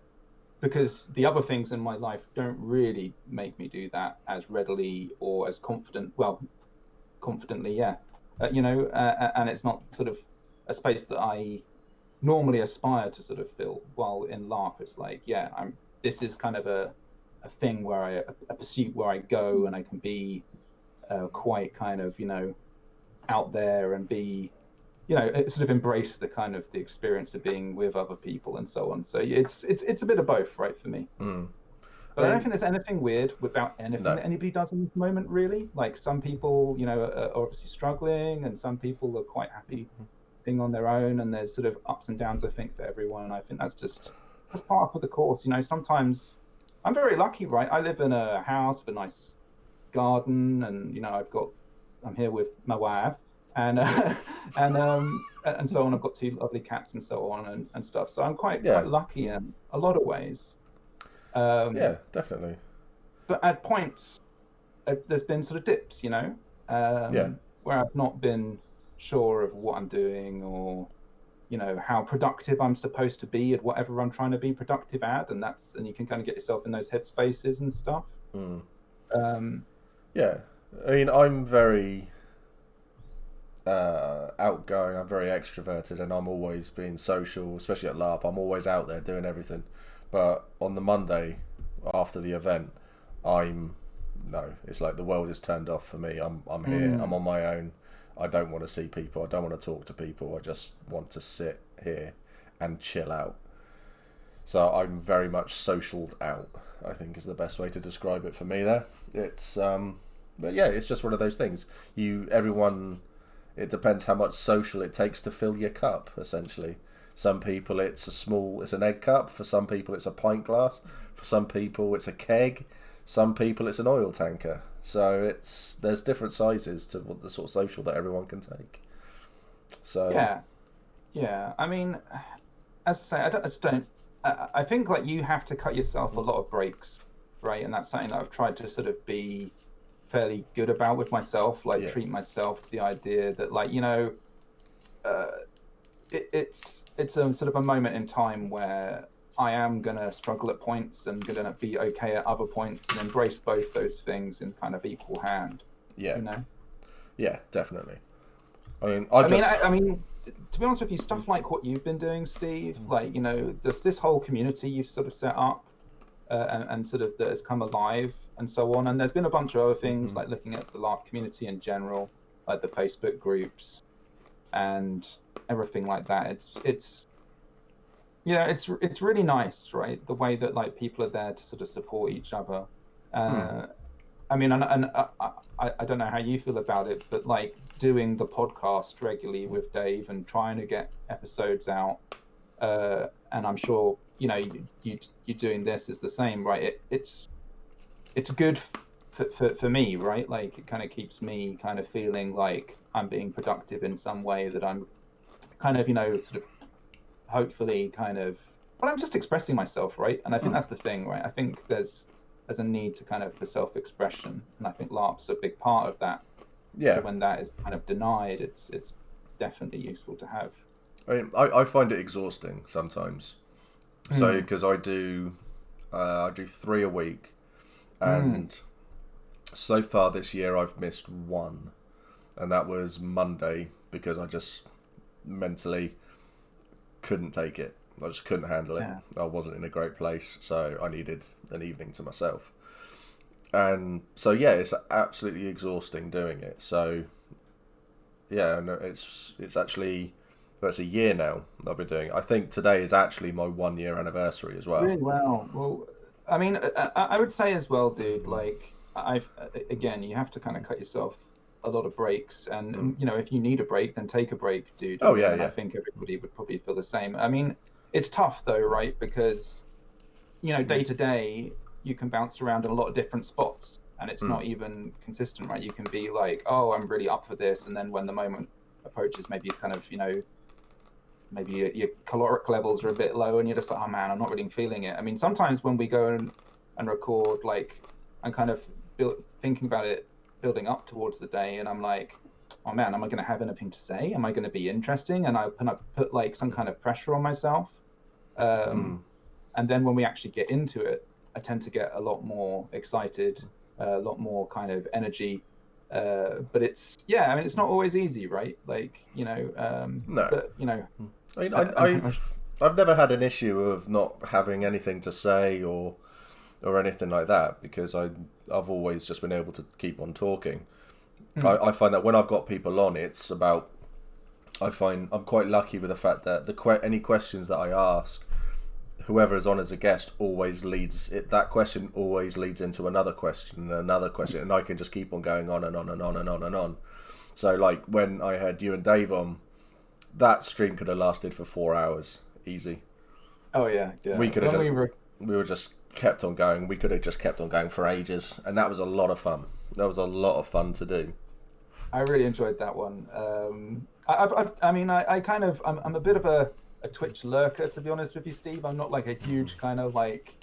Because the other things in my life don't really make me do that as readily or as confidently, yeah. And it's not sort of a space that I normally aspire to sort of fill. While in LARP, it's like, this is kind of a thing where a pursuit where I go and I can be quite kind of, out there and be, sort of embrace the kind of the experience of being with other people and so on. So it's a bit of both, right, for me. But I don't think there's anything weird about anything that anybody does in this moment, really. Like some people, are obviously struggling, and some people are quite happy being on their own. And there's sort of ups and downs, I think, for everyone. And I think that's part of the course. Sometimes I'm very lucky, right? I live in a house with a nice garden, and I'm here with my wife, and and so on. I've got 2 lovely cats and so on and stuff. So I'm quite lucky in a lot of ways. Yeah, definitely. But at points, there's been sort of dips, where I've not been sure of what I'm doing or, how productive I'm supposed to be at whatever I'm trying to be productive at, and you can kind of get yourself in those headspaces and stuff. Yeah, I mean, I'm very outgoing. I'm very extroverted, and I'm always being social, especially at LARP. I'm always out there doing everything. But on the Monday after the event, it's like the world is turned off for me. I'm here. I'm on my own. I don't want to see people. I don't want to talk to people. I just want to sit here and chill out. So I'm very much socialed out, I think is the best way to describe it for me there. It's but yeah, it's just one of those things. Everyone, it depends how much social it takes to fill your cup, essentially. Some people it's an egg cup, for some people it's a pint glass, for some people it's a keg, some people it's an oil tanker. So there's different sizes to what the sort of social that everyone can take. So yeah. I mean, as I say, I think like you have to cut yourself a lot of breaks, right? And that's something that I've tried to sort of be fairly good about with myself, like treat myself to the idea that, like, you know, it's a sort of a moment in time where I am gonna struggle at points and gonna be okay at other points, and embrace both those things in kind of equal hand. Yeah. You know. Yeah, definitely. I mean, I mean, to be honest with you, stuff like what you've been doing, Steve, like, you know, there's this whole community you've sort of set up, and sort of that has come alive and so on. And there's been a bunch of other things, like looking at the LARP community in general, like the Facebook groups and everything like that. It's really nice, right? The way that like people are there to sort of support each other. I mean, and I don't know how you feel about it, but like doing the podcast regularly with Dave and trying to get episodes out, and I'm sure you know you doing this is the same, right? It's good for me, right? Like it kind of keeps me kind of feeling like I'm being productive in some way, that I'm kind of, you know, sort of hopefully kind of, well, I'm just expressing myself, right? And I think that's the thing, right? I think there's a need to kind of for self-expression, and I think LARP's a big part of that. Yeah. So when that is kind of denied, it's definitely useful to have. I mean, I find it exhausting sometimes. So because I do 3 a week, and so far this year I've missed 1, and that was Monday because I just mentally couldn't take it. I just couldn't handle it. I wasn't in a great place, so I needed an evening to myself. And so yeah, it's absolutely exhausting doing it. So yeah, no, it's actually, that's a year now I've been doing it. I think today is actually my 1-year anniversary as well. Really? Wow. Well, I mean, I would say as well, dude, like again, you have to kind of cut yourself a lot of breaks, and you know, if you need a break, then take a break, dude. Oh yeah, yeah. I think everybody would probably feel the same. I mean, it's tough though, right? Because, you know, day to day, you can bounce around in a lot of different spots, and it's not even consistent, right? You can be like, oh, I'm really up for this, and then when the moment approaches, maybe kind of, you know, maybe your caloric levels are a bit low, and you're just like, oh man, I'm not really feeling it. I mean, sometimes when we go and record, like, I'm kind of thinking about it, building up towards the day, and I'm like, oh man, am I going to have anything to say? Am I going to be interesting? And I put like some kind of pressure on myself. And then when we actually get into it, I tend to get a lot more excited, a lot more kind of energy. But it's, yeah, I mean, it's not always easy, right? Like, you know, no. But, you know, I mean, I've never had an issue of not having anything to say or anything like that, because I've always just been able to keep on talking. I find that when I've got people on, it's about, I find I'm quite lucky with the fact that any questions that I ask, whoever is on as a guest always that question always leads into another question and another question, and I can just keep on going on and on and on and on and on. So like when I had you and Dave on, that stream could have lasted for 4 hours easy. Oh yeah, yeah. We could have we were just kept on going. We could have just kept on going for ages, and that was a lot of fun. That was a lot of fun to do. I really enjoyed that one. I mean, I'm a bit of a Twitch lurker, to be honest with you, Steve. I'm not like a huge kind of like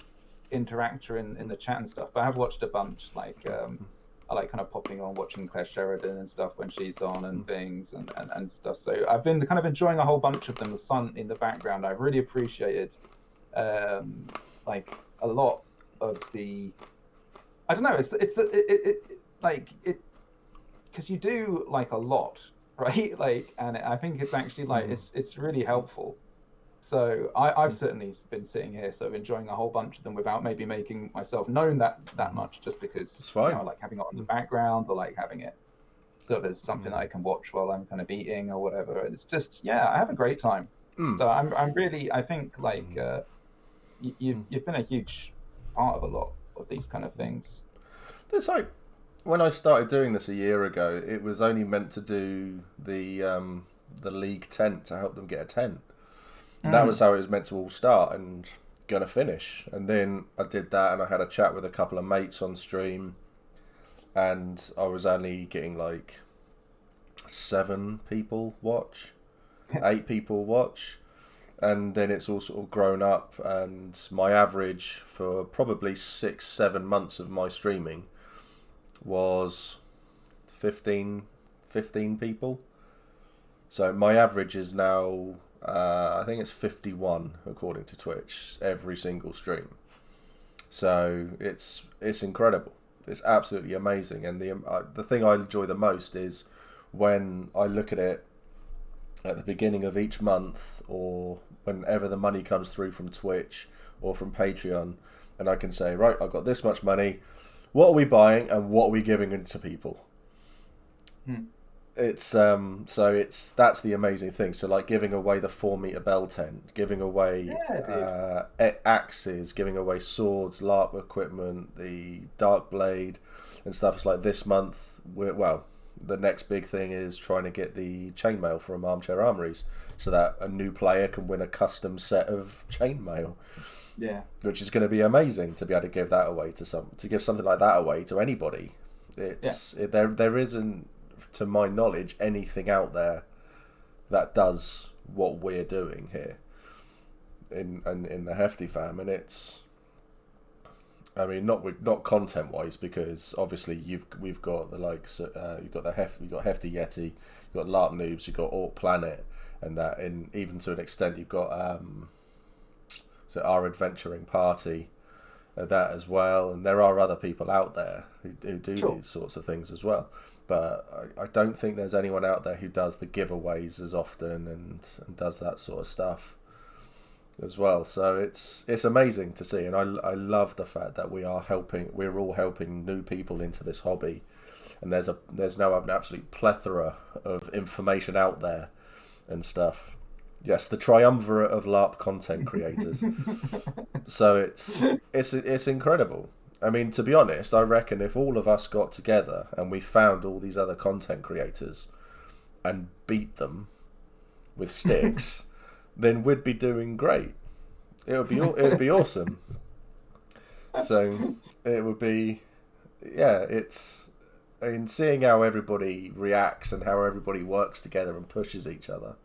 interactor in the chat and stuff, but I have watched a bunch. Like, I like kind of popping on, watching Claire Sheridan and stuff when she's on and things and stuff. So I've been kind of enjoying a whole bunch of them with Sun in the background. I've really appreciated like a lot of the, I don't know, it's like it, because you do like a lot, right? Like, and I think it's actually like it's really helpful. So I've certainly been sitting here sort of enjoying a whole bunch of them without maybe making myself known that much, just because it's fine. You know, I like having it on the background, or like having it sort of as something that I can watch while I'm kind of eating or whatever. And it's just, yeah, I have a great time. So I'm really, I think like you've been a huge part of a lot of these kind of things. It's like when I started doing this a year ago, it was only meant to do the league tent to help them get a tent. That was how it was meant to all start and gonna finish. And then I did that, and I had a chat with a couple of mates on stream, and I was only getting like 7 people watch, 8 people watch, and then it's all sort of grown up, and my average for probably 6-7 months of my streaming was 15 people. So my average is now I think it's 51 according to Twitch every single stream. So it's incredible. It's absolutely amazing. And the thing I enjoy the most is when I look at it at the beginning of each month, or whenever the money comes through from Twitch or from Patreon, and I can say, right, I've got this much money. What are we buying and what are we giving it to people? It's that's the amazing thing. So like giving away the 4-meter bell tent, giving away axes, giving away swords, LARP equipment, the dark blade and stuff. It's like this month the next big thing is trying to get the chainmail from Armchair Armories, so that a new player can win a custom set of chainmail. Yeah, which is going to be amazing to be able to give that away to give something like that away to anybody. There isn't, to my knowledge, anything out there that does what we're doing here in the Hefty fam, and it's, I mean, not content wise, because obviously we've got the likes, you've got Hefty Yeti, you've got LARP Noobs, you've got Orc Planet, and that, and even to an extent you've got so our adventuring party, that as well, and there are other people out there who do these sorts of things as well. But I don't think there's anyone out there who does the giveaways as often and does that sort of stuff as well. So it's amazing to see, and I love the fact that we're all helping new people into this hobby, and there's now an absolute plethora of information out there and stuff. Yes, the triumvirate of LARP content creators. So it's incredible. I mean, to be honest, I reckon if all of us got together and we found all these other content creators and beat them with sticks, then we'd be doing great. It would be awesome. So it would be, I mean, seeing how everybody reacts and how everybody works together and pushes each other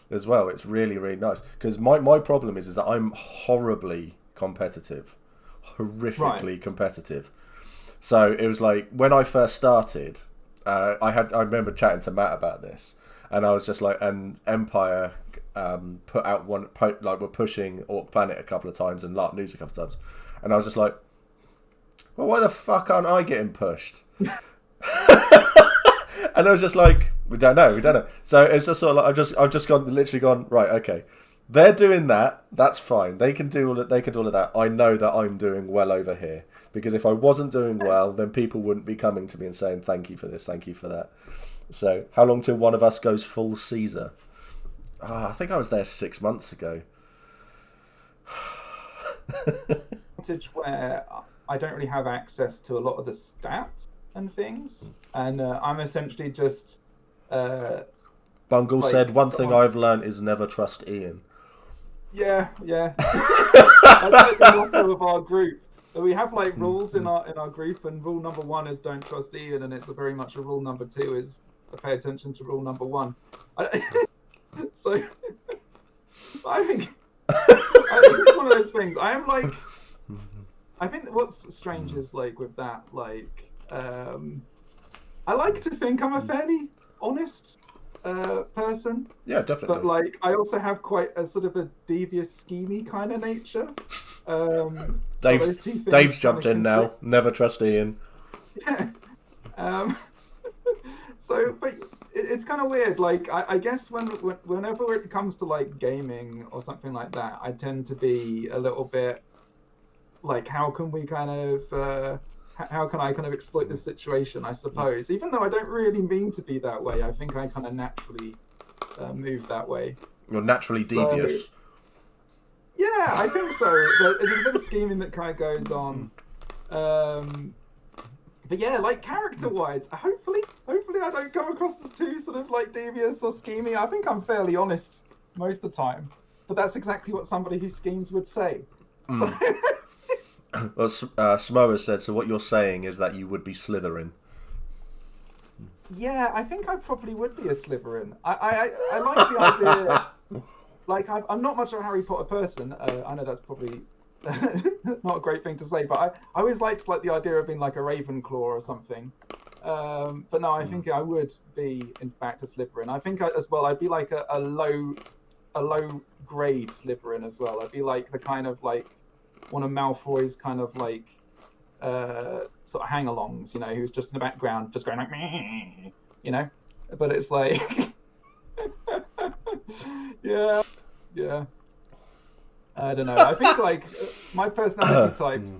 as well, it's really, really nice. Because my problem is that I'm horribly competitive. Horrifically competitive. So it was like when I first started, I remember chatting to Matt about this, and I was just like, and Empire put out we're pushing Orc Planet a couple of times and LARP News a couple of times, and I was just like, well, why the fuck aren't I getting pushed? And I was just like, we don't know. So it's just sort of like I've just literally gone, right, okay. They're doing that. That's fine. They can do all of that. I know that I'm doing well over here, because if I wasn't doing well, then people wouldn't be coming to me and saying thank you for this, thank you for that. So how long till one of us goes full Caesar? I think I was there 6 months ago. Where I don't really have access to a lot of the stats and things, and I'm essentially just. Bungle said, "One thing I've learned is never trust Ian." Yeah. That's like the motto of our group. We have like rules in our group, and rule number 1 is don't trust Ian, and it's very much a rule number 2 is pay attention to rule number 1. So I think it's one of those things. I am like, I think what's strange is like with that, like I like to think I'm a fairly honest person. Yeah, definitely. But like, I also have quite a sort of a devious, schemy kind of nature. Dave's jumped in now. Never trust Ian. Yeah. So, but it's kind of weird. Like, I guess whenever it comes to like gaming or something like that, I tend to be a little bit like, how can we kind of. How can I kind of exploit this situation, I suppose? Even though I don't really mean to be that way, I think I kind of naturally move that way. You're naturally devious. Yeah, I think so. There's a bit of scheming that kind of goes on. But yeah, like character-wise, hopefully I don't come across as too sort of like devious or scheming. I think I'm fairly honest most of the time. But that's exactly what somebody who schemes would say. So... Well, Samoa said, so what you're saying is that you would be Slytherin. Yeah, I think I probably would be a Slytherin. I like the idea. Like, I'm not much of a Harry Potter person. I know that's probably not a great thing to say, but I always liked like the idea of being like a Ravenclaw or something. But no, I think I would be, in fact, a Slytherin. I think as well, I'd be like a low grade Slytherin as well. I'd be like the kind of like one of Malfoy's kind of like sort of hang-alongs, you know, who's just in the background, just going like, meh, you know. But it's like, yeah. I don't know. I think like my personality types,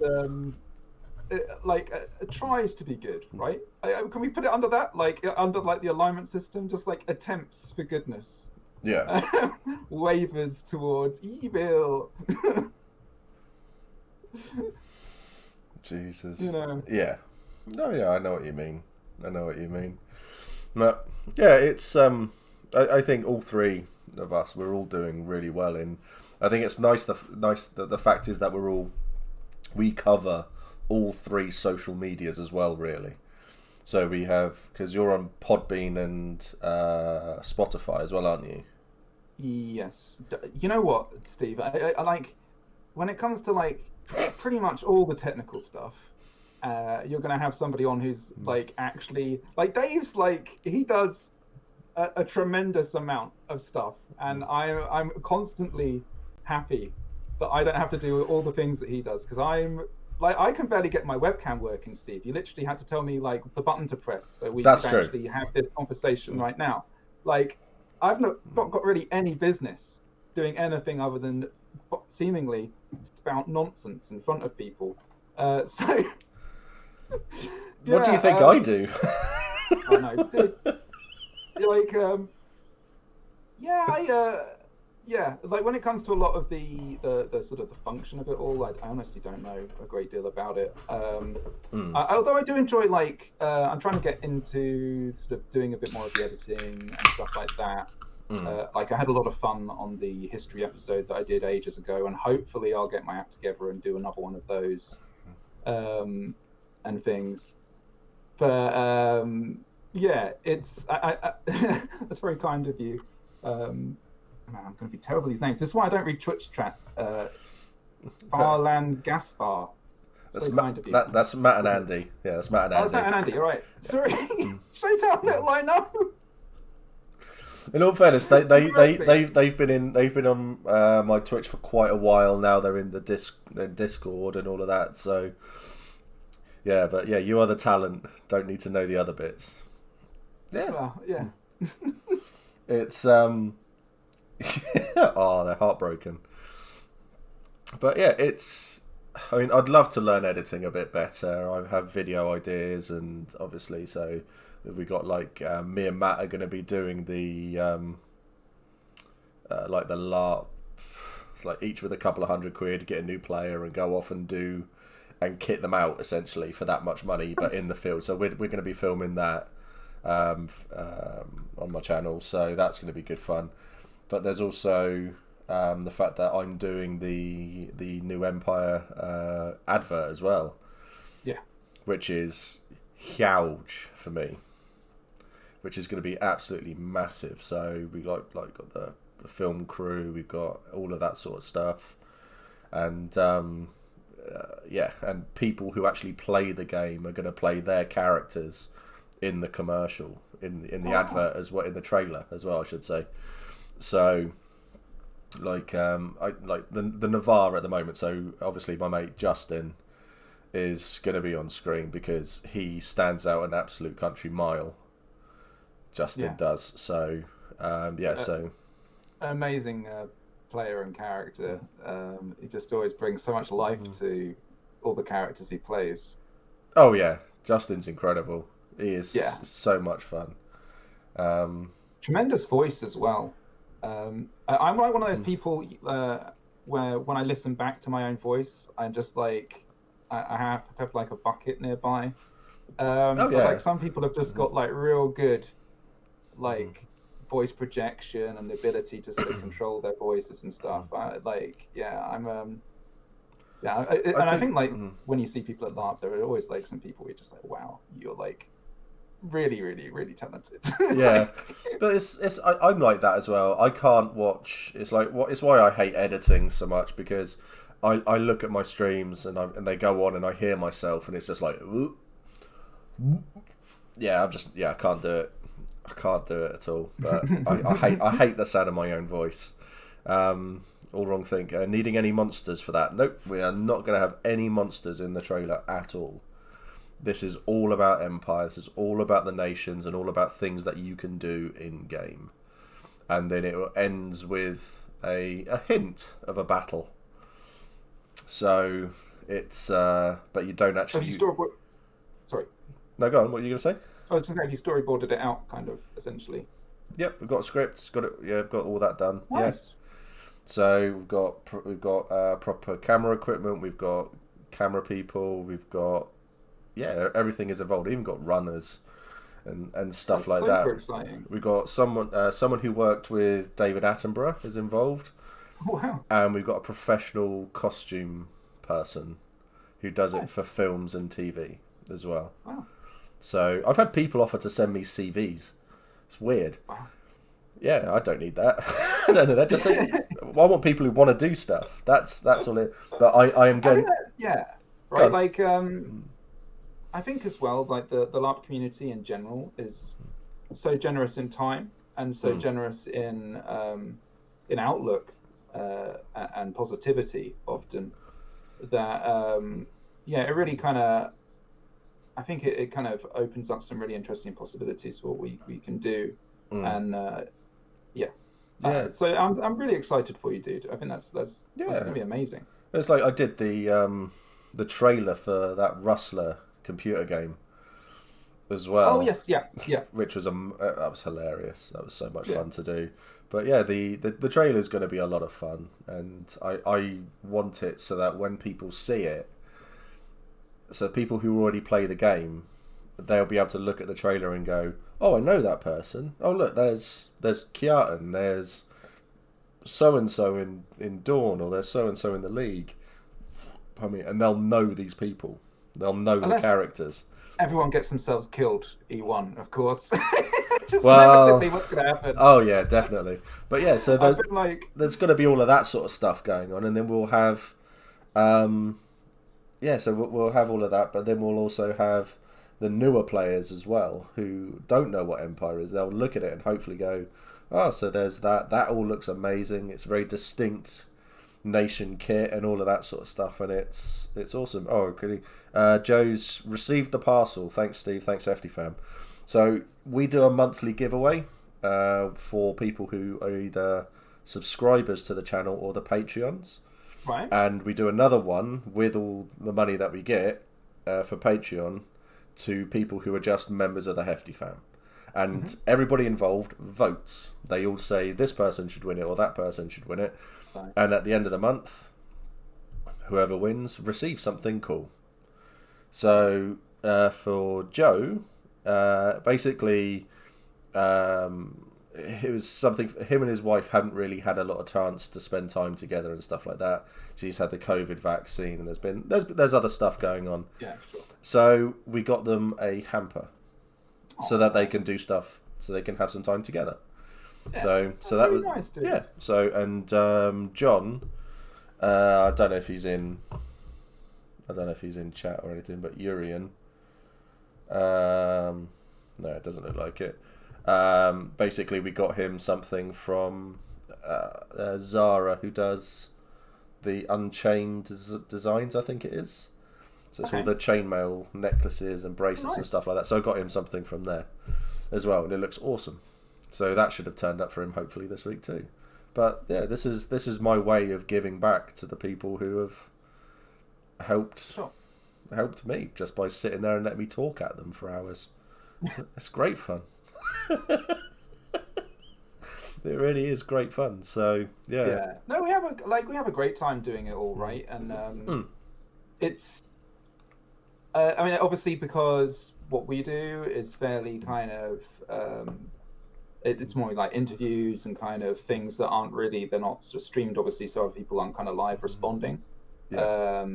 tries to be good, right? Can we put it under that? Like under like the alignment system, just like attempts for goodness. Yeah. Wavers towards evil. Jesus. You know. Yeah. No, yeah, I know what you mean. But yeah, it's I think all three of us, we're all doing really well in. I think it's nice. The fact is that we cover all three social medias as well, really. So we have, because you're on Podbean and Spotify as well, aren't you? Yes. You know what, Steve? I like when it comes to like pretty much all the technical stuff. You're going to have somebody on who's like actually like Dave's like he does a tremendous amount of stuff, and I'm constantly happy that I don't have to do all the things that he does, because I'm like I can barely get my webcam working, Steve. You literally had to tell me like the button to press so we can actually have this conversation right now. Like I've not got really any business doing anything other than seemingly spout nonsense in front of people. So what do you think I do? I know. Like like when it comes to a lot of the sort of the function of it all, I honestly don't know a great deal about it. Although I do enjoy like I'm trying to get into sort of doing a bit more of the editing and stuff like that. Like I had a lot of fun on the history episode that I did ages ago, and hopefully I'll get my act together and do another one of those and things. But yeah, it's that's very kind of you. Man, I'm going to be terrible with these names. This is why I don't read Twitch chat. Barland Gaspar. That's that's Matt and Andy. Yeah, that's Matt and Andy. That's Matt and Andy. All right. Sorry. Shows how little I know. In all fairness, they've been on my Twitch for quite a while now. They're in the Discord and all of that. So yeah, but yeah, you are the talent. Don't need to know the other bits. Yeah. Well, yeah. It's oh, they're heartbroken. But yeah, it's. I mean, I'd love to learn editing a bit better. I have video ideas, and obviously, so we got like me and Matt are going to be doing the like the LARP. It's like each with a couple of £100, get a new player and go off and do and kit them out essentially for that much money, but in the field. So we're going to be filming that on my channel, so that's going to be good fun. But there's also the fact that I'm doing the new Empire advert as well. Yeah. Which is huge for me. Which is going to be absolutely massive. So we got the film crew, we've got all of that sort of stuff, and yeah, and people who actually play the game are going to play their characters in the commercial, in the advert as well, in the trailer as well, I should say. So like I like the Navarre at the moment, so obviously my mate Justin is going to be on screen because he stands out an absolute country mile. Justin does. So so amazing player and character. He just always brings so much life to all the characters he plays. Oh yeah, Justin's incredible. He is so much fun. Tremendous voice as well. I'm like one of those people. where when I listen back to my own voice, I'm just like, I have to have like a bucket nearby. But like some people have just got like real good, like voice projection and the ability to sort of control their voices and stuff. I think like when you see people at LARP, there are always like some people where you're just like, wow, you're like really, really, really talented. Yeah, but I'm like that as well. I can't watch. It's why I hate editing so much, because I look at my streams and they go on and I hear myself and it's just like, I can't do it. I can't do it at all. But I hate the sound of my own voice. All wrong thing. Needing any monsters for that? Nope. We are not going to have any monsters in the trailer at all. This is all about Empire. This is all about the nations and all about things that you can do in game. And then it ends with a hint of a battle. So it's but you don't actually. Sorry. No, go on. What are you going to say? I was just saying you storyboarded it out, kind of essentially. Yep, we've got scripts. Got it. Yeah, we've got all that done. Nice. Yes. So we've got proper camera equipment. We've got camera people. We've got everything is involved. We've even got runners and stuff That's like super that. Exciting. We've got someone who worked with David Attenborough is involved. Oh, wow. And we've got a professional costume person who does it for films and TV as well. Wow. So I've had people offer to send me CVs. It's weird. Wow. Yeah, I don't need that. I don't know that. Just say, I want people who want to do stuff. That's all it. But I am going. Right. Like I think as well, like the LARP community in general is so generous in time and so generous in outlook and positivity often that it really kind of. I think it kind of opens up some really interesting possibilities for what we can do, and so I'm really excited for you, dude. I think that's gonna be amazing. It's like I did the trailer for that Rustler computer game as well. Oh yes, yeah. Which was that was hilarious. That was so much fun to do. But yeah, the trailer is going to be a lot of fun, and I want it so that when people see it. So people who already play the game, they'll be able to look at the trailer and go, "Oh, I know that person. Oh, look, there's Kiartan. There's so and so in Dawn, or there's so and so in the League." I mean, and they'll know these people. They'll know the characters. Everyone gets themselves killed. E1, of course. Just well, inevitably what's going to happen. Oh yeah, definitely. But yeah, so there's going to be all of that sort of stuff going on, and then we'll have. So we'll have all of that, but then we'll also have the newer players as well who don't know what Empire is. They'll look at it and hopefully go, "Oh, so there's that. That all looks amazing. It's very distinct nation kit and all of that sort of stuff, and it's awesome." Oh, Joe's received the parcel. Thanks, Steve. Thanks, FDFam. So we do a monthly giveaway for people who are either subscribers to the channel or the Patreons. Right. And we do another one with all the money that we get for Patreon to people who are just members of the Hefty Fam. And everybody involved votes. They all say this person should win it or that person should win it. Right. And at the end of the month, whoever wins receives something cool. So for Joe, basically... it was something him and his wife hadn't really had a lot of chance to spend time together and stuff like that. She's had the COVID vaccine, and there's other stuff going on. Yeah, sure. So we got them a hamper so that they can do stuff, so they can have some time together. Yeah, so that really was nice, dude. Yeah. So and John, I don't know if he's in chat or anything, but Urian. No, it doesn't look like it. Basically, we got him something from Zara, who does the Unchained designs, I think it is. So it's all the chainmail necklaces and bracelets and stuff like that. So I got him something from there as well, and it looks awesome. So that should have turned up for him hopefully this week too. But yeah, this is my way of giving back to the people who have helped me just by sitting there and letting me talk at them for hours. It's great fun. It really is great fun. So yeah. No, we have a great time doing it all, right? And it's. I mean, obviously, because what we do is fairly kind of. It's more like interviews and kind of things that aren't really, they're not sort of streamed, obviously, so people aren't kind of live responding. Yeah.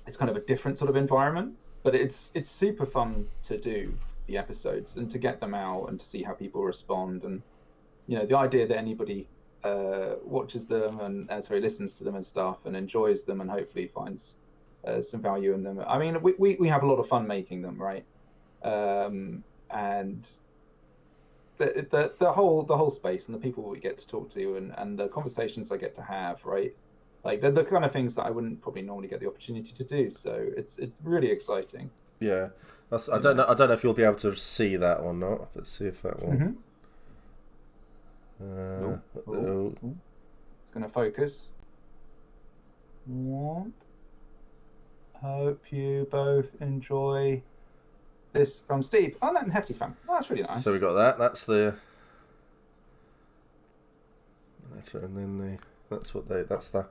It's kind of a different sort of environment, but it's super fun to do the episodes and to get them out and to see how people respond. And the idea that anybody watches them and listens to them and stuff and enjoys them and hopefully finds some value in them. I mean, we have a lot of fun making them, right? And the whole space and the people we get to talk to and the conversations I get to have, right? Like they're the kind of things that I wouldn't probably normally get the opportunity to do. So it's really exciting. Yeah, I don't know if you'll be able to see that or not. Let's see if that will. It's going to focus. Hope you both enjoy this from Steve. Oh, and Hefty's fan. Oh, that's really nice. So we got that. That's the. That's it, and then that's the.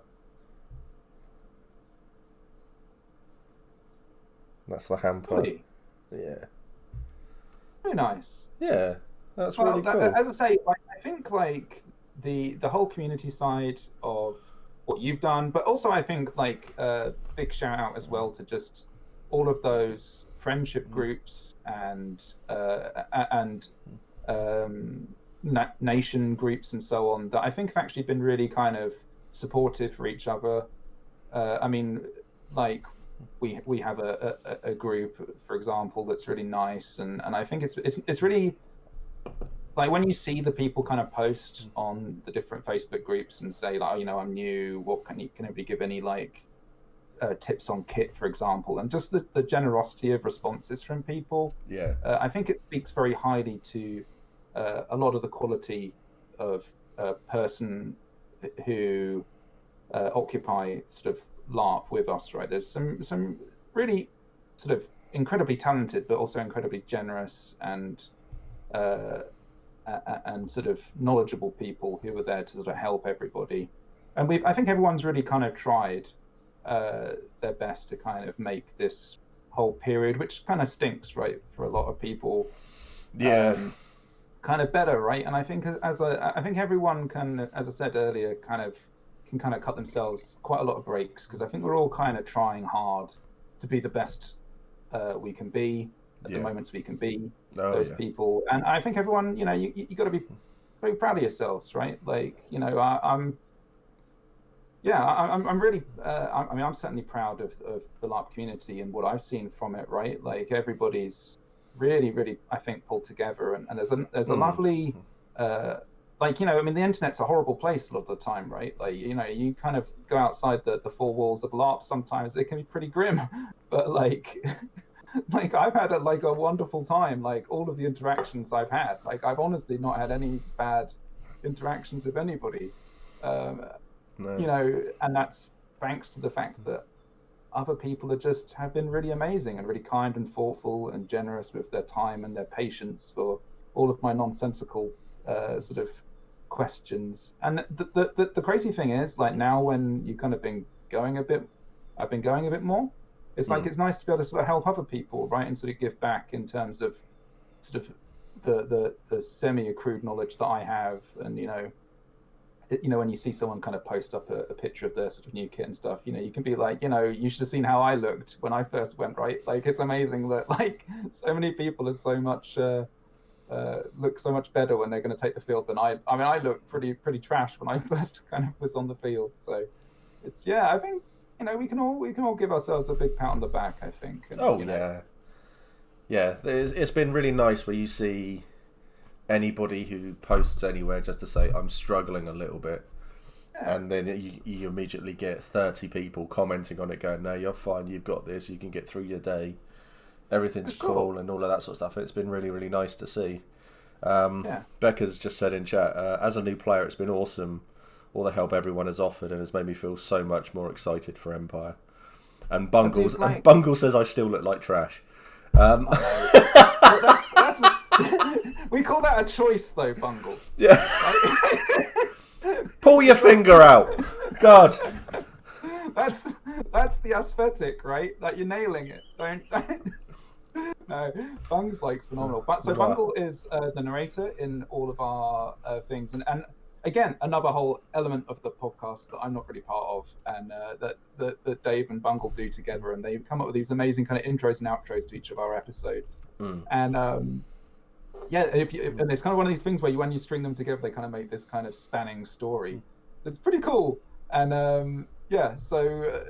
That's the hamper. Really? Yeah. Very nice. Yeah, that's really cool. As I say, I think the whole community side of what you've done, but also I think big shout out as well to just all of those friendship groups and nation groups and so on that I think have actually been really kind of supportive for each other. I mean, we have a group, for example, that's really nice, and I think it's really like when you see the people kind of post on the different Facebook groups and say I'm new, what can anybody give any tips on kit, for example, and just the generosity of responses from people. Yeah, I think it speaks very highly to a lot of the quality of a person who occupy sort of LARP with us, right? There's some really sort of incredibly talented, but also incredibly generous and sort of knowledgeable people who are there to sort of help everybody. And I think everyone's really kind of tried their best to kind of make this whole period, which kind of stinks, right, for a lot of people. Yeah. Kind of better, right? And I think I think everyone can, as I said earlier, can kind of cut themselves quite a lot of breaks, because I think we're all kind of trying hard to be the best we can be at the moments we can be people. And I think everyone, you got to be very proud of yourselves, right? I'm really, I'm certainly proud of the LARP community and what I've seen from it, right? Like everybody's really, really, I think, pulled together, and there's a lovely, the internet's a horrible place a lot of the time, right? You kind of go outside the four walls of LARP, sometimes it can be pretty grim, but I've had a wonderful time. All of the interactions I've had, I've honestly not had any bad interactions with anybody. No. And that's thanks to the fact that other people have been really amazing and really kind and thoughtful and generous with their time and their patience for all of my nonsensical sort of questions. And the crazy thing is, now when you've kind of been going a bit, I've been going a bit more. It's it's nice to be able to sort of help other people, right, and sort of give back in terms of sort of the semi-accrued knowledge that I have, and when you see someone kind of post up a picture of their sort of new kit and stuff, you can be like, you should have seen how I looked when I first went, right? It's amazing that so many people are so much look so much better when they're going to take the field than I. I mean, I looked pretty trash when I first kind of was on the field. So it's I think we can all give ourselves a big pat on the back, I think. And, yeah. It's been really nice where you see anybody who posts anywhere just to say I'm struggling a little bit, and then you immediately get 30 people commenting on it going, no, you're fine, you've got this, you can get through your day, everything's cool, and all of that sort of stuff. It's been really, really nice to see. Becca's just said in chat, as a new player, it's been awesome, all the help everyone has offered, and has made me feel so much more excited for Empire. And Bungle says I still look like trash. Well, We call that a choice, though, Bungle. Yeah. Pull your finger out. God. That's the aesthetic, right? Like you're nailing it. Don't. No, Bung's like phenomenal. But so Bungle is the narrator in all of our things, and again another whole element of the podcast that I'm not really part of, and that Dave and Bungle do together, and they come up with these amazing kind of intros and outros to each of our episodes. And yeah, and it's kind of one of these things where when you string them together, they kind of make this kind of spanning story. It's pretty cool, and yeah, so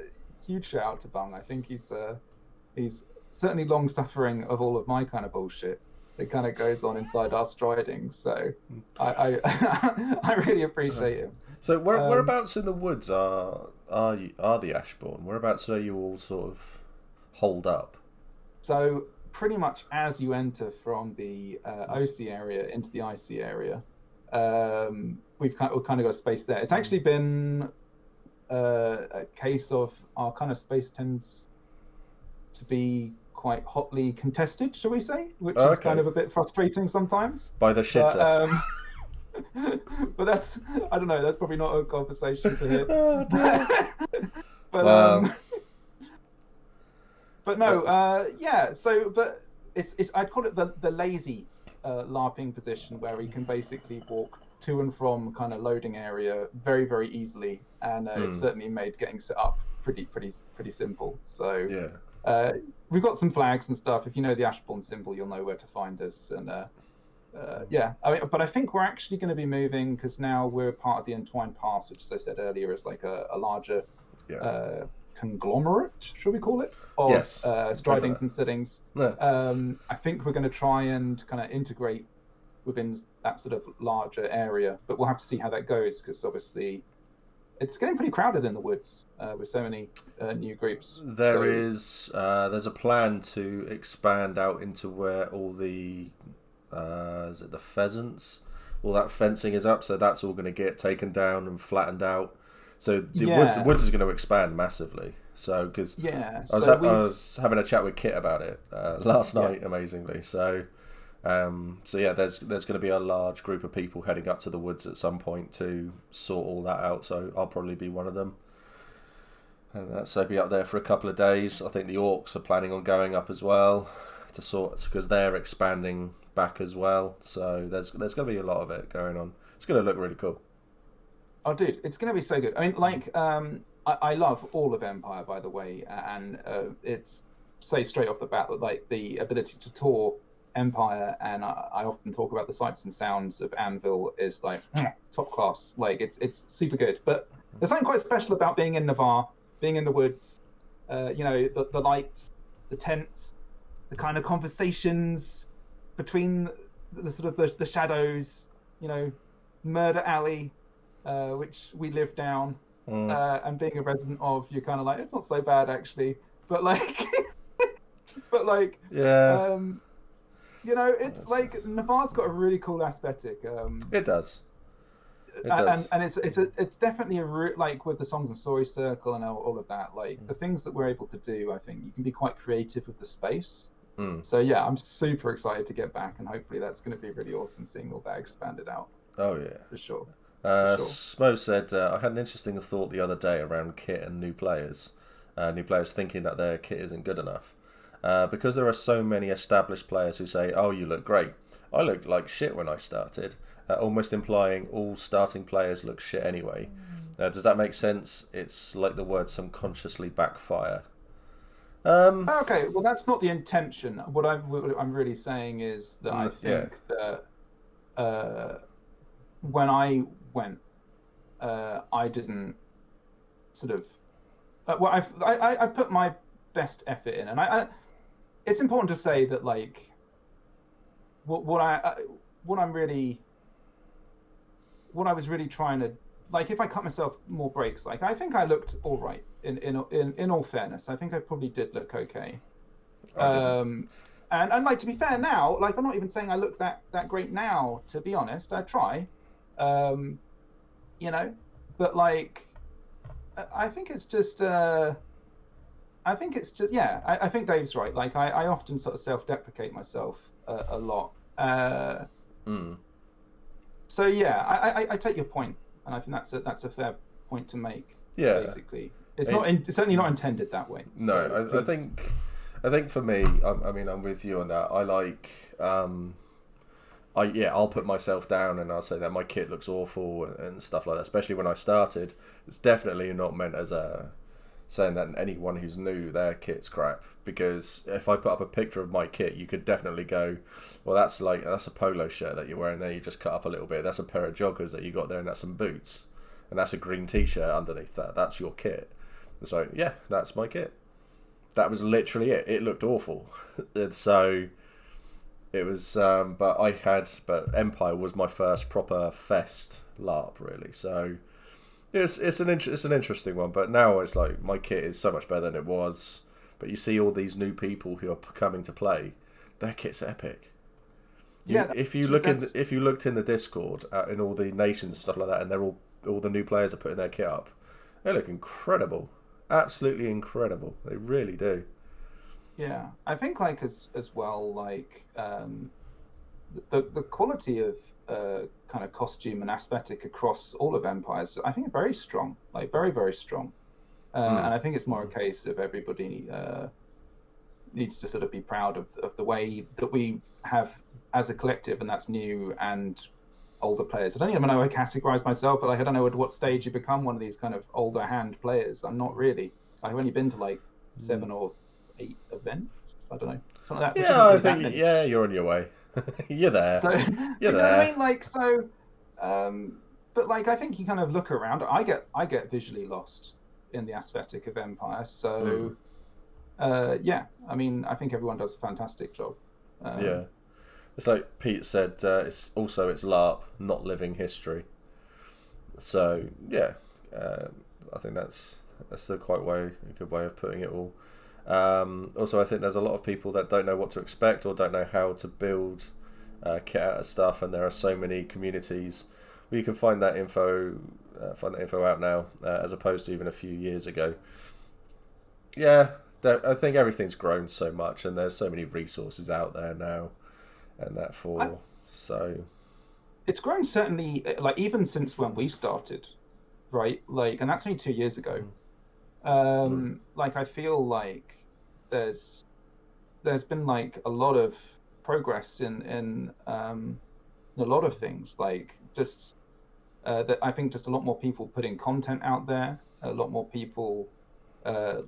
huge shout out to Bung. I think he's certainly long suffering of all of my kind of bullshit that kind of goes on inside our striding. So I I really appreciate him. So whereabouts in the woods are the Ashbourne? Whereabouts are you all sort of holed up? So pretty much as you enter from the OC area into the IC area, we've kind of got a space there. It's actually been a case of our kind of space tends to be quite hotly contested, shall we say, which is kind of a bit frustrating sometimes. By the shitter. But that's, I don't know, that's probably not a conversation to hear. But no, yeah. So, but it's I'd call it the lazy LARPing position, where he can basically walk to and from kind of loading area very, very easily, and it's certainly made getting set up pretty simple. So yeah, we've got some flags and stuff. If you know the Ashbourne symbol, you'll know where to find us. And yeah, I mean, but I think we're actually going to be moving because now we're part of the Entwined Pass, which, as I said earlier, is like a larger conglomerate, shall we call it, of stridings and sittings. I think we're going to try and kind of integrate within that sort of larger area, but we'll have to see how that goes, because obviously it's getting pretty crowded in the woods with so many new groups. There's a plan to expand out into where all the is it the pheasants, all that fencing is up, so that's all going to get taken down and flattened out. So the woods is going to expand massively. So because I was having a chat with Kit about it last night, amazingly. So yeah, there's going to be a large group of people heading up to the woods at some point to sort all that out. So I'll probably be one of them. And so be up there for a couple of days. I think the orcs are planning on going up as well to sort, because they're expanding back as well. So there's going to be a lot of it going on. It's going to look really cool. Oh, dude, it's going to be so good. I mean, like, I love all of Empire, by the way, and it's, say straight off the bat, that like the ability to tour Empire, and I often talk about the sights and sounds of Anvil, is like top class. Like, it's super good. But there's something quite special about being in Navarre, being in the woods. You know, the lights, the tents, the kind of conversations between the sort of the shadows. You know, Murder Alley. Which we live down, and being a resident of, you're kind of like, it's not so bad actually, but like, yeah, you know, it's like Navarre's got a really cool aesthetic. It does. And it's definitely like with the Songs and Stories Circle and all of that, like the things that we're able to do, I think you can be quite creative with the space. So yeah, I'm super excited to get back, and hopefully that's going to be really awesome seeing all that expanded out. Oh yeah, for sure. Smo said, I had an interesting thought the other day around kit and new players thinking that their kit isn't good enough. Because there are so many established players who say, oh, you look great. I looked like shit when I started, almost implying all starting players look shit anyway. Does that make sense? It's like the word subconsciously backfire. Okay, well, that's not the intention. What I'm really saying is that I think that when I went, I didn't sort of. Well, I put my best effort in, and it's important to say that, like, what I was really trying to, like, if I cut myself more breaks, like, I think I looked all right. In all fairness, I think I probably did look okay. And like, to be fair now, like, I'm not even saying I look that great now. To be honest, I try. You know, but like, I think it's just yeah, I think Dave's right. Like, I often sort of self-deprecate myself a lot, So yeah, I take your point, and I think that's a fair point to make. Yeah. Basically, it's it's certainly not intended that way. No, So I think for me, I mean, I'm with you on that. I like, I'll put myself down and I'll say that my kit looks awful and stuff like that. Especially when I started, it's definitely not meant as a saying that anyone who's new, their kit's crap. Because if I put up a picture of my kit, you could definitely go, well, that's a polo shirt that you're wearing there. You just cut up a little bit. That's a pair of joggers that you got there, and that's some boots, and that's a green t-shirt underneath that. That's your kit. So yeah, that's my kit. That was literally it. It looked awful. And so it was, but Empire was my first proper fest LARP, really. So it's an interesting one. But now it's like my kit is so much better than it was. But you see all these new people who are coming to play, their kit's epic. If you looked in the Discord in all the nations stuff like that, and all the new players are putting their kit up, they look incredible. Absolutely incredible. They really do. Yeah, I think like as well, like the quality of kind of costume and aesthetic across all of Empires, I think very strong, like very, very strong. And I think it's more a case of everybody needs to sort of be proud of the way that we have as a collective, and that's new and older players. I don't even know how to categorize myself, but like, I don't know at what stage you become one of these kind of older hand players. I'm not really. I've only been to like 7 or 8 events. I don't know. Something like that. Yeah, I think you're on your way. You're there. So, you're there. Know what I mean? Like, so, but like, I think you kind of look around. I get visually lost in the aesthetic of Empire. So, yeah, I mean, I think everyone does a fantastic job. Yeah. It's like Pete said, it's LARP, not living history. So yeah, I think that's a good way of putting it all. Also, I think there's a lot of people that don't know what to expect or don't know how to build kit out of stuff, and there are so many communities where you can find that info out now, as opposed to even a few years ago. Yeah, I think everything's grown so much, and there's so many resources out there now. And that so it's grown certainly, like even since when we started, right? Like, and that's only 2 years ago. Like, I feel like there's been like a lot of progress in a lot of things. Like just that I think just a lot more people putting content out there, a lot more people. I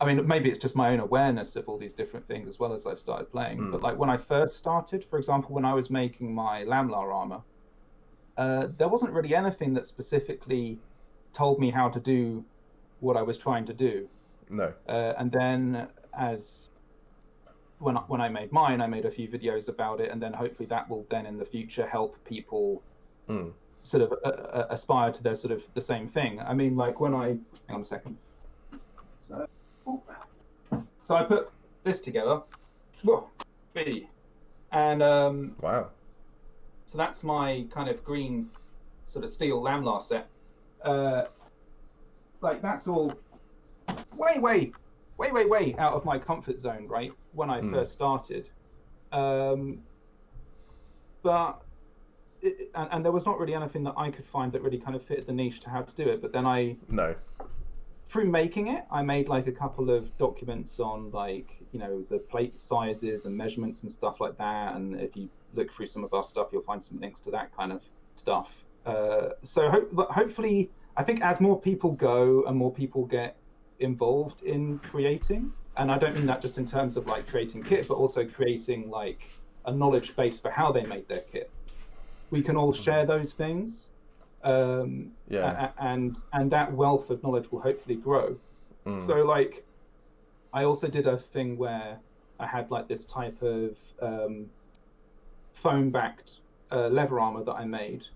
mean, maybe it's just my own awareness of all these different things as well as I've started playing. But like when I first started, for example, when I was making my Lamlar armor, there wasn't really anything that specifically told me how to do what I was trying to do. No. And then when I made mine, I made a few videos about it, and then hopefully that will then in the future help people sort of aspire to their sort of the same thing. I mean, like when hang on a second. So I put this together, and wow. So that's my kind of green sort of steel Lamlar set. Like that's all way out of my comfort zone, right? When I first started, but and there was not really anything that I could find that really kind of fit the niche to how to do it. But then through making it, I made like a couple of documents on like, you know, the plate sizes and measurements and stuff like that. And if you look through some of our stuff, you'll find some links to that kind of stuff. So hopefully, I think as more people go and more people get involved in creating, and I don't mean that just in terms of like creating kit, but also creating like a knowledge base for how they make their kit. We can all share those things. And that wealth of knowledge will hopefully grow. So like I also did a thing where I had like this type of foam backed leather armor that I made,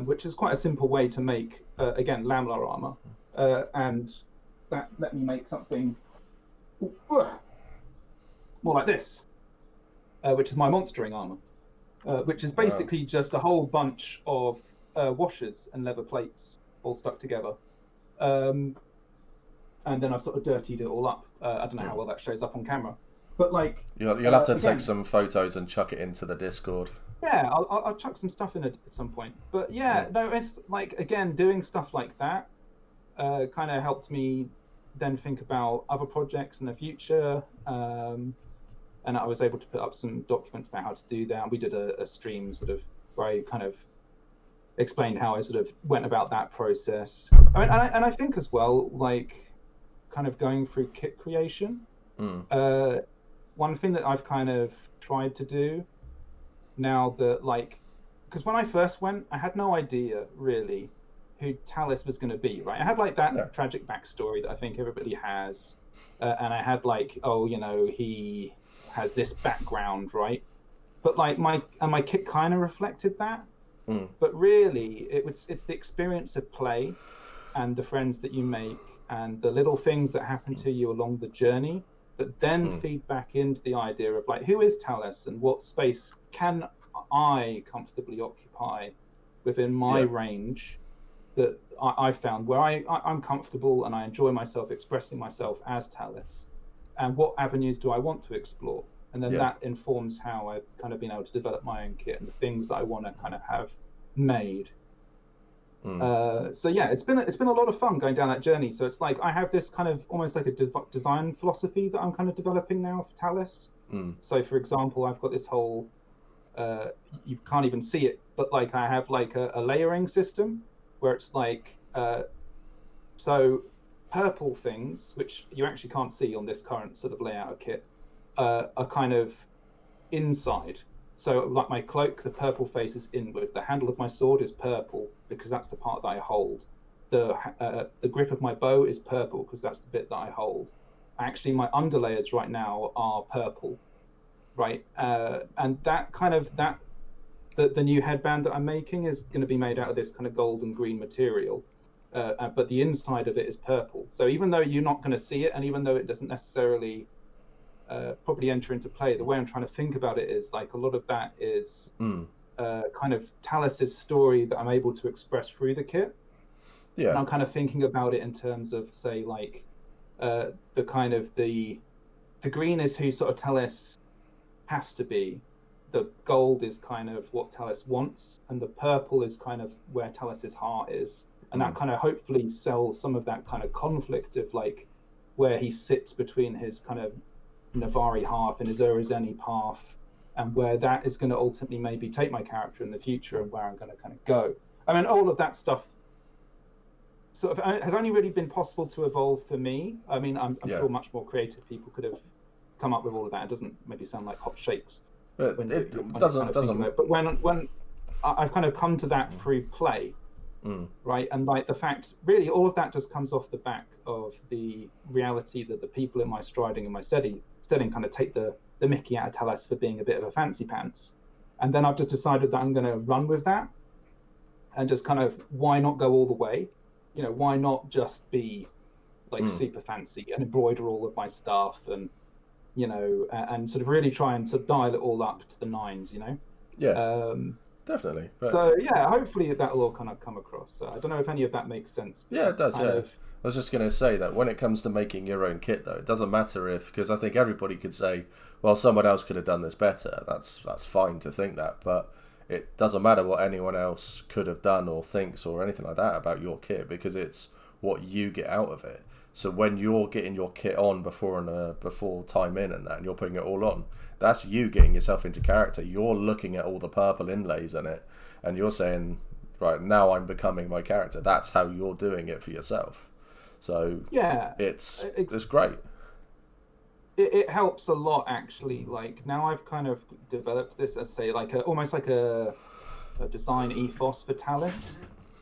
which is quite a simple way to make again Lamlar armor, and that let me make something more like this, which is my monstering armor, which is basically just a whole bunch of washers and leather plates all stuck together, and then I've sort of dirtied it all up. I don't know how well that shows up on camera, but like you'll have to take some photos and chuck it into the Discord. Yeah, I'll chuck some stuff in it at some point. But yeah, no, it's like, again, doing stuff like that kind of helped me then think about other projects in the future. And I was able to put up some documents about how to do that. We did a stream sort of where I kind of explained how I sort of went about that process. I mean, and I think as well, like, kind of going through kit creation. One thing that I've kind of tried to do now that, like, because when I first went, I had no idea really who Talus was going to be, right? I had like that tragic backstory that I think everybody has, and I had like, oh, you know, he has this background, right? But like my kit kind of reflected that. But really, it's the experience of play and the friends that you make and the little things that happen to you along the journey that then feed back into the idea of like, who is Talus and what space can I comfortably occupy within my range that I found where I'm comfortable and I enjoy myself expressing myself as Talus, and what avenues do I want to explore, and then that informs how I've kind of been able to develop my own kit and the things that I want to kind of have made. So yeah, it's been a lot of fun going down that journey. So it's like I have this kind of almost like a design philosophy that I'm kind of developing now for Talus. So for example, I've got this whole you can't even see it, but like I have like a layering system where it's like so purple things, which you actually can't see on this current sort of layout of kit, are kind of inside. So like my cloak, the purple face is inward. The handle of my sword is purple because that's the part that I hold. The grip of my bow is purple because that's the bit that I hold. Actually, my underlayers right now are purple, right? And that kind of the new headband that I'm making is going to be made out of this kind of gold and green material, but the inside of it is purple. So even though you're not going to see it, and even though it doesn't necessarily probably enter into play, the way I'm trying to think about it is like a lot of that is kind of Talus's story that I'm able to express through the kit. Yeah. And I'm kind of thinking about it in terms of, say, like the kind of the green is who sort of Talus has to be. The gold is kind of what Talus wants, and the purple is kind of where Talus's heart is. And that kind of hopefully sells some of that kind of conflict of like where he sits between his kind of Navari half and his Urizeni path, and where that is going to ultimately maybe take my character in the future and where I'm going to kind of go. I mean, all of that stuff sort of has only really been possible to evolve for me. I mean, I'm sure much more creative people could have come up with all of that. It doesn't maybe sound like hot shakes. But it doesn't. But when I've kind of come to that through play, right, and like the fact, really, all of that just comes off the back of the reality that the people in my striding and my steading kind of take the mickey out of Talus for being a bit of a fancy pants, and then I've just decided that I'm going to run with that, and just kind of why not go all the way, you know, why not just be like super fancy and embroider all of my stuff and, you know, and sort of really try and sort of dial it all up to the nines, you know. Definitely. But... So yeah, hopefully that'll all kind of come across. I don't know if any of that makes sense. Yeah, it does. Yeah. I was just going to say that when it comes to making your own kit, though, it doesn't matter if, because I think everybody could say, well, someone else could have done this better. That's fine to think that, but it doesn't matter what anyone else could have done or thinks or anything like that about your kit, because it's what you get out of it. So when you're getting your kit on before time in and that, and you're putting it all on, that's you getting yourself into character. You're looking at all the purple inlays in it, and you're saying, right, now I'm becoming my character. That's how you're doing it for yourself. So yeah, it's great. It helps a lot, actually. Like now I've kind of developed this as say like almost like a design ethos for Talus.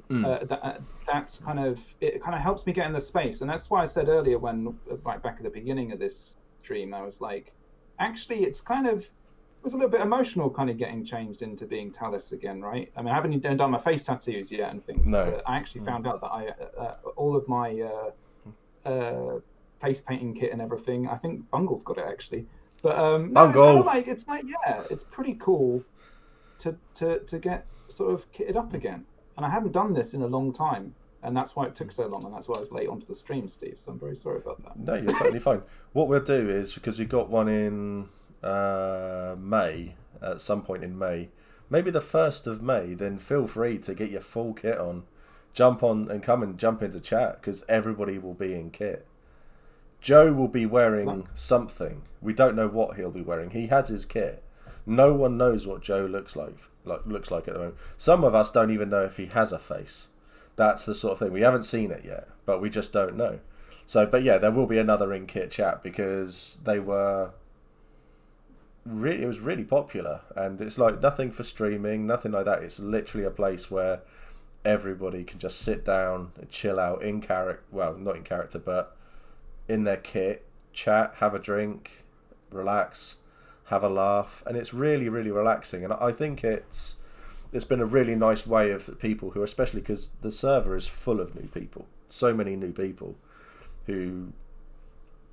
That's kind of, it kind of helps me get in the space, and that's why I said earlier when like back at the beginning of this stream, I was like, actually it's kind of, it was a little bit emotional kind of getting changed into being Talus again, right? I mean, I haven't even done my face tattoos yet and things. No. I actually found out that I all of my face painting kit and everything, I think Bungle's got it actually. But no, it's kind of like, it's like, yeah, it's pretty cool to get sort of kitted up again. And I haven't done this in a long time, and that's why it took so long, and that's why I was late onto the stream, Steve. So I'm very sorry about that. No, you're totally fine. What we'll do is, because we got one in May, at some point in May, maybe the 1st of May, then feel free to get your full kit on. Jump on and come and jump into chat, because everybody will be in kit. Joe will be wearing something. We don't know what he'll be wearing. He has his kit. No one knows what Joe looks like at the moment. Some of us don't even know if he has a face. That's the sort of thing. We haven't seen it yet, but we just don't know. So, but yeah, there will be another in-kit chat, because they were it was really popular, and it's like nothing for streaming, nothing like that. It's literally a place where everybody can just sit down and chill out in character. Well, not in character, but in their kit, chat, have a drink, relax, have a laugh, and it's really, really relaxing. And I think it's been a really nice way of people who, especially because the server is full of new people, so many new people who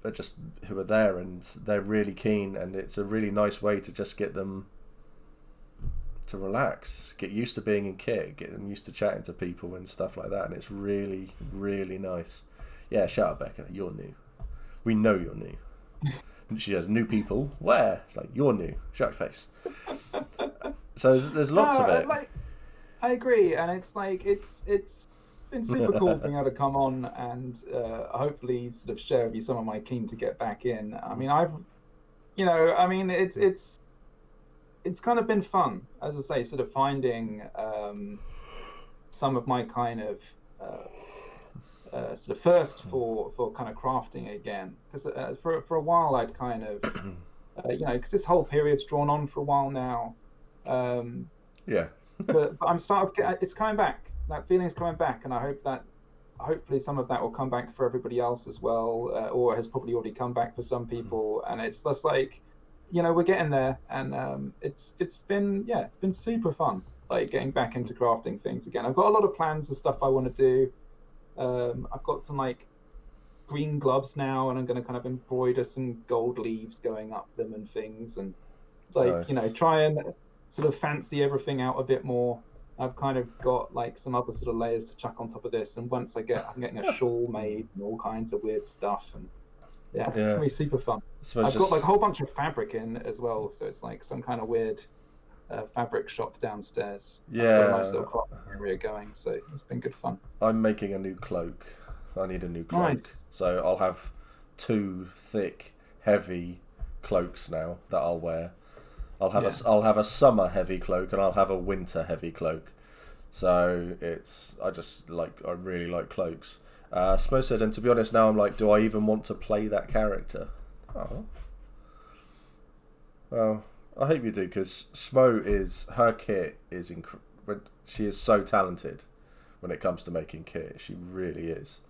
are there, and they're really keen, and it's a really nice way to just get them to relax, get used to being in kit, get them used to chatting to people and stuff like that, and it's really, really nice. Yeah, shut up, Becca, you're new. We know you're new. And she has new people. Where? It's like, you're new. Shut your face. So there's lots of it. I agree, and it's like it's been super cool being able to come on and hopefully sort of share with you some of my keen to get back in. I mean, it's kind of been fun, as I say, sort of finding some of my kind of sort of thirst for kind of crafting again, because for a while I'd kind of because this whole period's drawn on for a while now. But I'm starting to get, it's coming back. That feeling's coming back, and I hope that hopefully some of that will come back for everybody else as well, or has probably already come back for some people. And it's just like, we're getting there, and it's been super fun, like getting back into crafting things again. I've got a lot of plans of stuff I want to do. I've got some like green gloves now, and I'm going to kind of embroider some gold leaves going up them and things, and like nice. Try and sort of fancy everything out a bit more. I've kind of got like some other sort of layers to chuck on top of this, and once I'm getting a shawl made and all kinds of weird stuff, and it's gonna be super fun. I've got like a whole bunch of fabric in as well, so it's like some kind of weird fabric shop downstairs. I've got a nice little crafting area going, so it's been good fun. I'm making a new cloak. I need a new cloak, nice. So I'll have 2 thick, heavy cloaks now that I'll wear. I'll have a summer heavy cloak, and I'll have a winter heavy cloak. So I really like cloaks. Smo said, and to be honest, now I'm like, do I even want to play that character? Oh, well, I hope you do, because Smo her kit is she is so talented when it comes to making kit. She really is.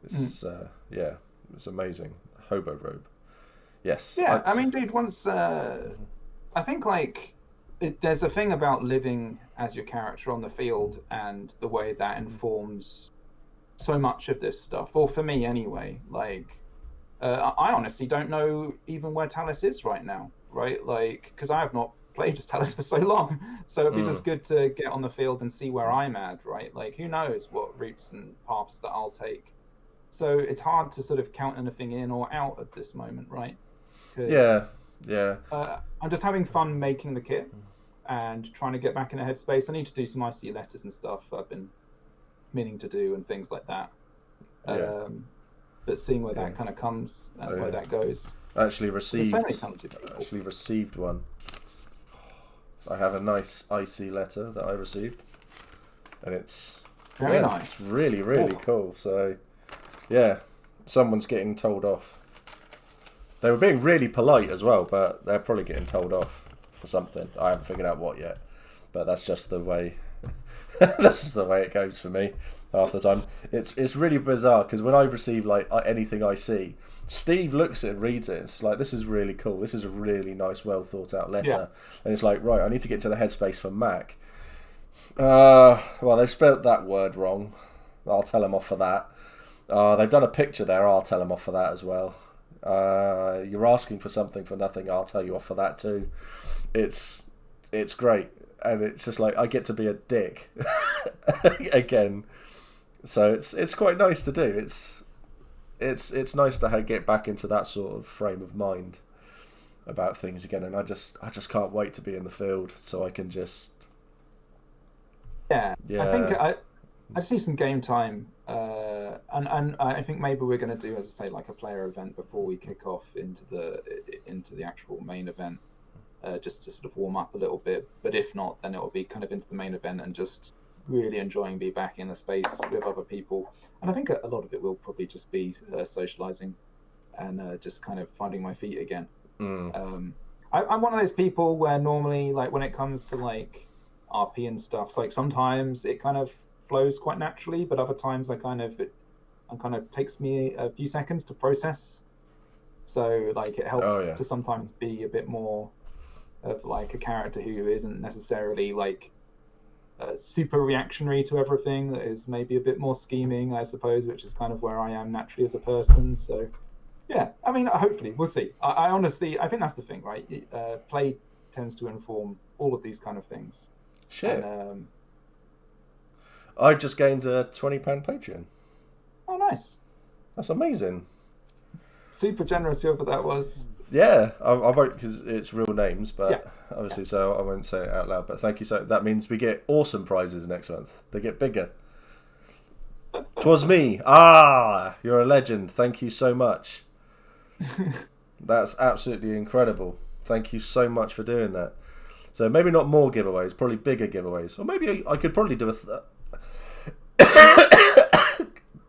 It's it's amazing. Hobo robe. Yes. Yeah, I mean, dude, once. I think there's a thing about living as your character on the field, and the way that informs so much of this stuff. Or for me, anyway. Like, I honestly don't know even where Talus is right now, right? Like, because I have not played as Talus for so long, so it'd be just good to get on the field and see where I'm at, right? Like, who knows what routes and paths that I'll take. So it's hard to sort of count anything in or out at this moment, right? Yeah. I'm just having fun making the kit and trying to get back in a headspace. I need to do some IC letters and stuff I've been meaning to do, and things like that. But seeing where that kind of comes and where that goes. I actually received one. I have a nice IC letter that I received, and it's very nice. It's really, really cool. So yeah, someone's getting told off. They were being really polite as well, but they're probably getting told off for something. I haven't figured out what yet, but that's just the way. That's just the way it goes for me. Half the time, it's really bizarre, because when I receive like anything I see, Steve looks at it and reads it. It's like, this is really cool. This is a really nice, well thought out letter, and it's like, right, I need to get to the headspace for Mac. Well, they've spelled that word wrong. I'll tell them off for that. They've done a picture there. I'll tell them off for that as well. You're asking for something for nothing. I'll tell you off for that too. It's great, and it's just like I get to be a dick again. So it's quite nice to do. It's nice to get back into that sort of frame of mind about things again, and I just can't wait to be in the field so I can just Yeah. Yeah. I think I just need some game time, and I think maybe we're going to do, as I say, like a player event before we kick off into the actual main event, just to sort of warm up a little bit. But if not, then it will be kind of into the main event and just really enjoying being back in the space with other people. And I think a lot of it will probably just be socializing and just kind of finding my feet again. I'm one of those people where normally, like, when it comes to like RP and stuff, like sometimes it kind of flows quite naturally, but other times it kind of takes me a few seconds to process. So like it helps to sometimes be a bit more of like a character who isn't necessarily like super reactionary to everything, that is maybe a bit more scheming, I suppose, which is kind of where I am naturally as a person. So yeah, I mean, hopefully we'll see. I honestly, I think that's the thing, right? Play tends to inform all of these kind of things. Shit. And, I just gained a £20 Patreon. Oh, nice. That's amazing. Super generous whoever that was. Yeah, I won't, because it's real names, but obviously, so I won't say it out loud. But thank you. So that means we get awesome prizes next month. They get bigger. 'Twas me. Ah, you're a legend. Thank you so much. That's absolutely incredible. Thank you so much for doing that. So maybe not more giveaways, probably bigger giveaways. Or maybe I could probably do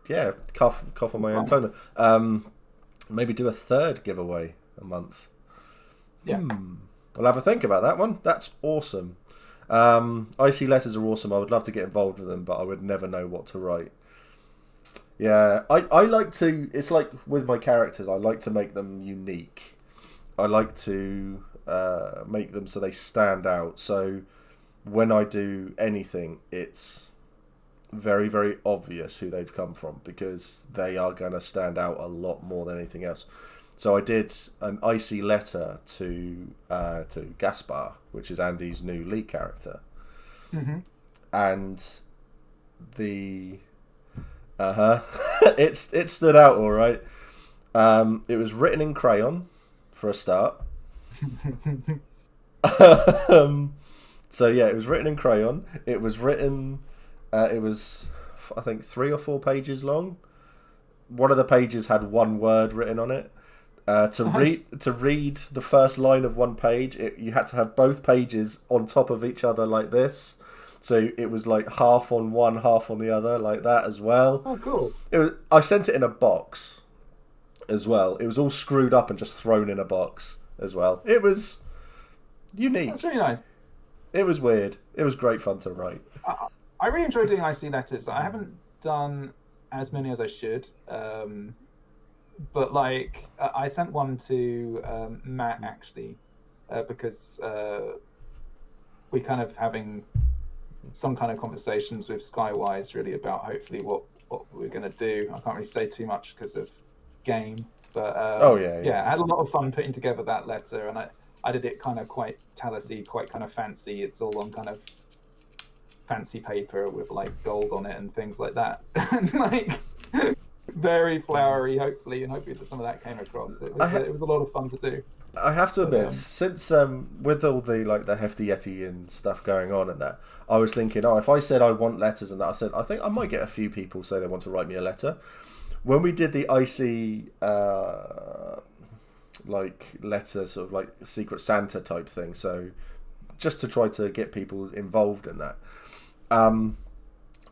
yeah, cough on my own toner. Maybe do a third giveaway a month. Yeah. I'll have a think about that one. That's awesome. IC letters are awesome. I would love to get involved with them, but I would never know what to write. Yeah, I like to... It's like with my characters, I like to make them unique. I like to make them so they stand out. So when I do anything, it's very, very obvious who they've come from, because they are going to stand out a lot more than anything else. So I did an icy letter to Gaspar, which is Andy's new lead character, and the it stood out all right. It was written in crayon for a start. So yeah, it was written in crayon. It was written. It was, I think, 3 or 4 pages long. One of the pages had one word written on it. To read the first line of one page, you had to have both pages on top of each other like this. So it was like half on one, half on the other, like that as well. Oh, cool. I sent it in a box as well. It was all screwed up and just thrown in a box as well. It was unique. That's really nice. It was weird. It was great fun to write. I really enjoy doing IC letters. I haven't done as many as I should. But like, I sent one to Matt actually, because we kind of having some kind of conversations with Skywise really about hopefully what we're going to do. I can't really say too much because of game, but yeah, I had a lot of fun putting together that letter, and I did it kind of quite Talasy, quite kind of fancy. It's all on kind of fancy paper with like gold on it and things like that, and like very flowery, hopefully, and hopefully that some of that came across. It was a lot of fun to do. I have to admit, since with all the like the Hefty Yeti and stuff going on and that, I was thinking, if I said I want letters and that, I think I might get a few people say they want to write me a letter. When we did the IC like letter, sort of like Secret Santa type thing, so just to try to get people involved in that,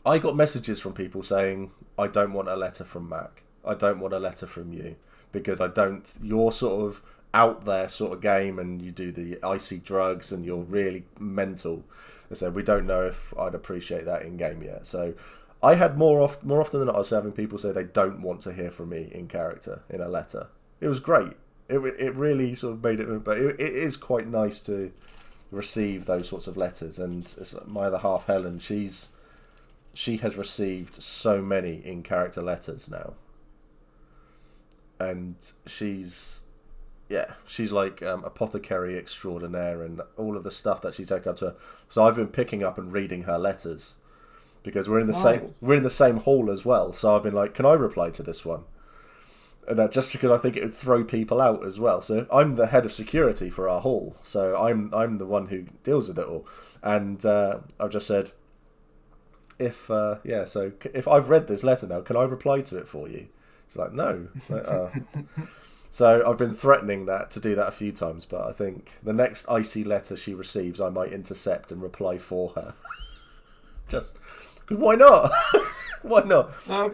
I got messages from people saying, I don't want a letter from Mac. I don't want a letter from you, because you're sort of out there sort of game, and you do the icy drugs and you're really mental. So we don't know if I'd appreciate that in game yet. So I had more often than not, I was having people say they don't want to hear from me in character in a letter. It was great. It really sort of made it, but it is quite nice to receive those sorts of letters. And my other half, Helen, she has received so many in character letters now, and she's like apothecary extraordinaire, and all of the stuff that she's taken up to her. So I've been picking up and reading her letters, because we're in the same hall as well. So I've been like, can I reply to this one? And that just because I think it would throw people out as well. So I'm the head of security for our hall, so I'm the one who deals with it all. And I've just said, if I've read this letter now, can I reply to it for you? She's like, no. So I've been threatening to do that a few times, but I think the next icy letter she receives, I might intercept and reply for her. Just, cause why not? Why not? I've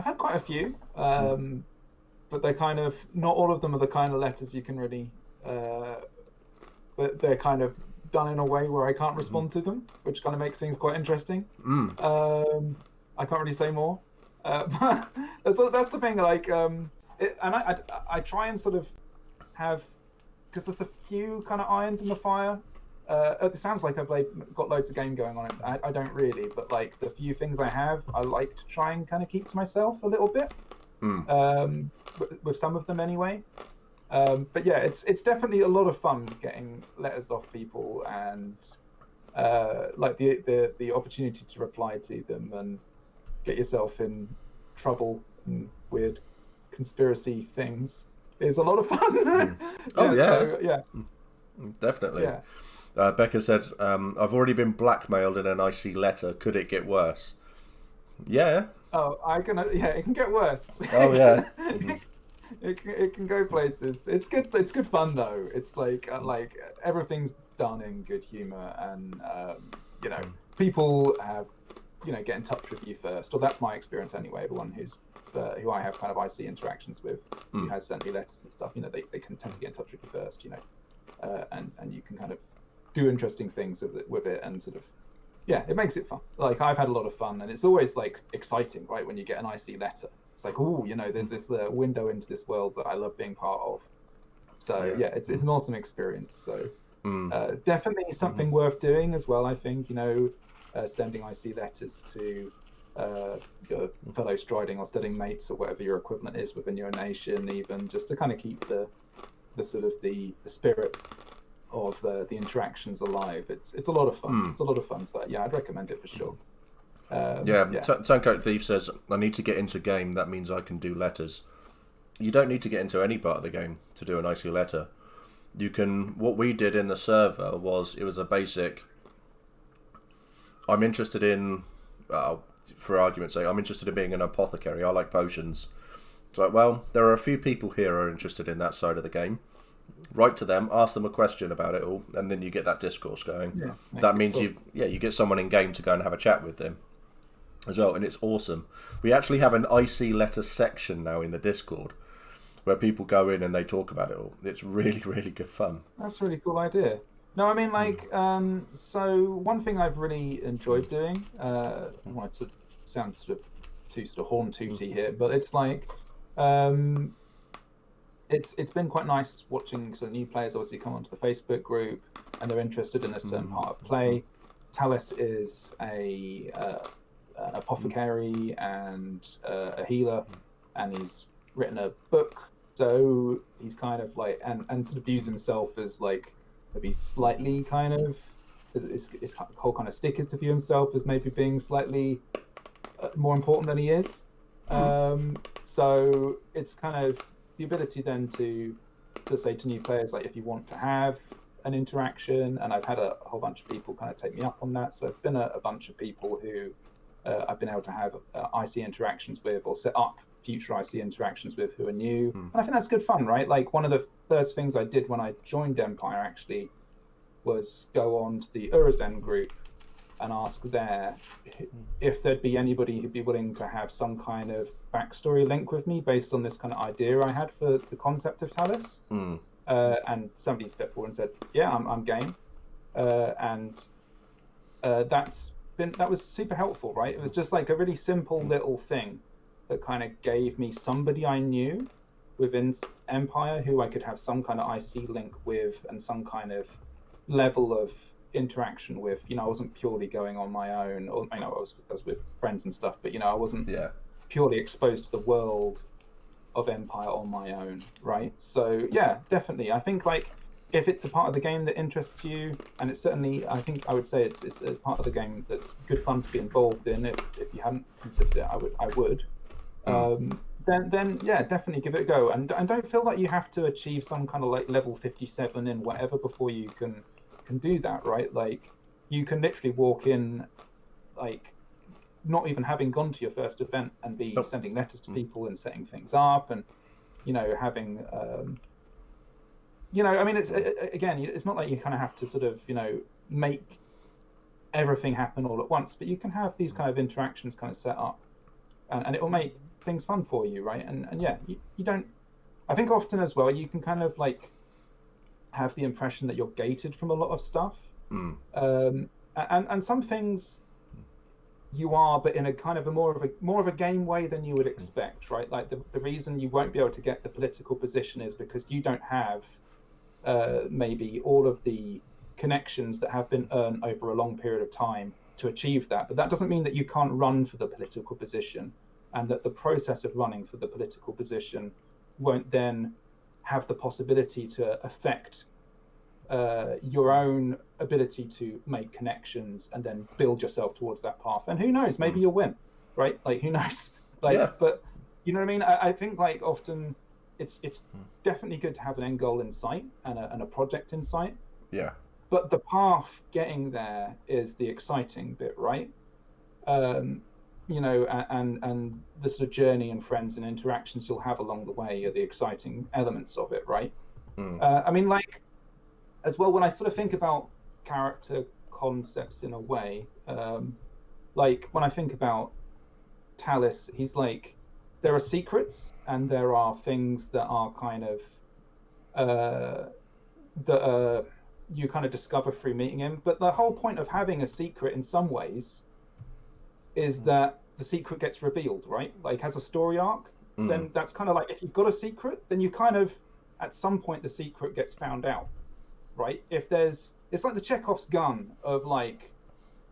had quite a few, but they're kind of, not all of them are the kind of letters you can really, but they're kind of done in a way where I can't respond to them, which kind of makes things quite interesting. I can't really say more. But that's the thing, I try and sort of have, because there's a few kind of irons in the fire. It sounds like I've got loads of game going on. I don't really, but the few things I have, I like to try and kind of keep to myself a little bit. With some of them anyway. But yeah, it's definitely a lot of fun getting letters off people and the opportunity to reply to them and get yourself in trouble and weird conspiracy things is a lot of fun. Definitely. Yeah. Becca said, I've already been blackmailed in an icy letter. Could it get worse? Yeah. Oh, it can get worse. Oh yeah. It can go places. It's good. It's good fun though. It's like everything's done in good humor, and people have get in touch with you first. Or that's my experience anyway. Everyone who I have kind of icy interactions with, who has sent me letters and stuff. They can tend to get in touch with you first. And you can kind of do interesting things with it, and sort of. Yeah, it makes it fun. I've had a lot of fun, and it's always exciting, right? When you get an icy letter, it's like, oh, there's this window into this world that I love being part of. So yeah, it's an awesome experience. So definitely something worth doing as well. I think sending icy letters to your fellow striding or studying mates or whatever your equivalent is within your nation, even just to kind of keep the sort of the spirit of the interactions alive. It's a lot of fun. It's a lot of fun. So yeah, I'd recommend it for sure. Turncoat Thief says, I need to get into game. That means I can do letters. You don't need to get into any part of the game to do an icy letter. You can. What we did in the server it was a basic. I'm interested in, for argument's sake, I'm interested in being an apothecary. I like potions. It's like, well, there are a few people here who are interested in that side of the game. Write to them, ask them a question about it all, and then you get that discourse going. Yeah, that means you get someone in game to go and have a chat with them as well, and it's awesome. We actually have an icy letter section now in the Discord where people go in and they talk about it all. It's really, really good fun. That's a really cool idea. No, I mean, so one thing I've really enjoyed doing, I don't want to sound sort of horn tooty here, but it's it's been quite nice watching sort of new players obviously come onto the Facebook group and they're interested in a certain part of play. Talus is an apothecary and a healer, and he's written a book, so he's kind of and sort of views himself as maybe slightly kind of his whole kind of stick is to view himself as maybe being slightly more important than he is. So it's kind of the ability then to say to new players, if you want to have an interaction, and I've had a whole bunch of people kind of take me up on that. So I've been a bunch of people who I've been able to have IC interactions with, or set up future IC interactions with, who are new. And I think that's good fun, right? One of the first things I did when I joined Empire actually was go on to the Urizen group and ask there if there'd be anybody who'd be willing to have some kind of backstory link with me based on this kind of idea I had for the concept of Talus. And somebody stepped forward and said, yeah, I'm game. That was super helpful, right? It was just a really simple little thing that kind of gave me somebody I knew within Empire who I could have some kind of IC link with and some kind of level of interaction with. I wasn't purely going on my own, or I was with friends and stuff, but I wasn't purely exposed to the world of Empire on my own, right? So yeah, definitely. I think if it's a part of the game that interests you, and it's certainly, I think I would say it's a part of the game that's good fun to be involved in. If you hadn't considered it, I would. Then yeah, definitely give it a go, and don't feel like you have to achieve some kind of level 57 in whatever before you can do that, right? You can literally walk in not even having gone to your first event and be sending letters to people and setting things up, and having I mean, it's again, it's not like you kind of have to sort of make everything happen all at once, but you can have these kind of interactions kind of set up, and it will make things fun for you, right? And yeah, you don't. I think often as well, you can kind of like have the impression that you're gated from a lot of stuff, and some things you are, but in a kind of a more of a game way than you would expect, right? Like the reason you won't be able to get the political position is because you don't have maybe all of the connections that have been earned over a long period of time to achieve that. But that doesn't mean that you can't run for the political position, and that the process of running for the political position won't then have the possibility to affect your own ability to make connections and then build yourself towards that path. And who knows, maybe you'll win, right? Like, who knows? Like, yeah. But you know what I mean? I think like often it's definitely good to have an end goal in sight and a project in sight. Yeah. But the path getting there is the exciting bit, right? And the sort of journey and friends and interactions you'll have along the way are the exciting elements of it, right? I mean, like, as well, when I sort of think about character concepts in a way, like when I think about Talus, he's like, there are secrets and there are things that are kind of you kind of discover through meeting him. But the whole point of having a secret in some ways is that the secret gets revealed, right? Like, has a story arc, then that's kind of like, if you've got a secret, then you kind of, at some point, the secret gets found out, right? It's like the Chekhov's gun of like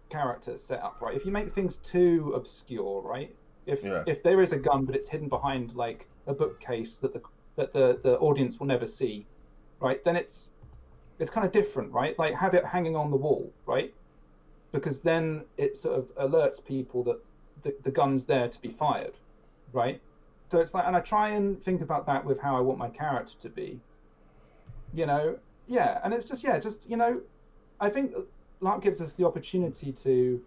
characters set up, right? If you make things too obscure, right? If there is a gun but it's hidden behind like a bookcase that the audience will never see, right? Then it's kind of different, right? Like, have it hanging on the wall, right? Because then it sort of alerts people that the gun's there to be fired, right? So it's like, and I try and think about that with how I want my character to be, yeah. And it's just, I think LARP gives us the opportunity to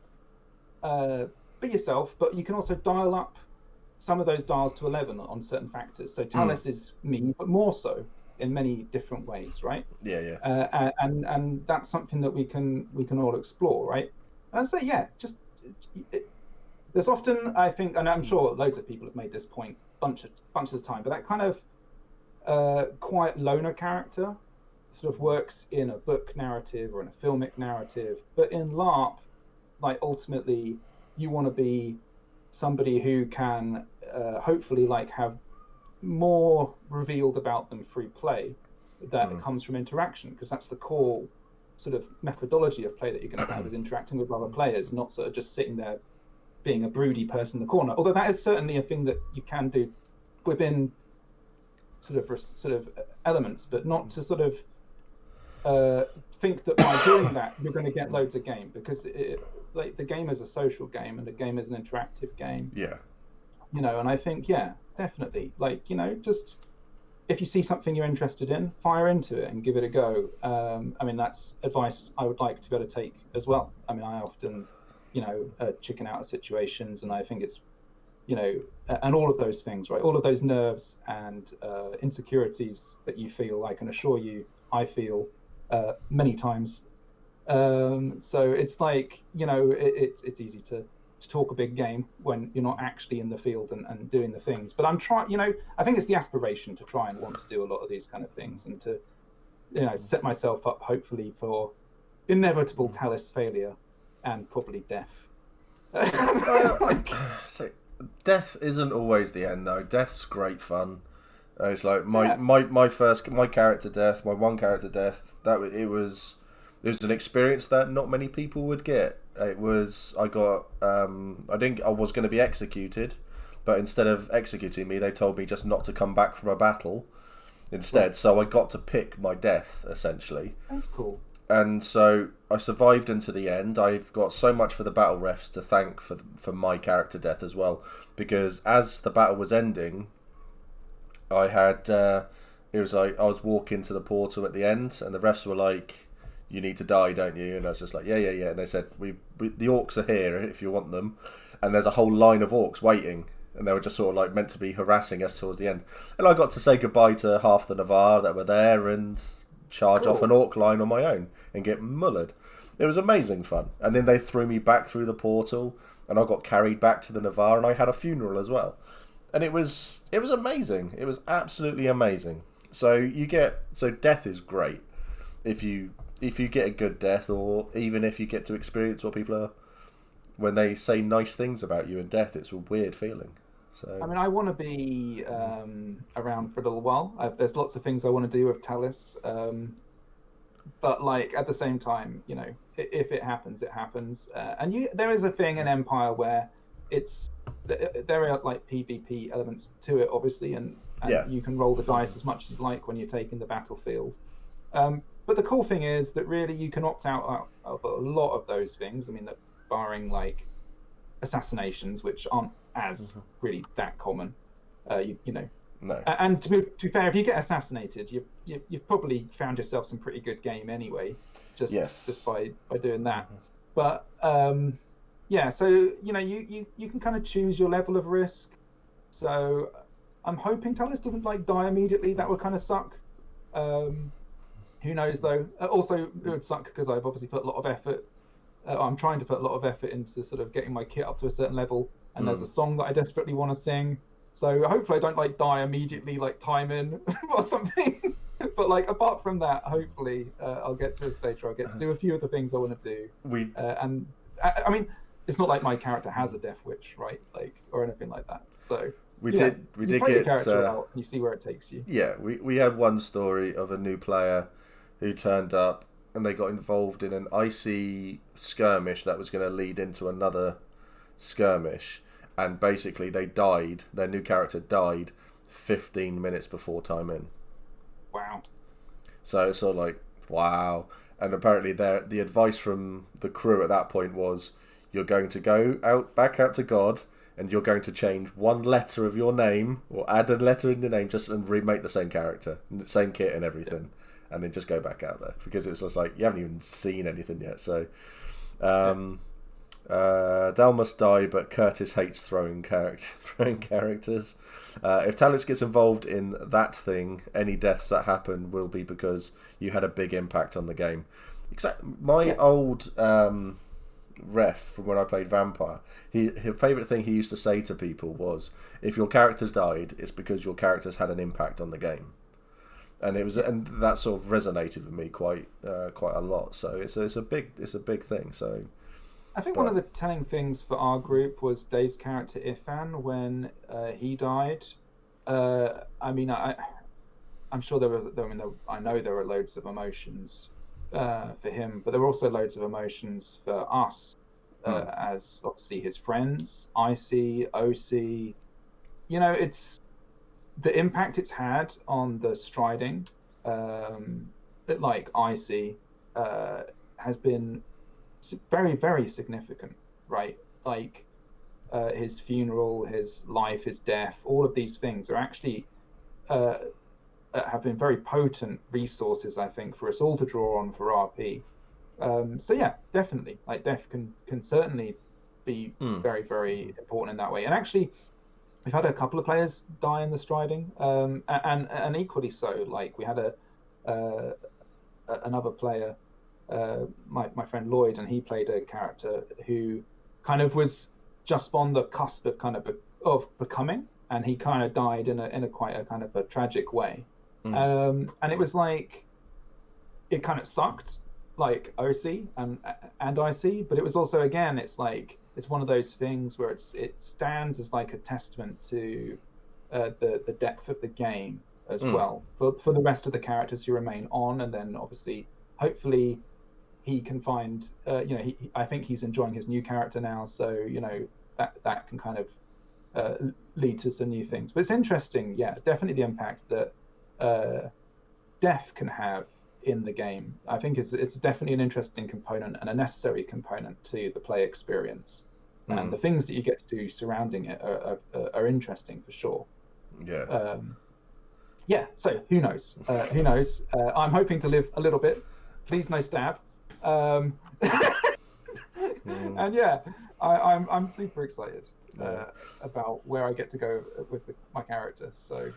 be yourself, but you can also dial up some of those dials to 11 on certain factors. So Talus is me, but more so in many different ways, right? Yeah. And that's something that we can all explore, right? And I'd say, yeah, just there's often, I think, and I'm sure loads of people have made this point bunches of time, but that kind of quiet loner character sort of works in a book narrative or in a filmic narrative, but in LARP, like, ultimately you want to be somebody who can hopefully like have more revealed about them through play that comes from interaction, because that's the core sort of methodology of play that you're going to have, is interacting with other players, not sort of just sitting there being a broody person in the corner. Although that is certainly a thing that you can do within sort of elements, but not to sort of think that by doing that you're going to get loads of game, because like, the game is a social game and the game is an interactive game. Yeah. And I think, yeah, definitely, like, just if you see something you're interested in, fire into it and give it a go. I mean, that's advice I would like to be able to take as well. I mean, I often chicken out of situations, and I think it's and all of those things, right? All of those nerves and insecurities that you feel, I can assure you I feel many times. So it's like, it's easy to talk a big game when you're not actually in the field and doing the things. But I'm trying, I think it's the aspiration to try and want to do a lot of these kind of things, and to set myself up hopefully for inevitable Talus failure and probably death. So death isn't always the end, though. Death's great fun. It's like my character death, my one character death. It was an experience that not many people would get. I was going to be executed, but instead of executing me, they told me just not to come back from a battle instead. Right. So I got to pick my death, essentially. That's cool. And so I survived into the end. I've got so much for the battle refs to thank for my character death as well, because as the battle was ending, I had it was like I was walking to the portal at the end, and the refs were like, "You need to die, don't you?" And I was just like, "Yeah." And they said, "The orcs are here if you want them." and there's a whole line of orcs waiting, and they were just sort of like meant to be harassing us towards the end. And I got to say goodbye to half the Navarre that were there and charge off an orc line on my own and get mullered. It was amazing fun. And then they threw me back through the portal, and I got carried back to the Navarre, and I had a funeral as well. And it was amazing. It was absolutely amazing. So death is great if you get a good death, or even if you get to experience what people are when they say nice things about you in death. It's a weird feeling. So I mean, I want to be around for a little while. There's lots of things I want to do with Talis, but like at the same time, you know, if it happens, it happens. And there is a thing in Empire where there are like PvP elements to it, obviously, and you can roll the dice as much as you like when you're taking the battlefield. But the cool thing is that really you can opt out of a lot of those things. I mean, barring like assassinations, which aren't as really that common. You know. No. And to be fair, if you get assassinated, you've probably found yourself some pretty good game anyway, just by doing that. But yeah, so you know, you can kind of choose your level of risk. So I'm hoping Talis doesn't like die immediately. That would kind of suck. Who knows though? Also, it would suck because I've obviously put a lot of effort. I'm trying to put a lot of effort into sort of getting my kit up to a certain level, and there's a song that I desperately want to sing. So hopefully I don't like die immediately, like timing or something. But like apart from that, hopefully I'll get to a stage where I get to do a few of the things I want to do. And I mean, it's not like my character has a death wish, right? Like or anything like that. So we did get your character out and you see where it takes you. Yeah, we had one story of a new player who turned up and they got involved in an icy skirmish that was going to lead into another skirmish, and basically they died. Their new character died 15 minutes before time in. Wow. So it's sort of like, wow. And apparently the advice from the crew at that point was, you're going to go back out to God, and you're going to change one letter of your name, or add a letter in the name, just and remake the same character, same kit and everything, and then just go back out there, because it's just like you haven't even seen anything yet. So, Dal must die, but Curtis hates throwing characters. If Talis gets involved in that thing, any deaths that happen will be because you had a big impact on the game. My old ref from when I played Vampire, his favourite thing he used to say to people was, if your characters died, it's because your characters had an impact on the game. And and that sort of resonated with me quite a lot. So it's a big thing. So I think one of the telling things for our group was Dave's character Ifan when he died. I mean, I'm sure I know there were loads of emotions for him, but there were also loads of emotions for us as obviously his friends, IC, OC. You know, it's the impact it's had on the striding, like IC, has been very, very significant, right? Like his funeral, his life, his death, all of these things are actually have been very potent resources, I think, for us all to draw on for RP. So yeah, definitely, like death can certainly be very, very important in that way. And actually, we've had a couple of players die in the striding, and equally so. Like we had another player, my friend Lloyd, and he played a character who kind of was just on the cusp of of becoming, and he kind of died in a quite a kind of a tragic way. And it was like, it kind of sucked, like OC and IC, but it was also, again, it's like, it's one of those things where it stands as like a testament to the depth of the game as well, for the rest of the characters who remain on. And then obviously, hopefully he can find, I think he's enjoying his new character now, so that can kind of lead to some new things. But it's interesting, yeah, definitely the impact that death can have in the game. I think it's definitely an interesting component and a necessary component to the play experience. And the things that you get to do surrounding it are interesting for sure. Yeah. Yeah. So who knows? Who knows? I'm hoping to live a little bit. Please, no stab. And yeah, I'm super excited Yeah. about where I get to go with my character. So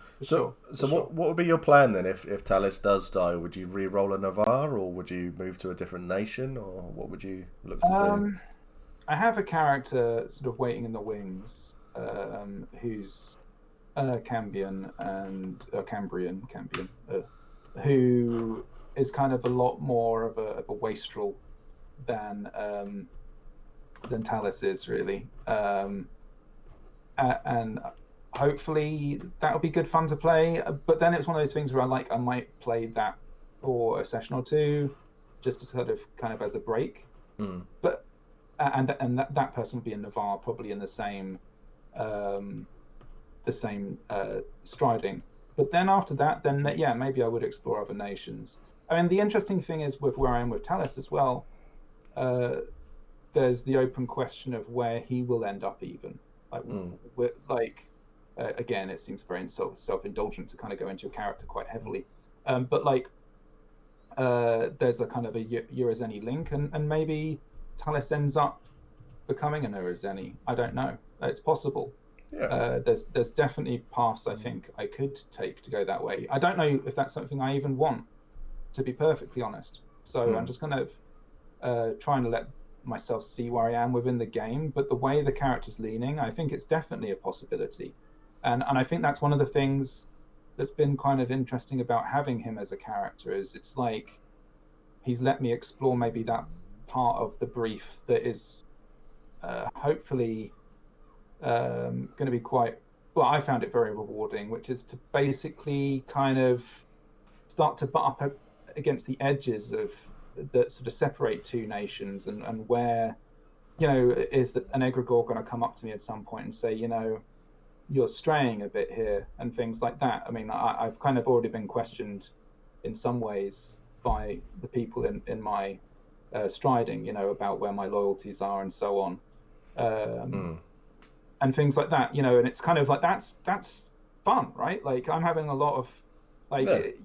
What would be your plan then if Talis does die? Would you re-roll a Navarre, or would you move to a different nation, or what would you look to do? I have a character sort of waiting in the wings, who's Cambion and Cambrian, who is kind of a lot more of a wastrel than Talis is really, and hopefully that'll be good fun to play. But then it's one of those things where I might play that for a session or two, just to sort of kind of as a break. But and that person will be in Navarre, probably in the same striding. But then after that, then yeah, maybe I would explore other nations. I mean, the interesting thing is with where I am with Talis as well. There's the open question of where he will end up, even again, it seems very self-indulgent to kind of go into your character quite heavily, but there's a kind of a Eurazeni link, and maybe Talis ends up becoming an Eurazeni. I don't know. It's possible. Yeah. There's definitely paths I think I could take to go that way. I don't know if that's something I even want, to be perfectly honest. So I'm just kind of trying to let myself see where I am within the game. But the way the character's leaning, I think it's definitely a possibility. And I think that's one of the things that's been kind of interesting about having him as a character, is it's like he's let me explore maybe that part of the brief that is hopefully going to be quite, well, I found it very rewarding, which is to basically kind of start to butt up against the edges of that sort of separate two nations, and where, is that an egregore going to come up to me at some point and say, you're straying a bit here, and things like that. I mean, I've kind of already been questioned in some ways by the people in my striding, about where my loyalties are and so on, and things like that, and it's kind of like that's fun, right? Like, I'm having a lot of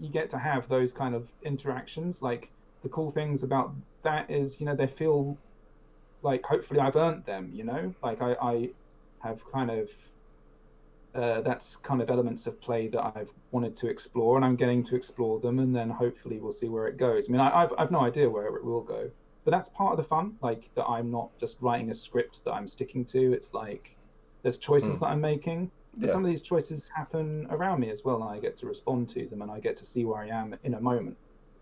you get to have those kind of interactions. Like, the cool things about that is, they feel like hopefully I've earned them, like I have kind of that's kind of elements of play that I've wanted to explore, and I'm getting to explore them, and then hopefully we'll see where it goes. I mean, I've no idea where it will go, but that's part of the fun, like, that I'm not just writing a script that I'm sticking to. It's like there's choices that I'm making, but some of these choices happen around me as well, and I get to respond to them, and I get to see where I am in a moment.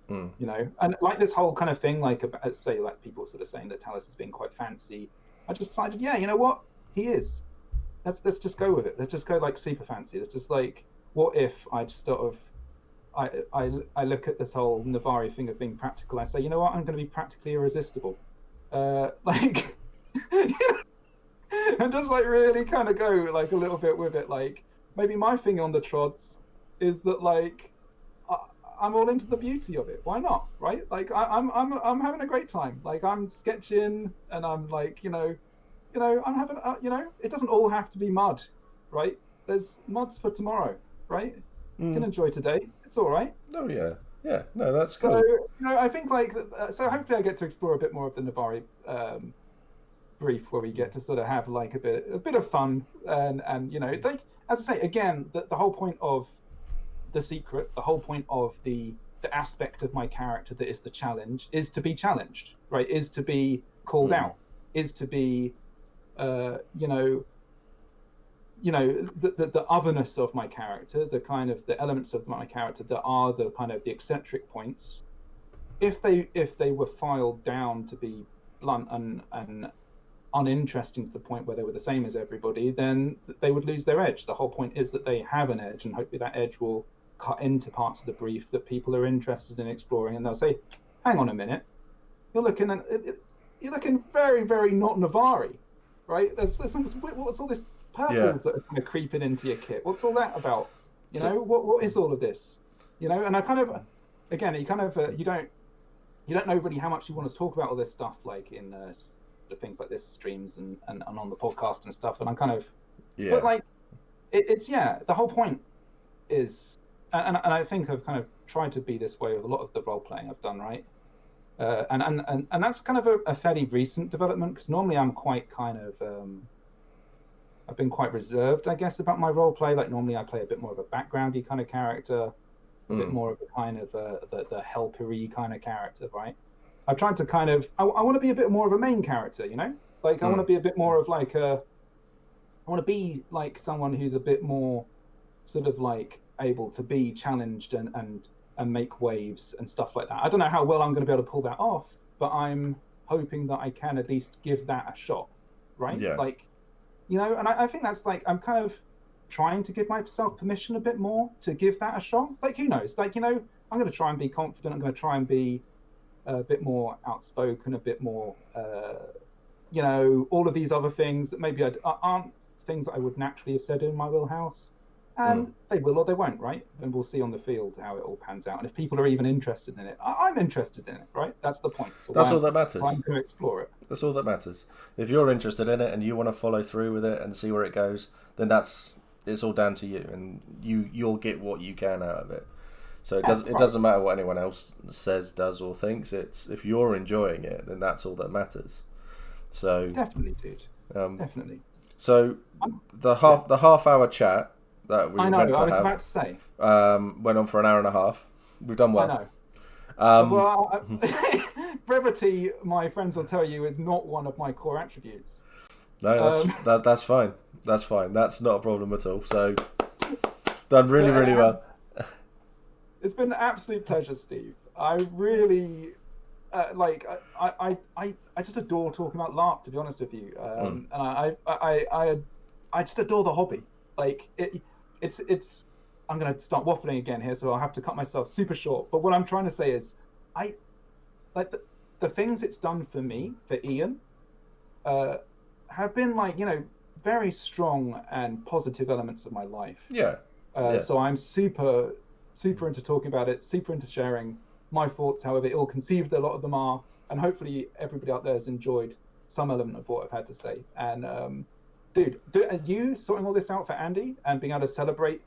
And like this whole kind of thing, like, say, like, people sort of saying that Talis has been quite fancy. I just decided, yeah, you know what, he is. Let's just go with it. Let's just go like super fancy. Let's just like, what if I just sort of, I look at this whole Navarre thing of being practical. I say, you know what, I'm going to be practically irresistible, like, and just like really kind of go like a little bit with it. Like, maybe my thing on the trods is that, like, I'm all into the beauty of it. Why not, right? Like, I'm having a great time. Like, I'm sketching, and I'm like, I'm having, it doesn't all have to be mud, right? There's mods for tomorrow, right? You can enjoy today. It's all right. Oh yeah, yeah. No, that's cool. So, I think like, so hopefully I get to explore a bit more of the Navarre brief, where we get to sort of have like a bit of fun, and like, as I say again, the whole point of the secret, the whole point of the aspect of my character that is the challenge, is to be challenged, right? Is to be called out, is to be the otherness of my character, the kind of the elements of my character that are the kind of the eccentric points. If they were filed down to be blunt and uninteresting to the point where they were the same as everybody, then they would lose their edge. The whole point is that they have an edge, and hopefully that edge will cut into parts of the brief that people are interested in exploring, and they'll say, hang on a minute, you're looking very, very not Navarre, right? There's what's all this purples that are kind of creeping into your kit? What's all that about? What is all of this? And I kind of, again, you kind of you don't know really how much you want to talk about all this stuff, like in the things like this, streams and on the podcast and stuff. And I'm kind of, but like, it's the whole point is, and I think I've kind of tried to be this way with a lot of the role playing I've done, right? And that's kind of a fairly recent development, because normally I'm quite kind of I've been quite reserved, I guess, about my role play. Like normally I play a bit more of a backgroundy kind of character, a bit more of a kind of the helpery kind of character, right? I've tried to kind of I want to be a bit more of a main character, you know, like I want to be a bit more of like I want to be like someone who's a bit more sort of like able to be challenged and make waves and stuff like that. I don't know how well I'm going to be able to pull that off, but I'm hoping that I can at least give that a shot, right? Yeah. Like, you know, and I think that's like I'm kind of trying to give myself permission a bit more to give that a shot. Like, who knows? Like, you know, I'm going to try and be confident. I'm going to try and be a bit more outspoken, a bit more, you know, all of these other things that maybe aren't things that I would naturally have said in my wheelhouse. And they will or they won't, right? And we'll see on the field how it all pans out. And if people are even interested in it, I'm interested in it, right? That's the point. So that's all that matters. So I'm going to explore it. That's all that matters. If you're interested in it and you want to follow through with it and see where it goes, then it's all down to you, and you'll get what you can out of it. So it doesn't matter what anyone else says, does, or thinks. It's if you're enjoying it, then that's all that matters. So definitely, dude. Definitely. So the half hour chat that we I know. meant to I was have, about to say went on for an hour and a half. We've done well. I know. Brevity, my friends will tell you, is not one of my core attributes. No, that's fine. That's fine. That's not a problem at all. So done really well. It's been an absolute pleasure, Steve. I really I just adore talking about LARP, to be honest with you. And I just adore the hobby. Like it's I'm going to start waffling again here, so I'll have to cut myself super short. But what I'm trying to say is, I like the things it's done for me, for Ian, have been like, you know, very strong and positive elements of my life. Yeah. So I'm super into talking about it, super into sharing my thoughts, however ill-conceived a lot of them are, and hopefully everybody out there has enjoyed some element of what I've had to say. And dude, are you sorting all this out for Andy and being able to celebrate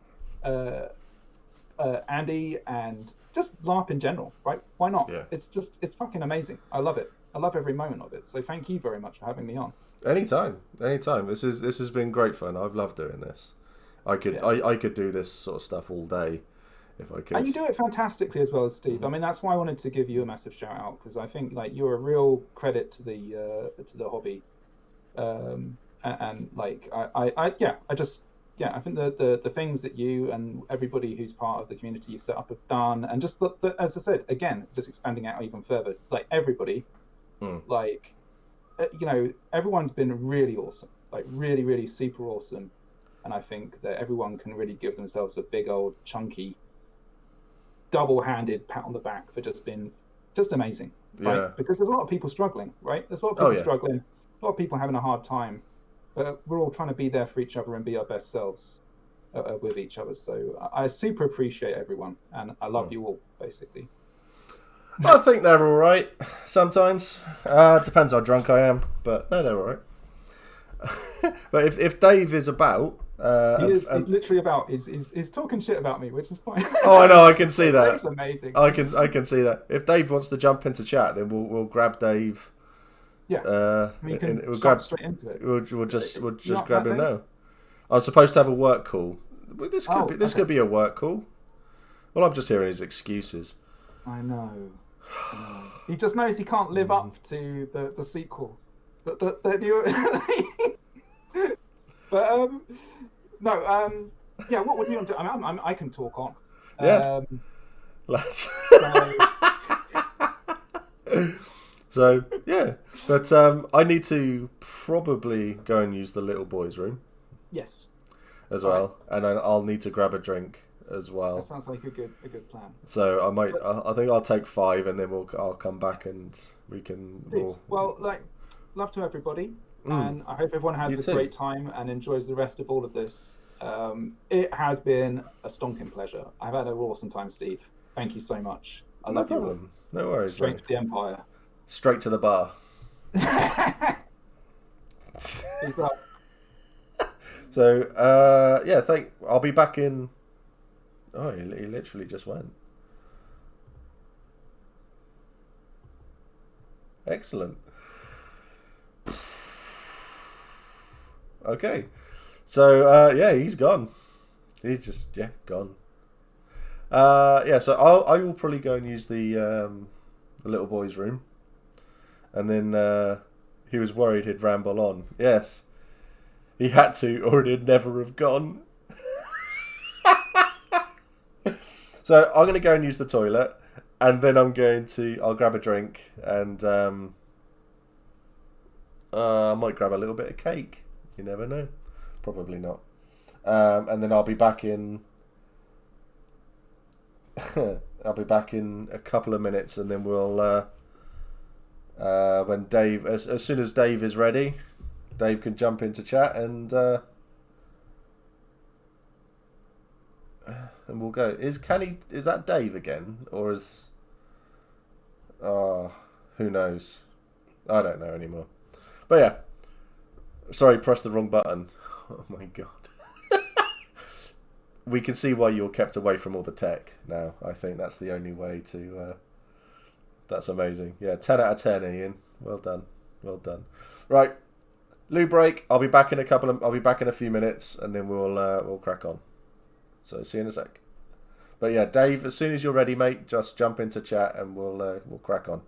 Andy and just LARP in general, right? Why not? Yeah. It's fucking amazing. I love it. I love every moment of it. So thank you very much for having me on. Anytime. This has been great fun. I've loved doing this. I could do this sort of stuff all day if I could. And you do it fantastically as well, Steve. I mean, that's why I wanted to give you a massive shout out, because I think like you're a real credit to the hobby. And like I think the things that you and everybody who's part of the community you set up have done, and just as I said again, just expanding out even further, like everybody, like you know, everyone's been really awesome, like really super awesome, and I think that everyone can really give themselves a big old chunky double-handed pat on the back for just being just amazing, right? Yeah. Because there's a lot of people struggling, right? There's a lot of people struggling, a lot of people having a hard time. But we're all trying to be there for each other and be our best selves with each other. So I super appreciate everyone, and I love you all, basically. I think they're all right sometimes. Depends how drunk I am, but no, they're all right. But if Dave is about, he's literally about. He's talking shit about me, which is fine. Oh, I know. I can see that. Dave's amazing. I can see that. If Dave wants to jump into chat, then we'll grab Dave. Yeah, we'll grab straight into it. We'll just grab him now. I'm supposed to have a work call. This could be a work call. Well, I'm just hearing his excuses. I know. He just knows he can't live up to the sequel. But yeah. What would you want to? I can talk on. Yeah. Let's. So yeah, but I need to probably go and use the little boy's room. Yes. As well, and I'll need to grab a drink as well. That sounds like a good plan. So I might. I think I'll take 5, and then I'll come back and we can. Well, like, love to everybody, and I hope everyone has a great time and enjoys the rest of all of this. It has been a stonking pleasure. I've had an awesome time, Steve. Thank you so much. I love you all. No worries. Straight to the Empire. Straight to the bar. So yeah, I'll be back in. Oh, he literally just went. Excellent. Okay. So, yeah, he's gone. He's just, yeah, gone. Yeah, so I will probably go and use the little boy's room. And then he was worried he'd ramble on. Yes. He had to, or he'd never have gone. So I'm going to go and use the toilet. And then I'll grab a drink. And I might grab a little bit of cake. You never know. Probably not. And then I'll be back in... I'll be back in a couple of minutes, and then we'll... when Dave... As soon as Dave is ready, Dave can jump into chat, and we'll go. Is that Dave again? Or is... who knows? I don't know anymore. But yeah. Sorry, pressed the wrong button. Oh my god. We can see why you're kept away from all the tech now. I think that's the only way to... that's amazing. Yeah, 10 out of 10, Ian. Well done. Well done. Right. Loo break. I'll be back in a few minutes, and then we'll crack on. So see you in a sec. But yeah, Dave, as soon as you're ready, mate, just jump into chat and we'll crack on.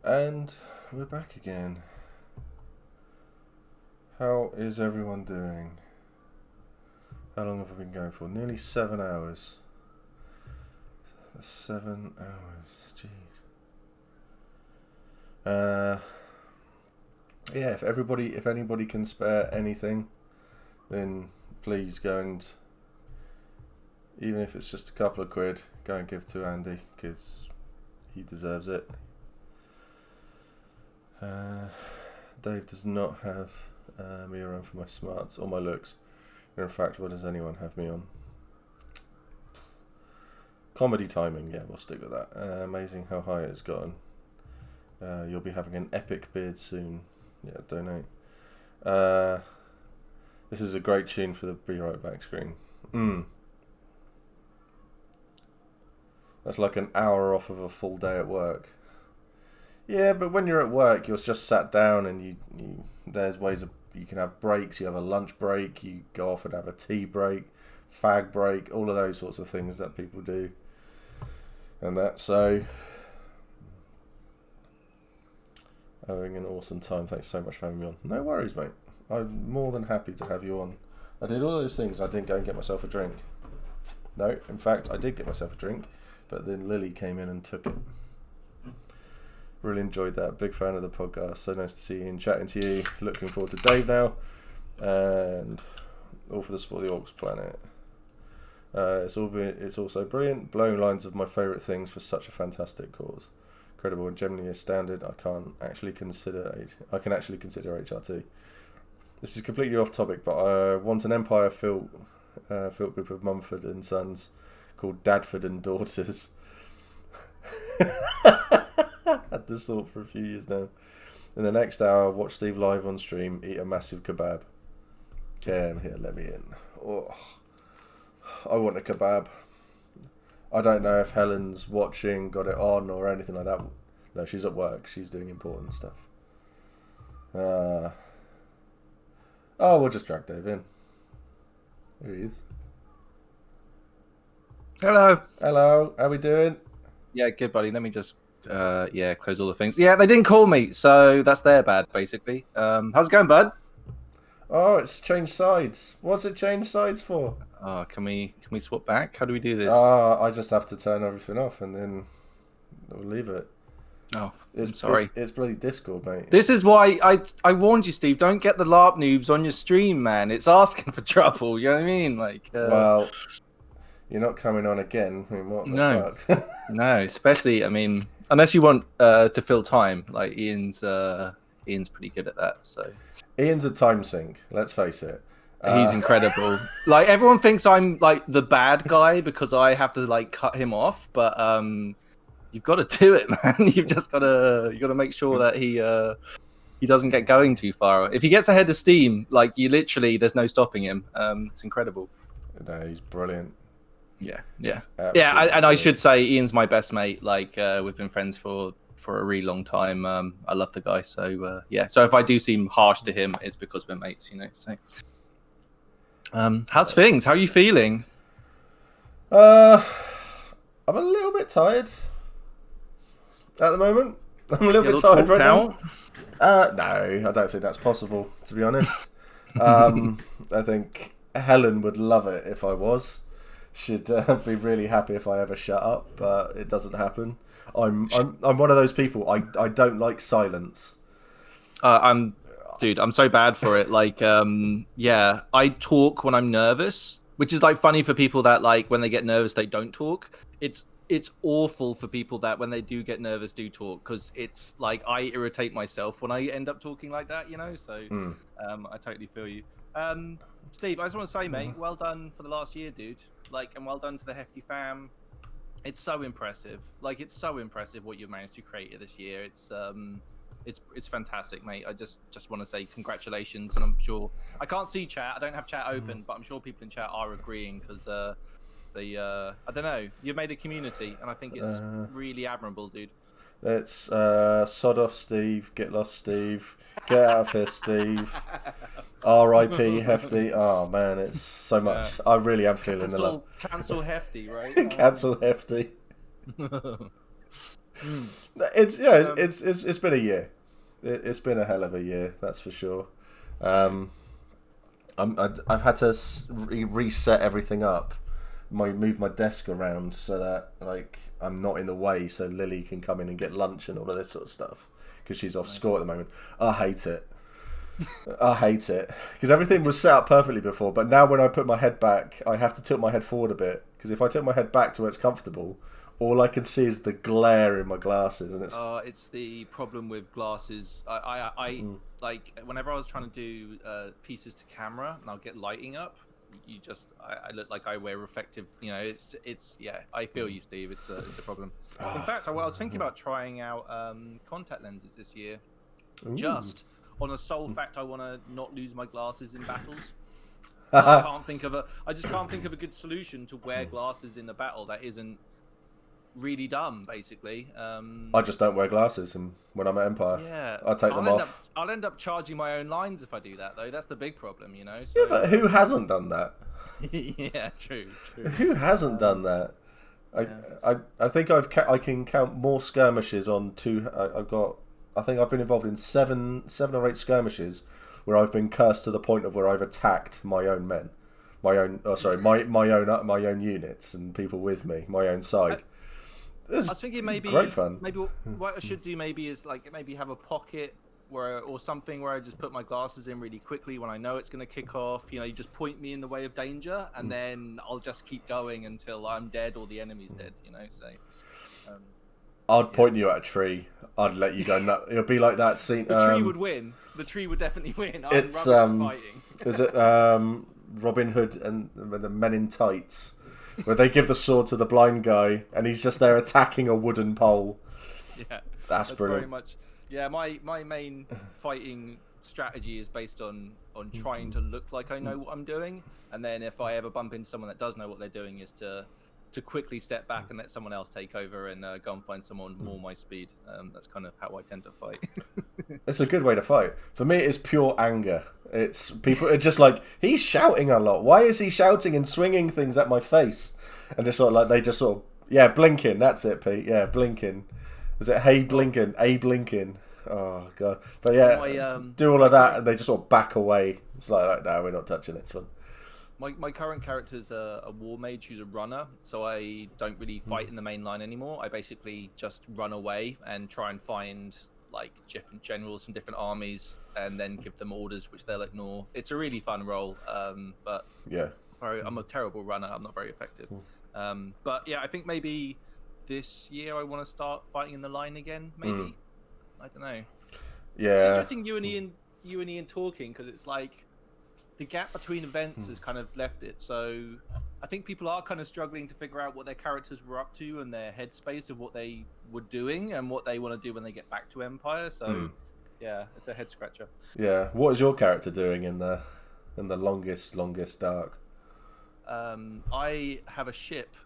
And we're back again. How is everyone doing? How long have we been going for? Nearly 7 hours. 7 hours, jeez. Yeah, if anybody can spare anything, then please go and, even if it's just a couple of quid, go and give to Andy, because he deserves it. Dave does not have me around for my smarts or my looks. In fact, what does anyone have me on? Comedy timing, yeah, we'll stick with that. Amazing how high it's gotten. You'll be having an epic beard soon. Yeah, donate. This is a great tune for the Be Right Back screen. That's like an hour off of a full day at work. Yeah, but when you're at work, you're just sat down, and there's ways of, you can have breaks. You have a lunch break. You go off and have a tea break, fag break, all of those sorts of things that people do. And that, so having an awesome time. Thanks so much for having me on. No worries, mate. I'm more than happy to have you on. I did all those things. I didn't go and get myself a drink. No, in fact, I did get myself a drink, but then Lily came in and took it. Really enjoyed that. Big fan of the podcast. So nice to see you and chatting to you. Looking forward to Dave now. And all for the Sport of the Orcs planet. It's also brilliant. Blowing lines of my favourite things for such a fantastic cause. Incredible and genuinely astounded. I can actually consider HRT. This is completely off topic, but I want an Empire Filk group of Mumford and Sons called Dadford and Daughters. Had this thought for a few years now. In the next hour, watch Steve live on stream, eat a massive kebab. Here, let me in. Oh, I want a kebab. I don't know if Helen's watching, got it on, or anything like that. No, she's at work. She's doing important stuff. Oh, we'll just drag Dave in. Here he is. Hello. Hello. How we doing? Yeah, good, buddy. Let me just close all the things. Yeah, they didn't call me, so that's their bad, basically. How's it going, bud? Oh, it's changed sides. What's it changed sides for? Oh, can we swap back? How do we do this? I just have to turn everything off and then we'll leave it. Oh, I'm sorry. It's bloody Discord, mate. This is why I warned you, Steve. Don't get the LARP noobs on your stream, man. It's asking for trouble. You know what I mean? Like, well, you're not coming on again. I mean, what the fuck? No, especially, I mean, unless you want to fill time. Like Ian's pretty good at that. So Ian's a time sink. Let's face it. He's incredible. Like, everyone thinks I'm like the bad guy because I have to like cut him off, but you've got to do it, man. You've just got to make sure that he doesn't get going too far. If he gets ahead of steam, like, you literally, there's no stopping him. It's incredible. No, he's brilliant. Yeah. And I should say, Ian's my best mate. Like, we've been friends for a really long time. I love the guy. So yeah. So if I do seem harsh to him, it's because we're mates, you know. So, how's things? How are you feeling? I'm a little bit tired at the moment. I'm a little bit tired right now. No, I don't think that's possible, to be honest. I think Helen would love it if I was. She'd be really happy if I ever shut up, but it doesn't happen. I'm one of those people. I don't like silence. Dude, I'm so bad for it. Like, yeah, I talk when I'm nervous, which is like funny for people that, like, when they get nervous they don't talk. It's awful for people that when they do get nervous do talk, because it's like I irritate myself when I end up talking like that, you know. So I totally feel you. Steve, I just want to say, mate, well done for the last year, dude. Like, and well done to the Hefty fam. It's so impressive. Like, it's so impressive what you've managed to create this year. It's fantastic, mate. I just want to say congratulations, and I'm sure I can't see chat. I don't have chat open, but I'm sure people in chat are agreeing, because I don't know, you've made a community, and I think it's really admirable, dude. It's sod off Steve, get lost Steve, get out of here Steve, R.I.P. Hefty. Oh man, it's so much. I really am feeling the love. Cancel Hefty, right? Cancel Hefty. it's been a year. It's been a hell of a year, that's for sure. I've had to reset everything up, move my desk around so that like I'm not in the way, so Lily can come in and get lunch and all of this sort of stuff because she's off school at the moment. I hate it. I hate it because everything was set up perfectly before, but now when I put my head back, I have to tilt my head forward a bit because if I tilt my head back to where it's comfortable, all I can see is the glare in my glasses, and it's the problem with glasses. I like whenever I was trying to do pieces to camera, and I'll get lighting up. I look like I wear reflective. You know, it's yeah. I feel you, Steve. It's a problem. In fact, I was thinking about trying out contact lenses this year, just on a sole fact I want to not lose my glasses in battles. I just can't think of a good solution to wear glasses in a battle that isn't really dumb, basically. I just don't wear glasses, and when I'm at Empire, I take them off. I'll end up charging my own lines if I do that, though. That's the big problem, you know. So, yeah, but who hasn't done that? Yeah, true. Who hasn't done that? I think I can count more skirmishes on two. I think I've been involved in seven or eight skirmishes where I've been cursed to the point of where I've attacked my own men, my own units and people with me, my own side. I was thinking maybe great fun. Maybe what I should do is maybe have a pocket or something where I just put my glasses in really quickly when I know it's going to kick off. You know, you just point me in the way of danger, and then I'll just keep going until I'm dead or the enemy's dead. You know, so. I'd point you at a tree. I'd let you go. It'll be like that scene. The tree would win. The tree would definitely win. It's fighting. Is it Robin Hood and the Men in Tights, where they give the sword to the blind guy and he's just there attacking a wooden pole? Yeah, that's brilliant. Very much. Yeah, my main fighting strategy is based on trying to look like I know what I'm doing, and then if I ever bump into someone that does know what they're doing, is to quickly step back and let someone else take over and go and find someone more my speed. That's kind of how I tend to fight. It's a good way to fight. For me, it's pure anger. It's people are just like, he's shouting a lot. Why is he shouting and swinging things at my face? And just sort of like, they just sort of, blinking. That's it, Pete. Yeah, blinking. Is it hey blinking? A blinking. Oh god. But yeah, do all of that and they just sort of back away. It's like no, we're not touching this one. My current character's a war mage who's a runner, so I don't really fight in the main line anymore. I basically just run away and try and find like different generals from different armies and then give them orders which they'll ignore. It's a really fun role, but yeah, I'm a terrible runner. I'm not very effective. But yeah, I think maybe this year I want to start fighting in the line again. Maybe I don't know. Yeah, it's interesting you and Ian talking, because it's like the gap between events has kind of left it. So I think people are kind of struggling to figure out what their characters were up to and their headspace of what they were doing and what they want to do when they get back to Empire. So yeah, it's a head scratcher. Yeah, what is your character doing in the longest dark? I have a ship.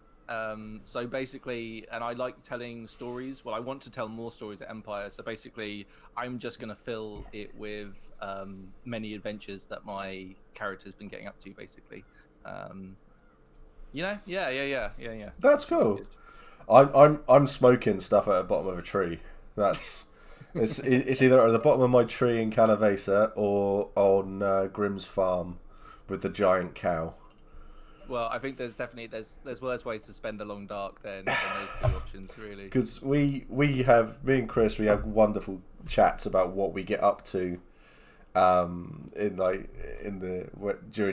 So basically, and I like telling stories. Well, I want to tell more stories at Empire. So basically, I'm just going to fill it with many adventures that my character's been getting up to, basically. You know? Yeah. That's cool. I'm smoking stuff at the bottom of a tree. It's either at the bottom of my tree in Calavesa or on Grimm's farm with the giant cow. Well, I think there's worse ways to spend a long dark than those two options, really. Because me and Chris, we have wonderful chats about what we get up to, during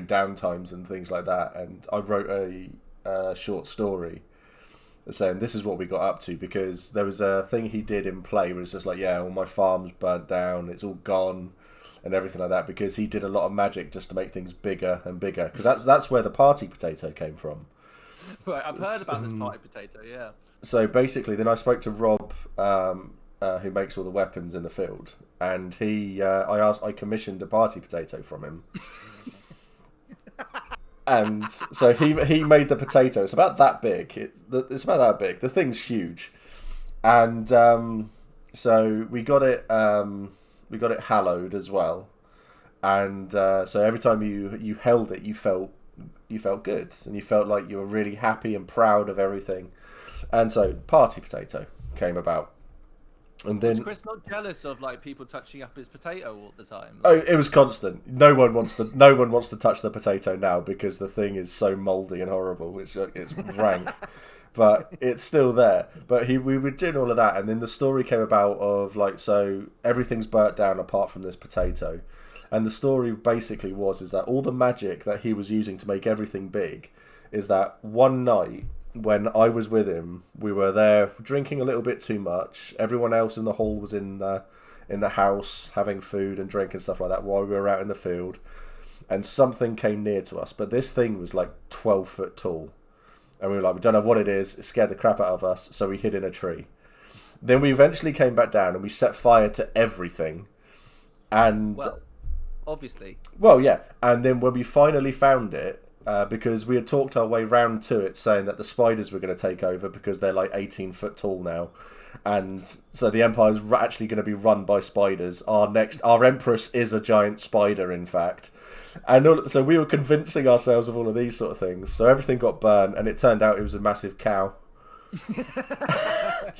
downtimes and things like that. And I wrote a short story saying this is what we got up to, because there was a thing he did in play where it's just like, all my farm's burnt down, it's all gone. And everything like that, because he did a lot of magic just to make things bigger and bigger. Because that's where the party potato came from. Right, I've heard about this party potato. Yeah. So basically, then I spoke to Rob, who makes all the weapons in the field, and I commissioned a party potato from him. And so he made the potato. It's about that big. It's about that big. The thing's huge, and so we got it. We got it hallowed as well, and so every time you held it, you felt good, and you felt like you were really happy and proud of everything. And so party potato came about, And then was Chris not jealous of like people touching up his potato all the time? oh, it was constant. No one wants to touch the potato now because the thing is so mouldy and horrible. It's rank, but it's still there. But we were doing all of that, and then the story came about of like, so everything's burnt down apart from this potato, and the story basically is that all the magic that he was using to make everything big is that one night, when I was with him, we were there drinking a little bit too much. Everyone else in the hall was in the house having food and drink and stuff like that while we were out in the field. And something came near to us, but this thing was like 12 foot tall. And we were like, we don't know what it is. It scared the crap out of us, so we hid in a tree. Then we eventually came back down and we set fire to everything. And well, obviously. Well, yeah. And then when we finally found it, because we had talked our way round to it, saying that the spiders were going to take over because they're like 18 foot tall now, and so the empire is actually going to be run by spiders. Our empress is a giant spider, in fact, and so we were convincing ourselves of all of these sort of things. So everything got burned, and it turned out it was a massive cow.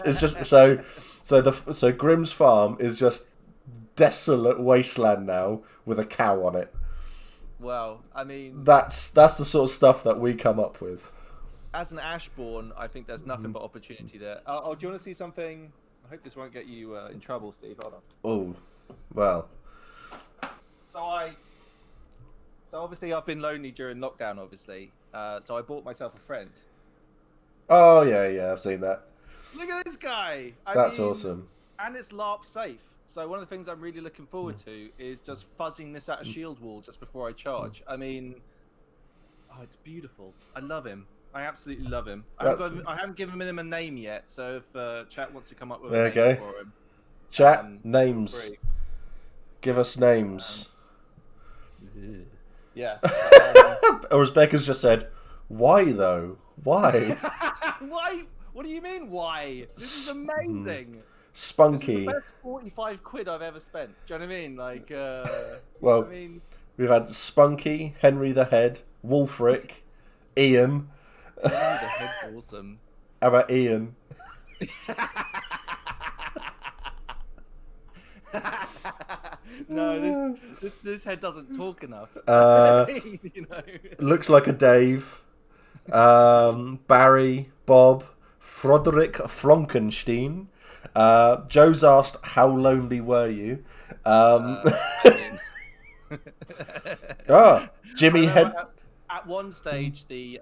It's just so Grimm's farm is just desolate wasteland now with a cow on it. Well, I mean, that's the sort of stuff that we come up with. As an Ashbourne, I think there's nothing but opportunity there. Oh, do you want to see something? I hope this won't get you in trouble, Steve. Hold on. Oh, well. So obviously I've been lonely during lockdown, obviously. So I bought myself a friend. Oh yeah, I've seen that. Look at this guy. That's awesome. And it's LARP safe. So one of the things I'm really looking forward to is just fuzzing this at a shield wall just before I charge. I mean, oh, it's beautiful. I love him. I absolutely love him. I haven't given him a name yet, so if chat wants to come up with a name for him. Chat, names. Give us names. Yeah. Or as Becca's just said, why though? Why? Why? What do you mean, why? This is amazing. Spunky. This is the best 45 quid I've ever spent. Do you know what I mean? Like, well, I mean... we've had Spunky, Henry the Head, Wolfric, Ian. Henry the Head's awesome. How about Ian? No, this head doesn't talk enough. You know. Looks like a Dave. Barry, Bob, Froderick Frankenstein. Joe's asked, "How lonely were you?" Jimmy Head. At one stage, the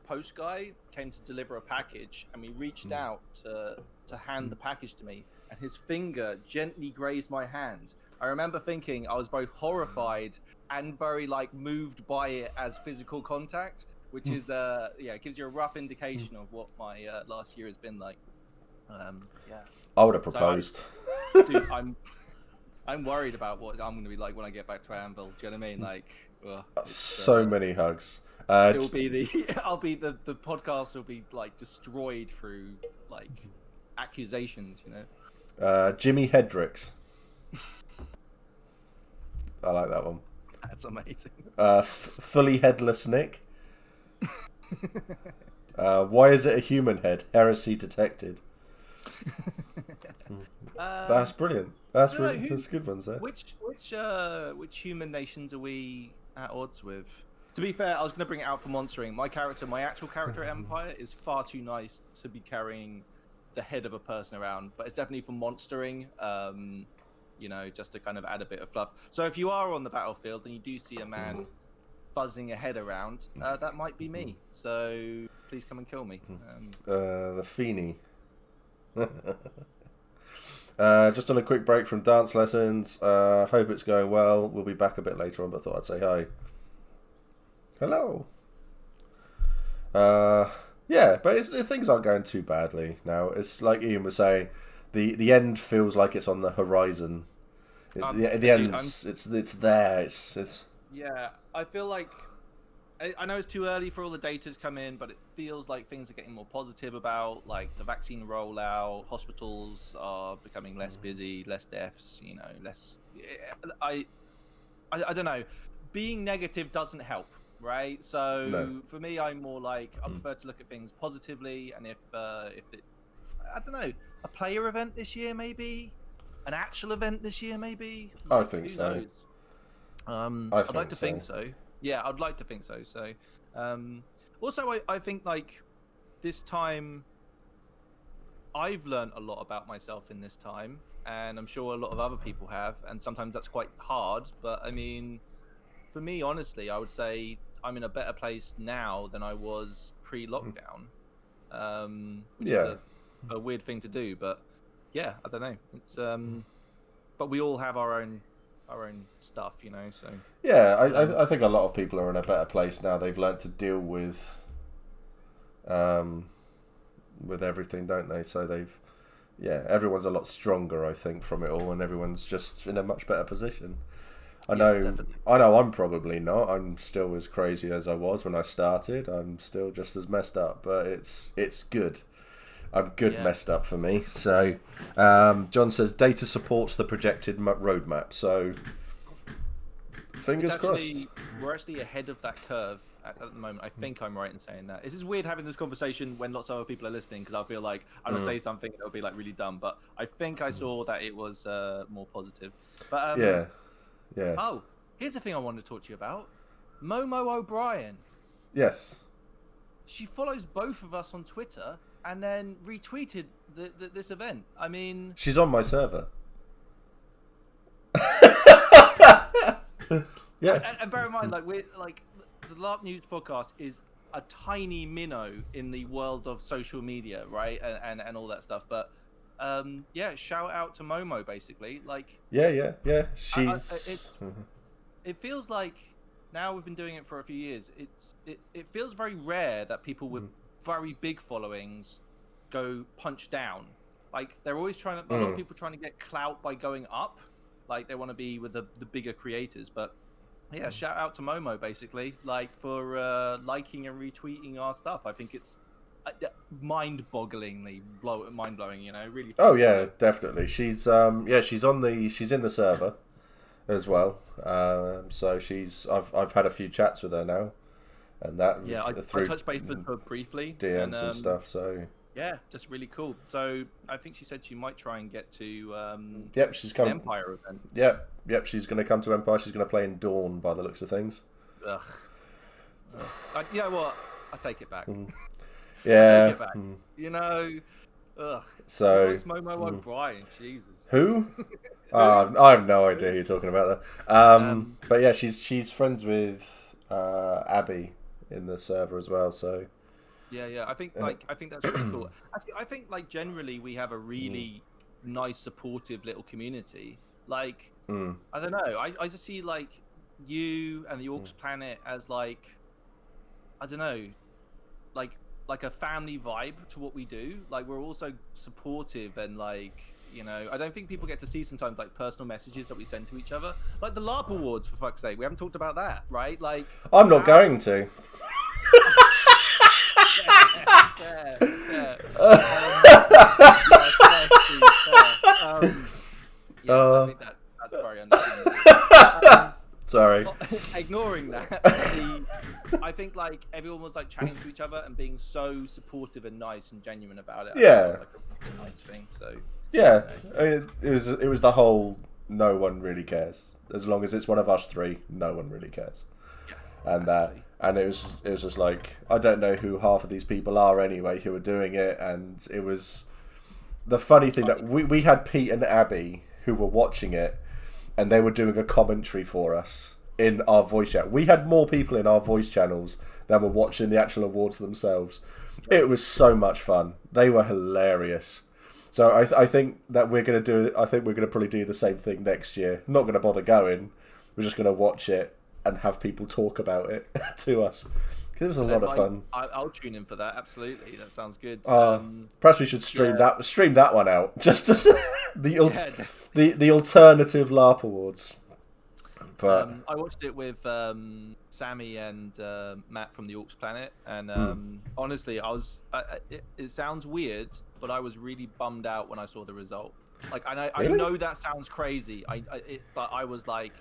post guy came to deliver a package, and we reached out to hand the package to me, and his finger gently grazed my hand. I remember thinking I was both horrified and very moved by it as physical contact, which is it gives you a rough indication of what my last year has been like. I would have proposed. So dude, I'm worried about what I'm going to be like when I get back to Anvil. Do you know what I mean? So many hugs. It'll be the podcast will be destroyed through accusations, you know. Jimmy Hendrix. I like that one. That's amazing. Fully headless Nick. Why is it a human head? Heresy detected. That's brilliant. That's good ones there. Which human nations are we at odds with? To be fair, I was going to bring it out for monstering. My actual character at Empire is far too nice to be carrying the head of a person around, but it's definitely for monstering. You know, just to kind of add a bit of fluff. So if you are on the battlefield and you do see a man fuzzing a head around, that might be me. So please come and kill me. The Feeny. Just on a quick break from dance lessons. Hope it's going well. We'll be back a bit later on, but thought I'd say hi. Hello. Yeah, but things aren't going too badly now. It's like Ian was saying, the end feels like it's on the horizon. The end, it's there. It's. Yeah, I feel like I know it's too early for all the data to come in, but it feels like things are getting more positive about the vaccine rollout. Hospitals are becoming less busy, less deaths. You know, less. I don't know. Being negative doesn't help, right? So for me, I'm more I prefer to look at things positively, and if it, I don't know, a player event this year, maybe an actual event this year, maybe. I think who so. Knows? I'd like to think so. Yeah, I'd like to think so. So, also, I think like this time, I've learned a lot about myself in this time, and I'm sure a lot of other people have, and sometimes that's quite hard. But I mean, for me, honestly, I would say I'm in a better place now than I was pre-lockdown, which is a weird thing to do, but yeah, I don't know. It's but we all have our own stuff, you know. So yeah, I think a lot of people are in a better place now. They've learned to deal with everything, don't they? So everyone's a lot stronger, I think, from it all, and everyone's just in a much better position. I know I'm probably not. I'm still as crazy as I was when I started. I'm still just as messed up, but it's good. I'm good messed up for me. So John says data supports the projected roadmap. So fingers crossed. We're actually ahead of that curve at the moment. I think I'm right in saying that. It's just weird having this conversation when lots of other people are listening, because I feel like I'm gonna say something that'll be like really dumb. But I think I saw that it was more positive. But yeah. Oh, here's the thing I wanted to talk to you about. Momo O'Brien. Yes. She follows both of us on Twitter and then retweeted this event. I mean, she's on my server. Yeah. And bear in mind, like we're like the LARP News podcast is a tiny minnow in the world of social media, right? And all that stuff. But yeah, shout out to Momo, basically. Like yeah. She's. It feels like now we've been doing it for a few years. It feels very rare that people with very big followings go punch down. Like they're always trying to. A lot of people trying to get clout by going up. Like they want to be with the bigger creators, but. Yeah, shout out to Momo, basically, like for liking and retweeting our stuff. I think it's mind-bogglingly mind-blowing, you know, really. Oh yeah, definitely. She's she's in the server as well. So I've had a few chats with her now, and that I touched base with her briefly, DMs and stuff. So yeah, just really cool. So I think she said she might try and get to she's coming. Empire event. Yep, she's going to come to Empire. She's going to play in Dawn by the looks of things. Ugh. You know what? I take it back. Yeah. I take it back. You know. Ugh. So. It's Momo O'Brien. Jesus. Who? I have no idea who you're talking about there. But yeah, she's friends with Abby in the server as well. So. Yeah. I think that's really cool. Actually, I think like generally we have a really nice, supportive little community. Like I don't know. I just see like you and the Orcs Planet as like I don't know, like a family vibe to what we do. Like we're also supportive and like you know. I don't think people get to see sometimes like personal messages that we send to each other. Like the LARP awards, for fuck's sake. We haven't talked about that, right? Like I'm not going to. I think that's very understandable. Sorry. Ignoring that, I think like everyone was like chatting to each other and being so supportive and nice and genuine about it. Yeah, it was, like, a nice thing. So yeah, I mean, it was the whole no one really cares as long as it's one of us three. No one really cares, and it was just like I don't know who half of these people are anyway who are doing it, and it was the funny thing that we had Pete and Abby who were watching it, and they were doing a commentary for us in our voice chat. We had more people in our voice channels than were watching the actual awards themselves. It was so much fun. They were hilarious. So I think that we're going to do. I think we're going to probably do the same thing next year. Not going to bother going. We're just going to watch it and have people talk about it to us. It was a lot of fun. I'll tune in for that. Absolutely, that sounds good. Perhaps we should stream that one out, just as the alternative LARP awards. But I watched it with Sammy and Matt from the Orcs Planet, and honestly, I was. It sounds weird, but I was really bummed out when I saw the result. Like, I know that sounds crazy. But I was like,